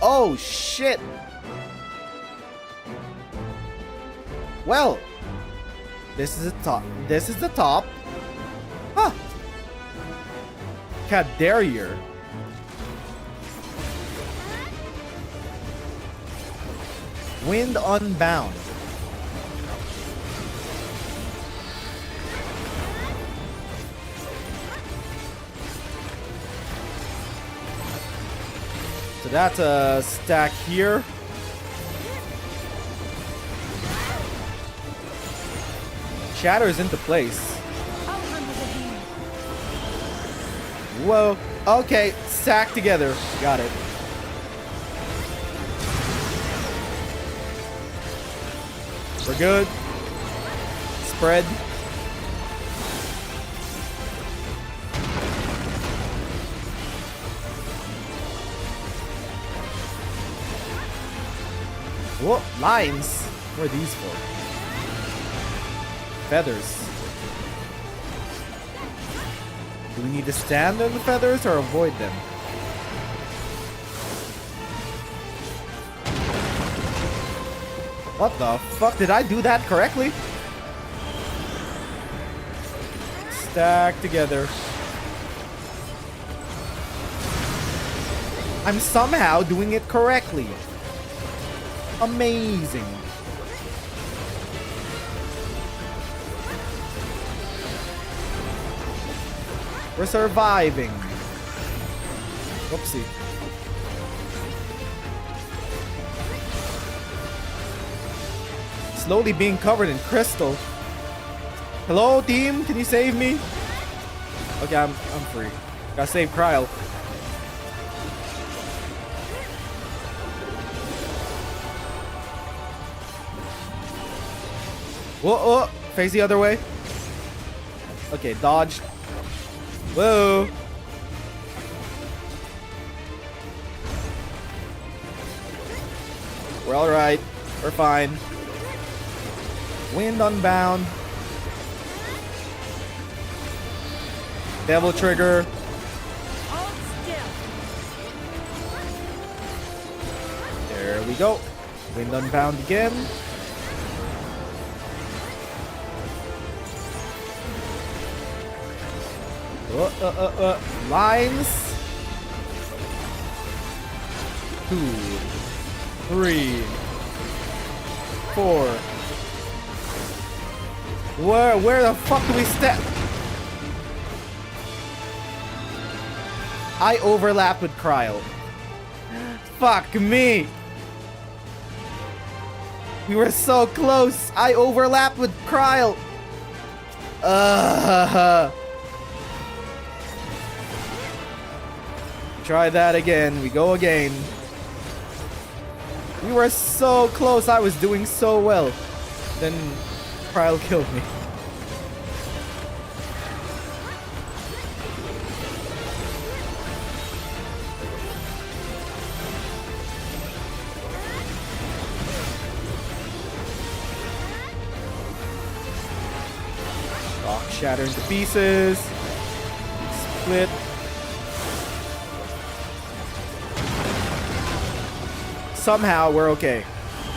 S3: Oh, shit. Well, this is the top. This is the top. Huh. God dare you. Wind Unbound. So that's a stack here. Shatters into place. Whoa. Okay, stack together. Got it. We're good. Spread. Whoa, lines. What are these for? Feathers. Do we need to stand on the feathers or avoid them? What the fuck? Did I do that correctly? Stack together. I'm somehow doing it correctly. Amazing. We're surviving. Whoopsie. Slowly being covered in crystal. Hello, team? Can you save me? Okay, I'm free. Gotta save Kryl. Whoa, whoa, face the other way. Okay, dodge. Whoa. We're alright. We're fine. Wind Unbound.
S5: Devil Trigger.
S15: Hold still.
S5: There we go. Wind Unbound again. Lines. 2, 3, 4. Where the fuck do we step? I overlap with Cryo. Fuck me. We were so close. I overlapped with Cryo. Try that again. We go again. We were so close. I was doing so well. Then Cryo killed me. Rock shatter into pieces. Split. Somehow we're okay.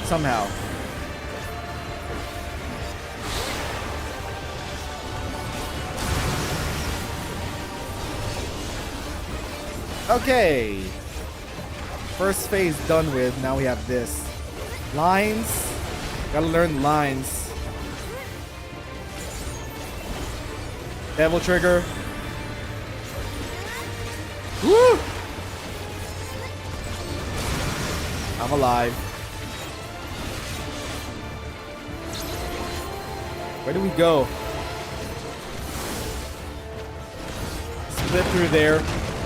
S5: Somehow. Okay. First phase done with. Now we have this. Lines. Gotta learn lines. Devil Trigger. Woo! I'm alive. Where do we go? Split through there.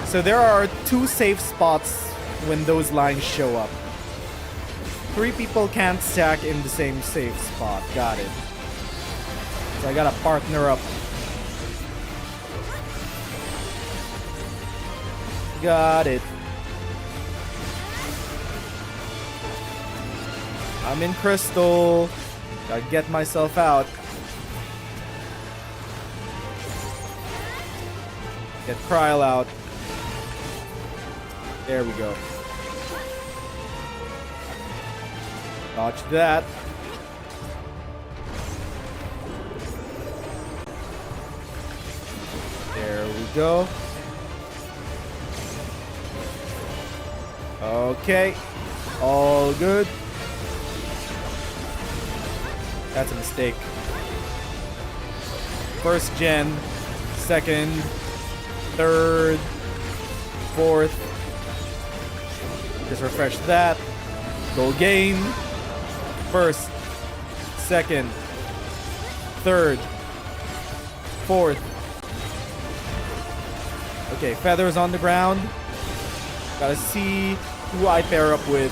S5: So there are 2 safe spots when those lines show up. 3 people can't stack in the same safe spot. Got it. So I gotta partner up. Got it. I'm in crystal. Gotta get myself out. Get Cryo out. There we go. Dodge that. There we go. Okay. All good. That's a mistake. First gen, second, third, fourth. Just refresh that. Go again. First, second, third, fourth. Okay, feathers on the ground. Gotta see who I pair up with.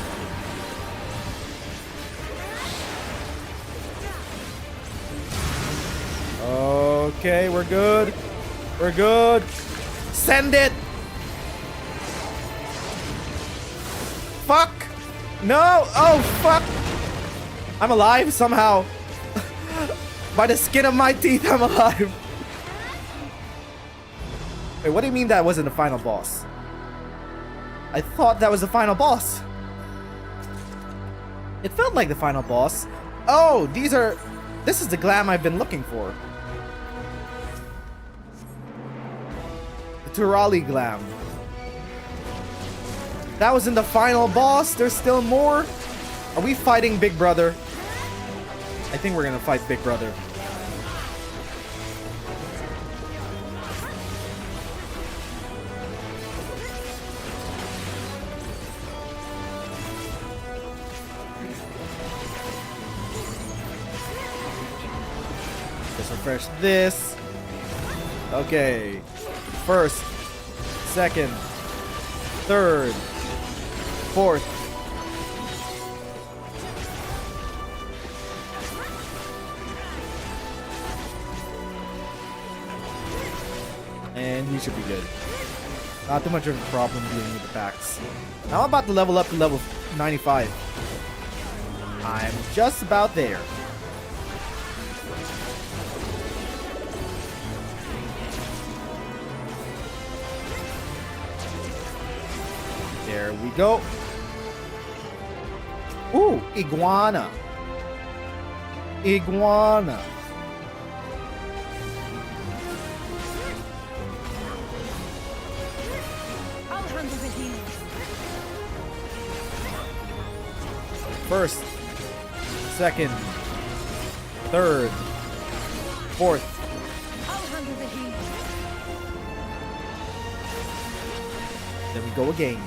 S5: Okay, we're good. We're good. Send it! Fuck! No! Oh, fuck! I'm alive somehow. By the skin of my teeth, I'm alive. Wait, what do you mean that wasn't the final boss? I thought that was the final boss. It felt like the final boss. Oh, this is the glam I've been looking for. The Turali glam. That was in the final boss. There's still more. Are we fighting Big Brother? I think we're gonna fight Big Brother. Just refresh this. Okay. First, second, third, fourth. And we should be good. Not too much of a problem dealing with the packs. Now I'm about to level up to level 95. I'm just about there.
S3: There we go. Ooh, iguana. Iguana.
S15: I'll handle the healing.
S3: First, second, third, fourth.
S15: I'll handle the healing.
S3: Then we go again.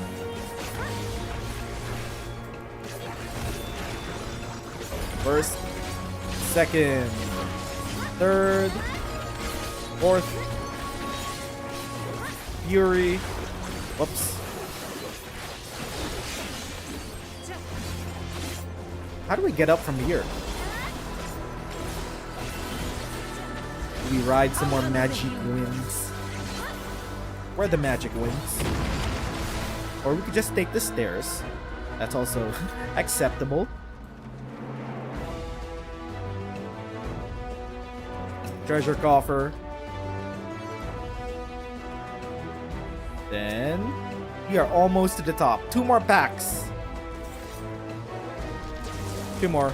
S3: First, second, third, fourth. Fury. Whoops. How do we get up from here? Do we ride some more magic wings? Where are the magic wings? Or we could just take the stairs. That's also acceptable. Treasure coffer. Then we are almost to the top. 2 more packs. 2 more.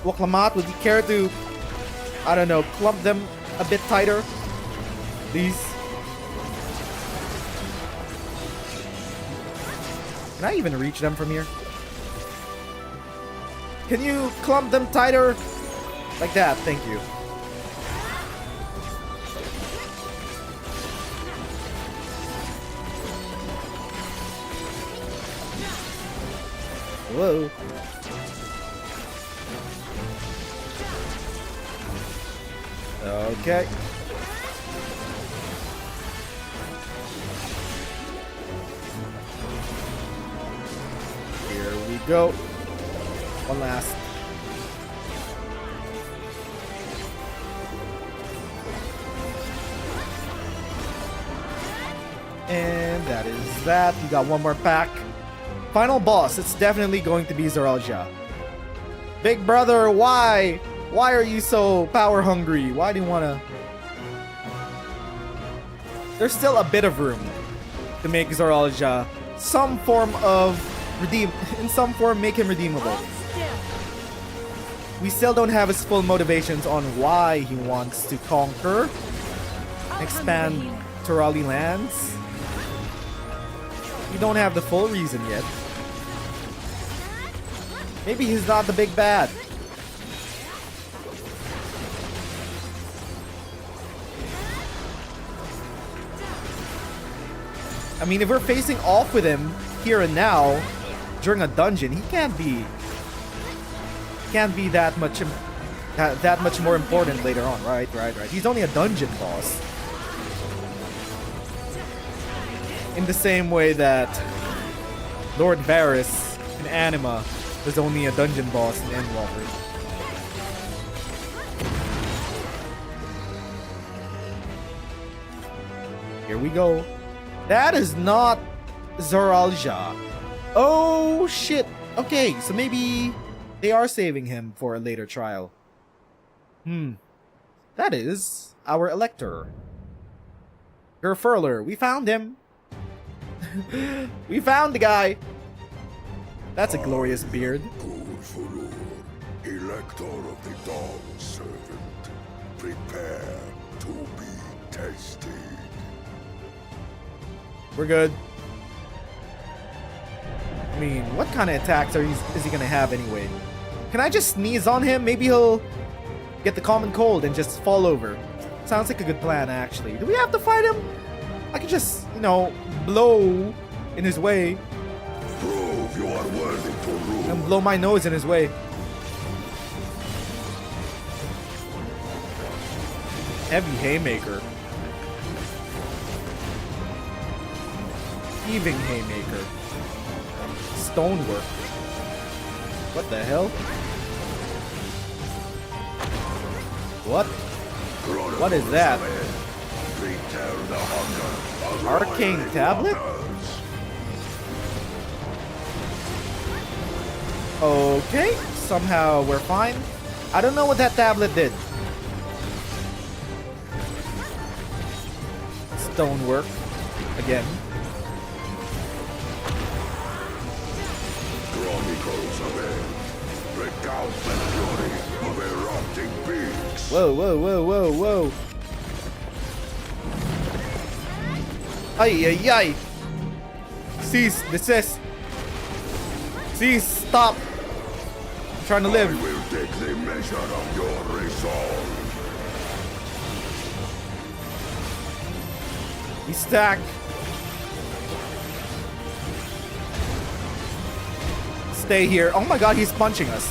S3: Wuk Lamat, would you care to, I don't know, clump them a bit tighter? Please. Can I even reach them from here? Can you clump them tighter? Like that, thank you. Whoa. Okay. Here we go. One last. And that is that. We got one more pack. Final boss. It's definitely going to be Zoralja. Big brother, why? Why are you so power hungry? Why do you want to... There's still a bit of room to make Zoralja some form of in some form make him redeemable. We still don't have his full motivations on why he wants to conquer, expand Turali lands. We don't have the full reason yet. Maybe he's not the big bad. I mean, if we're facing off with him here and now during a dungeon, he can't be that much more important later on, right? He's only a dungeon boss. In the same way that Lord Varys in Anima was only a dungeon boss in Endwalker. Here we go. That is not Zoralja. Oh shit. Okay, so maybe they are saving him for a later trial. That is our Elector. Gerfurler, we found him. We found the guy. That's a glorious beard.
S14: Elector of the Dawn Servant, prepare to be tested.
S3: We're good. I mean, what kind of attacks is he gonna have anyway? Can I just sneeze on him? Maybe he'll get the common cold and just fall over. Sounds like a good plan, actually. Do we have to fight him? I could just, you know, blow in his way.
S14: Prove you are worthy to rule.
S3: And blow my nose in his way. Heavy haymaker. Heaving haymaker. Stonework. What the hell? What? What is that? Arcane tablet? Okay, somehow we're fine. I don't know what that tablet did.
S5: Stonework again.
S14: Chronicles of it. Recount the fury of erupting peaks.
S5: Whoa, whoa, whoa, whoa, whoa. Ay, ay, ay. Cease, desist. Cease, stop. I'm trying to live.
S14: I will take the measure of your resolve.
S5: He's stacked. Stay here. Oh my god, he's punching us.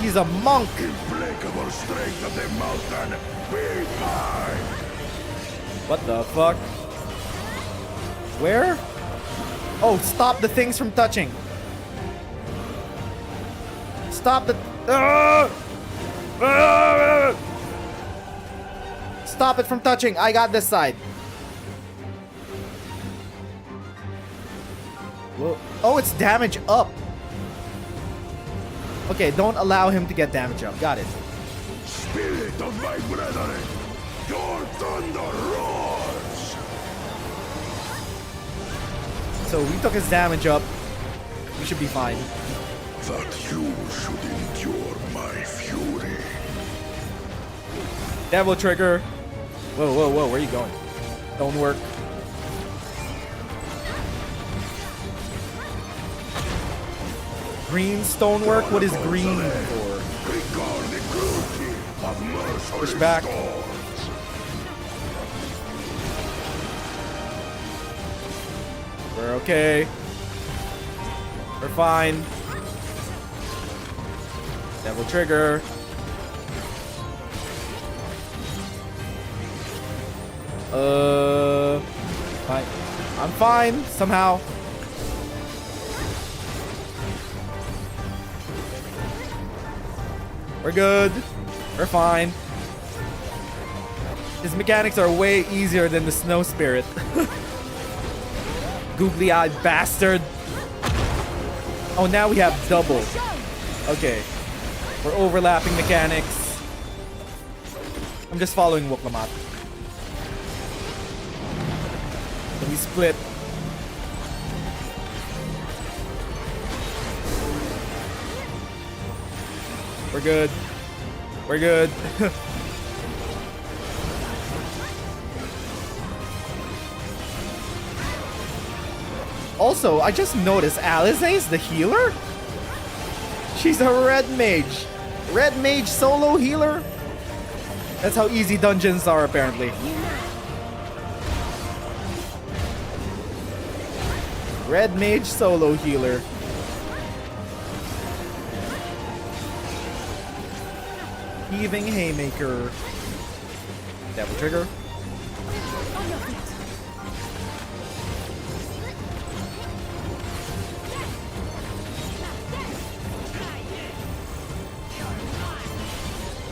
S5: He's a monk.
S14: Implacable strength of the mountain, be mine.
S5: What the fuck? Where? Oh, stop the things from touching. Stop the... Stop it from touching. I got this side. Whoa. Oh, it's damage up. Okay, don't allow him to get damage up. Got it.
S14: Spirit of my brethren, your thunder roars.
S5: So we took his damage up. We should be fine.
S14: That you should endure my fury.
S5: Devil trigger. Whoa, whoa, whoa. Where are you going? Don't work. Green stonework? What is green for? Push back. We're okay. We're fine. Devil trigger. Fine. I'm fine somehow. We're good. We're fine. His mechanics are way easier than the snow spirit. Googly-eyed bastard. Oh, now we have double. Okay. We're overlapping mechanics. I'm just following Wuk Lamat. So we split. We're good. We're good. Also, I just noticed Alize's the healer? She's a red mage. Red mage solo healer? That's how easy dungeons are, apparently. Red mage solo healer. Heaving haymaker. Devil trigger.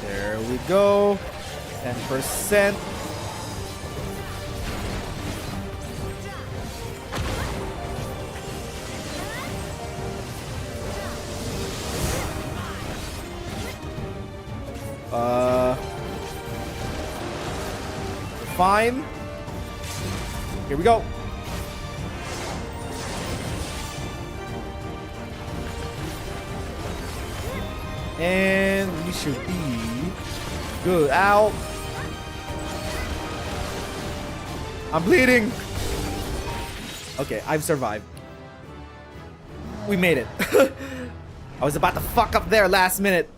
S5: There we go. 10%. Fine. Here we go. And we should be good. Ow. I'm bleeding. Okay, I've survived. We made it. I was about to fuck up there last minute.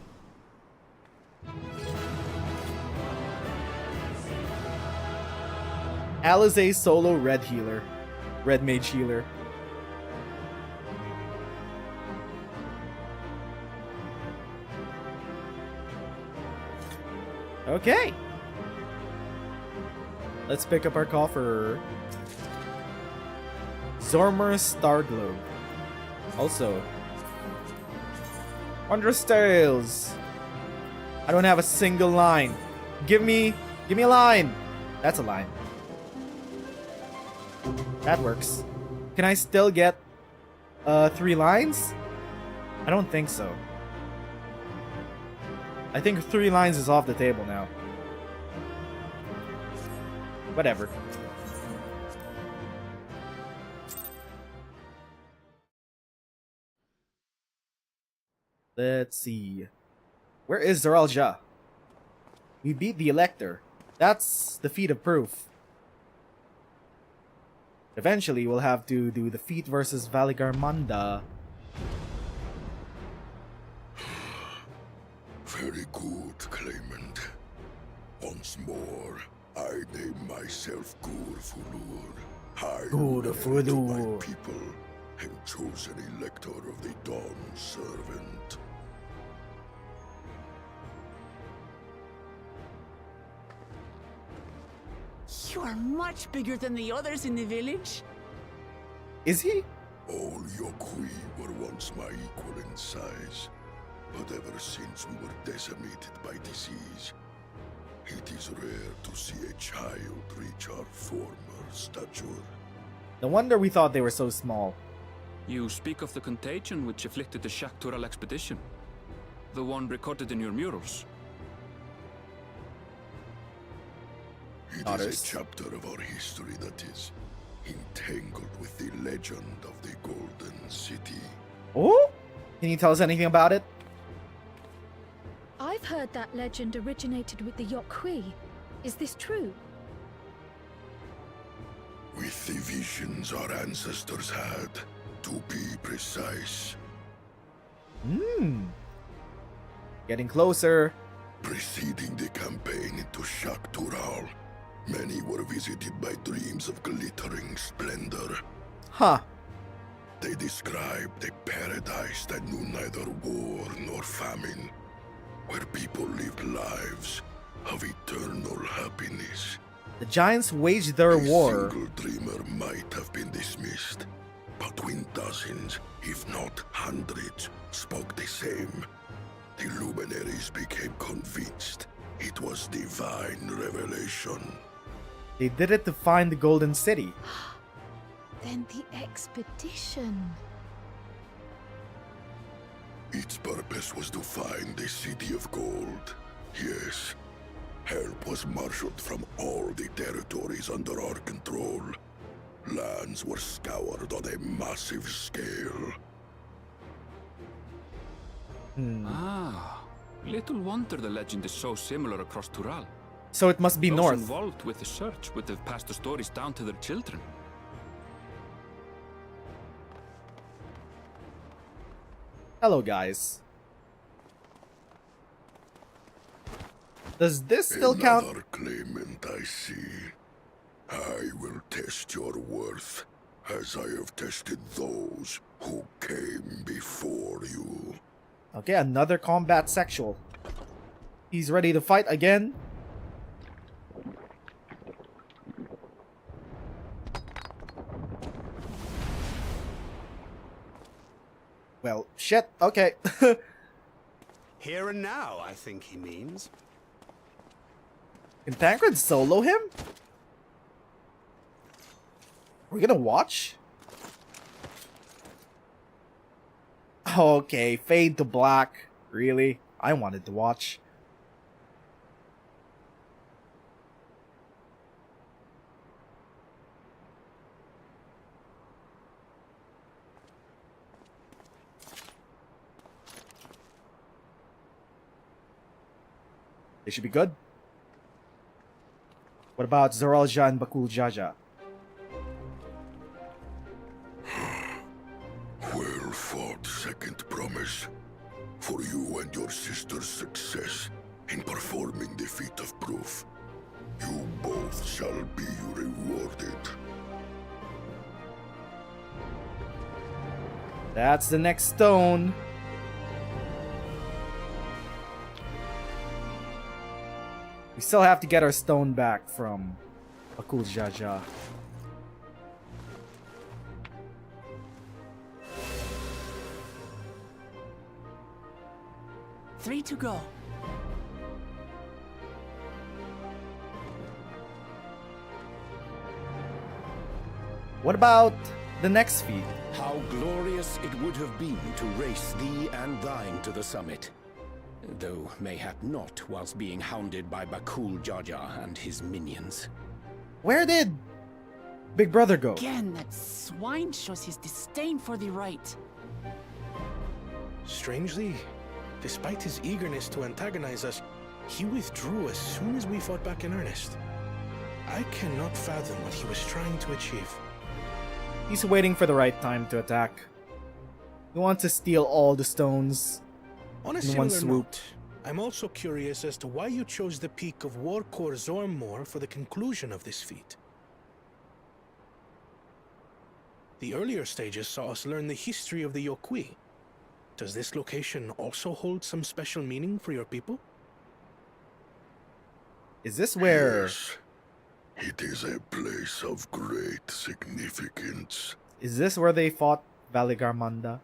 S5: Alize solo red healer. Red mage healer. Okay. Let's pick up our coffer. Zormor Star Globe. Also, Wondrous Tales. I don't have a single line. Give me a line. That's a line. That works. Can I still get 3 lines? I don't think so. I think 3 lines is off the table now. Whatever. Let's see. Where is Zoralja? We beat the Elector. That's the feat of proof. Eventually, we'll have to do the feat versus Valigarmanda.
S14: Very good, claimant. Once more, I name myself Gurfulur, High Luminary to my people, and chosen Elector of the Dawn Servant.
S4: You are much bigger than the others in the village.
S5: Is he?
S14: All Yokui were once my equal in size, but ever since we were decimated by disease, it is rare to see a child reach our former stature.
S5: No wonder we thought they were so small.
S2: You speak of the contagion which afflicted the Shaktural expedition. The one recorded in your murals.
S14: It is a chapter of our history that is entangled with the legend of the Golden City.
S5: Oh? Can you tell us anything about it?
S15: I've heard that legend originated with the Yokui. Is this true?
S14: With the visions our ancestors had, to be precise.
S5: Getting closer.
S14: Preceding the campaign into Shaktural, many were visited by dreams of glittering splendor.
S5: Huh.
S14: They described a paradise that knew neither war nor famine, where people lived lives of eternal happiness.
S5: The giants waged their war.
S14: A single dreamer might have been dismissed, but when dozens, if not hundreds, spoke the same, the luminaries became convinced it was divine revelation.
S5: They did it to find the Golden City.
S15: Then the expedition.
S14: Its purpose was to find the City of Gold. Yes. Help was marshaled from all the territories under our control. Lands were scoured on a massive scale.
S2: Ah, little wonder the legend is so similar across Tural.
S5: So it must be
S2: Those
S5: north.
S2: involved with the search would have passed the stories down to their children.
S5: Hello, guys. Does this still count?
S14: Another claimant, I see. I will test your worth, as I have tested those who came before you.
S5: Okay, another combat sexual. He's ready to fight again. Well, shit. Okay.
S11: Here and now, I think he means.
S5: Can Tancred solo him? We're gonna watch? Okay, fade to black. Really? I wanted to watch. They should be good. What about Zoralja and Bakul Jaja?
S14: Well fought, second promise. For you and your sister's success in performing the feat of proof. You both shall be rewarded.
S5: That's the next stone. We still have to get our stone back from Bakul Jaja.
S4: Three to go.
S5: What about the next feat?
S9: How glorious it would have been to race thee and thine to the summit. Though mayhap not whilst being hounded by Bakul Jaja and his minions.
S5: Where did Big Brother go?
S4: Again, that swine shows his disdain for the right.
S12: Strangely, despite his eagerness to antagonize us, he withdrew as soon as we fought back in earnest. I cannot fathom what he was trying to achieve.
S5: He's waiting for the right time to attack. He wants to steal all the stones
S12: On a
S5: in one
S12: similar
S5: swoop.
S12: note, I'm also curious as to why you chose the peak of Worqor Zormor for the conclusion of this feat. The earlier stages saw us learn the history of the Yokui. Does this location also hold some special meaning for your people?
S5: Is this where...
S14: Yes. It is a place of great significance.
S5: Is this where they fought Valigarmanda?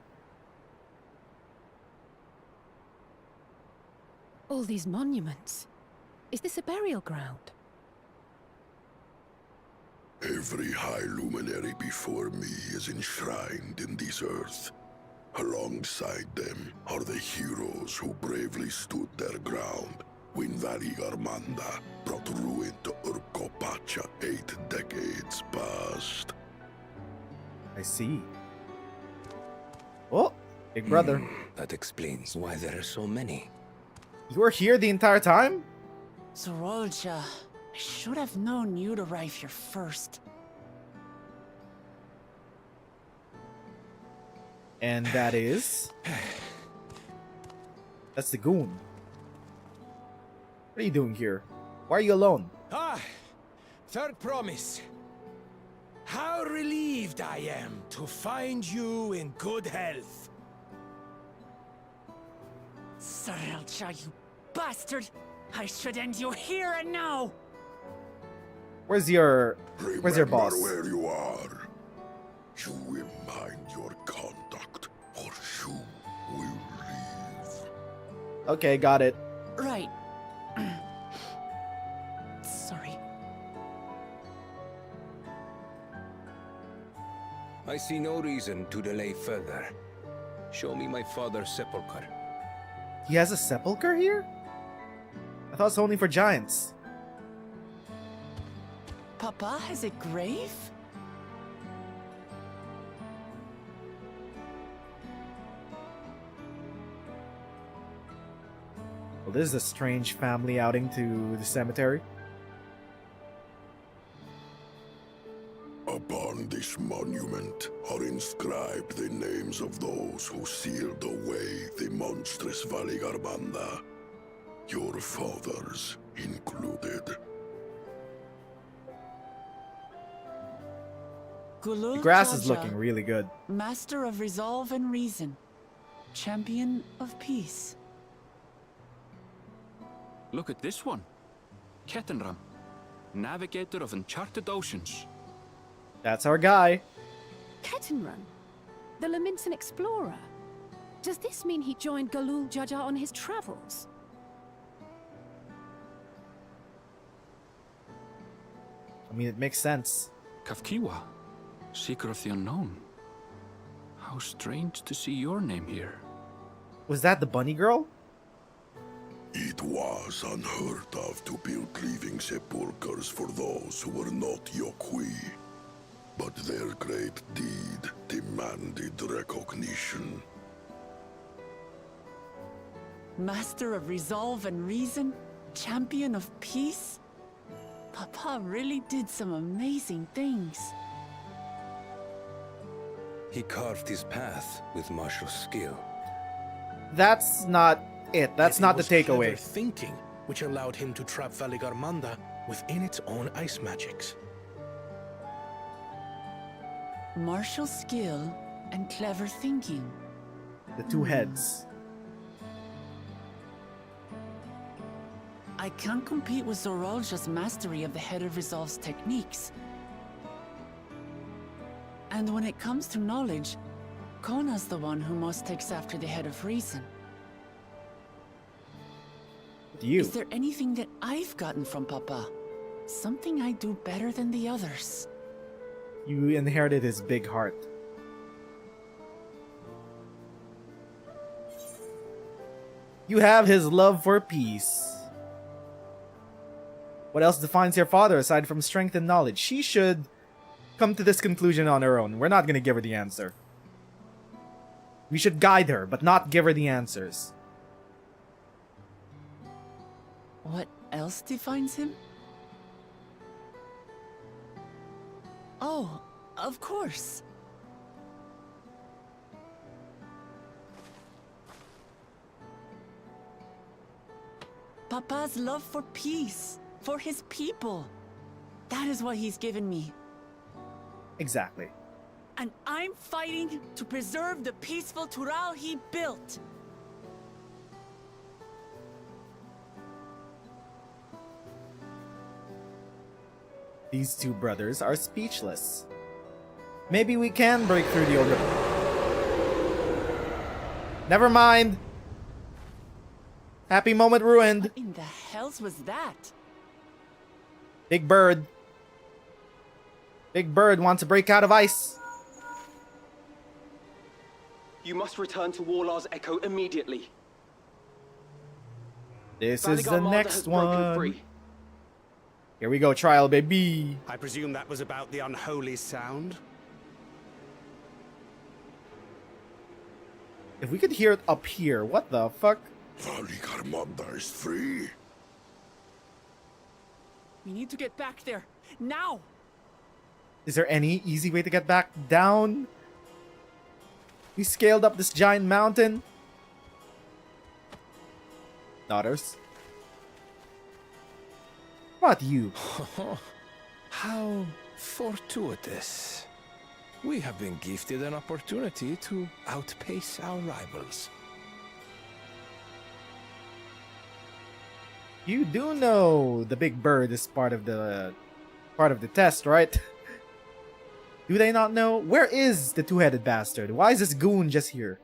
S15: All these monuments. Is this a burial ground?
S14: Every High Luminary before me is enshrined in this earth. Alongside them are the heroes who bravely stood their ground when Valigarmanda brought ruin to Urkopacha 8 decades past.
S5: I see. Oh, Big Brother.
S9: That explains why there are so many.
S5: You were here the entire time?
S4: Zorolja, I should have known you'd arrive here first.
S5: And that is... That's the goon. What are you doing here? Why are you alone?
S16: Ah, third promise. How relieved I am to find you in good health.
S4: Zorolja, you bastard! I should end you here and now!
S5: Where's your boss?
S14: Remember where you are. You will mind your conduct, or you will leave.
S5: Okay, got it.
S4: Right. Sorry.
S9: I see no reason to delay further. Show me my father's sepulchre.
S5: He has a sepulcher here? I thought it's only for giants.
S4: Papa has a grave?
S5: Well, this is a strange family outing to the cemetery.
S14: Upon this monument are inscribed the names of those who sealed away the monstrous Valigarmanda, your fathers included.
S5: The grass is looking really good.
S4: Master of resolve and reason. Champion of peace.
S2: Look at this one. Kettenram, navigator of uncharted oceans.
S5: That's our guy.
S15: Kettenrun, the Laminton explorer. Does this mean he joined Galul Jaja on his travels?
S5: I mean, it makes sense.
S2: Kafkiwa, seeker of the unknown. How strange to see your name here.
S5: Was that the bunny girl?
S14: It was unheard of to build living sepulchres for those who were not Yokui. But their great deed demanded recognition.
S4: Master of resolve and reason? Champion of peace? Papa really did some amazing things.
S9: He carved his path with martial skill.
S5: That's not it. That's not the
S12: It was
S5: takeaway.
S12: clever thinking, which allowed him to trap Valigarmanda within its own ice magics.
S4: Martial skill and clever thinking.
S5: The two heads.
S4: I can't compete with Zorolja's mastery of the Head of Resolve's techniques. And when it comes to knowledge, Kona's the one who most takes after the Head of Reason.
S5: You.
S4: Is there anything that I've gotten from Papa? Something I do better than the others?
S5: You inherited his big heart. You have his love for peace. What else defines your father aside from strength and knowledge? She should come to this conclusion on her own. We're not gonna give her the answer. We should guide her, but not give her the answers.
S4: What else defines him? Oh, of course. Papa's love for peace, for his people. That is what he's given me.
S5: Exactly.
S4: And I'm fighting to preserve the peaceful Tural he built.
S5: These two brothers are speechless. Maybe we can break through the ogre. Never mind. Happy moment ruined.
S4: What in the hells was that?
S5: Big Bird. Big Bird wants to break out of ice.
S13: You must return to Warlar's Echo immediately.
S5: This is the
S13: Valigar Marder
S5: next
S13: has broken
S5: one.
S13: free.
S5: Here we go, trial, baby.
S11: I presume that was about the unholy sound?
S5: If we could hear it up here, what the fuck?
S14: Valigar is free.
S4: We need to get back there, now!
S5: Is there any easy way to get back down? We scaled up this giant mountain. Daughters. What you?
S9: How fortuitous. We have been gifted an opportunity to outpace our rivals.
S5: You do know the Big Bird is part of the test, right? Do they not know? Where is the two-headed bastard? Why is this goon just here?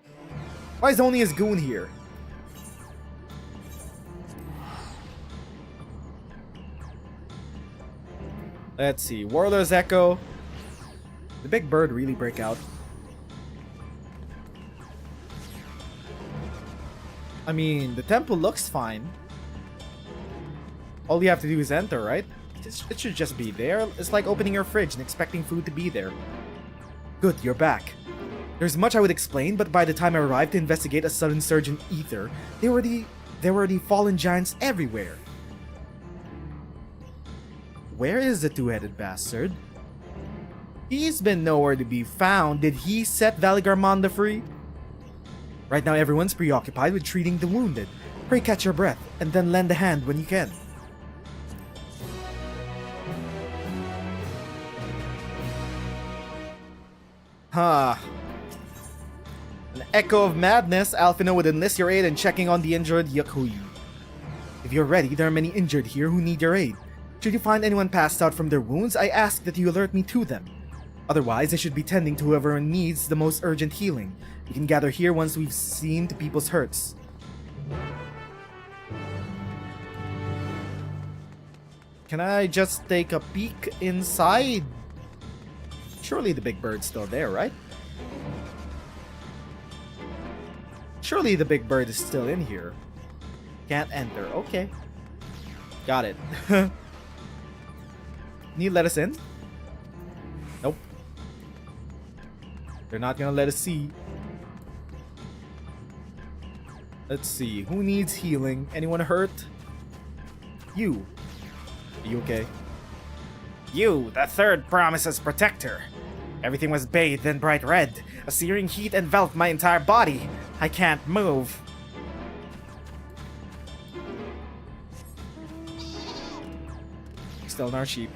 S5: Why is only his goon here? Let's see. Warlord's Echo. The Big Bird really break out. I mean, the temple looks fine. All you have to do is enter, right? It should just be there. It's like opening your fridge and expecting food to be there. Good, you're back. There's much I would explain, but by the time I arrived to investigate a sudden surge in ether, there were the fallen giants everywhere. Where is the two-headed bastard? He's been nowhere to be found. Did he set Valigar free? Right now everyone's preoccupied with treating the wounded. Pray catch your breath, and then lend a hand when you can. Huh. An echo of madness, Alphino would enlist your aid in checking on the injured Yakuyu. If you're ready, there are many injured here who need your aid. Should you find anyone passed out from their wounds, I ask that you alert me to them. Otherwise, I should be tending to whoever needs the most urgent healing. We can gather here once we've seen to people's hurts. Can I just take a peek inside? Surely the Big Bird's still there, right? Surely the Big Bird is still in here. Can't enter. Okay. Got it. Can you let us in? Nope. They're not gonna let us see. Let's see. Who needs healing? Anyone hurt? You. Are you okay?
S6: You, the third promise's protector. Everything was bathed in bright red. A searing heat enveloped my entire body. I can't move.
S5: Still in our sheep.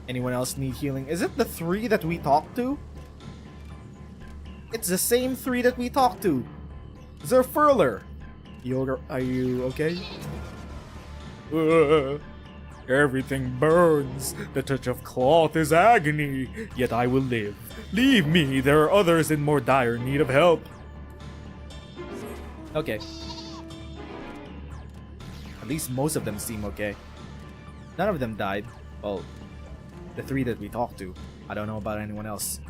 S5: Anyone else need healing? Is it the three that we talked to? It's the same three that we talked to. Zerfurler. Are you okay?
S7: Everything burns. The touch of cloth is agony. Yet I will live. Leave me. There are others in more dire need of help.
S5: Okay. At least most of them seem okay. None of them died. Well, the three that we talked to. I don't know about anyone else.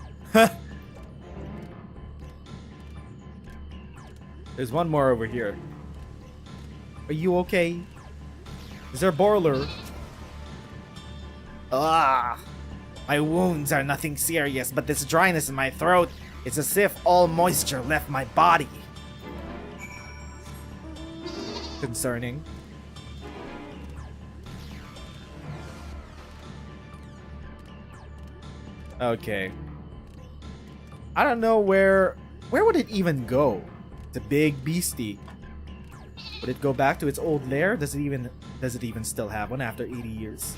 S5: There's one more over here. Are you okay? Is there a boiler?
S6: Ah! My wounds are nothing serious, but this dryness in my throat, it's as if all moisture left my body.
S5: Concerning. Okay. I don't know where would it even go? It's a big beastie. Would it go back to its old lair? Does it even still have one after 80 years?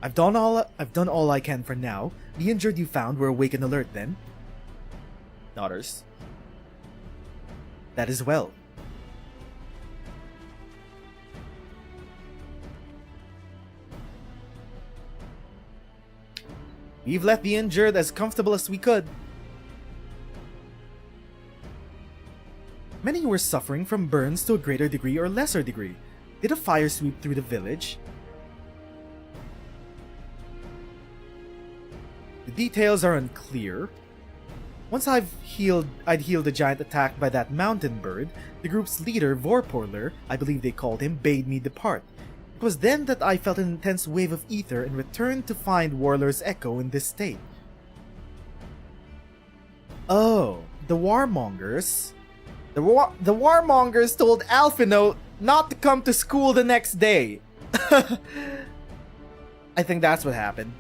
S5: I've done all I can for now. The injured you found were awake and alert then? Daughters. That is well. We've left the injured as comfortable as we could. Many were suffering from burns to a greater degree or lesser degree. Did a fire sweep through the village? The details are unclear. Once I'd healed the giant attacked by that mountain bird, the group's leader, Worqor Lar, I believe they called him, bade me depart. It was then that I felt an intense wave of ether and returned to find Worqor's echo in this state. Oh, the warmongers. The warmongers told Alphino not to come to school the next day. I think that's what happened.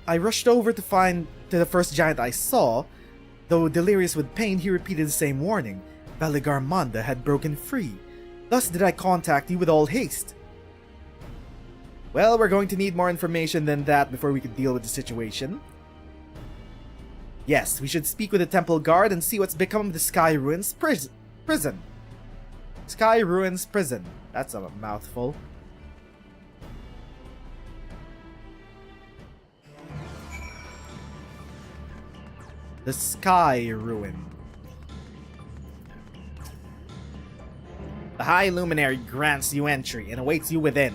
S5: I rushed over to the first giant I saw. Though delirious with pain, he repeated the same warning. Valigarmanda had broken free. Thus did I contact you with all haste. Well, we're going to need more information than that before we can deal with the situation. Yes, we should speak with the temple guard and see what's become of the Skyruin's prison. Skyruin's prison. That's a mouthful. The Skyruin.
S6: The High Luminary grants you entry and awaits you within.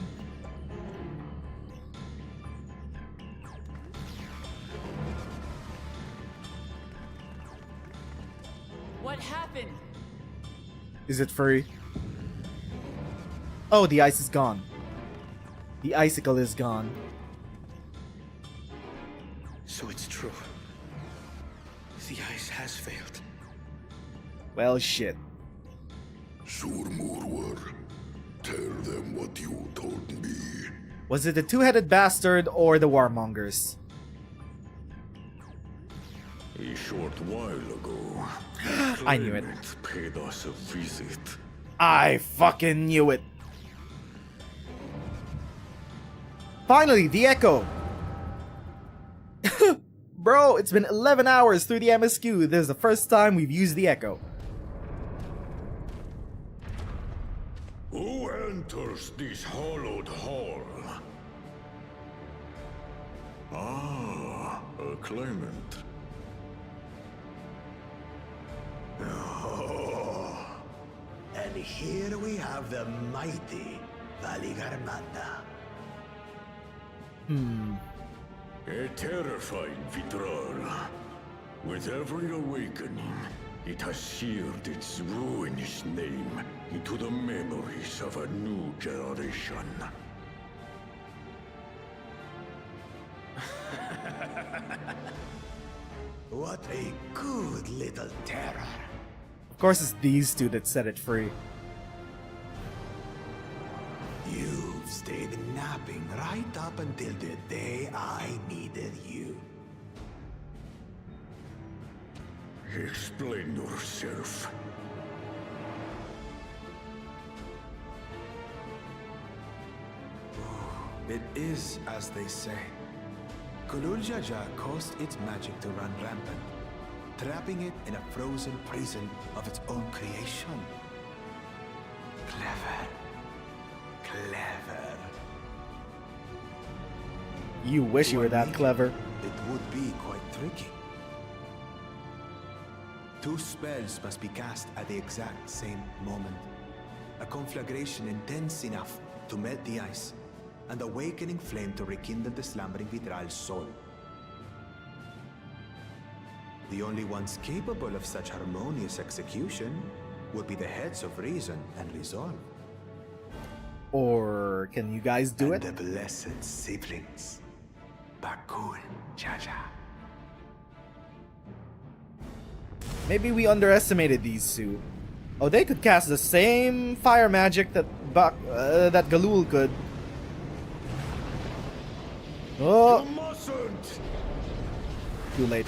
S4: What happened?
S5: Is it free? Oh, the ice is gone. The icicle is gone.
S12: So it's true. The ice has failed.
S5: Well, shit.
S14: Zormor, tell them what you told me.
S5: Was it the two-headed bastard or the warmongers?
S14: A short while ago,
S5: I knew it.
S14: Paid us a visit.
S5: I fucking knew it. Finally, the echo. Bro, it's been 11 hours through the MSQ. This is the first time we've used the echo.
S14: Who enters this hollowed hall? Ah, acclaimed.
S8: Oh. And here we have the mighty Valigarmanda.
S14: A terrifying Vitral. With every awakening, it has seared its ruinous name into the memories of a new generation.
S8: What a good little terror.
S5: Of course, it's these two that set it free.
S8: You've stayed napping right up until the day I needed you.
S14: Explain yourself.
S10: It is as they say. Gulul Jaja caused its magic to run rampant, trapping it in a frozen prison of its own creation. Clever. Clever.
S5: You wish you were that clever.
S10: It would be quite tricky. 2 spells must be cast at the exact same moment. A conflagration intense enough to melt the ice, and awakening flame to rekindle the slumbering Vitral's soul. The only ones capable of such harmonious execution would be the heads of reason and resolve.
S5: Or can you guys do it?
S10: The blessed siblings, Bakul, Jaja.
S5: Maybe we underestimated these two. Oh, they could cast the same fire magic that that Galul could. Oh!
S14: You mustn't!
S5: Too late.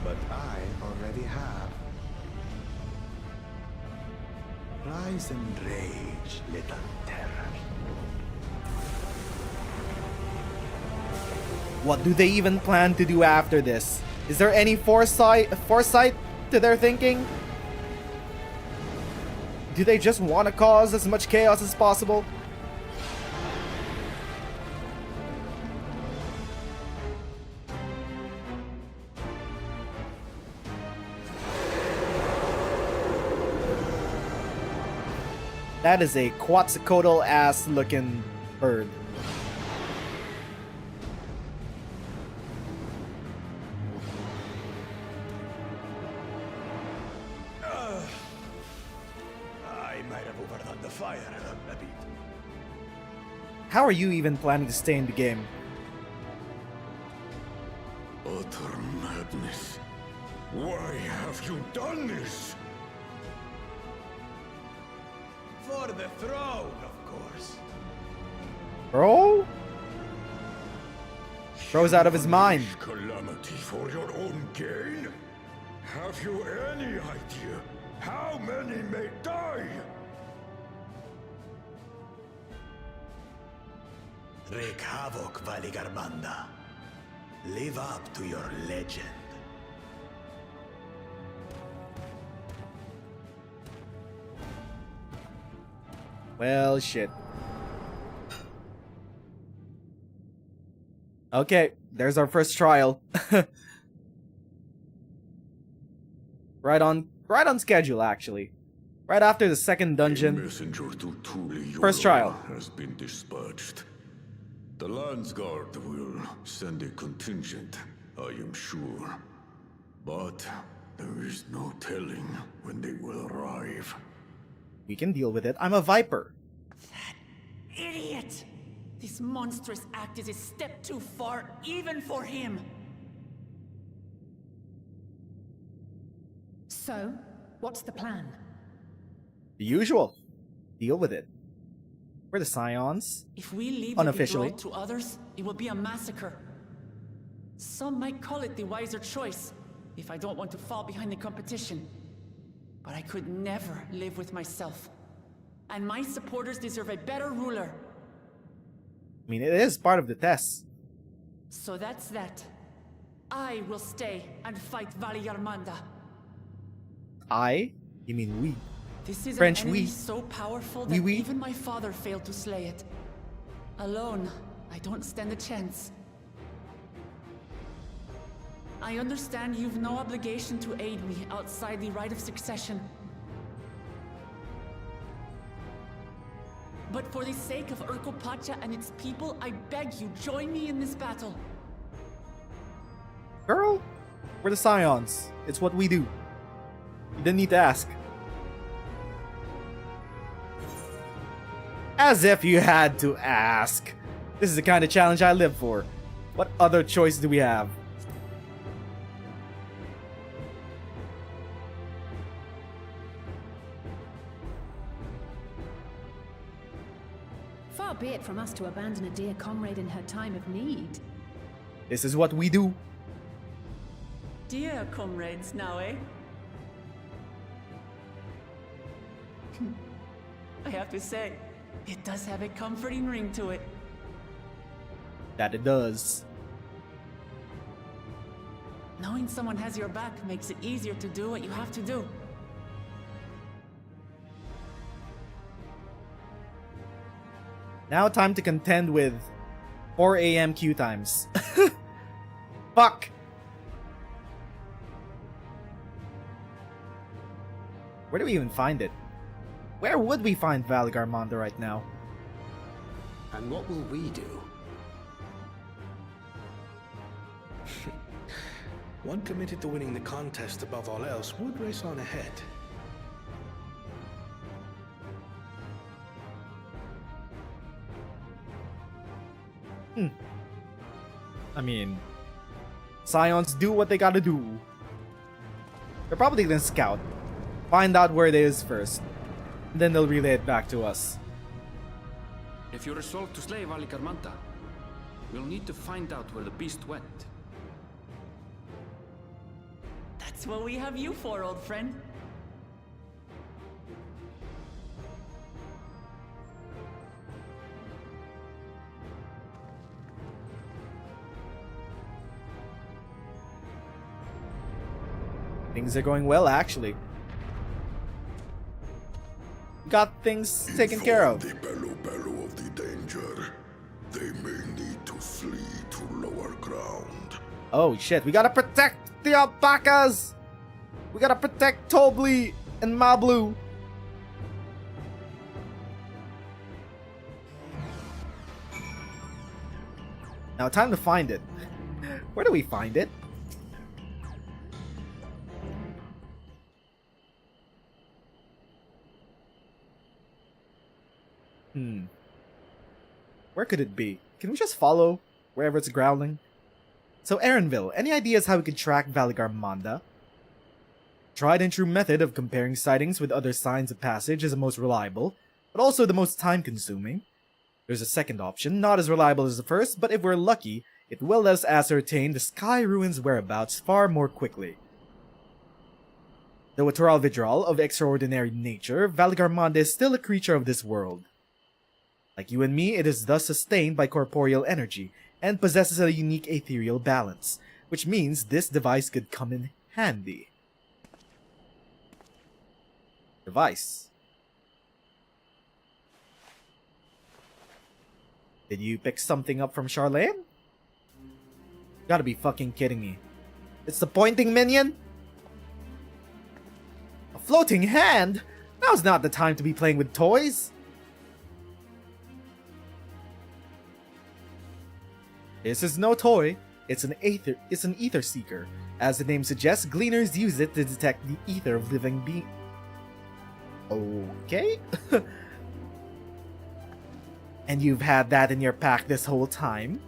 S10: But I already have. Rise and rage, little terror.
S5: What do they even plan to do after this? Is there any foresight to their thinking? Do they just want to cause as much chaos as possible? That is a Quetzalcoatl ass looking bird.
S14: I might have overdone the fire a bit.
S5: How are you even planning to stay in the game?
S14: Utter madness. Why have you done this?
S16: For the throne, of course.
S5: Bro? Bro's out of his mind.
S14: Calamity for your own gain? Have you any idea how many may die?
S10: Wreak havoc, Valigarbanda. Live up to your legend.
S5: Well, shit. Okay, there's our first trial. right on schedule, actually. Right after the second dungeon.
S14: Messenger to Thule
S5: First trial
S14: has been dispatched. The Landsguard will send a contingent, I am sure. But there is no telling when they will arrive.
S5: We can deal with it. I'm a Viper.
S4: Idiot! This monstrous act is a step too far, even for him.
S15: So, what's the plan?
S5: The usual. Deal with it. We're the Scions.
S4: If we leave
S5: unofficially
S4: the control to others, it will be a massacre. Some might call it the wiser choice, if I don't want to fall behind the competition. But I could never live with myself. And my supporters deserve a better ruler.
S5: I mean, it is part of the test.
S4: So that's that. I will stay and fight Vali Yarmanda.
S5: I? You mean we?
S4: This is
S5: French
S4: an enemy
S5: we.
S4: so powerful that even my father failed to slay it. Alone, I don't stand a chance. I understand you've no obligation to aid me outside the right of succession. But for the sake of Urkopacha and its people, I beg you, join me in this battle.
S5: Girl, we're the Scions. It's what we do. You didn't need to ask. As if you had to ask. This is the kind of challenge I live for. What other choice do we have?
S15: Far be it from us to abandon a dear comrade in her time of need.
S5: This is what we do.
S4: Dear comrades now, eh? I have to say, it does have a comforting ring to it.
S5: That it does.
S4: Knowing someone has your back makes it easier to do what you have to do.
S5: Now time to contend with 4 AM queue times. Fuck! Where do we even find it? Where would we find Valigarmonda right now?
S11: And what will we do?
S12: One committed to winning the contest above all else would race on ahead.
S5: I mean, Scions do what they gotta do. They're probably gonna scout, find out where it is first, and then they'll relay it back to us.
S2: If you're resolved to slay Valigarmonda, we'll need to find out where the beast went.
S4: That's what we have you for, old friend.
S5: Things are going well, actually. Got things taken care of.
S14: The bellow of the danger. They may need to flee to lower ground.
S5: Oh shit, we gotta protect the alpacas! We gotta protect Tobli and Mablu. Now, time to find it. Where do we find it? Where could it be? Can we just follow wherever it's growling? So, Aaronville, any ideas how we could track Valigarmonda? Tried and true method of comparing sightings with other signs of passage is the most reliable, but also the most time-consuming. There's a second option, not as reliable as the first, but if we're lucky, it will let us ascertain the Skyruin's whereabouts far more quickly. Though a Toral Vidral of extraordinary nature, Valigarmonda is still a creature of this world. Like you and me, it is thus sustained by corporeal energy, and possesses a unique ethereal balance, which means this device could come in handy. Device. Did you pick something up from Charlene? Gotta be fucking kidding me. It's the pointing minion? A floating hand? Now's not the time to be playing with toys. This is no toy, it's an ether seeker. As the name suggests, gleaners use it to detect the ether of living beings. Okay? And you've had that in your pack this whole time?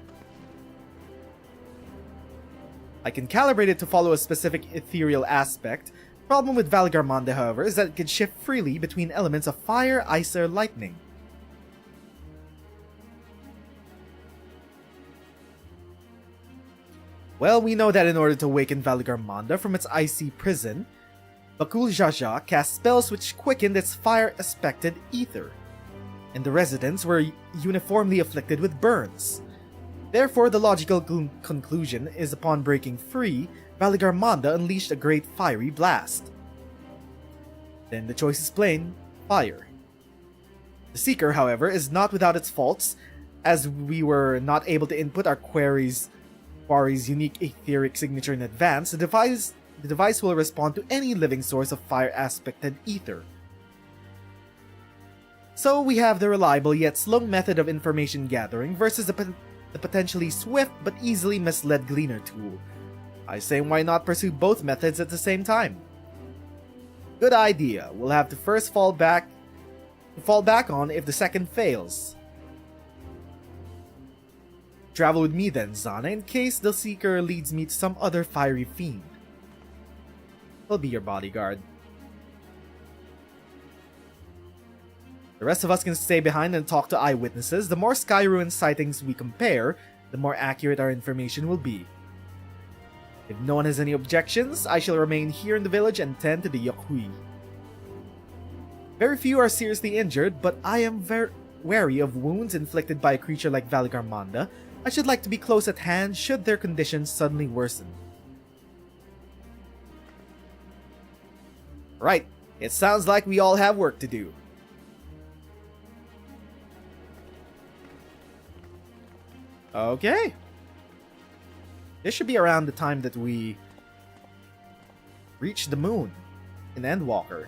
S5: I can calibrate it to follow a specific ethereal aspect. Problem with Valigarmonda, however, is that it can shift freely between elements of fire, ice, or lightning. Well, we know that in order to awaken Valigarmonda from its icy prison, Bakul Jaja cast spells which quickened its fire-aspected ether, and the residents were uniformly afflicted with burns. Therefore, the logical conclusion is upon breaking free, Valigarmonda unleashed a great fiery blast. Then the choice is plain, fire. The Seeker, however, is not without its faults, as we were not able to input our quarry's unique etheric signature in advance. The device will respond to any living source of fire-aspected ether. So we have the reliable yet slow method of information gathering versus the potentially swift but easily misled Gleaner tool. I say why not pursue both methods at the same time? Good idea. We'll have to first fall back on if the second fails. Travel with me then, Zana, in case the Seeker leads me to some other fiery fiend. He'll be your bodyguard. The rest of us can stay behind and talk to eyewitnesses. The more Skyruin sightings we compare, the more accurate our information will be. If no one has any objections, I shall remain here in the village and tend to the Yokhui. Very few are seriously injured, but I am very wary of wounds inflicted by a creature like Valigarmonda. I should like to be close at hand should their conditions suddenly worsen. Right, it sounds like we all have work to do. Okay. This should be around the time that we reach the moon in Endwalker.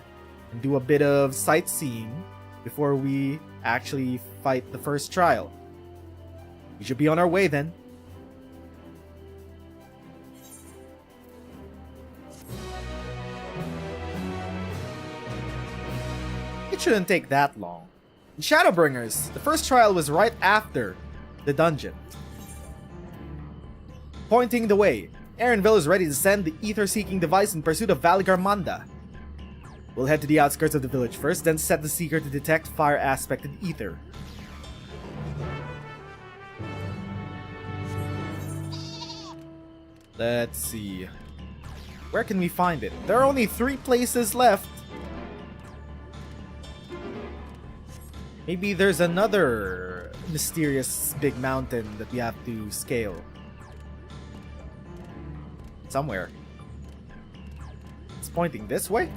S5: and do a bit of sightseeing before we actually fight the first trial. We should be on our way then. It shouldn't take that long. In Shadowbringers, the first trial was right after the dungeon. Pointing the way, Aaronville is ready to send the ether-seeking device in pursuit of Valigarmanda. We'll head to the outskirts of the village first, then set the seeker to detect fire-aspected ether. Let's see. Where can we find it? There are only 3 places left. Maybe there's another mysterious big mountain that we have to scale. Somewhere. It's pointing this way?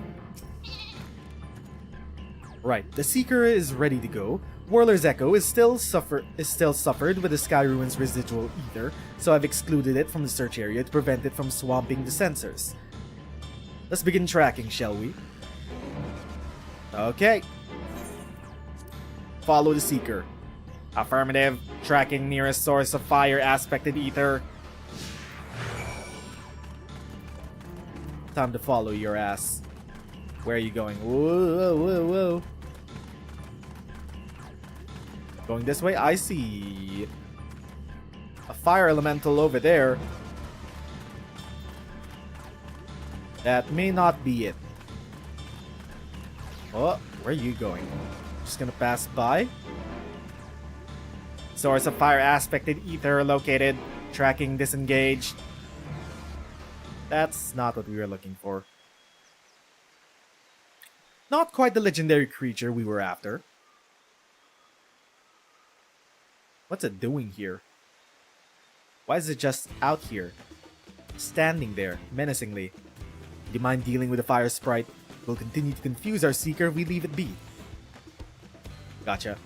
S5: Right, the Seeker is ready to go. Whirler's Echo is still suffered with the Skyruin's residual ether, so I've excluded it from the search area to prevent it from swamping the sensors. Let's begin tracking, shall we? Okay. Follow the Seeker. Affirmative. Tracking nearest source of fire-aspected ether. Time to follow your ass. Where are you going? Whoa, whoa, whoa. Going this way? I see a fire elemental over there. That may not be it. Oh, where are you going? Just gonna pass by. Source of fire aspected ether located. Tracking disengaged. That's not what we were looking for. Not quite the legendary creature we were after. What's it doing here? Why is it just out here? Standing there, menacingly. Do you mind dealing with the fire sprite? We'll continue to confuse our seeker if we leave it be. Gotcha.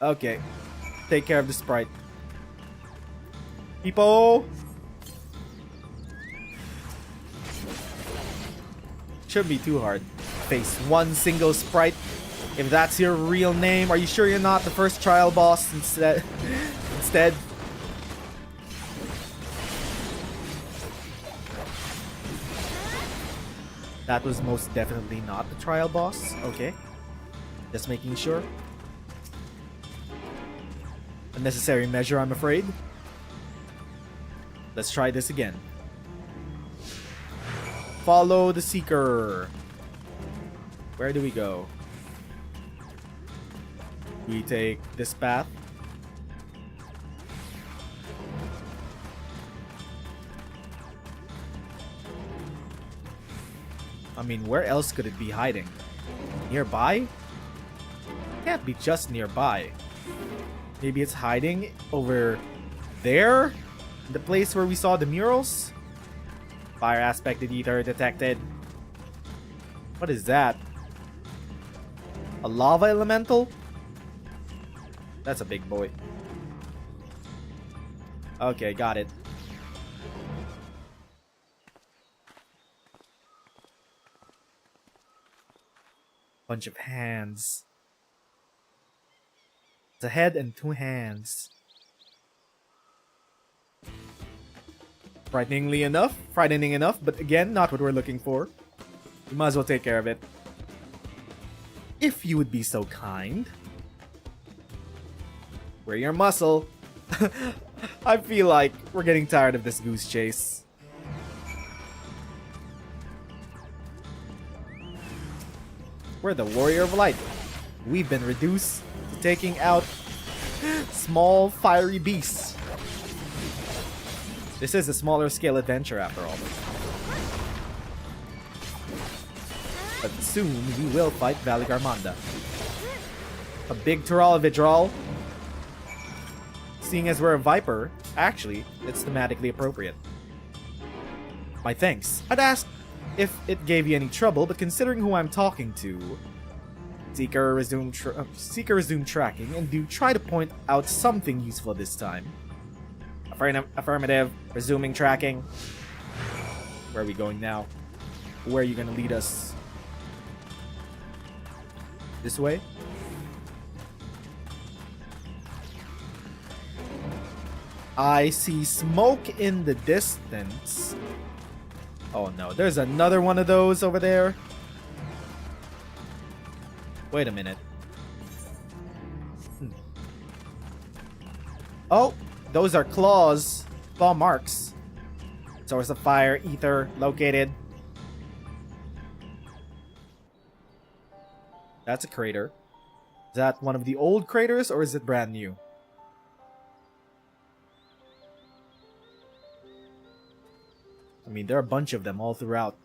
S5: Okay. Take care of the sprite. People! Shouldn't be too hard. Face one single sprite. If that's your real name, are you sure you're not the first trial boss instead? That was most definitely not the trial boss. Okay. Just making sure. Unnecessary measure, I'm afraid. Let's try this again. Follow the Seeker. Where do we go? We take this path. I mean, where else could it be hiding? Nearby? Can't be just nearby. Maybe it's hiding over there? The place where we saw the murals? Fire aspected ether detected. What is that? A lava elemental? That's a big boy. Okay, got it. Bunch of hands. It's a head and 2 hands. Frightening enough, but again, not what we're looking for. We might as well take care of it. If you would be so kind. Wear your muscle. I feel like we're getting tired of this goose chase. We're the Warrior of Light. We've been reduced to taking out small fiery beasts. This is a smaller scale adventure after all. But soon we will fight Valigarmanda. A big Vidral. Seeing as we're a Viper, actually, it's thematically appropriate. My thanks. I'd ask if it gave you any trouble, but considering who I'm talking to... Seeker, resume tracking, and do try to point out something useful this time. Affirmative. Resuming tracking. Where are we going now? Where are you gonna lead us? This way? I see smoke in the distance. Oh no, there's another one of those over there. Wait a minute. Oh, those are claws. Claw marks. Source of fire, ether, located. That's a crater. Is that one of the old craters or is it brand new? I mean, there are a bunch of them all throughout.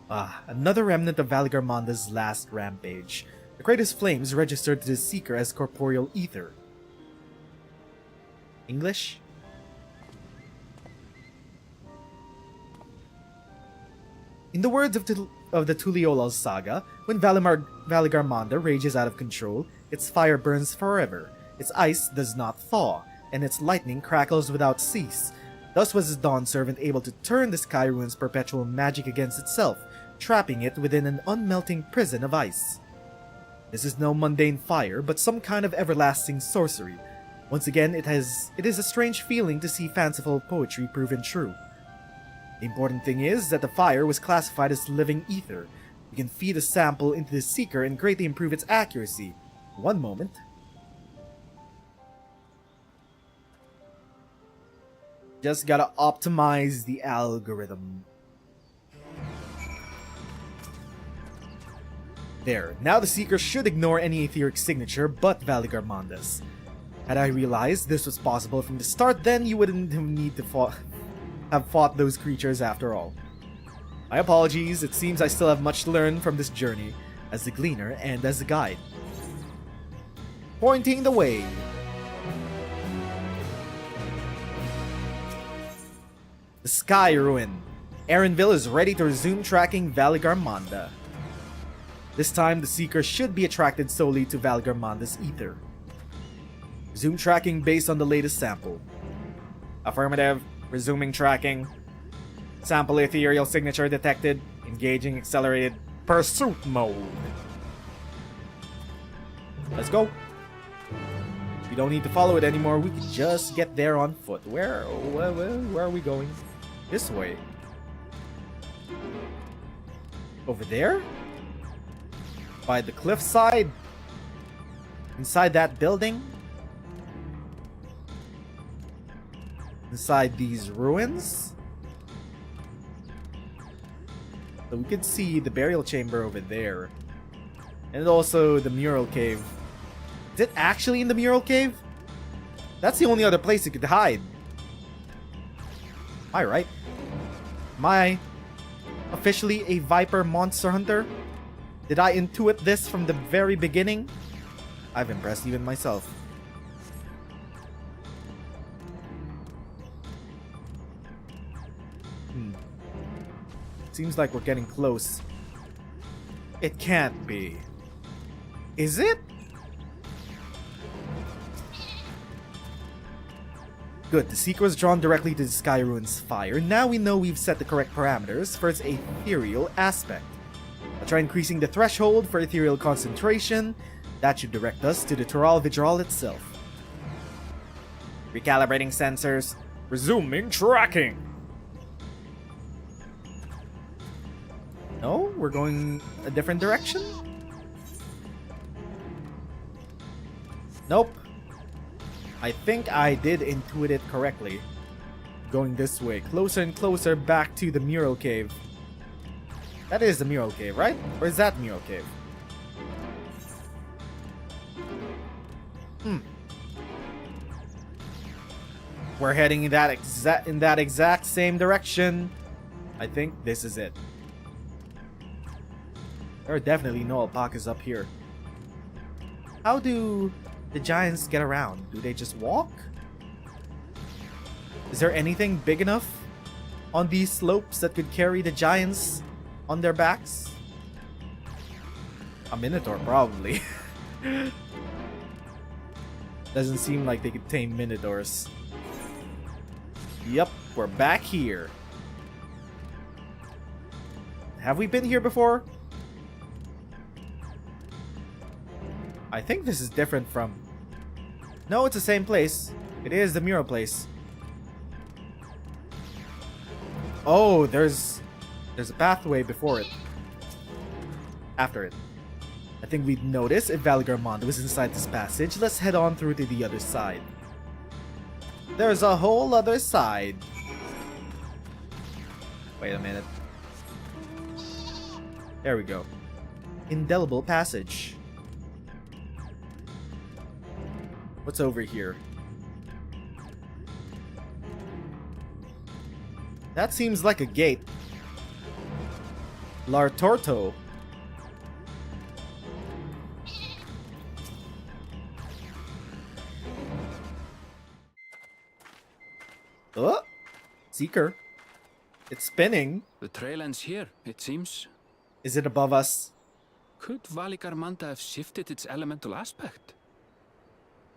S5: Ah, another remnant of Valigarmonda's last rampage. The crater's flames registered to the Seeker as corporeal ether. English? In the words of the Tuliolal saga, when Valigarmonda rages out of control, its fire burns forever, its ice does not thaw, and its lightning crackles without cease. Thus was the Dawn Servant able to turn the Skyruin's perpetual magic against itself, trapping it within an unmelting prison of ice. This is no mundane fire, but some kind of everlasting sorcery. Once again, it is a strange feeling to see fanciful poetry proven true. The important thing is that the fire was classified as living ether. You can feed a sample into the Seeker and greatly improve its accuracy. One moment. Just gotta optimize the algorithm. There, now the Seeker should ignore any etheric signature but Valigarmonda's. Had I realized this was possible from the start, then you wouldn't have need to have fought those creatures after all. My apologies, it seems I still have much to learn from this journey, as the Gleaner and as a guide. Pointing the way. The Skyruin. Erenville is ready to resume tracking Valigarmonda. This time, the Seeker should be attracted solely to Valigarmonda's ether. Resume tracking based on the latest sample. Affirmative. Resuming tracking. Sample ethereal signature detected. Engaging accelerated pursuit mode. Let's go. We don't need to follow it anymore. We can just get there on foot. Where are we going? This way. Over there? By the cliffside? Inside that building? Inside these ruins? So we can see the burial chamber over there. And also the mural cave. Is it actually in the mural cave? That's the only other place it could hide. Am I right? Am I officially a Viper monster hunter? Did I intuit this from the very beginning? I've impressed even myself. Seems like we're getting close. It can't be. Is it? Good, the Seeker was drawn directly to the Skyruin's fire. Now we know we've set the correct parameters for its ethereal aspect. I'll try increasing the threshold for ethereal concentration. That should direct us to the Tural Vidral itself. Recalibrating sensors. Resuming tracking. No? We're going a different direction? Nope. I think I did intuit it correctly. Going this way, closer and closer back to the mural cave. That is the mural cave, right? Or is that mural cave? We're heading in that exact same direction. I think this is it. There are definitely no alpacas up here. How do the giants get around? Do they just walk? Is there anything big enough on these slopes that could carry the giants on their backs? A minotaur, probably. Doesn't seem like they could tame Minotaurs. Yep, we're back here. Have we been here before? I think this is different from... No, it's the same place. It is the mural place. Oh, there's a pathway before it. After it. I think we'd notice if Valigarmanda was inside this passage. Let's head on through to the other side. There's a whole other side. Wait a minute. There we go. Indelible passage. What's over here? That seems like a gate. Lar Torto. Oh! Seeker. It's spinning.
S17: The trail ends here, it seems.
S5: Is it above us?
S17: Could Valigarmanda have shifted its elemental aspect?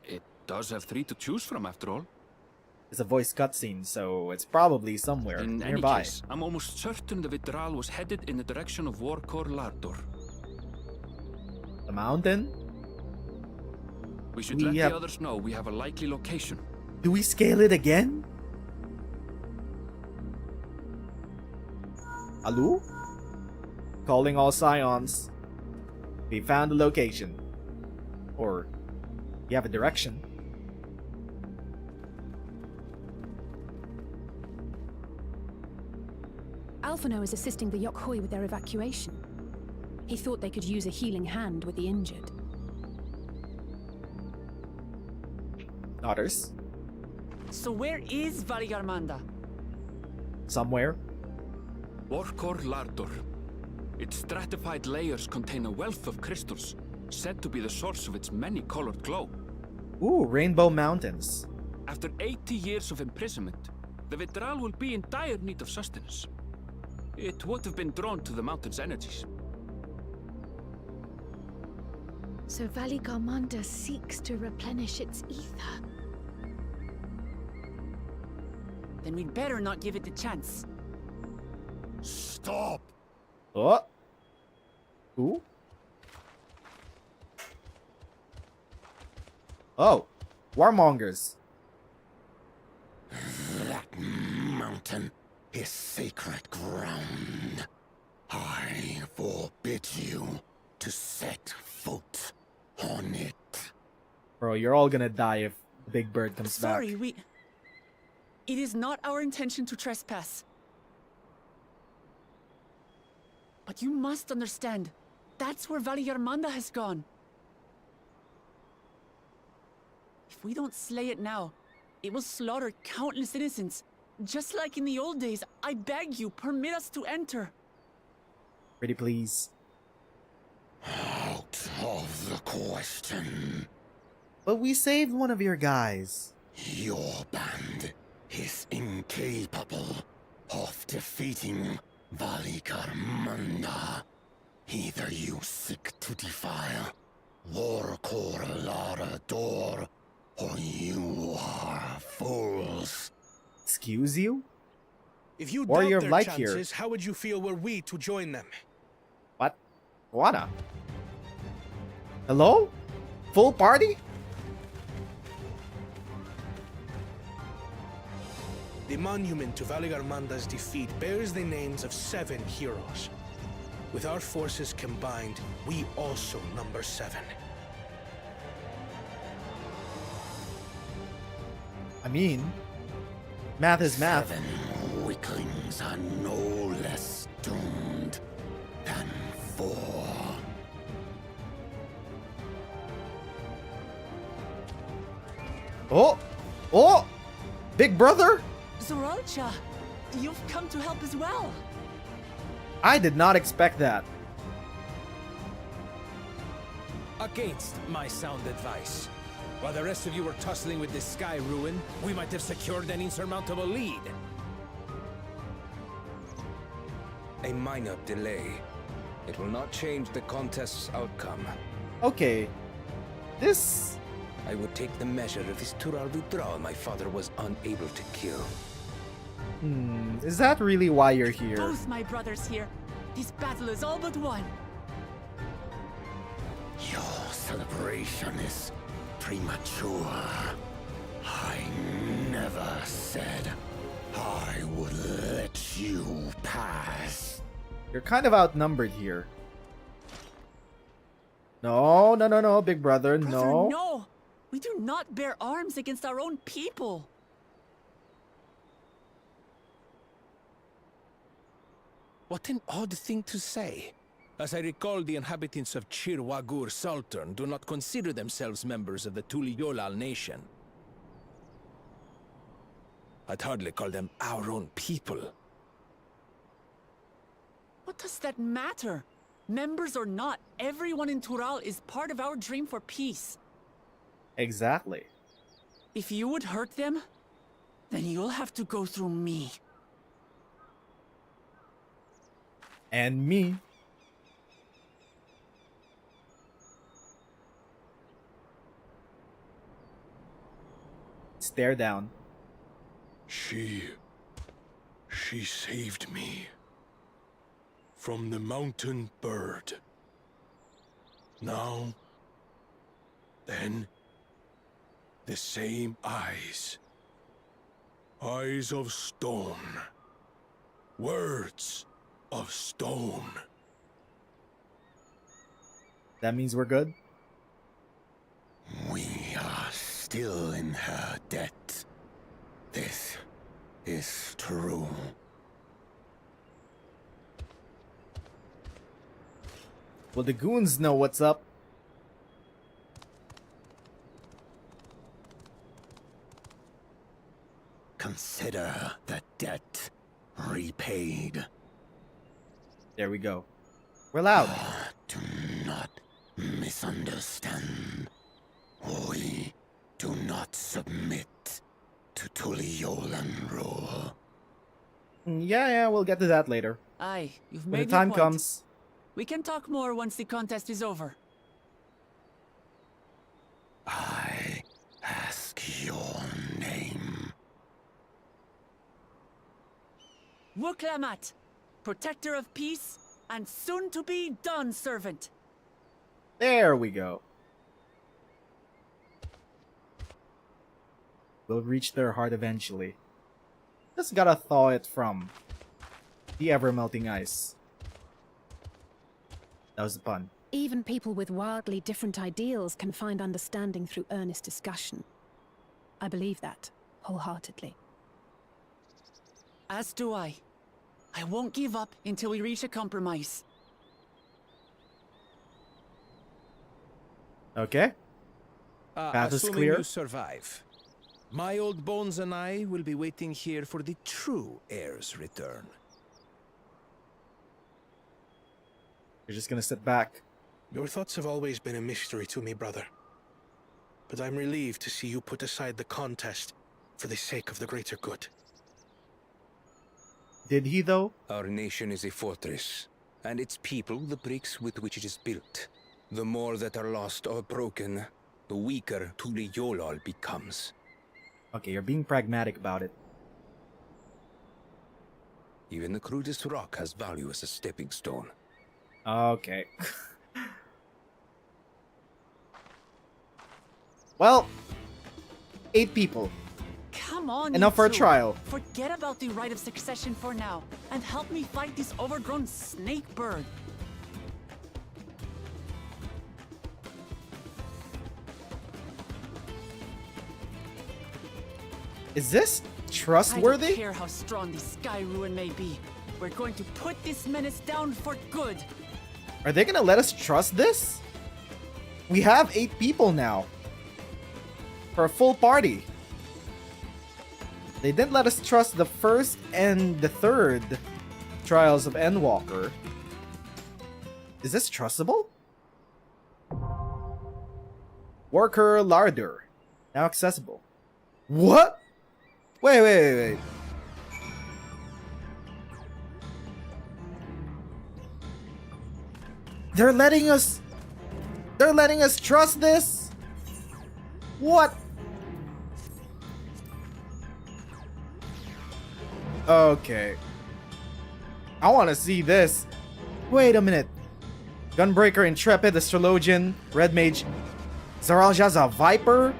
S17: It does have 3 to choose from, after all.
S5: It's a voice cutscene, so it's probably somewhere
S17: In
S5: nearby.
S17: any case, I'm almost certain the Vitral was headed in the direction of Worqor Lar Dor.
S5: The mountain?
S17: We should let the others know we have a likely location.
S5: Do we scale it again? Hello? Calling all scions. We found the location. Or, you have a direction.
S15: Alphino is assisting the Yokhoi with their evacuation. He thought they could use a healing hand with the injured.
S5: Otters.
S4: So where is Valigarmanda?
S5: Somewhere.
S17: Worqor Lar Dor. Its stratified layers contain a wealth of crystals, said to be the source of its many-colored glow.
S5: Ooh, Rainbow Mountains.
S17: After 80 years of imprisonment, the Vitral will be in dire need of sustenance. It would have been drawn to the mountain's energies.
S18: So Valigarmanda seeks to replenish its ether.
S4: Then we'd better not give it the chance.
S14: Stop!
S5: Oh. Who? Oh. Warmongers.
S14: That mountain is sacred ground. I forbid you to set foot on it.
S5: Bro, you're all gonna die if Big Bird comes back.
S4: Sorry, it is not our intention to trespass. But you must understand, that's where Valigarmanda has gone. If we don't slay it now, it will slaughter countless innocents. Just like in the old days, I beg you, permit us to enter.
S5: Pretty please.
S14: Out of the question.
S5: But we saved one of your guys.
S14: Your band is incapable of defeating Valigarmanda. Either you seek to defile Worqor Lar Dor, or you are fools.
S5: Excuse you?
S12: If you
S5: Warrior
S12: doubt
S5: of
S12: their
S5: Light
S12: chances,
S5: here.
S12: how would you feel were we to join them?
S5: What? Wanna? Hello? Full party?
S12: The monument to Valigarmanda's defeat bears the names of 7 heroes. With our forces combined, we also number 7.
S5: I mean, math is math.
S14: 7 weaklings are no less doomed than 4.
S5: Oh! Oh! Big brother?
S4: Zoralcha, you've come to help as well.
S5: I did not expect that.
S16: Against my sound advice. While the rest of you were tussling with this Skyruin, we might have secured an insurmountable lead.
S19: A minor delay. It will not change the contest's outcome.
S5: Okay. This
S19: I would take the measure of this Tural withdrawal my father was unable to kill.
S5: Is that really why you're here?
S4: Both my brothers here. This battle is all but won.
S8: Your celebration is premature. I never said I would let you pass.
S5: You're kind of outnumbered here. No, no, no, no, big brother,
S4: Brother,
S5: no.
S4: no! We do not bear arms against our own people.
S16: What an odd thing to say. As I recall, the inhabitants of Chir Wagur Sultan do not consider themselves members of the Tuliyolal nation. I'd hardly call them our own people.
S4: What does that matter? Members or not, everyone in Tural is part of our dream for peace.
S5: Exactly.
S4: If you would hurt them, then you'll have to go through me.
S5: And me. Stare down.
S14: She saved me from the mountain bird. Now, then, the same eyes. Eyes of stone. Words of stone.
S5: That means we're good?
S8: We are still in her debt. This is true.
S5: Well, the goons know what's up.
S8: Consider the debt repaid.
S5: There we go. We're loud.
S8: Do not misunderstand. We do not submit to Tuliolan rule.
S5: Yeah, we'll get to that later.
S4: Aye, you've
S5: When
S4: made
S5: the time
S4: your point.
S5: comes.
S4: We can talk more once the contest is over.
S8: I ask your name.
S4: Wuk Lamat, protector of peace and soon-to-be Dawn servant.
S5: There we go. We'll reach their heart eventually. Just gotta thaw it from the ever-melting ice. That was a pun.
S15: Even people with wildly different ideals can find understanding through earnest discussion. I believe that, wholeheartedly.
S4: As do I. I won't give up until we reach a compromise.
S5: Okay. Path is
S16: Assuming
S5: clear.
S16: you survive, my old bones and I will be waiting here for the true heir's return.
S5: You're just gonna sit back.
S12: Your thoughts have always been a mystery to me, brother. But I'm relieved to see you put aside the contest for the sake of the greater good.
S5: Did he, though?
S19: Our nation is a fortress, and its people the bricks with which it is built. The more that are lost or broken, the weaker Tuliyolal becomes.
S5: Okay, you're being pragmatic about it.
S19: Even the crudest rock has value as a stepping stone.
S5: Okay. Well, 8 people.
S4: Come on,
S5: Enough
S4: you
S5: for a
S4: two.
S5: trial.
S4: Forget about the right of succession for now, and help me fight this overgrown snake bird.
S5: Is this
S4: I
S5: trustworthy?
S4: don't care how strong the Skyruin may be. We're going to put this menace down for good.
S5: Are they gonna let us trust this? We have 8 people now. For a full party. They didn't let us trust the first and the third trials of Endwalker. Is this trustable? Worqor Lar Dor. Now accessible. What? Wait. They're letting us trust this?
S3: What? Okay. I want to see this. Wait a minute. Gunbreaker, Intrepid, Astrologian, Red Mage. Zaralja's a Viper.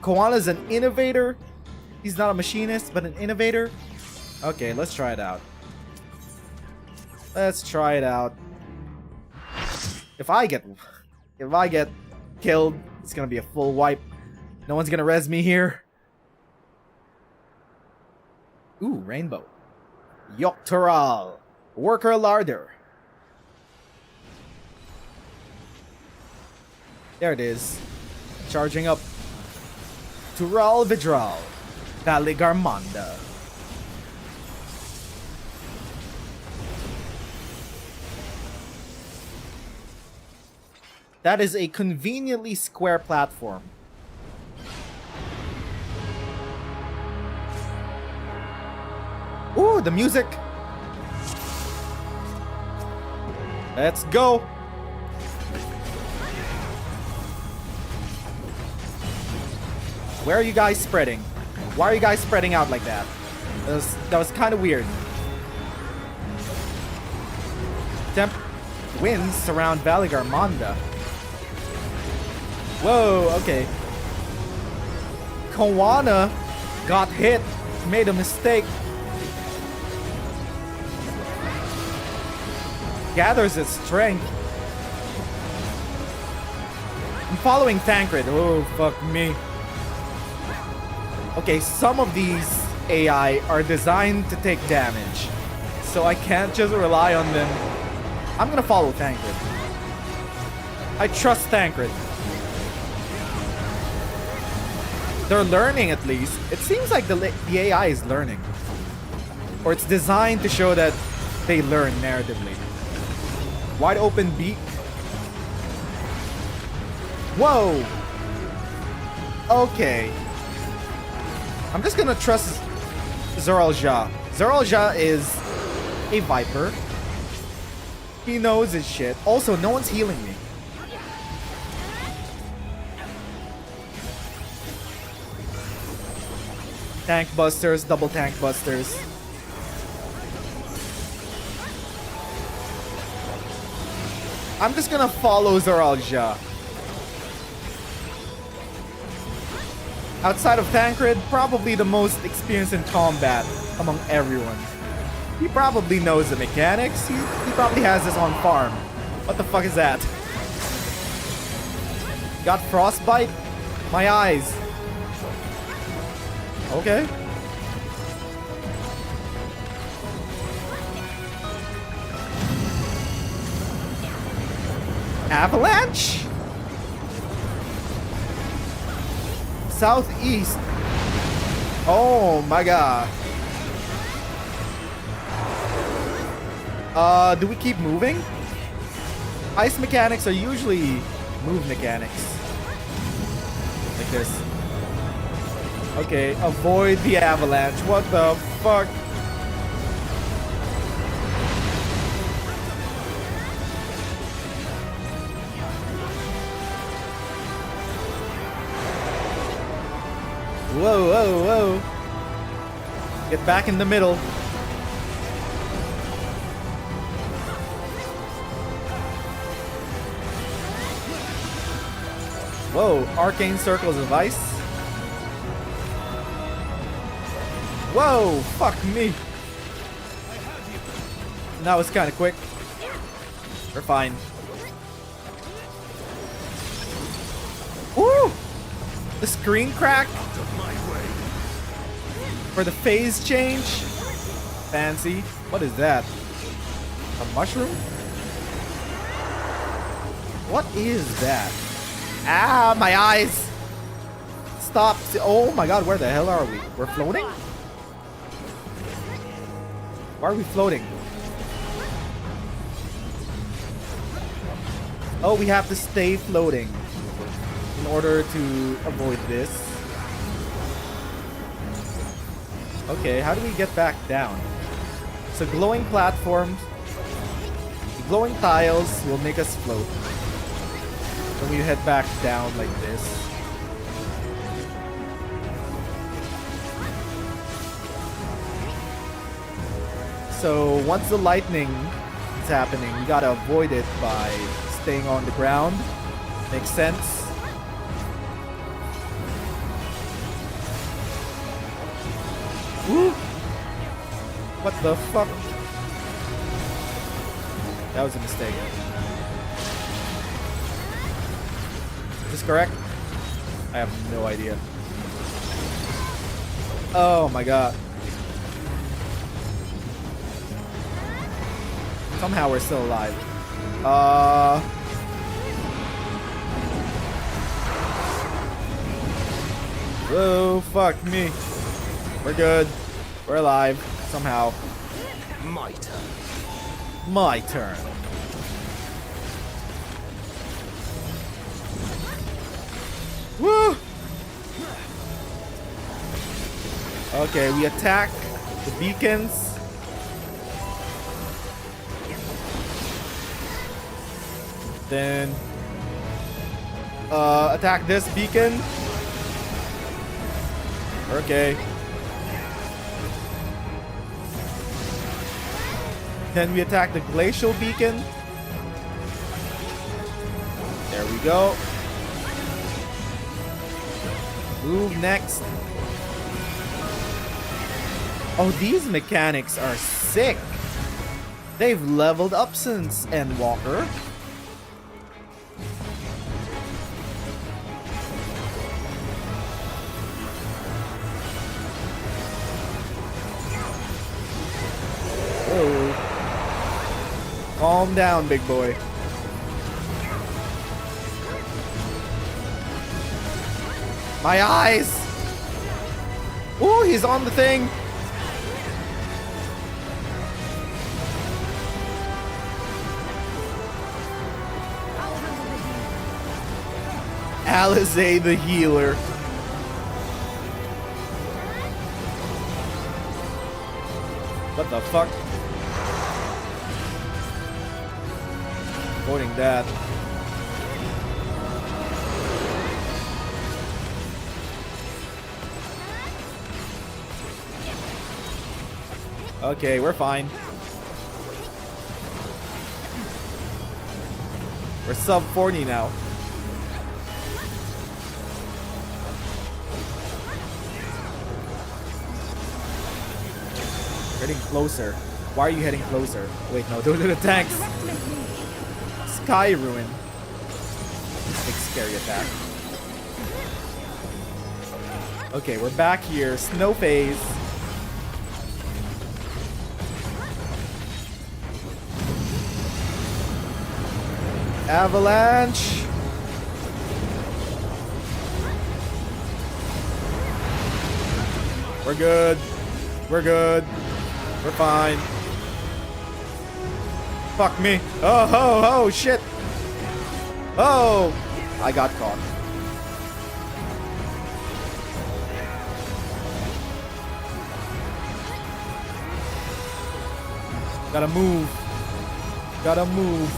S3: Koana's an Innovator. He's not a machinist, but an Innovator. Okay, let's try it out. Let's try it out. If I get killed, it's gonna be a full wipe. No one's gonna res me here. Ooh, rainbow. Yoktoral. Worqor Lar Dor. There it is. Charging up. Tural Vidral. Valigarmanda. That is a conveniently square platform. Ooh, the music. Let's go. Where are you guys spreading? Why are you guys spreading out like that? That was kind of weird. Temp winds surround Valigarmanda. Whoa, okay. Koana got hit, made a mistake. Gathers its strength. I'm following Thancred. Oh, fuck me. Okay, some of these AI are designed to take damage, so I can't just rely on them. I'm gonna follow Thancred. I trust Thancred. They're learning at least. It seems like the AI is learning. Or it's designed to show that they learn narratively. Wide open beak. Whoa! Okay. I'm just gonna trust Zoralja. Zoralja is a Viper. He knows his shit. Also, no one's healing me. Tank busters, double tank busters. I'm just gonna follow Zoralja. Outside of Thancred, probably the most experienced in combat among everyone. He probably knows the mechanics. He probably has this on farm. What the fuck is that? Got frostbite? My eyes. Okay. Avalanche? Southeast. Oh my god. Do we keep moving? Ice mechanics are usually move mechanics. Like this. Okay, avoid the avalanche. What the fuck? Whoa, whoa, whoa. Get back in the middle. Whoa, arcane circles of ice. Whoa, fuck me. That was kind of quick. We're fine. Woo! The screen crack for the phase change. Fancy. What is that? A mushroom? What is that? Ah, my eyes! Stop. Oh my god, where the hell are we? We're floating? Why are we floating? Oh, we have to stay floating in order to avoid this. Okay, how do we get back down? So glowing platforms, glowing tiles will make us float. Then we head back down like this.
S5: So once the lightning is happening, you gotta avoid it by staying on the ground. Makes sense. Woo! What the fuck? That was a mistake. Is this correct? I have no idea. Oh my god. Somehow we're still alive. Oh, fuck me. We're good. We're alive. Somehow.
S11: My turn.
S5: My turn. Woo! Okay, we attack the beacons. Then attack this beacon. Okay. Then we attack the glacial beacon. There we go. Move next. Oh, these mechanics are sick. They've leveled up since Endwalker. Oh. Calm down, big boy. My eyes! Ooh, he's on the thing! Alizé the healer. What the fuck? Avoiding that. Okay, we're fine. We're sub 40 now. Heading closer. Why are you heading closer? Wait, no, those are the tanks. Skyruin. Big scary attack. Okay, we're back here. Snow phase. Avalanche. We're good. We're good. We're fine. Fuck me. Oh, shit. Oh, I got caught. Gotta move. Gotta move.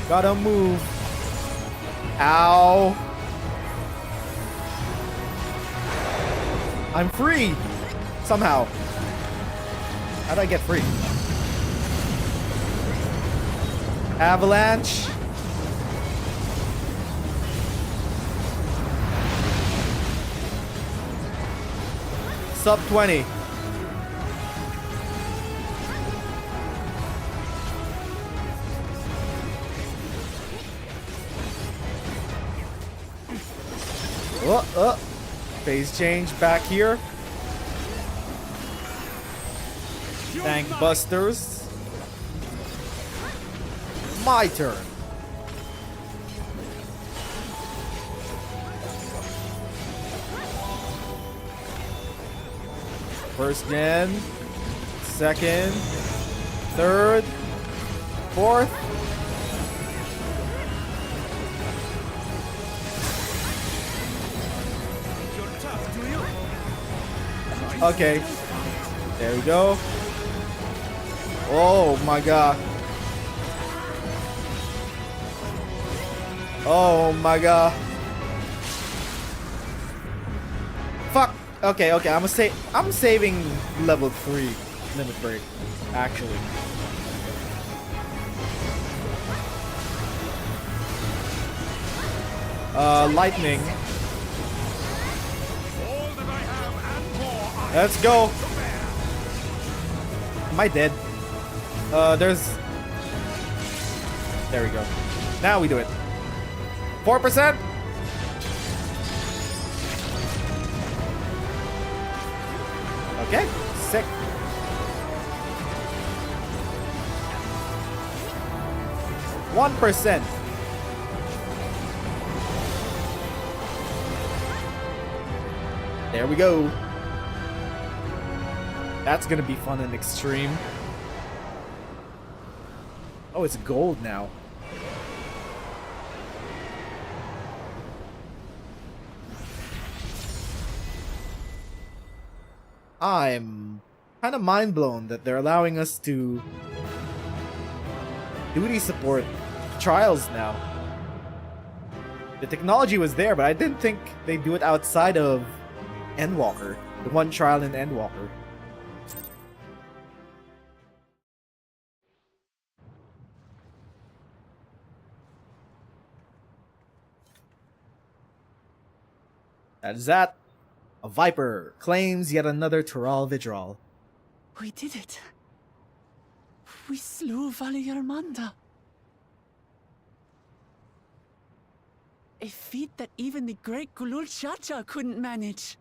S5: Gotta move. Ow. I'm free. Somehow. How do I get free? Avalanche. Sub 20. Phase change back here. Tank busters. My turn. First gen, second, third, fourth. Okay, there we go. Oh my god. Oh my god. Fuck. Okay, I'm saving level 3. limit break, actually. Lightning. Let's go. Am I dead? There we go. Now we do it. 4%. Okay, sick. %. There we go. That's gonna be fun and extreme. Oh, it's gold now. I'm kind of mind blown that they're allowing us to duty support trials now. The technology was there, but I didn't think they'd do it outside of Endwalker. The one trial in Endwalker. That is that. A Viper claims yet another Tural Vidral.
S4: We did it. We slew Valiarmanda. A feat that even the great Gulul Chacha couldn't manage.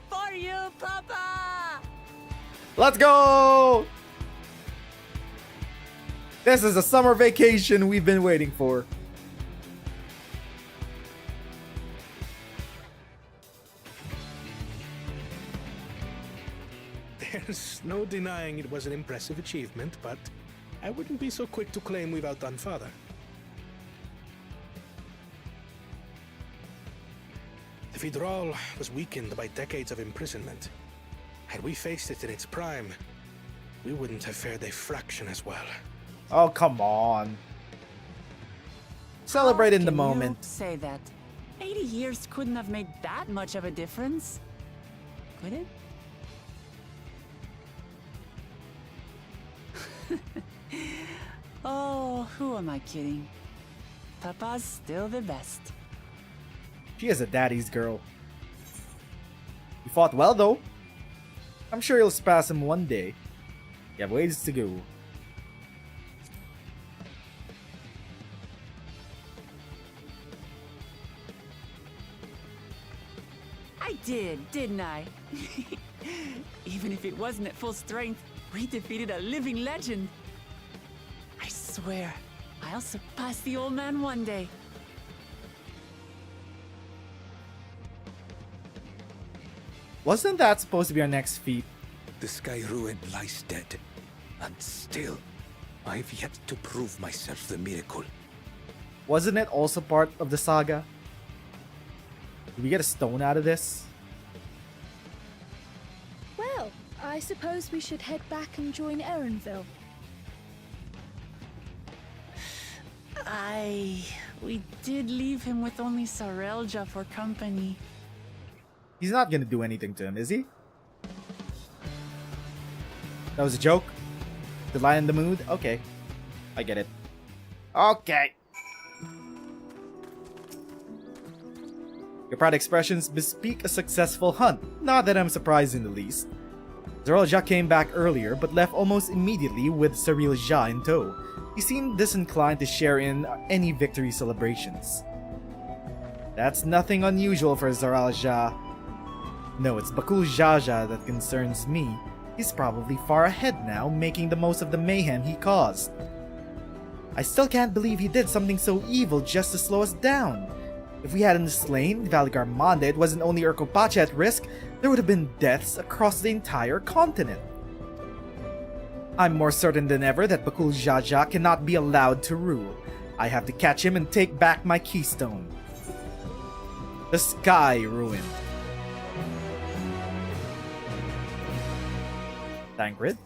S4: For you, Papa!
S5: Let's go! This is a summer vacation we've been waiting for.
S12: There's no denying it was an impressive achievement, but I wouldn't be so quick to claim we've outdone Father. The Vidral was weakened by decades of imprisonment. Had we faced it in its prime, we wouldn't have fared a fraction as well.
S5: Oh, come on. Celebrate in the
S4: Can
S5: moment.
S4: you say that? 80 years couldn't have made that much of a difference. Could it? Oh, who am I kidding? Papa's still the best.
S5: She is a daddy's girl. You fought well, though. I'm sure you'll surpass him one day. You have ways to go.
S4: I did, didn't I? Even if it wasn't at full strength, we defeated a living legend. I swear, I'll surpass the old man one day.
S5: Wasn't that supposed to be our next feat?
S19: The Skyruin lies dead. And still, I've yet to prove myself the miracle.
S5: Wasn't it also part of the saga? Did we get a stone out of this?
S18: Well, I suppose we should head back and join Erenville.
S4: We did leave him with only Sarelja for company.
S5: He's not gonna do anything to him, is he? That was a joke? To lighten the mood? Okay. I get it. Okay. Your proud expressions bespeak a successful hunt. Not that I'm surprised in the least. Sarelja came back earlier, but left almost immediately with Sarilja in tow. He seemed disinclined to share in any victory celebrations. That's nothing unusual for Sarelja. No, it's Bakul Jaja that concerns me. He's probably far ahead now, making the most of the mayhem he caused. I still can't believe he did something so evil just to slow us down. If we hadn't slain Valigarmanda, it wasn't only Urkopacha at risk, there would have been deaths across the entire continent. I'm more certain than ever that Bakul Jaja cannot be allowed to rule. I have to catch him and take back my keystone. The Skyruin. Tancred?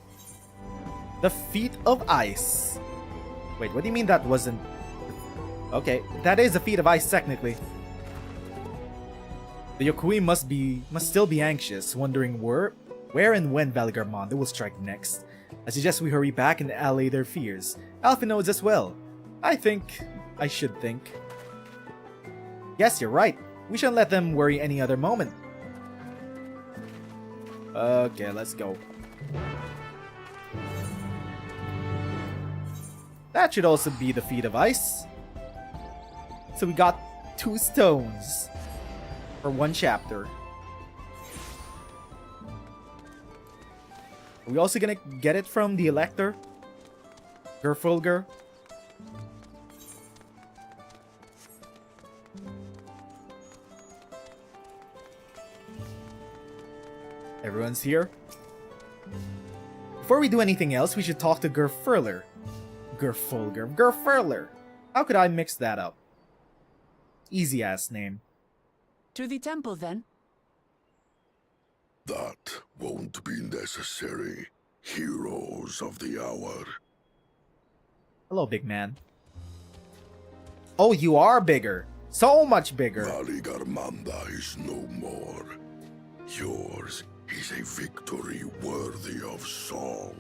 S5: The Feet of Ice. Wait, what do you mean that wasn't Okay, that is a feat of ice technically. The Yokui must still be anxious, wondering where and when Valigarmanda will strike next. I suggest we hurry back and allay their fears. Alpha knows as well. I should think. Yes, you're right. We shouldn't let them worry any other moment. Okay, let's go. That should also be the feat of ice. So we got 2 stones for 1 chapter. Are we also gonna get it from the Elector? Gerfulger? Everyone's here. Before we do anything else, we should talk to Gerfurler. Gerfurler. How could I mix that up? Easy ass name.
S4: To the temple, then.
S14: That won't be necessary. Heroes of the hour.
S5: Hello, big man. Oh, you are bigger. So much bigger.
S14: Valigarmanda is no more. Yours is a victory worthy of song.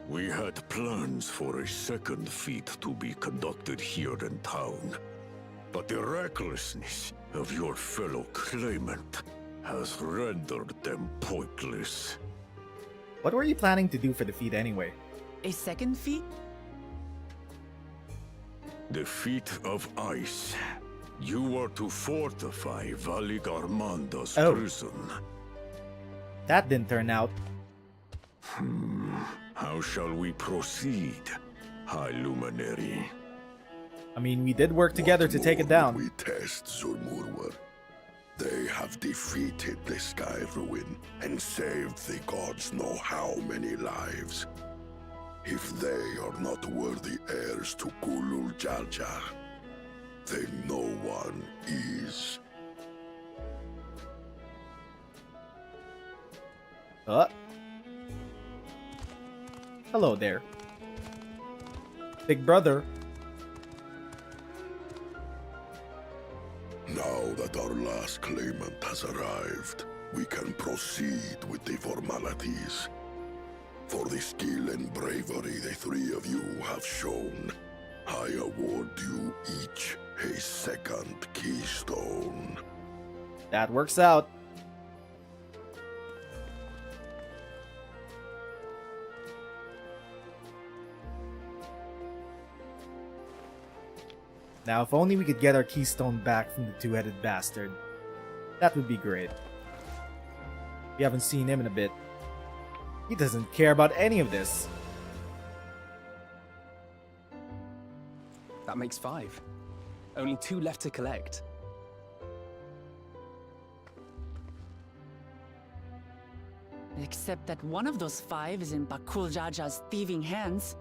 S20: We had plans for a second feat to be conducted here in town. But the recklessness of your fellow claimant has rendered them pointless.
S5: What were you planning to do for the feat anyway?
S4: A second feat?
S20: The feat of ice. You are to fortify Valigarmanda's prison.
S5: That didn't turn out.
S20: How shall we proceed, High Luminary?
S5: I mean, we did work together to take it down.
S14: We test Zormor. They have defeated the Skyruin and saved the gods know how many lives. If they are not worthy heirs to Gulul Jar, then no one is.
S5: Hello there. Big brother.
S14: Now that our last claimant has arrived, we can proceed with the formalities. For the skill and bravery the 3 of you have shown, I award you each a second keystone.
S5: That works out. Now, if only we could get our keystone back from the 2-headed bastard. That would be great. We haven't seen him in a bit. He doesn't care about any of this.
S13: That makes 5. Only 2 left to collect.
S4: Except that one of those 5 is in Bakul Jaja's thieving hands.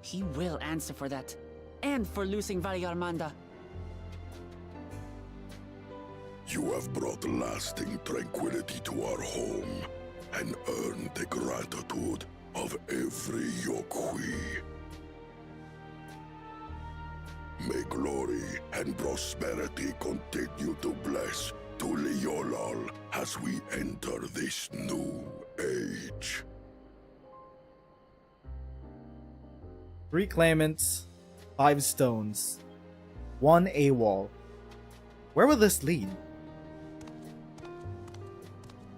S4: He will answer for that. And for losing Valigarmanda.
S14: You have brought lasting tranquility to our home and earned the gratitude of every Yokui. May glory and prosperity continue to bless Tuliolal as we enter this new age.
S5: 3 claimants, 5 stones, 1 AWOL. Where will this lead?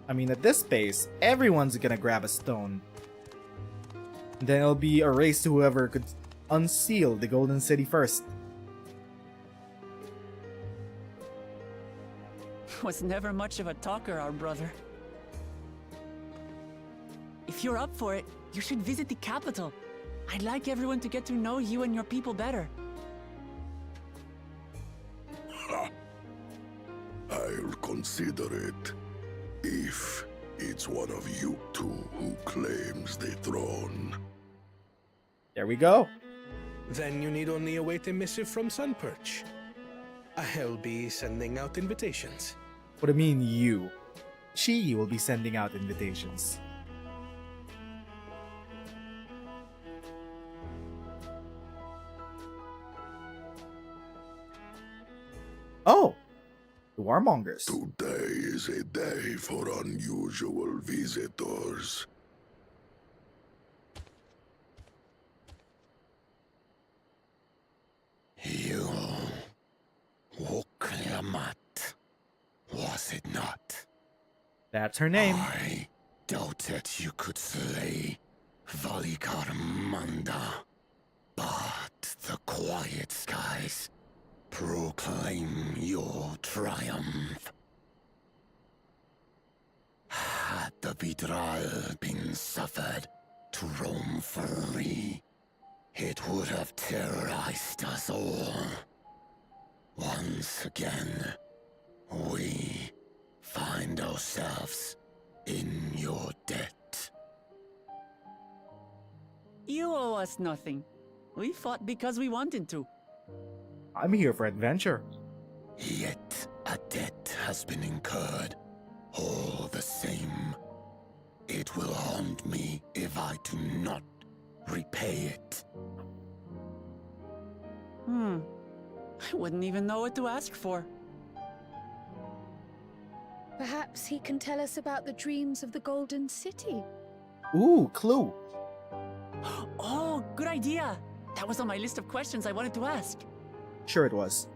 S5: I mean, at this pace, everyone's gonna grab a stone. Then it'll be a race to whoever could unseal the Golden City first.
S4: Was never much of a talker, our brother. If you're up for it, you should visit the capital. I'd like everyone to get to know you and your people better.
S14: I'll consider it. If it's one of you 2 who claims the throne.
S5: There we go.
S12: Then you need only await a missive from Sunperch. I'll be sending out invitations.
S5: What do you mean, you? She will be sending out invitations. The warmongers.
S14: Today is a day for unusual visitors.
S21: You, Wuk Lamat, was it not?
S5: That's her name.
S21: I doubted you could slay Valikarmanda, but the quiet skies proclaim your triumph. Had the Vidral been suffered to roam free, it would have terrorized us all. Once again, we find ourselves in your debt.
S4: You owe us nothing. We fought because we wanted to.
S5: I'm here for adventure.
S21: Yet a debt has been incurred. All the same, it will haunt me if I do not repay it.
S4: I wouldn't even know what to ask for.
S15: Perhaps he can tell us about the dreams of the Golden City.
S5: Ooh, clue.
S4: Oh, good idea. That was on my list of questions I wanted to ask.
S5: Sure it was.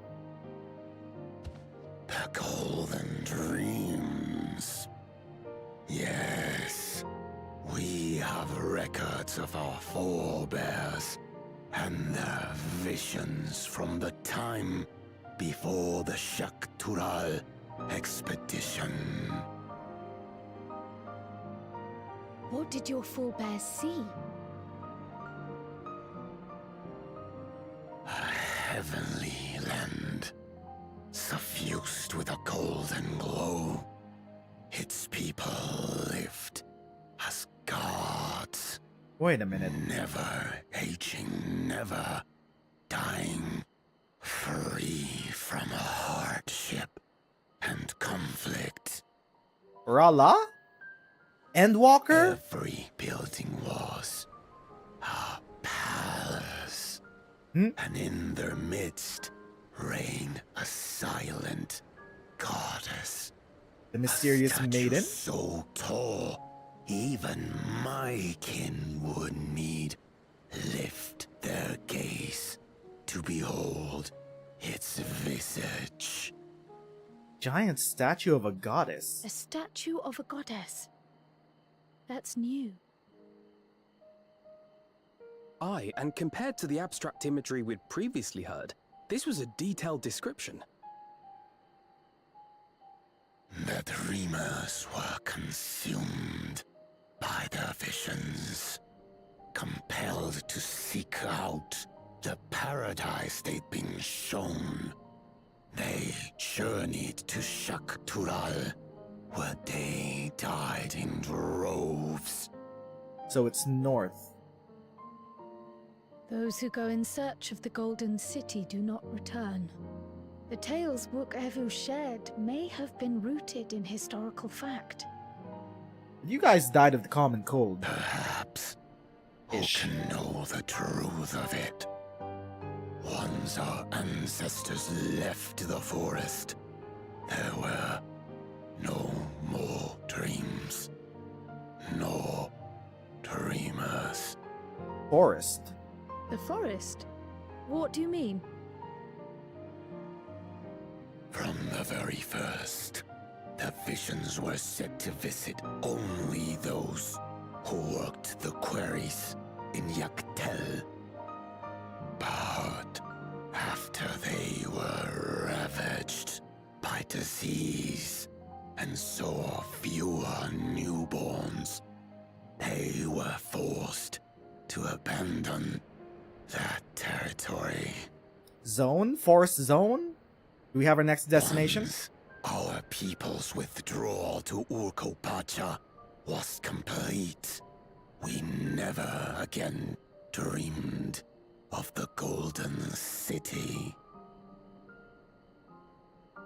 S21: The Golden Dreams. Yes, we have records of our forebears and their visions from the time before the Shaktural expedition.
S15: What did your forebears see?
S21: A heavenly land, suffused with a golden glow. Its people lived as gods.
S5: Wait a minute.
S21: Never aging, never dying, free from hardship and conflict.
S5: Rala? Endwalker?
S21: Every building was a palace, and in their midst reigned a silent goddess.
S5: The mysterious maiden?
S21: So tall, even my kin would need lift their gaze to behold its visage.
S5: Giant statue of a goddess.
S15: A statue of a goddess. That's new.
S13: Aye, and compared to the abstract imagery we'd previously heard, this was a detailed description.
S21: The dreamers were consumed by their visions, compelled to seek out the paradise they'd been shown. They journeyed to Shaktural, where they died in droves.
S5: So it's north.
S15: Those who go in search of the Golden City do not return. The tales Wuk shared may have been rooted in historical fact.
S5: You guys died of the common cold.
S21: Perhaps. Who can know the truth of it? Once our ancestors left the forest, there were no more dreams, no dreamers.
S5: Forest?
S15: The forest? What do you mean?
S21: From the very first, the visions were set to visit only those who worked the quarries in Yaktel. But after they were ravaged by disease and saw fewer newborns, they were forced to abandon that territory.
S5: Zone? Forest zone? Do we have our next destination?
S21: Once our people's withdrawal to Urkopacha was complete, we never again dreamed of the Golden City.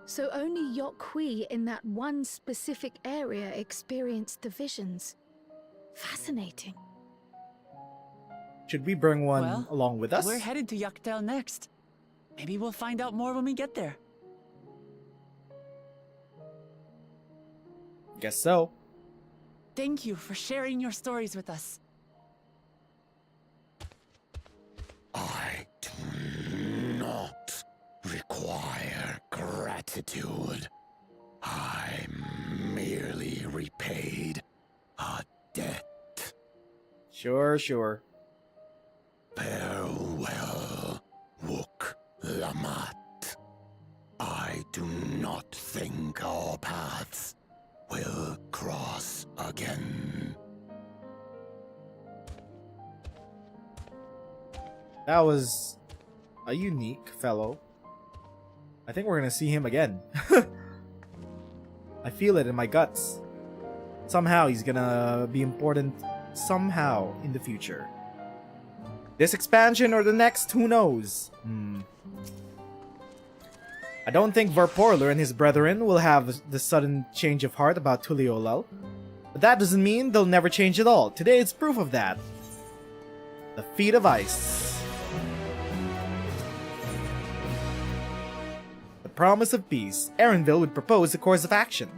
S15: So only Yokhui in that one specific area experienced the visions. Fascinating.
S5: Should we bring one along with us?
S4: We're headed to Yaktel next. Maybe we'll find out more when we get there.
S5: Guess so.
S4: Thank you for sharing your stories with us.
S21: I do not require gratitude. I merely repaid a debt.
S5: Sure, sure.
S21: Farewell, Wuk Lamat. I do not think our paths will cross again.
S5: That was a unique fellow. I think we're gonna see him again. I feel it in my guts. Somehow he's gonna be important somehow in the future. This expansion or the next, who knows? I don't think Worqor Lar and his brethren will have the sudden change of heart about Tuliyollal. But that doesn't mean they'll never change at all. Today is proof of that. The Feet of Ice. The Promise of Peace. Erenville would propose a course of action.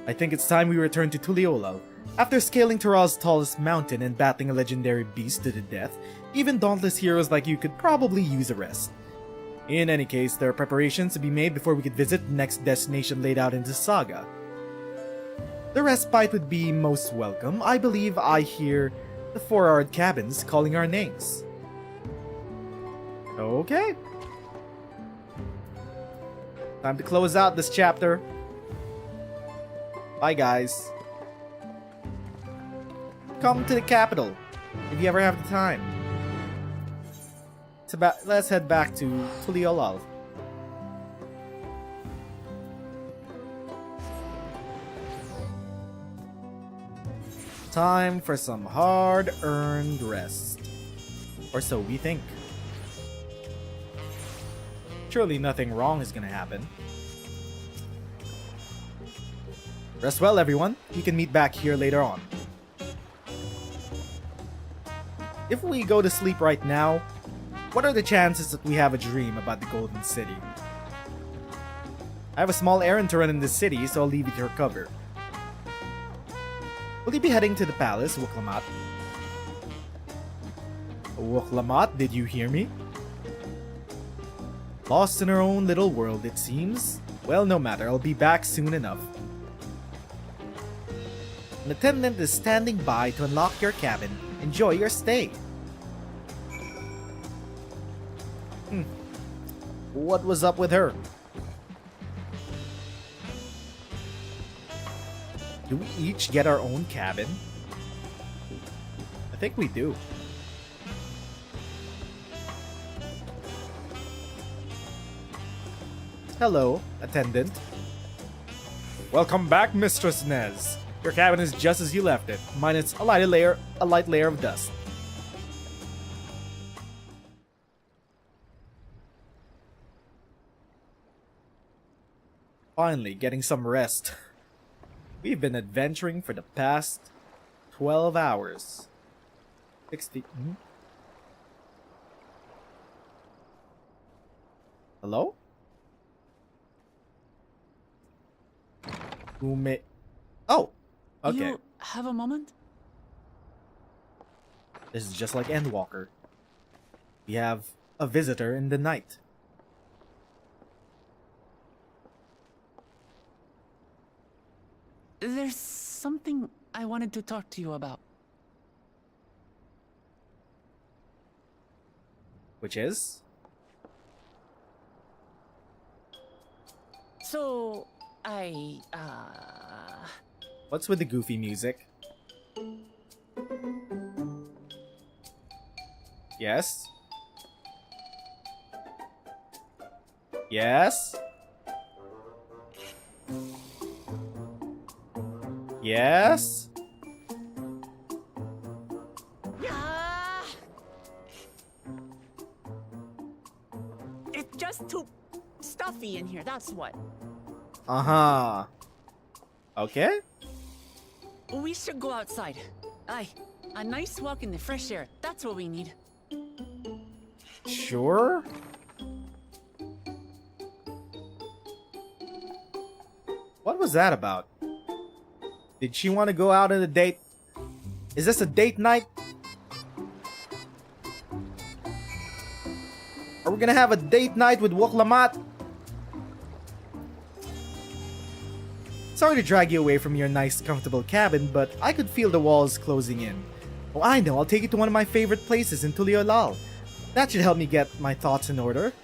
S5: I think it's time we return to Tuliyollal. After scaling Tural's tallest mountain and battling a legendary beast to the death, even dauntless heroes like you could probably use a rest. In any case, there are preparations to be made before we could visit the next destination laid out in the saga. The respite would be most welcome. I believe I hear the 4-hour cabins calling our names. Okay. Time to close out this chapter. Bye, guys. Come to the capital if you ever have the time. Let's head back to Tuliyollal. Time for some hard-earned rest. Or so we think. Surely nothing wrong is gonna happen. Rest well, everyone. We can meet back here later on. If we go to sleep right now, what are the chances that we have a dream about the Golden City? I have a small errand to run in this city, so I'll leave you to your cover. Will you be heading to the palace, Wuk Lamat? Wuk Lamat, did you hear me? Lost in her own little world, it seems. Well, no matter, I'll be back soon enough. An attendant is standing by to unlock your cabin. Enjoy your stay. What was up with her? Do we each get our own cabin? I think we do. Hello, attendant.
S7: Welcome back, Mistress Nez. Your cabin is just as you left it, minus a light layer of dust.
S5: Finally, getting some rest. We've been adventuring for the past 12 hours. 60. Hello? Who may... Oh! Okay.
S4: You have a moment?
S5: This is just like Endwalker. We have a visitor in the night.
S4: There's something I wanted to talk to you about.
S5: Which is?
S4: So,
S5: What's with the goofy music? Yes? Yes? Yes?
S4: It's just too stuffy in here, that's what.
S5: Uh-huh. Okay?
S4: We should go outside. Aye, a nice walk in the fresh air, that's what we need.
S5: Sure? What was that about? Did she want to go out on a date? Is this a date night? Are we gonna have a date night with Wuk Lamat? Sorry to drag you away from your nice, comfortable cabin, but I could feel the walls closing in. Oh, I know, I'll take you to one of my favorite places in Tuliolal. That should help me get my thoughts in order.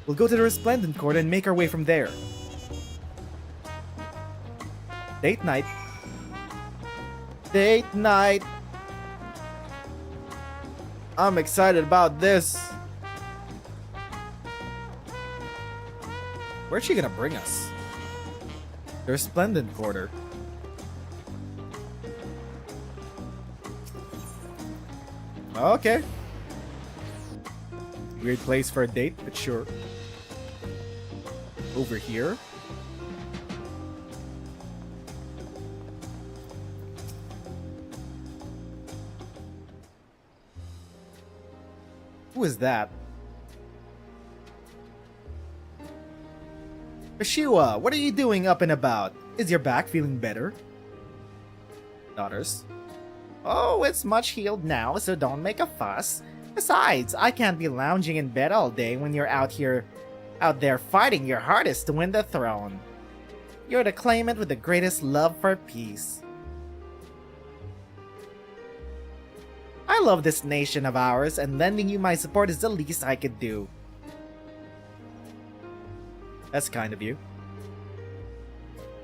S5: We'll go to the Resplendent Court and make our way from there. Date night. Date night. I'm excited about this. Where's she gonna bring us? The Resplendent Quarter. Okay. Weird place for a date, but sure. Over here. Who is that? Kashiwa, what are you doing up and about? Is your back feeling better? Daughters.
S6: Oh, it's much healed now, so don't make a fuss. Besides, I can't be lounging in bed all day when you're out there fighting your hardest to win the throne. You're the claimant with the greatest love for peace. I love this nation of ours, and lending you my support is the least I could do.
S5: That's kind of you.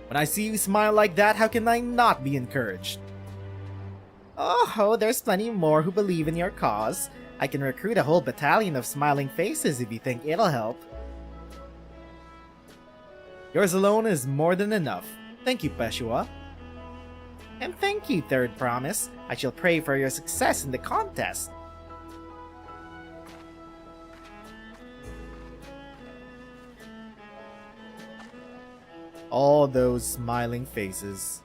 S5: When I see you smile like that, how can I not be encouraged?
S6: Oh, there's plenty more who believe in your cause. I can recruit a whole battalion of smiling faces if you think it'll help.
S5: Yours alone is more than enough. Thank you, Peshua.
S6: And thank you, Third Promise. I shall pray for your success in the contest.
S5: All those smiling faces.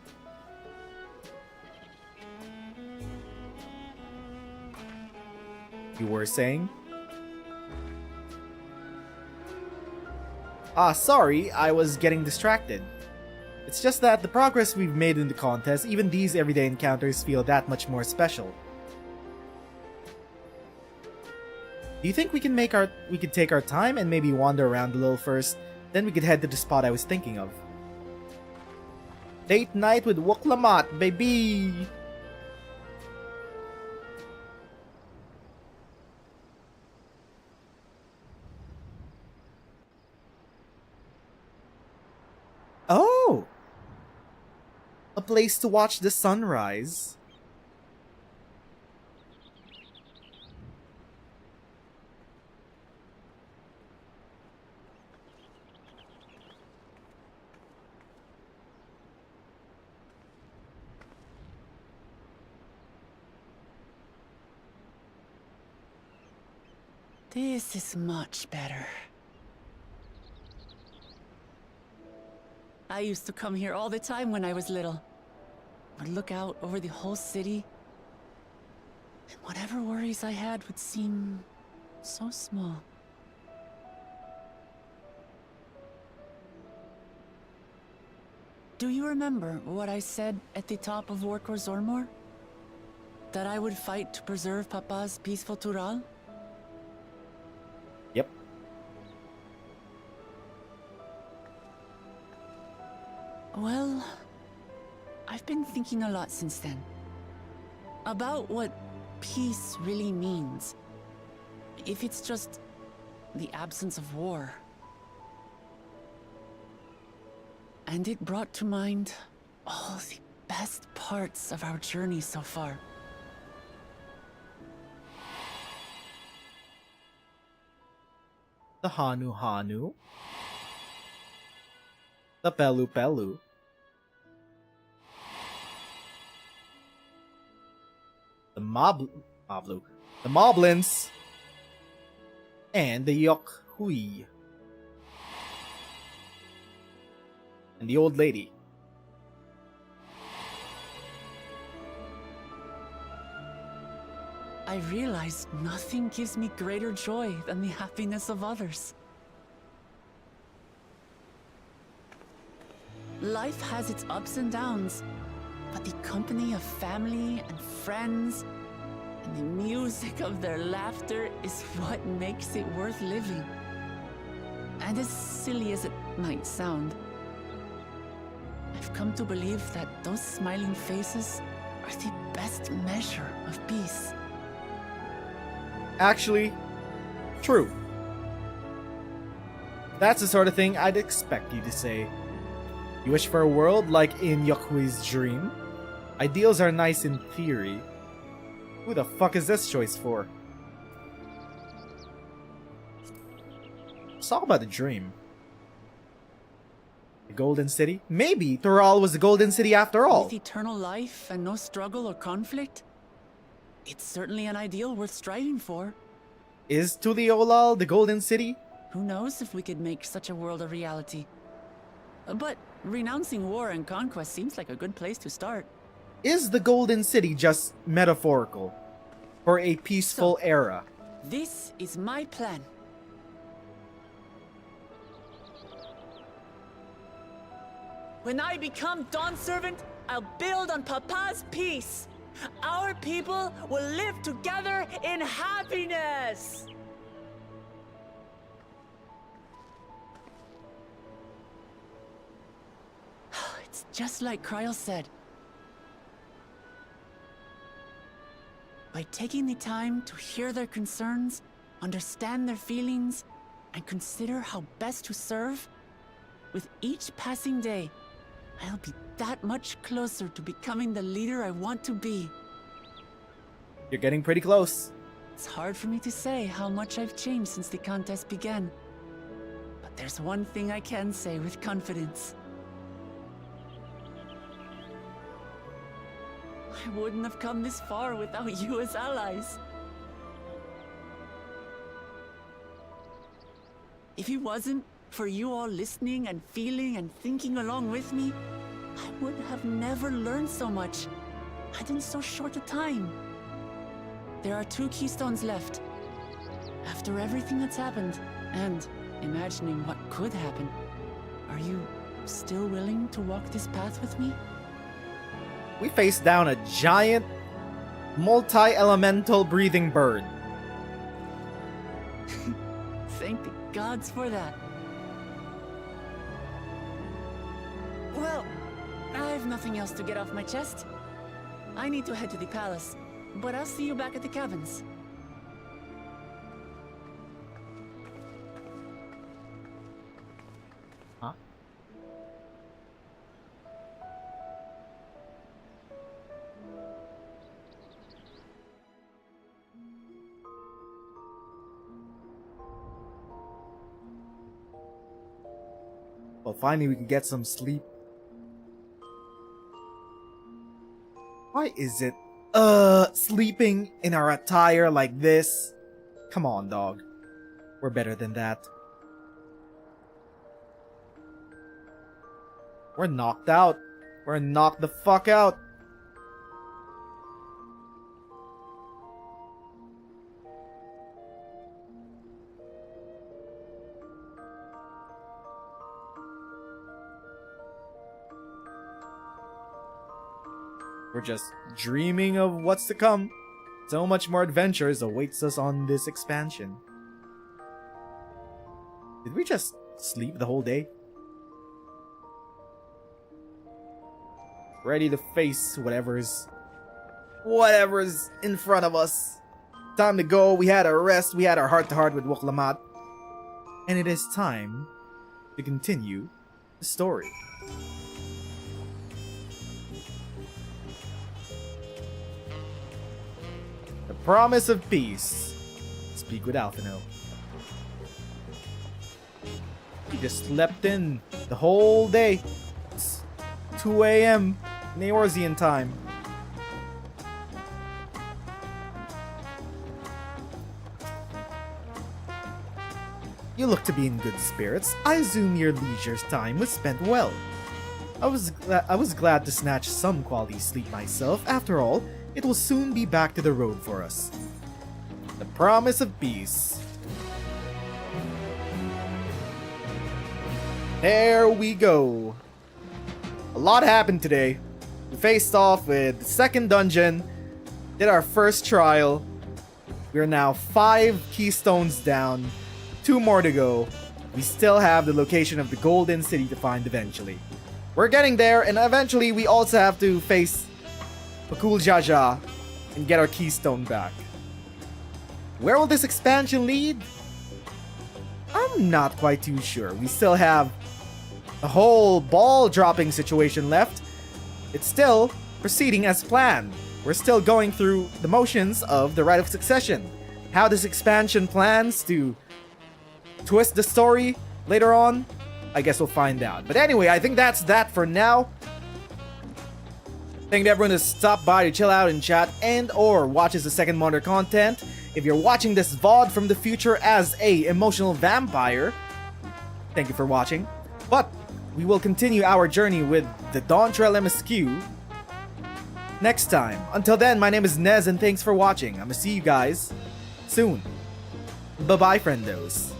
S5: You were saying? Sorry, I was getting distracted. It's just that the progress we've made in the contest, even these everyday encounters feel that much more special. Do you think we can take our time and maybe wander around a little first? Then we could head to the spot I was thinking of. Date night with Wuk Lamat, baby! Oh! A place to watch the sunrise.
S4: This is much better. I used to come here all the time when I was little. Would look out over the whole city, and whatever worries I had would seem so small. Do you remember what I said at the top of Worqor Zormor? That I would fight to preserve Papa's peaceful Tural?
S5: Yep.
S4: Well, I've been thinking a lot since then. About what peace really means. If it's just the absence of war. And it brought to mind all the best parts of our journey so far.
S5: The Hanu Hanu. The Pelu Pelu. The the Moblins, and the Yok Hui, and the old lady.
S4: I realized nothing gives me greater joy than the happiness of others. Life has its ups and downs, but the company of family and friends and the music of their laughter is what makes it worth living. And as silly as it might sound, I've come to believe that those smiling faces are the best measure of peace.
S5: Actually, true. That's the sort of thing I'd expect you to say. You wish for a world like in Yokui's dream? Ideals are nice in theory. Who the fuck is this choice for? Let's talk about the dream. The Golden City? Maybe Toral was the Golden City after all.
S4: With eternal life and no struggle or conflict, it's certainly an ideal worth striving for.
S5: Is Tuliolal the Golden City?
S4: Who knows if we could make such a world a reality. But renouncing war and conquest seems like a good place to start.
S5: Is the Golden City just metaphorical for a peaceful era?
S4: This is my plan. When I become Dawn Servant, I'll build on Papa's peace. Our people will live together in happiness. It's just like Kryl said. By taking the time to hear their concerns, understand their feelings, and consider how best to serve, with each passing day, I'll be that much closer to becoming the leader I want to be.
S5: You're getting pretty close.
S4: It's hard for me to say how much I've changed since the contest began. But there's one thing I can say with confidence. I wouldn't have come this far without you as allies. If it wasn't for you all listening and feeling and thinking along with me, I would have never learned so much, and in so short a time. There are 2 keystones left. After everything that's happened, and imagining what could happen, are you still willing to walk this path with me?
S5: We face down a giant, multi-elemental breathing bird.
S4: Thank the gods for that. Well, I've nothing else to get off my chest. I need to head to the palace, but I'll see you back at the cabins.
S5: Huh? Well, finally we can get some sleep. Why is it, sleeping in our attire like this? Come on, dog. We're better than that. We're knocked out. We're knocked the fuck out. We're just dreaming of what's to come. So much more adventures awaits us on this expansion. Did we just sleep the whole day? Ready to face whatever's in front of us. Time to go. We had our rest. We had our heart-to-heart with Wuk Lamat. And it is time to continue the story. The promise of peace. Speak with Alphino. He just slept in the whole day. It's 2 a.m. Neorzian time. You look to be in good spirits. I assume your leisure's time was spent well. I was glad to snatch some quality sleep myself. After all, it will soon be back to the road for us. The promise of peace. There we go. A lot happened today.
S3: We faced off with the second dungeon, did our first trial. We're now 5 keystones down, 2 more to go. We still have the location of the Golden City to find eventually. We're getting there, and eventually we also have to face Pakul Jaja and get our keystone back. Where will this expansion lead? I'm not quite too sure. We still have a whole ball dropping situation left. It's still proceeding as planned. We're still going through the motions of the Rite of Succession. How this expansion plans to twist the story later on, I guess we'll find out. But anyway, I think that's that for now. Thank everyone who stopped by to chill out and chat and or watches the second monitor content. If you're watching this VOD from the future as a emotional vampire, thank you for watching. But we will continue our journey with the Dawntrail MSQ next time. Until then, my name is Nez and thanks for watching. I'm gonna see you guys soon. Bye-bye, friendos.